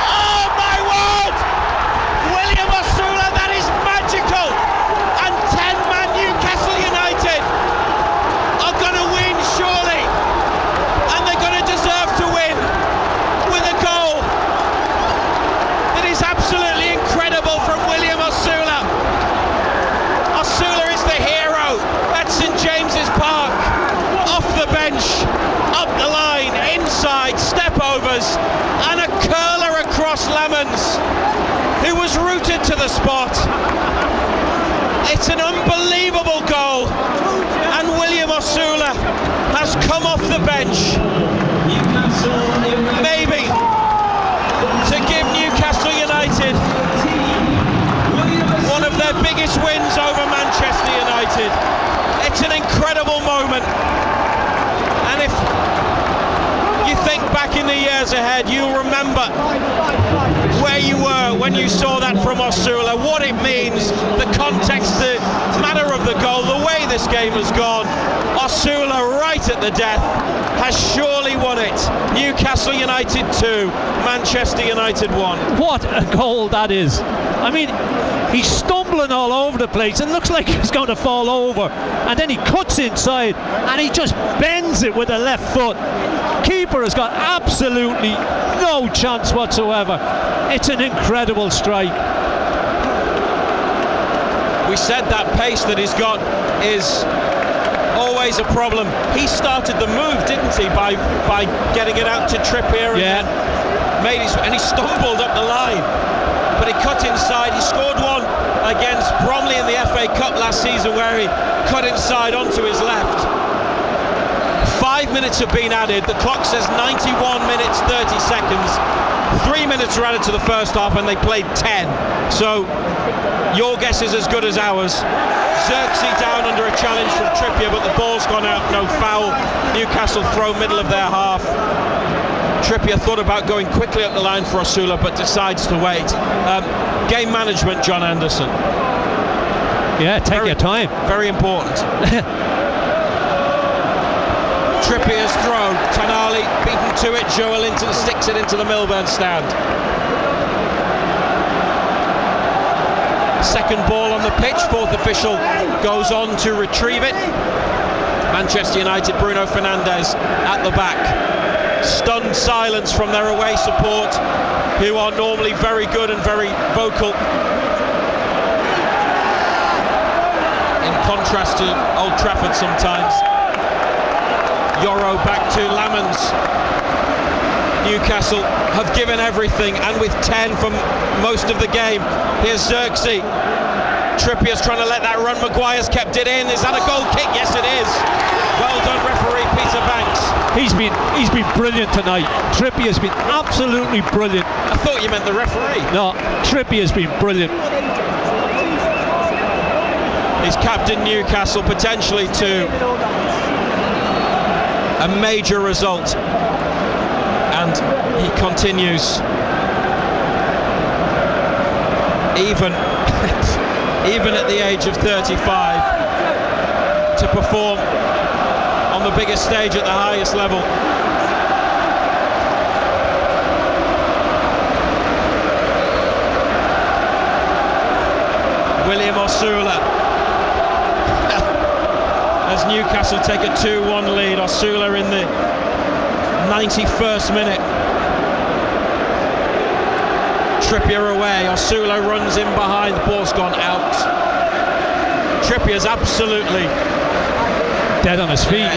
Oh my word! William Osula, that is magical! And 10-man Newcastle United are going to win, surely, and they're going to deserve to win with a goal that is absolutely incredible from William Osula. Osula is the hero at St James's Park, off the bench, up the line, inside, step overs, and a curler across Lemons, who was rooted to the spot. It's an unbelievable goal, and William Osula has come off the bench, maybe to give Newcastle United one of their biggest wins over Manchester United. It's an incredible moment, and if you think back in the years ahead, you'll remember where where you were when you saw that from Osula, what it means, the context, the manner of the goal, the way this game has gone. Osula right at the death has surely won it. Newcastle United 2, Manchester United 1. What a goal that is. I mean, he's stumbling all over the place. It looks like he's going to fall over. And then he cuts inside and he just bends it with the left foot. Keeper has got absolutely no chance whatsoever. It's an incredible strike. We said that pace that he's got is always a problem. He started the move, didn't he, by getting it out to Trippier and and he stumbled up the line. But he cut inside. He scored one against Bromley in the FA Cup last season where he cut inside onto his left. 5 minutes have been added. The clock says 91 minutes 30 seconds. 3 minutes were added to the first half and they played 10. So your guess is as good as ours. Xerxes down under a challenge from Trippier, but the ball's gone out, no foul. Newcastle throw middle of their half. Trippier thought about going quickly up the line for Osula, but decides to wait. Game management, John Anderson. Yeah, take your time. Very important. Trippier's throw. Tonali beaten to it. Joe Linton sticks it into the Milburn stand. Second ball on the pitch. Fourth official goes on to retrieve it. Manchester United, Bruno Fernandes at the back. Stunned silence from their away support, who are normally very good and very vocal. In contrast to Old Trafford sometimes. Yoro back to Lamans. Newcastle have given everything, and with 10 for most of the game. Here's Xerxes. Trippier's trying to let that run. Maguire's kept it in. Is that a goal kick? Yes, it is. Well done, referee Peter Banks. He's been brilliant tonight. Trippier's been absolutely brilliant. I thought you meant the referee. No, Trippier's been brilliant. He's captained Newcastle potentially to a major result, and he continues even at the age of 35 to perform on the biggest stage at the highest level. William Osula as Newcastle take a 2-1 lead. Osula in the 91st minute. Trippier away. Osula runs in behind. The ball's gone out. Trippier's absolutely dead on his feet.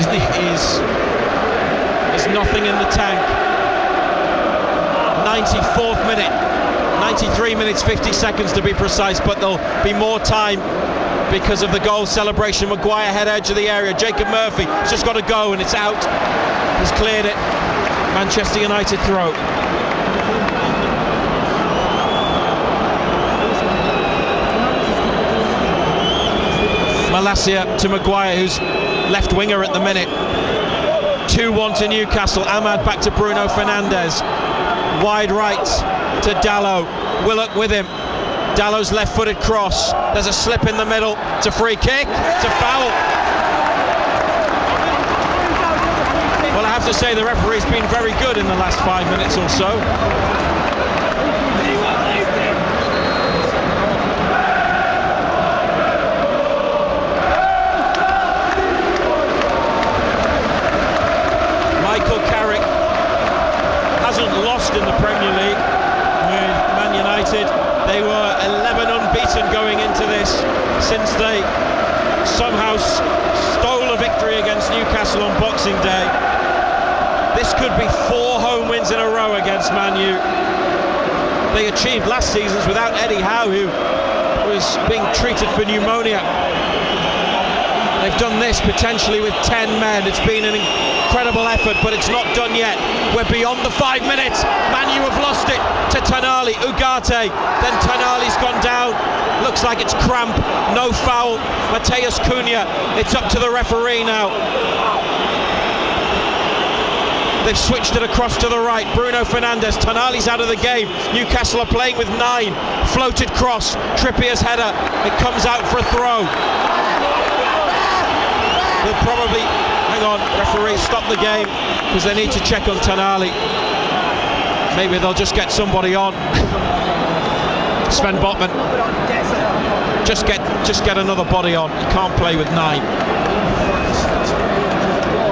There's nothing in the tank. 94th minute. 93 minutes 50 seconds to be precise, but there'll be more time because of the goal celebration. Maguire head edge of the area. Jacob Murphy has just got to go and it's out. He's cleared it. Manchester United throw. Malacia to Maguire, who's left winger at the minute. 2-1 to Newcastle. Ahmad back to Bruno Fernandes. Wide right to Dalot. Willock with him. Dallow's left-footed cross. There's a slip in the middle. It's a free kick. It's a foul. Well, I have to say the referee's been very good in the last 5 minutes or so. Michael Carrick hasn't lost in the Premier League with Man United. They were 11 unbeaten going into this since they somehow stole a victory against Newcastle on Boxing Day. This could be 4 home wins in a row against Man U. They achieved last season's without Eddie Howe, who was being treated for pneumonia. They've done this potentially with 10 men. It's been an incredible effort, but it's not done yet. We're beyond the 5 minutes. Man U have lost it to Tonali. Ugarte. Then Tonali's gone down. Looks like it's cramp. No foul. Mateus Cunha. It's up to the referee now. They've switched it across to the right. Bruno Fernandes. Tonali's out of the game. Newcastle are playing with 9. Floated cross. Trippier's header. It comes out for a throw. They'll probably... Hang on, referee, stop the game, because they need to check on Tonali. Maybe they'll just get somebody on. Sven Botman. Just get another body on. You can't play with 9.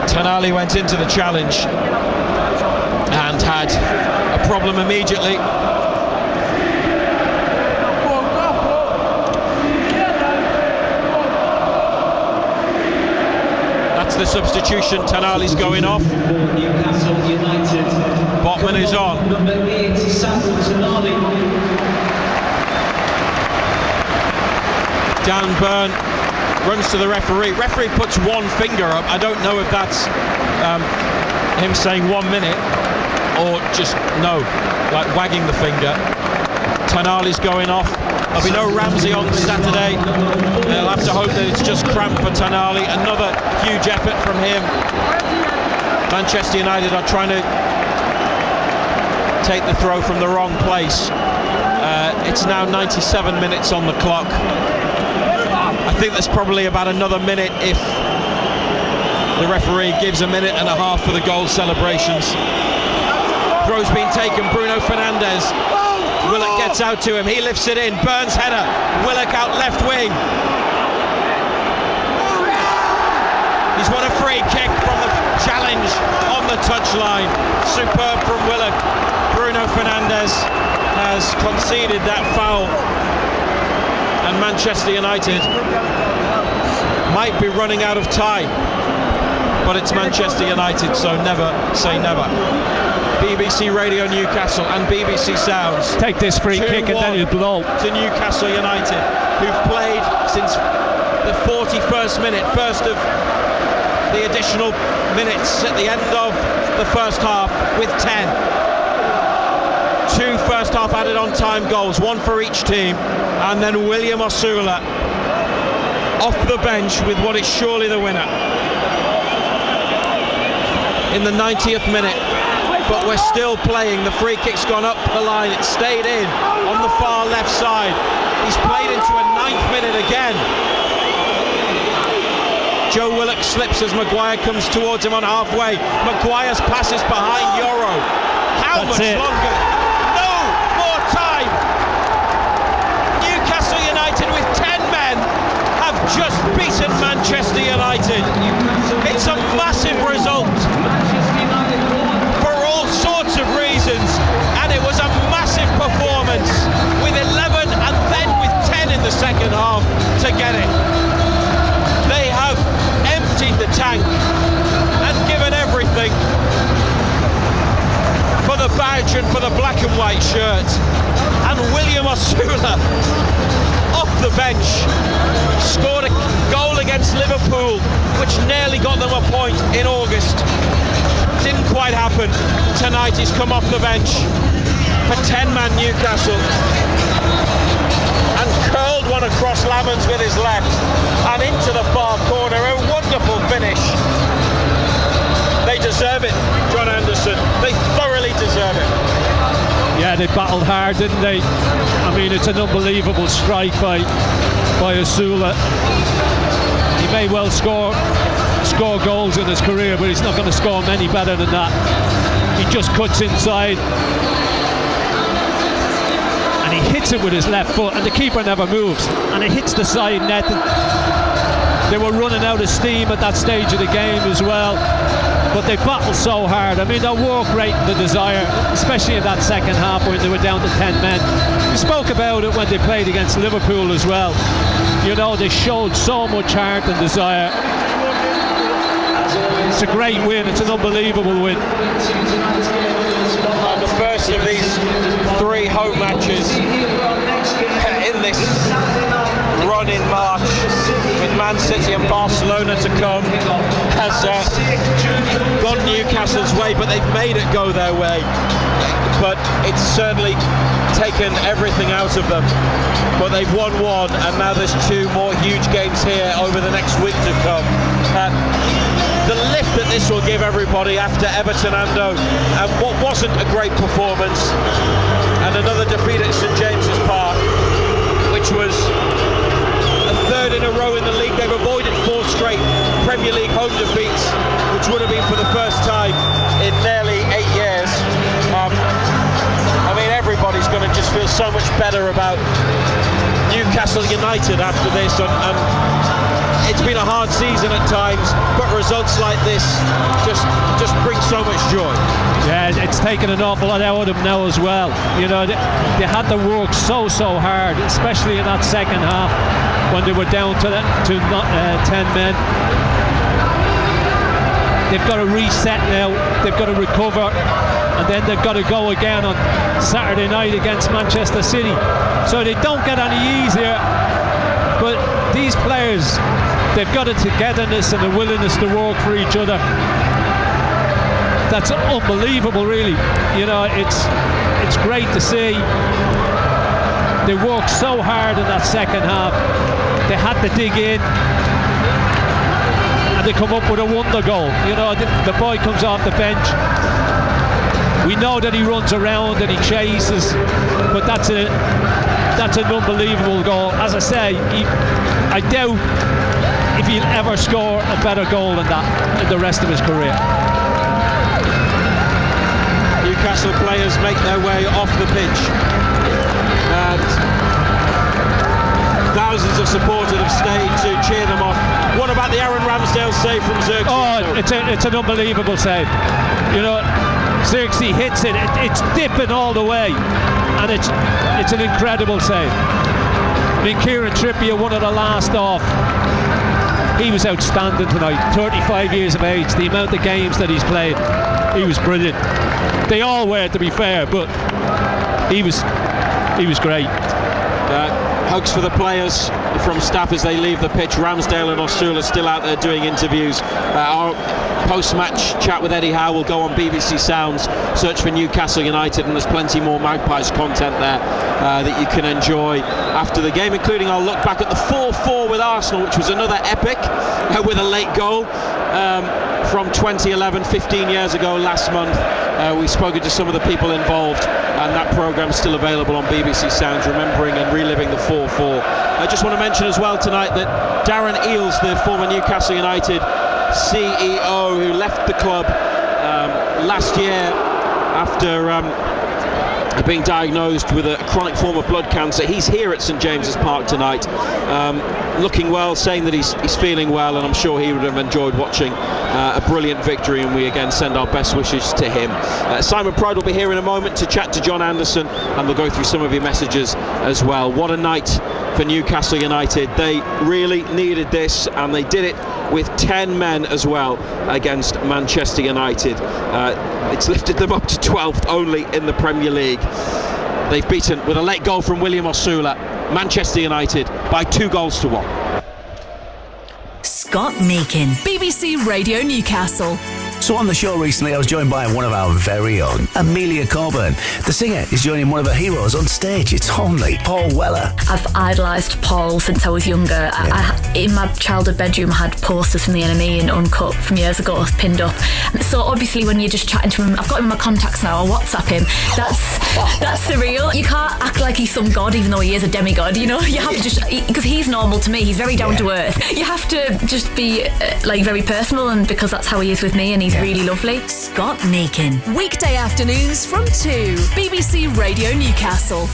Tonali went into the challenge and had a problem immediately. That's the substitution. Tonali's going off. Newcastle United. Botman is on. Number 8, Samuel Tonali. Dan Burn runs to the referee. Referee puts one finger up. I don't know if that's him saying 1 minute or just no, like wagging the finger. Tonali's going off. There'll be no Ramsey on Saturday. They'll have to hope that it's just cramp for Tonali. Another huge effort from him. Manchester United are trying to take the throw from the wrong place. It's now 97 minutes on the clock. I think there's probably about another minute if the referee gives a minute and a half for the goal celebrations. Throw's been taken. Bruno Fernandes. Willock gets out to him. He lifts it in. Burns header. Willock out left wing. He's won a free kick from the challenge on the touchline. Superb from Willock. Bruno Fernandes has conceded that foul. And Manchester United might be running out of time, but it's Manchester United, so never say never. BBC Radio Newcastle and BBC Sounds. Take this free kick and then it'll blow. To Newcastle United, who've played since the 41st minute, first of the additional minutes at the end of the first half with 10. 2 first half added on time goals, 1 for each team, and then William Osula off the bench with what is surely the winner in the 90th minute. But we're still playing. The free kick's gone up the line. It stayed in on the far left side. He's played into a 9th minute again. Joe Willock slips as Maguire comes towards him on halfway. Maguire's passes behind Euro. How much longer? No more time. Newcastle United with 10 men have just beaten Manchester United. It's a massive result for all sorts of reasons, and it was a massive performance with 11 and then with 10 in the second half to get it. They have emptied the tank and given everything for the badge and for the black and white shirt. And William Osula off the bench scored a goal against Liverpool, which nearly got them a point in August. Didn't quite happen. Tonight he's come off the bench for 10-man Newcastle and curled one across Lamons with his left and into the far corner. A wonderful finish. They deserve it, John Anderson. They thoroughly deserve it. Yeah, they battled hard, didn't they? I mean, it's an unbelievable strike by Osula. He may well score goals in his career, but he's not going to score many better than that. He just cuts inside and he hits it with his left foot, and the keeper never moves, and it hits the side net. They were running out of steam at that stage of the game as well, but they battled so hard. I mean, their work rate and the desire, especially in that second half when they were down to 10 men. We spoke about it when they played against Liverpool as well. You know, they showed so much heart and desire. It's a great win. It's an unbelievable win. And the first of these 3 home matches in this run in March, with Man City and Barcelona to come, has gone Newcastle's way, but they've made it go their way. But it's certainly taken everything out of them. But they've won 1, and now there's 2 more huge games here over the next week to come. The lift that this will give everybody after Everton, Ando, and what wasn't a great performance, and another defeat at St James's Park, which was a third in a row in the league. They've avoided 4 straight Premier League home defeats, which would have been for the first time in nearly 8 years. I mean, everybody's going to just feel so much better about Newcastle United after this, and it's been a hard season at times, but results like this just bring so much joy. Yeah, it's taken an awful lot out of them now as well. You know, they had to work so hard, especially in that second half when they were down to 10 men. They've got to reset now, they've got to recover, and then they've got to go again on Saturday night against Manchester City. So they don't get any easier, but these players, they've got a togetherness and a willingness to work for each other. That's unbelievable, really. You know, it's great to see. They worked so hard in that second half. They had to dig in, and they come up with a wonder goal. You know, the boy comes off the bench. We know that he runs around and he chases, but that's an unbelievable goal. As I say, I doubt if he'll ever score a better goal than that in the rest of his career. Newcastle players make their way off the pitch, and thousands of supporters have stayed to cheer them on. What about the Aaron Ramsdale save from Xerxes? Oh, it's an unbelievable save. You know, Xerxes hits it, it's dipping all the way, and it's an incredible save. I mean, Kieran Trippier, one of the last off, he was outstanding tonight. 35 years of age, the amount of games that he's played, he was brilliant. They all were, to be fair, but he was great. Hugs for the players from staff as they leave the pitch. Ramsdale and Osula still out there doing interviews. Our post-match chat with Eddie Howe will go on BBC Sounds. Search for Newcastle United, and there's plenty more Magpies content there that you can enjoy after the game, including I'll look back at the 4-4 with Arsenal, which was another epic with a late goal from 2011, 15 years ago last month. We've spoken to some of the people involved, and that programme's still available on BBC Sounds, remembering and reliving the 4-4. I just want to mention as well tonight that Darren Eales, the former Newcastle United CEO who left the club last year after being diagnosed with a chronic form of blood cancer, he's here at St James's Park tonight, looking well, saying that he's feeling well, and I'm sure he would have enjoyed watching a brilliant victory, and we again send our best wishes to him. Simon Pride will be here in a moment to chat to John Anderson, and we'll go through some of your messages as well. What a night for Newcastle United. They really needed this, and they did it with 10 men as well against Manchester United. It's lifted them up to 12th only in the Premier League. They've beaten, with a late goal from William Osula, Manchester United by 2-1. Scott Meakin, BBC Radio Newcastle. So on the show recently, I was joined by one of our very own, Amelia Coburn. The singer is joining one of her heroes on stage. It's only Paul Weller. I've idolised Paul since I was younger. Yeah. In my childhood bedroom, I had posters from the NME and Uncut from years ago pinned up. So obviously when you're just chatting to him, I've got him in my contacts now, I WhatsApp him. That's surreal. You can't act like he's some god even though he is a demigod, you know? You have to just, because he's normal to me, he's very down to earth. You have to just be like very personal, and because that's how he is with me, and he's really lovely. Scott Meakin. Weekday afternoons from 2. BBC Radio Newcastle.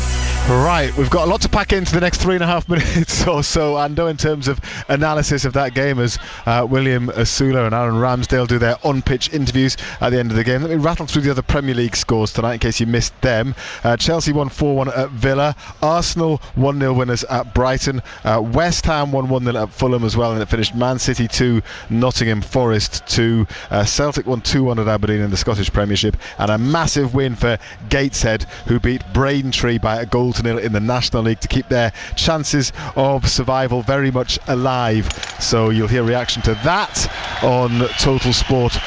Right, we've got a lot to pack into the next 3.5 minutes or so, Ando, in terms of analysis of that game as William Osula and Aaron Ramsdale do their on-pitch interviews at the end of the game. Let me rattle through the other Premier League scores tonight in case you missed them. Chelsea won 4-1 at Villa. Arsenal 1-0 winners at Brighton. West Ham won 1-0 at Fulham as well, and it finished Man City 2, Nottingham Forest 2. Celtic won 2-1 at Aberdeen in the Scottish Premiership, and a massive win for Gateshead, who beat Braintree by a goal 0-0 in the National League to keep their chances of survival very much alive. So you'll hear reaction to that on Total Sport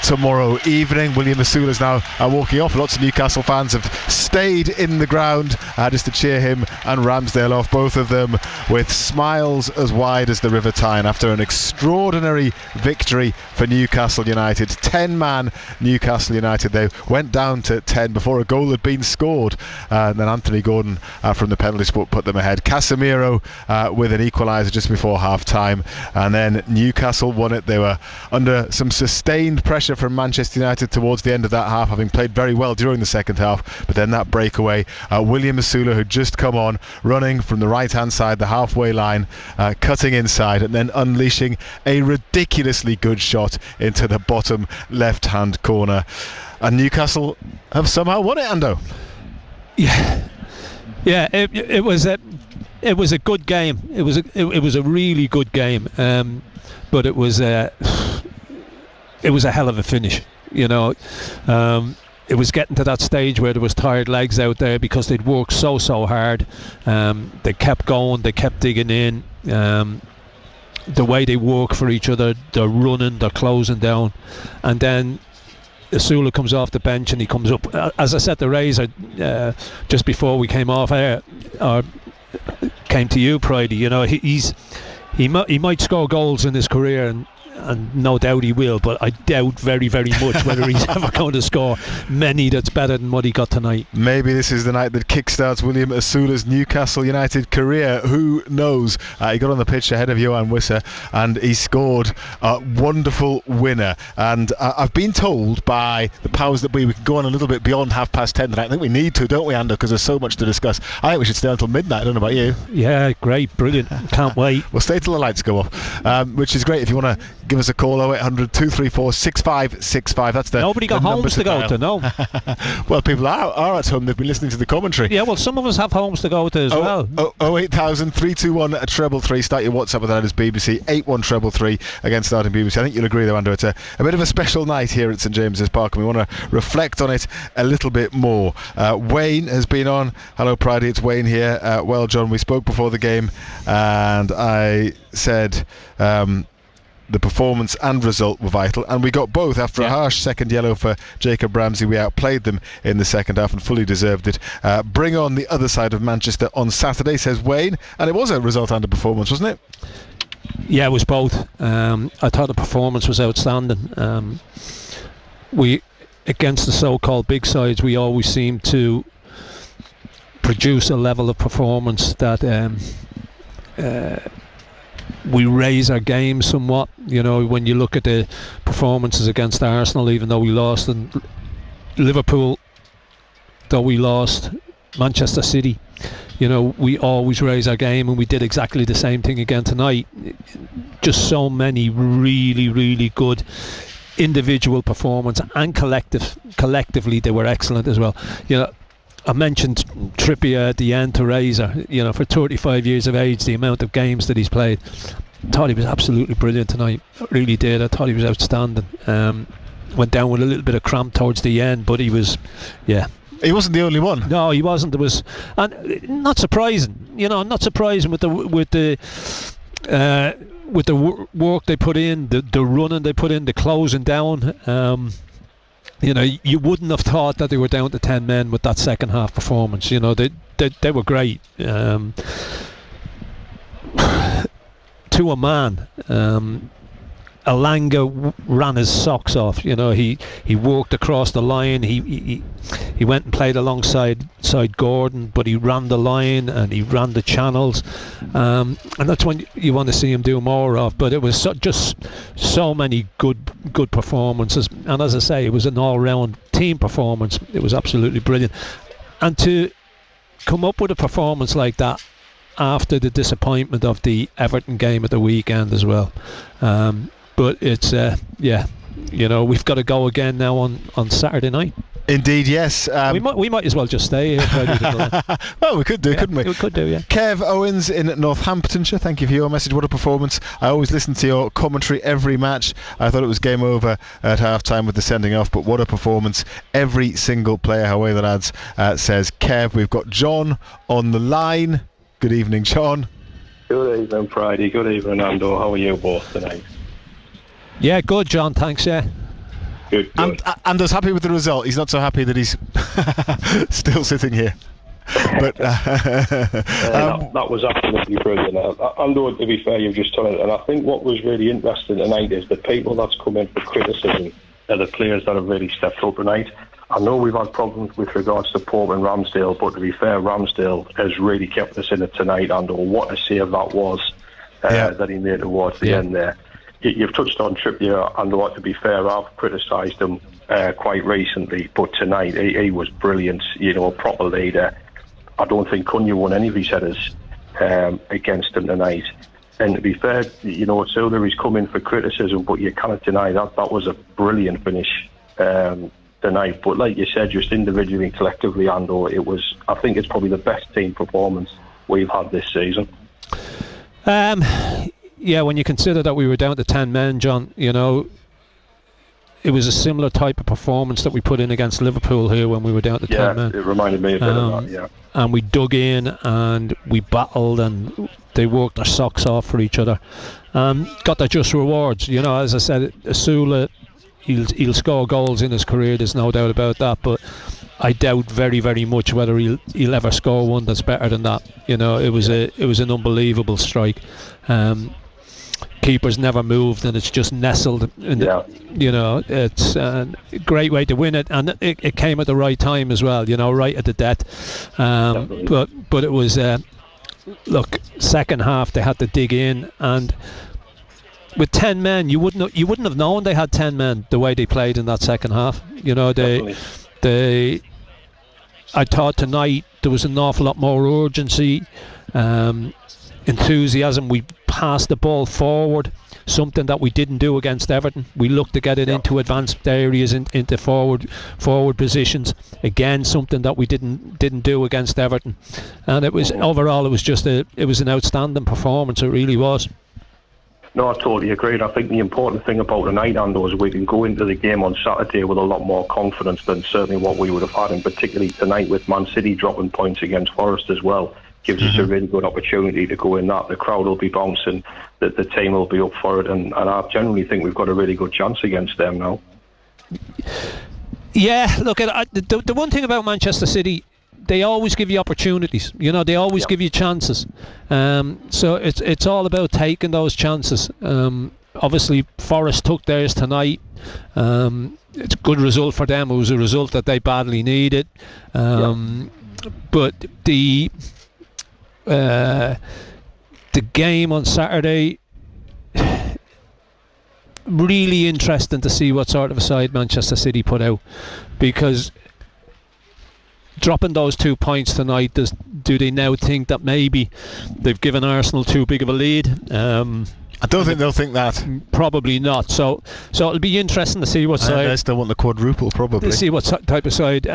tomorrow evening. William Masula's now walking off. Lots of Newcastle fans have stayed in the ground just to cheer him and Ramsdale off, both of them with smiles as wide as the River Tyne after an extraordinary victory for Newcastle United. 10-man Newcastle United. They went down to 10 before a goal had been scored, and then Anthony Gordon from the penalty spot put them ahead. Casemiro with an equaliser just before half-time, and then Newcastle won it. They were under some sustained pressure from Manchester United towards the end of that half, having played very well during the second half, but then that breakaway, William Masula, who'd just come on, running from the right-hand side, the halfway line, cutting inside, and then unleashing a ridiculously good shot into the bottom left-hand corner. And Newcastle have somehow won it, Ando. Yeah, it was a good game. It was a really good game, but it was a hell of a finish. You know, it was getting to that stage where there was tired legs out there because they'd worked so hard. They kept going, they kept digging in. The way they work for each other, they're running, they're closing down, and then Asula comes off the bench and he comes up. As I said to Razor just before we came off air, or came to you, Pridey, you know, he might score goals in his career, and no doubt he will, but I doubt very much whether he's ever going to score many that's better than what he got tonight. Maybe this is the night that kickstarts William Asula's Newcastle United career. Who knows? He got on the pitch ahead of Johan Wissa and he scored a wonderful winner. And I've been told by the powers that be we can go on a little bit beyond 10:30 tonight. I think we need to, don't we, Ando? Because there's so much to discuss. I think we should stay until midnight. I don't know about you. Yeah, great, brilliant. Can't wait. We'll stay till the lights go off, which is great. If you want to give us a call, 0800 234 6565. That's the nobody got homes to go to, no. Well, people are at home. They've been listening to the commentary. Yeah, well, some of us have homes to go to as well. 08000 321 333. Start your WhatsApp with that as BBC 81333. Again, starting BBC. I think you'll agree though, Andrew, it's a bit of a special night here at St James's Park, and we want to reflect on it a little bit more. Wayne has been on. Hello, Pridey, it's Wayne here. Well, John, we spoke before the game and I said the performance and result were vital, and we got both. After a harsh second yellow for Jacob Ramsey, we outplayed them in the second half and fully deserved it. Bring on the other side of Manchester on Saturday, says Wayne, and it was a result and a performance, wasn't it? Yeah, it was both. I thought the performance was outstanding. We, against the so-called big sides, we always seem to produce a level of performance that we raise our game somewhat. You know, when you look at the performances against Arsenal, even though we lost, and Liverpool, though we lost, Manchester City, you know, we always raise our game, and we did exactly the same thing again tonight. Just so many really good individual performance, and collectively they were excellent as well. You know, I mentioned Trippier at the end to Razor. You know, for 35 years of age, the amount of games that he's played, I thought he was absolutely brilliant tonight. I really did. I thought he was outstanding. Went down with a little bit of cramp towards the end, but he was, yeah. He wasn't the only one. No, he wasn't. There was, and not surprising. You know, not surprising with the work they put in, the running they put in, the closing down. You know, you wouldn't have thought that they were down to 10 men with that second half performance. You know, they were great. To a man, Elanga ran his socks off. You know, he walked across the line. He went and played alongside Gordon, but he ran the line and he ran the channels, and that's when you want to see him do more of. But it was just so many good performances, and as I say, it was an all-round team performance. It was absolutely brilliant, and to come up with a performance like that after the disappointment of the Everton game at the weekend as well. But it's, yeah, you know, we've got to go again now on Saturday night. Indeed, yes. We might as well just stay here. Well, we could do, couldn't we? We could do, yeah. Kev Owens in Northamptonshire, thank you for your message. What a performance. I always listen to your commentary every match. I thought it was game over at half-time with the sending off, but what a performance. Every single player, away the lads, says Kev. We've got John on the line. Good evening, John. Good evening, Friday. Good evening, Ando. How are you both tonight? Yeah, good, John. Thanks, yeah. Good. Ando's happy with the result. He's not so happy that he's still sitting here. But that was absolutely brilliant. Ando, to be fair, you've just done it. And I think what was really interesting tonight is the people that's come in for criticism are the players that have really stepped up tonight. I know we've had problems with regards to Pope and Ramsdale, but to be fair, Ramsdale has really kept us in it tonight. Ando, what a save that was that he made towards the end there. You've touched on Trippier, and to be fair, I've criticised him quite recently, but tonight he was brilliant, a proper leader. I don't think Cunha won any of his headers against him tonight. And to be fair, it's either he's come in for criticism, but you cannot deny that was a brilliant finish tonight. But like you said, just individually and collectively, Ando, I think it's probably the best team performance we've had this season. Yeah, when you consider that we were down to 10 men, John, it was a similar type of performance that we put in against Liverpool here when we were down to 10 men. Yeah, it reminded me a bit of that, yeah. And we dug in and we battled and they worked their socks off for each other. Got their just rewards. As I said, Asula, he'll score goals in his career, there's no doubt about that, but I doubt very, very much whether he'll ever score one that's better than that. It was an unbelievable strike. Keeper's never moved and it's just nestled in it's a great way to win it, and it came at the right time as well, right at the death. But it was look, second half they had to dig in, and with 10 men you wouldn't have known they had 10 men the way they played in that second half. I thought tonight there was an awful lot more urgency, enthusiasm. We passed the ball forward, something that we didn't do against Everton. We looked to get it into advanced areas, into forward positions. Again, something that we didn't do against Everton. And it was overall, it was an outstanding performance. It really was. No, I totally agree. And I think the important thing about tonight, Ando, is we can go into the game on Saturday with a lot more confidence than certainly what we would have had, and particularly tonight with Man City dropping points against Forest as well. Gives us a really good opportunity to go in that. The crowd will be bouncing, that the team will be up for it, and I generally think we've got a really good chance against them now. Yeah, look, the one thing about Manchester City, they always give you opportunities. They always give you chances. So it's all about taking those chances. Obviously, Forest took theirs tonight. It's a good result for them. It was a result that they badly needed. But the game on Saturday, really interesting to see what sort of a side Manchester City put out, because dropping those 2 points tonight, do they now think that maybe they've given Arsenal too big of a lead? I don't think they'll think that. Probably not. So it'll be interesting to see what side. They still want the quadruple, probably. To see what type of side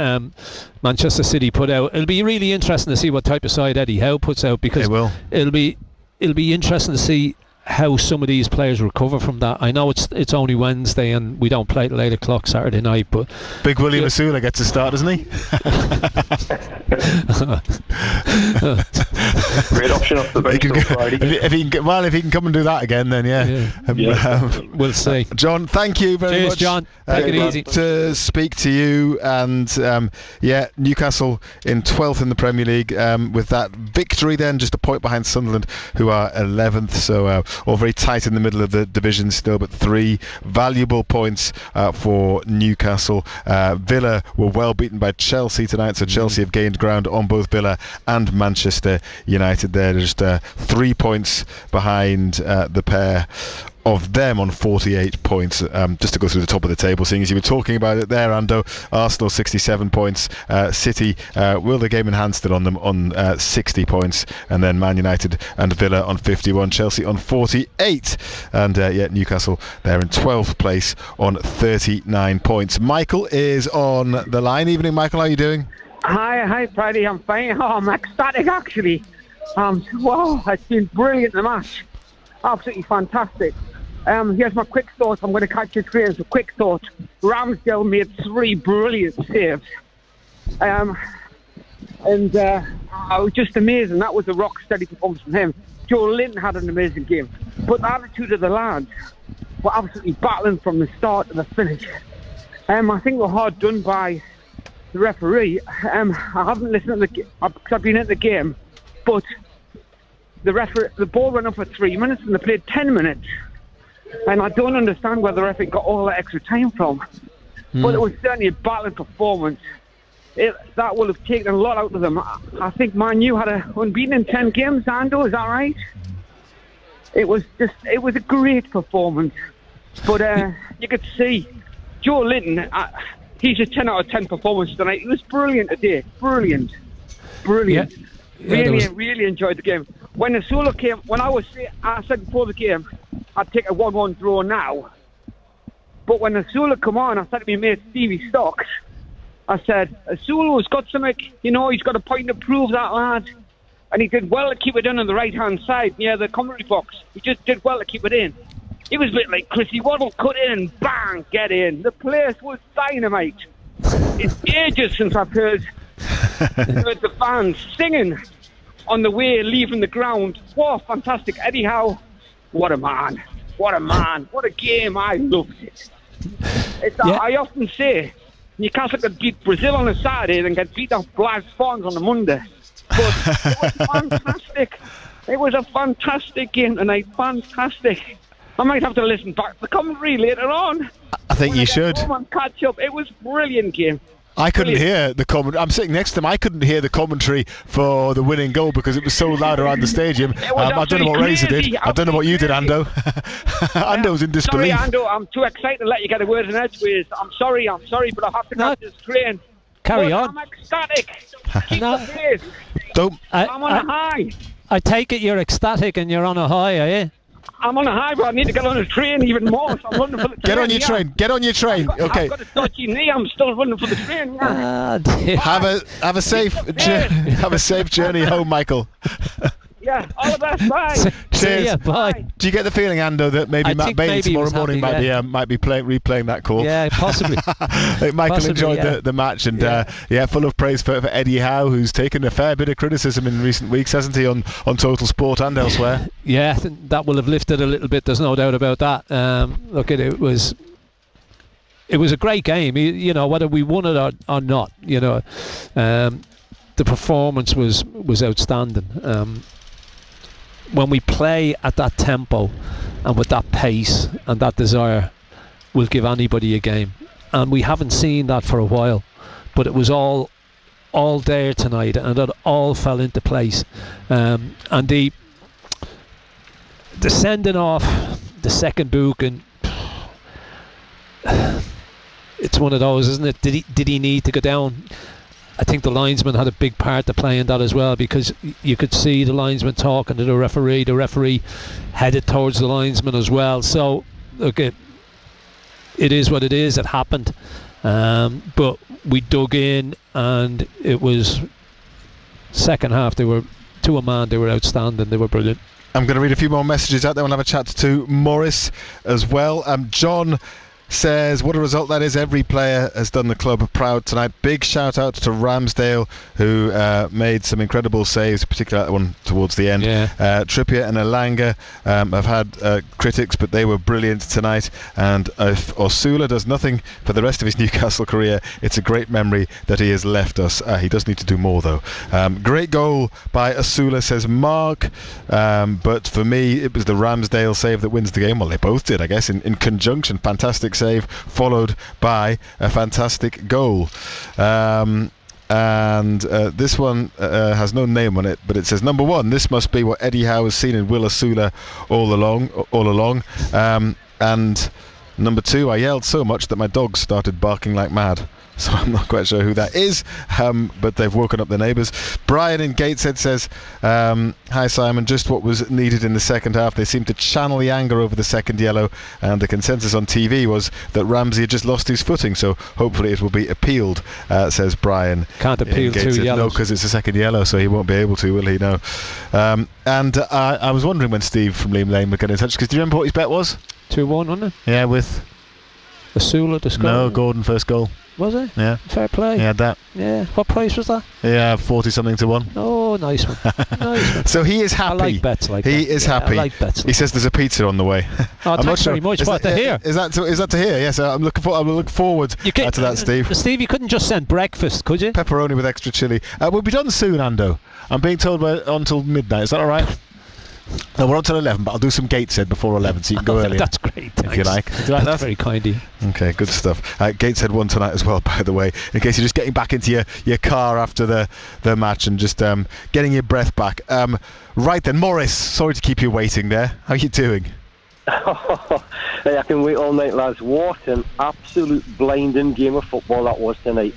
Manchester City put out. It'll be really interesting to see what type of side Eddie Howe puts out, because it'll be interesting to see how some of these players recover from that. I know it's only Wednesday and we don't play till 8 o'clock Saturday night, but Big William Asula gets a start, doesn't he? Great option off the bench on Friday. If he can come and do that again, then we'll see. John, thank you very much. Cheers, John. Take it easy. To speak to you, and Newcastle in 12th in the Premier League with that victory, then just a point behind Sunderland, who are 11th. So all very tight in the middle of the division still, but 3 valuable points for Newcastle. Villa were well beaten by Chelsea tonight, so Chelsea have gained ground on both Villa and Manchester United. They're just 3 points behind the pair of them on 48 points. Just to go through the top of the table, seeing as you were talking about it there, Ando, Arsenal 67 points, City will the game enhanced it on them on 60 points, and then Man United and Villa on 51, Chelsea on 48, and Newcastle there in 12th place on 39 points. Michael is on the line. Evening, Michael, how are you doing? Hi, Freddie. I'm fine. Oh, I'm ecstatic, actually. Wow, it's been brilliant, the match. Absolutely fantastic. Here's my quick thoughts. I'm going to catch your train. So, quick thoughts. Ramsdale made 3 brilliant saves. I was just amazing. That was a rock-steady performance from him. Joe Linton had an amazing game. But the attitude of the lads were absolutely battling from the start to the finish. I think we're hard done by the referee. I haven't listened to the game because I've been at the game, but the ball went up for 3 minutes and they played 10 minutes, and I don't understand where the referee got all that extra time from. But it was certainly a battling performance. That will have taken a lot out of them. I think Man U had unbeaten in 10 games. Ando, is that right? It was a great performance, but you could see Joe Linton. He's a 10 out of 10 performance tonight. He was brilliant today. Brilliant. Yeah, really enjoyed the game. When Asula came, I said before the game, I'd take a 1-1 draw now. But when Asula come on, I said to my mate Stevie Stocks, I said, Asula's got something, he's got a point to prove, that lad. And he did well to keep it in on the right-hand side near the commentary box. He just did well to keep it in. He was a bit like Chrissy Waddle, cut in, bang, get in. The place was dynamite. It's ages since I've heard the fans singing on the way leaving the ground. Wow, fantastic. Eddie Howe, what a man. What a man. What a game. I loved it. I often say Newcastle could beat Brazil on a Saturday and get beat off Black Swans on a Monday. But it was fantastic. It was a fantastic game tonight. Fantastic. I might have to listen back to the commentary later on. I think you should. And catch up. It was a brilliant game. I couldn't hear the commentary. I'm sitting next to them. I couldn't hear the commentary for the winning goal because it was so loud around the stadium. I don't know what Razor did. I don't know what you did, Ando. Ando's in disbelief. Sorry, Ando. I'm too excited to let you get a word in edgeways. I'm sorry, but I have to catch this train. Carry on. I'm ecstatic. Keep the pace. I'm on a high. I take it you're ecstatic and you're on a high, are you? I'm on a high, but I need to get on a train even more. So I'm running for the train. Get on your train. Get on your train. Okay. I've got a dodgy knee. I'm still running for the train. Yeah. Have a safe journey home, Michael. Yeah, all the best. Bye. Cheers. Yeah, bye. Do you get the feeling, Ando, that maybe Matt Bailey tomorrow morning might be replaying that call? Yeah, possibly. I think Michael enjoyed the match, and full of praise for Eddie Howe, who's taken a fair bit of criticism in recent weeks, hasn't he, on Total Sport and elsewhere? Yeah, that will have lifted a little bit. There's no doubt about that. Look, it was a great game. Whether we won it or not, the performance was outstanding. When we play at that tempo and with that pace and that desire, we'll give anybody a game. And we haven't seen that for a while. But it was all there tonight, and it all fell into place. And the sending off the second book, and it's one of those, isn't it? Did he need to go down? I think the linesman had a big part to play in that as well, because you could see the linesman talking to the referee headed towards the linesman as well. So look, it is what it is. It happened, but we dug in, and it was second half. They were to a man. They were outstanding. They were brilliant. I'm going to read a few more messages out there. We'll have a chat to Morris as well. John says, what a result that is. Every player has done the club proud tonight. Big shout out to Ramsdale, who made some incredible saves, particularly that one towards the end. Trippier and Elanga have had critics, but they were brilliant tonight. And if Osula does nothing for the rest of his Newcastle career, it's a great memory that he has left us. He does need to do more though. Great goal by Osula, says Mark, but for me it was the Ramsdale save that wins the game. Well, they both did, I guess, in conjunction. Fantastic save followed by a fantastic goal. And this one has no name on it, but it says, number 1, this must be what Eddie Howe has seen in Will Osula all along. And number 2, I yelled so much that my dogs started barking like mad. So I'm not quite sure who that is, but they've woken up the neighbours. Brian in Gateshead says, hi Simon, just what was needed in the second half. They seemed to channel the anger over the second yellow, and the consensus on TV was that Ramsey had just lost his footing, so hopefully it will be appealed, says Brian. Can't appeal 2 yellows. No, because it's a second yellow, so he won't be able to, will he? No. And I was wondering when Steve from Liam Lane would get in touch, because do you remember what his bet was? 2-1, wasn't it? Yeah, with Osula to score. No, Gordon first goal. Was it? Yeah. Fair play. He had that. Yeah. What price was that? Yeah, 40-something to 1. Oh, nice one. Nice one. So he is happy. I like bets like he that. is happy. I like bets. He says there's a pizza on the way. Oh, thanks very much. What, to hear? Is that to hear? Yes, I'm looking forward to that, Steve. Steve, you couldn't just send breakfast, could you? Pepperoni with extra chilli. We'll be done soon, Ando. I'm being told we're on till midnight. Is that all right? No, we're on till 11, but I'll do some Gateshead before 11, so you can go earlier. That's great, if you like. Do you like that? Very kind of you. Okay, good stuff. Gateshead won tonight as well, by the way, in case you're just getting back into your car after the match and just getting your breath back. Right then, Morris, sorry to keep you waiting there. How are you doing? Hey, I can wait all night, lads. What an absolute blinding game of football that was tonight.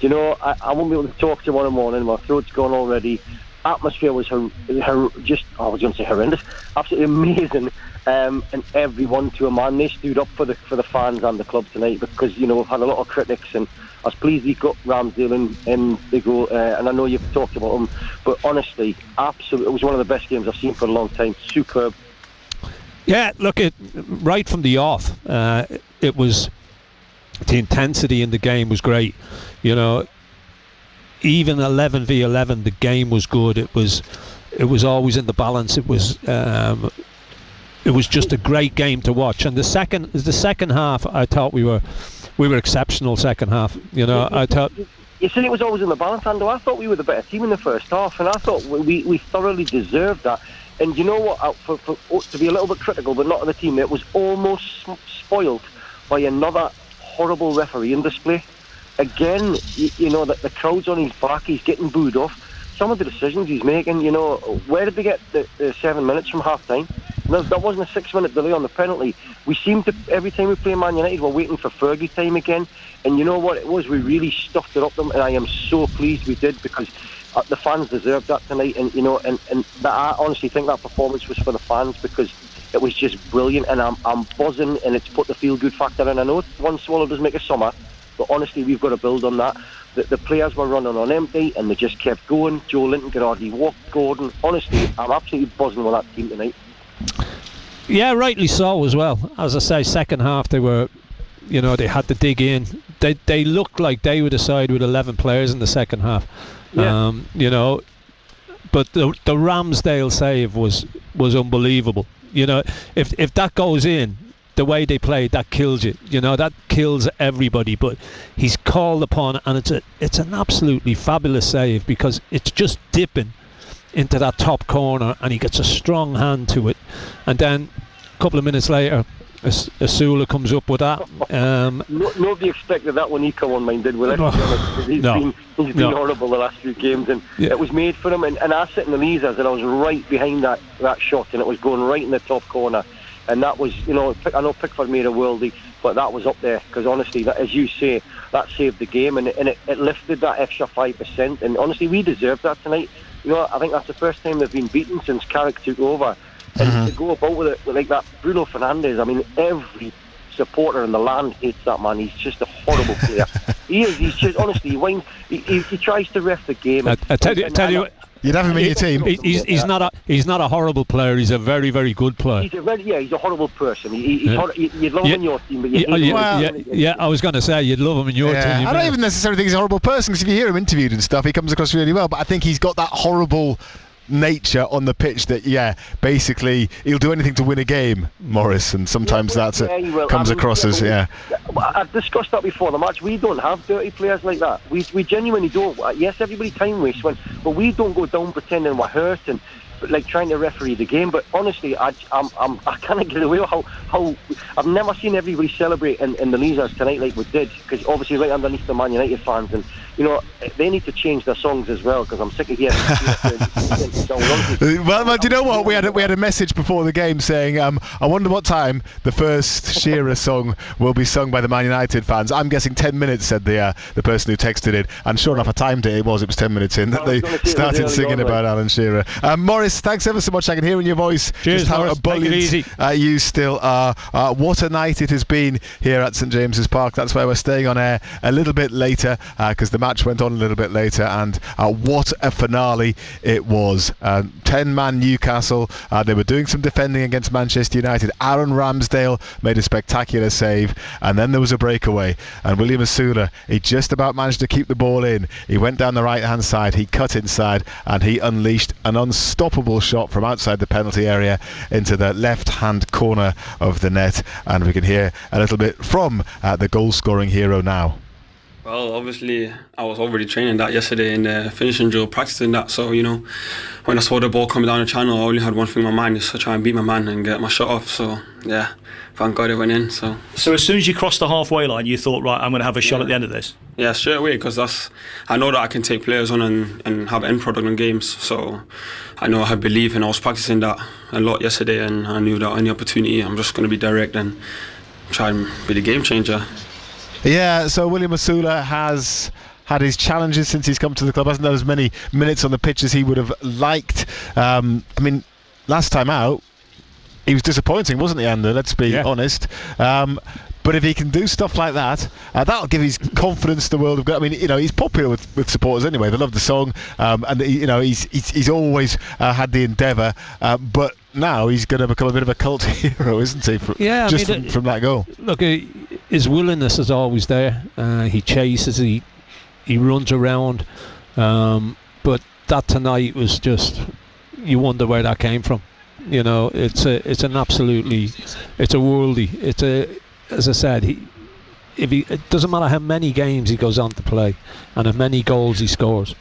You know, I won't be able to talk tomorrow morning. My throat's gone already. Atmosphere was just, I was going to say horrendous, absolutely amazing, and everyone to a man, they stood up for the fans and the club tonight, because, you know, we've had a lot of critics, and I was pleased he got Ramsdale in the goal, and I know you've talked about him, but honestly, absolutely, it was one of the best games I've seen for a long time. Superb. Yeah, look, right from the off, it was, the intensity in the game was great, you know. Even 11v11, the game was good. It was always in the balance. It was just a great game to watch. And the second half, I thought we were exceptional. Second half, you know, I thought. You said it was always in the balance, Ando. I thought we were the better team in the first half, and I thought we thoroughly deserved that. And you know what? For to be a little bit critical, but not of the team, it was almost spoilt by another horrible refereeing display. Again, you know, that the crowd's on his back, he's getting booed off. Some of the decisions he's making, you know, where did they get the 7 minutes from half time? No, that wasn't a 6-minute delay on the penalty. We seem to, every time we play Man United, we're waiting for Fergie time again. And you know what it was? We really stuffed it up them, and I am so pleased we did, because the fans deserved that tonight. And you know, and that, I honestly think that performance was for the fans, because it was just brilliant. And I'm buzzing, and it's put the feel-good factor in. I know one swallow doesn't make a summer, but honestly, we've got to build on that. The players were running on empty, and they just kept going. Joe Linton could hardly walk. Gordon, honestly, I'm absolutely buzzing with that team tonight. Yeah, rightly so as well. As I say, second half they were, you know, they had to dig in. They looked like they would decide with 11 players in the second half. Yeah. You know, but the Ramsdale save was unbelievable. You know, if that goes in, the way they played, that kills you. You know, that kills everybody. But he's called upon, and it's an absolutely fabulous save, because it's just dipping into that top corner, and he gets a strong hand to it. And then a couple of minutes later, Osula comes up with that. Nobody expected that when he come on, mind, did we? Let's be honest. He's been horrible the last few games, and it was made for him. And I sit in the Leazers, and I was right behind that shot, and it was going right in the top corner. And that was, you know, I know Pickford made a worldie, but that was up there, because honestly, that, as you say, that saved the game, and it lifted that extra 5%. And honestly, we deserved that tonight. You know, I think that's the first time they've been beaten since Carrick took over. And to go about with it like that, Bruno Fernandes, I mean, every supporter in the land hates that man. He's just a horrible player. He is. He's just, honestly, he tries to ref the game. I tell you. You'd have him in your team. He's not a horrible player. He's a very, very good player. He's a horrible person. You'd love him in your team, but I was going to say you'd love him in your team. I don't even necessarily think he's a horrible person, because if you hear him interviewed and stuff, he comes across really well. But I think he's got that horrible nature on the pitch that basically he'll do anything to win a game, Morris, and sometimes comes across as I've discussed that before the match. We don't have dirty players like that. We genuinely don't. Yes, everybody time wastes, but we don't go down pretending we're hurt. And like trying to referee the game. But honestly, I can't get away with how I've never seen everybody celebrate in the Leazers tonight like we did, because obviously right underneath the Man United fans, and you know they need to change their songs as well, because I'm sick of hearing. Well, do you know what? We had a message before the game saying, I wonder what time the first Shearer song will be sung by the Man United fans. I'm guessing 10 minutes, said the person who texted it, and sure enough, I timed it. It was 10 minutes in that they started singing about Alan Shearer. Morris, thanks ever so much. I can hear in your voice Cheers, just how Morris. ebullient you still are. What a night it has been here at St James's Park. That's why we're staying on air a little bit later, because the match went on a little bit later, and what a finale it was. 10-man Newcastle. They were doing some defending against Manchester United. Aaron Ramsdale made a spectacular save, and then there was a breakaway, and William Asula, he just about managed to keep the ball in. He went down the right hand side, he cut inside, and he unleashed an unstoppable shot from outside the penalty area into the left hand corner of the net, and we can hear a little bit from the goal scoring hero now. Well, obviously, I was already training that yesterday in the finishing drill, practicing that. So, you know, when I saw the ball coming down the channel, I only had one thing in my mind, is to try and beat my man and get my shot off. So, yeah, thank God it went in. So as soon as you crossed the halfway line, you thought, right, I'm going to have a shot at the end of this? Yeah, straight away, because I know that I can take players on and have end product in games. So I know I have belief, and I was practicing that a lot yesterday, and I knew that any opportunity, I'm just going to be direct and try and be the game changer. Yeah, so William Asula has had his challenges since he's come to the club. Hasn't had as many minutes on the pitch as he would have liked. I mean, last time out, he was disappointing, wasn't he, Ander? Let's be honest. But if he can do stuff like that, that'll give his confidence the world of good. I mean, you know, he's popular with supporters anyway. They love the song, and you know, he's always had the endeavour. But now he's going to become a bit of a cult hero, isn't he? From that goal. Look, his willingness is always there. He chases, he runs around. But that tonight was just, you wonder where that came from. You know, it's a worldie. As I said, it doesn't matter how many games he goes on to play and how many goals he scores,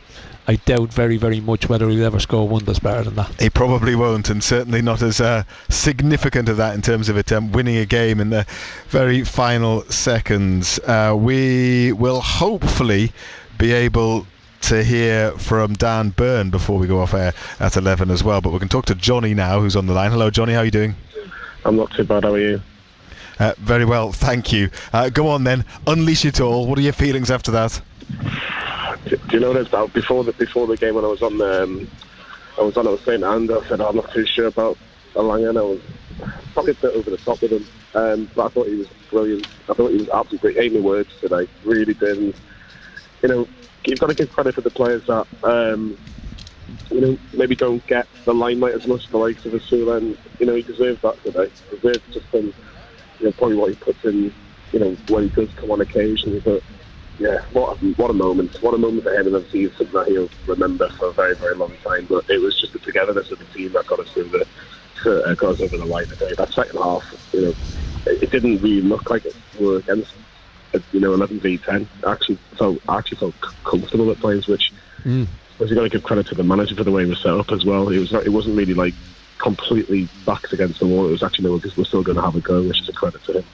I doubt very, very much whether he'll ever score one that's better than that. He probably won't, and certainly not as significant of that in terms of it winning a game in the very final seconds. We will hopefully be able to hear from Dan Byrne before we go off air at 11 as well, but we can talk to Johnny now, who's on the line. Hello, Johnny, how are you doing? I'm not too bad, how are you? Very well, thank you. Go on then, unleash it all. What are your feelings after that? Do you know this? Before the game, when I was saying to Andy, I said I'm not too sure about Alanga. I was probably a bit over the top with him, but I thought he was brilliant. I thought he was absolutely great. Ate my words today, really did. And, you know, you've got to give credit to the players that you know, maybe don't get the limelight as much as the likes of Asula, and you know, he deserves that today. He deserves just from, you know, probably what he puts in, you know, when he does come on occasionally. But yeah, what a moment for him, and obviously it's something that he'll remember for a very, very long time. But it was just the togetherness of the team that got us through got us over the line today. That second half, you know, it didn't really look like it were against, you know, 11v10. I actually felt comfortable at times, which was, you got to give credit to the manager for the way it was set up as well. It wasn't really like completely backs against the wall. It was actually, we're still going to have a go, which is a credit to him.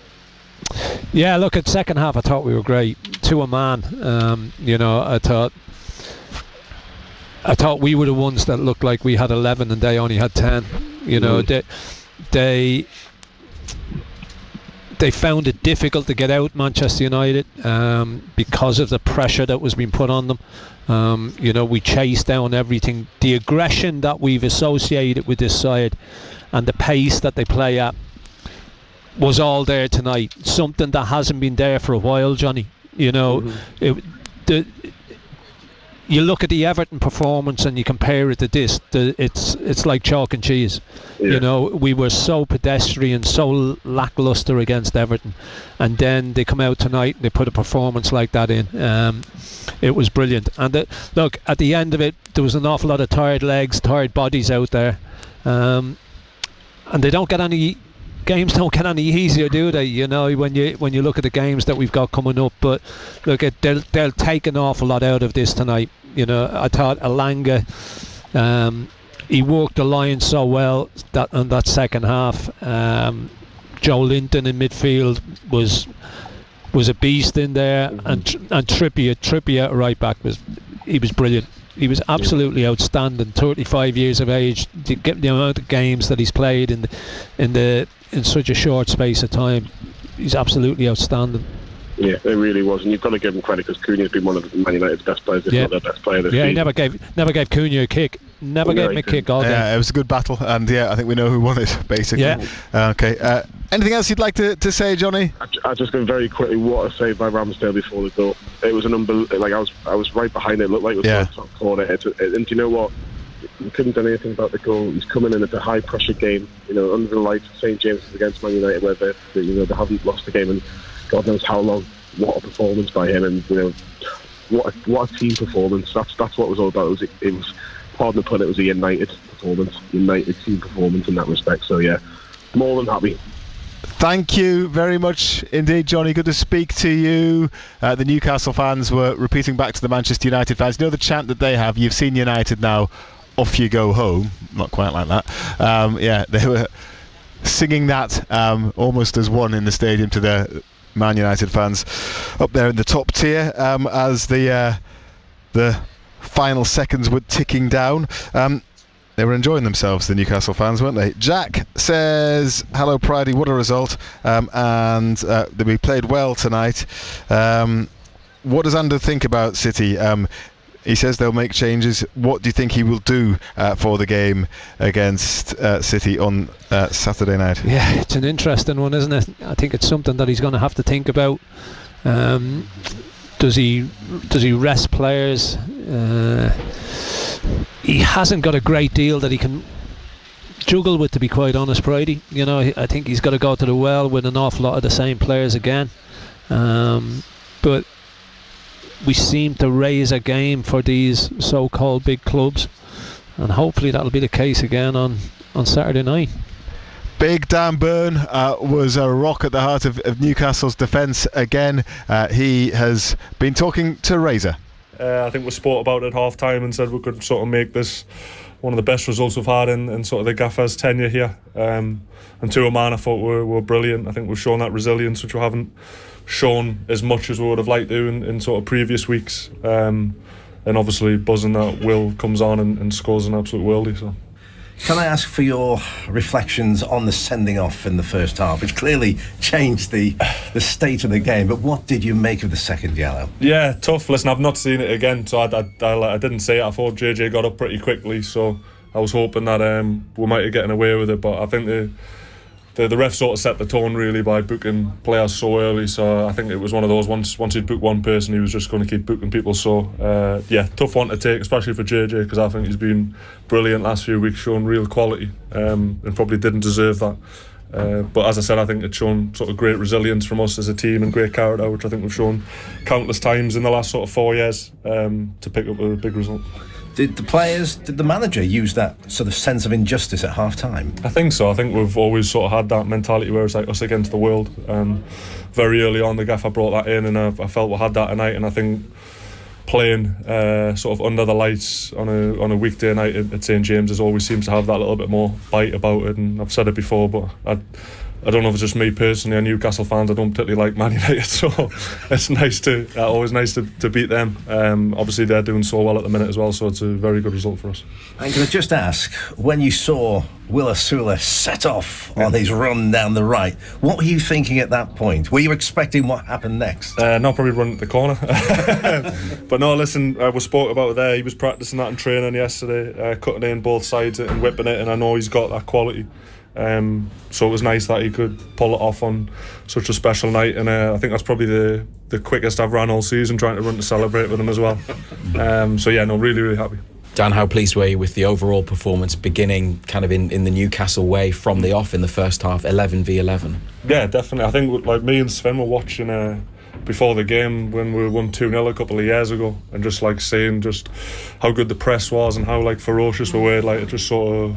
Yeah, look, at second half I thought we were great, to a man. You know, I thought we were the ones that looked like we had 11 and they only had 10. You know, they found it difficult to get out Manchester United because of the pressure that was being put on them. You know, we chased down everything. The aggression that we've associated with this side and the pace that they play at was all there tonight. Something that hasn't been there for a while, Johnny. You know, you look at the Everton performance and you compare it to this. It's like chalk and cheese. Yeah. You know, we were so pedestrian, so lackluster against Everton, and then they come out tonight and they put a performance like that in. It was brilliant. And look, at the end of it, there was an awful lot of tired legs, tired bodies out there, and they don't get any. Games don't get any easier, do they? You know, when you look at the games that we've got coming up. But look, they'll take an awful lot out of this tonight. You know, I thought Alanga he walked the line so well that in that second half. Joe Linton in midfield was a beast in there, and Trippier at right back was brilliant. He was absolutely outstanding. 35 years of age, given the amount of games that he's played in such a short space of time, he's absolutely outstanding. Yeah, it really was, and you've got to give him credit because Cunha's been one of Man United's best players, if not their best player this season. He never gave Cunha a kick. Never gave him a kick all game. Yeah, it was a good battle, and I think we know who won it, basically. Yeah. Okay. Anything else you'd like to say, Johnny? I just go very quickly. What a save by Ramsdale before the goal! It was an unbelievable. Like I was right behind it. It looked like it was top corner. And do you know what? You couldn't do anything about the goal. He's coming in at a high pressure game. Under the lights, St James's against Man United, where they haven't lost the game in God knows how long. What a performance by him, and what a team performance. That's what it was all about. It was pardon the pun, it was a United performance, United team performance in that respect. So yeah, more than happy. Thank you very much indeed, Johnny. Good to speak to you. The Newcastle fans were repeating back to the Manchester United fans. You know the chant that they have, "You've seen United, now off you go home." Not quite like that. They were singing that almost as one in the stadium to their Man United fans up there in the top tier as the final seconds were ticking down. They were enjoying themselves, the Newcastle fans, weren't they? Jack says, hello Pridey, what a result, and we played well tonight. What does Ando think about City? He says they'll make changes. What do you think he will do for the game against City on Saturday night? Yeah, it's an interesting one, isn't it? I think it's something that he's going to have to think about. Does he rest players? He hasn't got a great deal that he can juggle with, to be quite honest, Brady. I think he's got to go to the well with an awful lot of the same players again. But we seem to raise a game for these so-called big clubs, and hopefully that'll be the case again on Saturday night. Big Dan Burn was a rock at the heart of Newcastle's defence again. He has been talking to Razor. I think we spoke about it at half time and said we could sort of make this one of the best results we've had in sort of the gaffer's tenure here. And to a man, I thought were brilliant. I think we've shown that resilience, which we haven't shown as much as we would have liked to in sort of previous weeks. And obviously buzzing that Will comes on and scores an absolute worldie. So. Can I ask for your reflections on the sending off in the first half, which clearly changed the state of the game, but what did you make of the second yellow? Yeah, tough. Listen, I've not seen it again, so I didn't see it. I thought JJ got up pretty quickly, so I was hoping that we might have gotten away with it, but I think the ref sort of set the tone really by booking players so early, so I think it was one of those, once he'd booked one person, he was just going to keep booking people. So tough one to take, especially for JJ, because I think he's been brilliant last few weeks, showing real quality, and probably didn't deserve that. But as I said, I think it's shown sort of great resilience from us as a team and great character, which I think we've shown countless times in the last sort of 4 years, to pick up a big result. Did the manager use that sort of sense of injustice at half time? I think so. I think we've always sort of had that mentality where it's like us against the world. Very early on, the gaffer brought that in, and I felt we had that tonight. And I think playing sort of under the lights on a weekday night at St James's always seems to have that little bit more bite about it. And I've said it before, but I don't know if it's just me personally or Newcastle fans. I don't particularly like Man United, so it's always nice to beat them. Obviously they're doing so well at the minute as well, so it's a very good result for us. And can I just ask, when you saw Will Osula set off on his run down the right, what were you thinking at that point? Were you expecting what happened next? No, probably run at the corner. But no, listen, we spoke about it there. He was practicing that in training yesterday, cutting in both sides and whipping it, and I know he's got that quality. So it was nice that he could pull it off on such a special night, and I think that's probably the quickest I've ran all season, trying to run to celebrate with him as well. Really, really happy. Dan, how pleased were you with the overall performance, beginning kind of in the Newcastle way from the off in the first half, 11v11? Yeah, definitely. I think like me and Sven were watching before the game when we won 2-0 a couple of years ago, and just like seeing just how good the press was and how like ferocious we were. Like it just sort of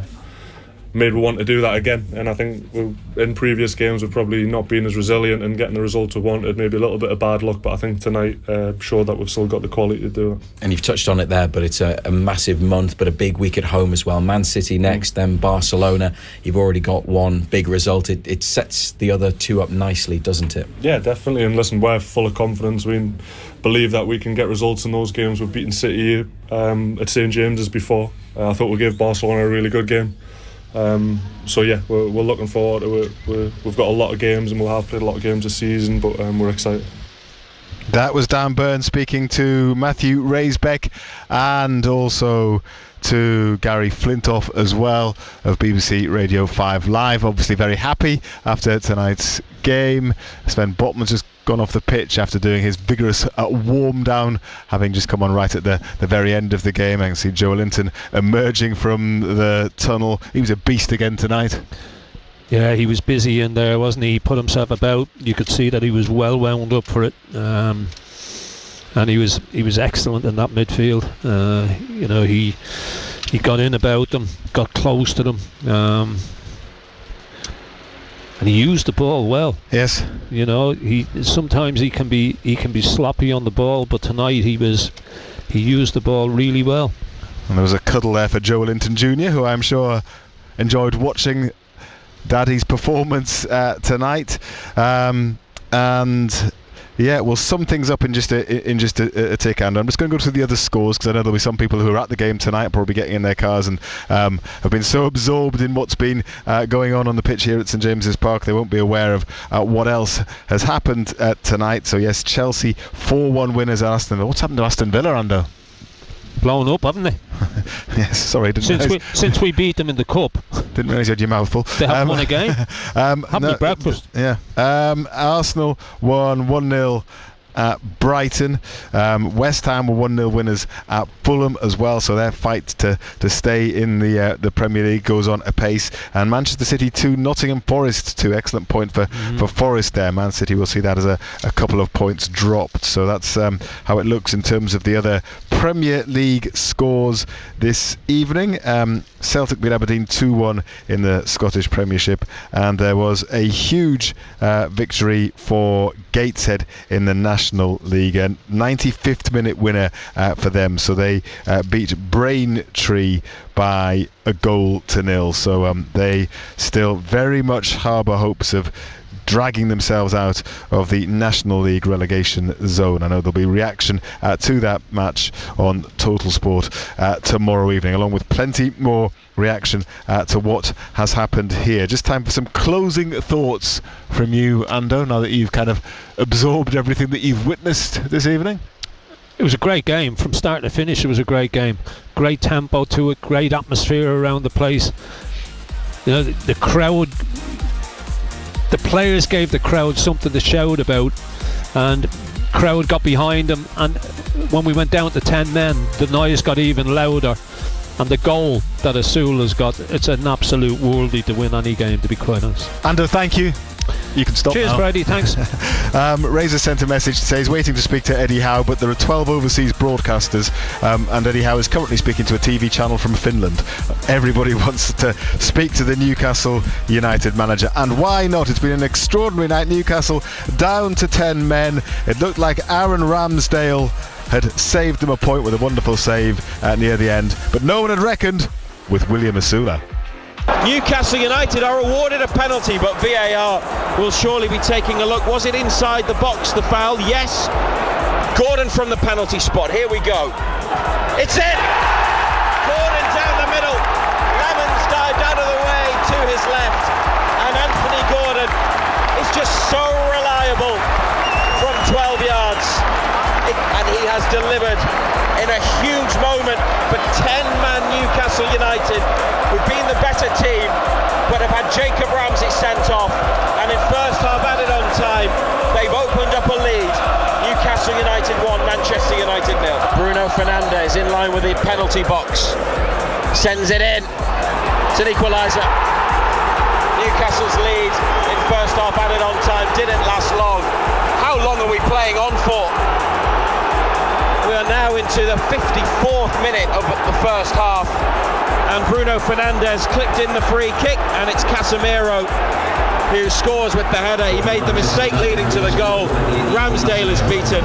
made me want to do that again. And I think in previous games we've probably not been as resilient in getting the results we wanted. Maybe a little bit of bad luck, but I think tonight showed that we've still got the quality to do it. And you've touched on it there, but it's a massive month, but a big week at home as well. Man City next, then Barcelona. You've already got one big result. It sets the other two up nicely, doesn't it? Yeah, definitely. And listen, we're full of confidence. We believe that we can get results in those games. We've beaten City at St James's before. I thought we'll give Barcelona a really good game. So yeah, we're looking forward to it. We've got a lot of games and we'll have played a lot of games this season, but we're excited. That was Dan Byrne speaking to Matthew Raisbeck and also to Gary Flintoff as well of BBC Radio 5 Live. Obviously very happy after tonight's game. Sven Botman's just gone off the pitch after doing his vigorous warm down, having just come on right at the very end of the game. I can see Joe Linton emerging from the tunnel. He was a beast again tonight. Yeah, he was busy in there, wasn't he? He put himself about. You could see that he was well wound up for it, and he was excellent in that midfield. He got in about them, got close to them, and he used the ball well. Yes. Sometimes he can be sloppy on the ball, but tonight he used the ball really well. And there was a cuddle there for Joe Linton Jr., who I'm sure enjoyed watching Daddy's performance tonight, and yeah, we'll sum things up in just a tick, and I'm just going to go through the other scores because I know there'll be some people who are at the game tonight probably getting in their cars and have been so absorbed in what's been going on the pitch here at St James's Park they won't be aware of what else has happened tonight. So yes, Chelsea 4-1 winners at Aston Villa. What's happened to Aston Villa, Ando? Blown up, haven't they? Yes, sorry, since we beat them in the cup. Didn't realise you had your mouth full. They haven't won a game. Haven't breakfast. Yeah. Arsenal won 1-0 at Brighton. West Ham were 1-0 winners at Fulham as well, so their fight to stay in the Premier League goes on apace. And Manchester City 2, Nottingham Forest 2. Excellent point for Forest there. Man City will see that as a couple of points dropped. So that's how it looks in terms of the other Premier League scores this evening. Celtic beat Aberdeen 2-1 in the Scottish Premiership, and there was a huge victory for Gateshead in the National League, a 95th minute winner for them. So they beat Braintree by 1-0. So they still very much harbour hopes of dragging themselves out of the National League relegation zone. I know there'll be reaction to that match on Total Sport tomorrow evening, along with plenty more reaction to what has happened here. Just time for some closing thoughts from you, Ando, now that you've kind of absorbed everything that you've witnessed this evening. It was a great game from start to finish. It was a great game, great tempo to it, great atmosphere around the place. The crowd, the players gave the crowd something to shout about, and crowd got behind them, and when we went down to 10 men the noise got even louder, and the goal that Asula's got, it's an absolute worldie to win any game, to be quite honest. Ando, thank you. You can stop. Cheers, now. Brady, thanks. Razor sent a message to say he's waiting to speak to Eddie Howe, but there are 12 overseas broadcasters, and Eddie Howe is currently speaking to a TV channel from Finland. Everybody wants to speak to the Newcastle United manager, and why not? It's been an extraordinary night. Newcastle down to 10 men. It looked like Aaron Ramsdale had saved them a point with a wonderful save near the end, but no one had reckoned with William Asula. Newcastle United are awarded a penalty, but VAR will surely be taking a look. Was it inside the box, the foul? Yes. Gordon from the penalty spot. Here we go. It's in! Gordon down the middle. Lemons dived out of the way to his left. And Anthony Gordon is just so reliable from 12 yards. And he has delivered in a huge moment for 10-man Newcastle United, who've been the better team, but have had Jacob Ramsey sent off, and in first half added on time, they've opened up a lead. Newcastle United 1, Manchester United 0. Bruno Fernandes in line with the penalty box, sends it in. It's an equaliser. Newcastle's lead in first half added on time didn't last long. How long are we playing on for? We are now into the 54th minute of the first half, and Bruno Fernandes clicked in the free kick, and it's Casemiro who scores with the header. He made the mistake leading to the goal. Ramsdale is beaten,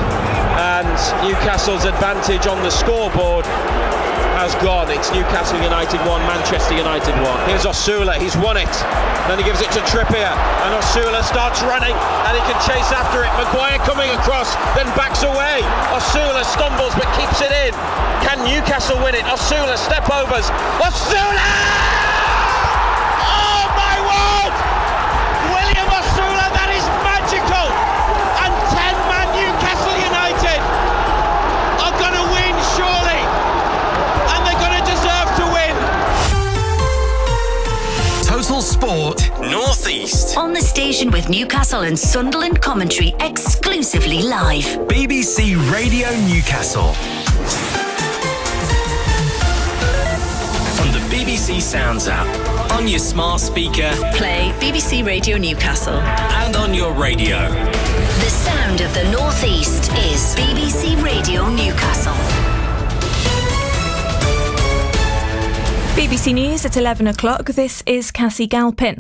and Newcastle's advantage on the scoreboard has gone. It's Newcastle United 1, Manchester United 1. Here's Osula, he's won it. Then he gives it to Trippier, and Osula starts running, and he can chase after it. Maguire coming across, then backs away. Osula stumbles but keeps it in. Can Newcastle win it? Osula step overs. Osula! Oh my word! William Osula, that is magical! And 10-man Newcastle United are going to win, surely. And they're going to deserve to win. Total Sport North East. On the station with Newcastle and Sunderland commentary exclusively live. BBC Radio Newcastle. On the BBC Sounds app, on your smart speaker, Play BBC Radio Newcastle. and on your radio. The sound of the North East is BBC Radio Newcastle. BBC News at 11 o'clock. This is Cassie Galpin.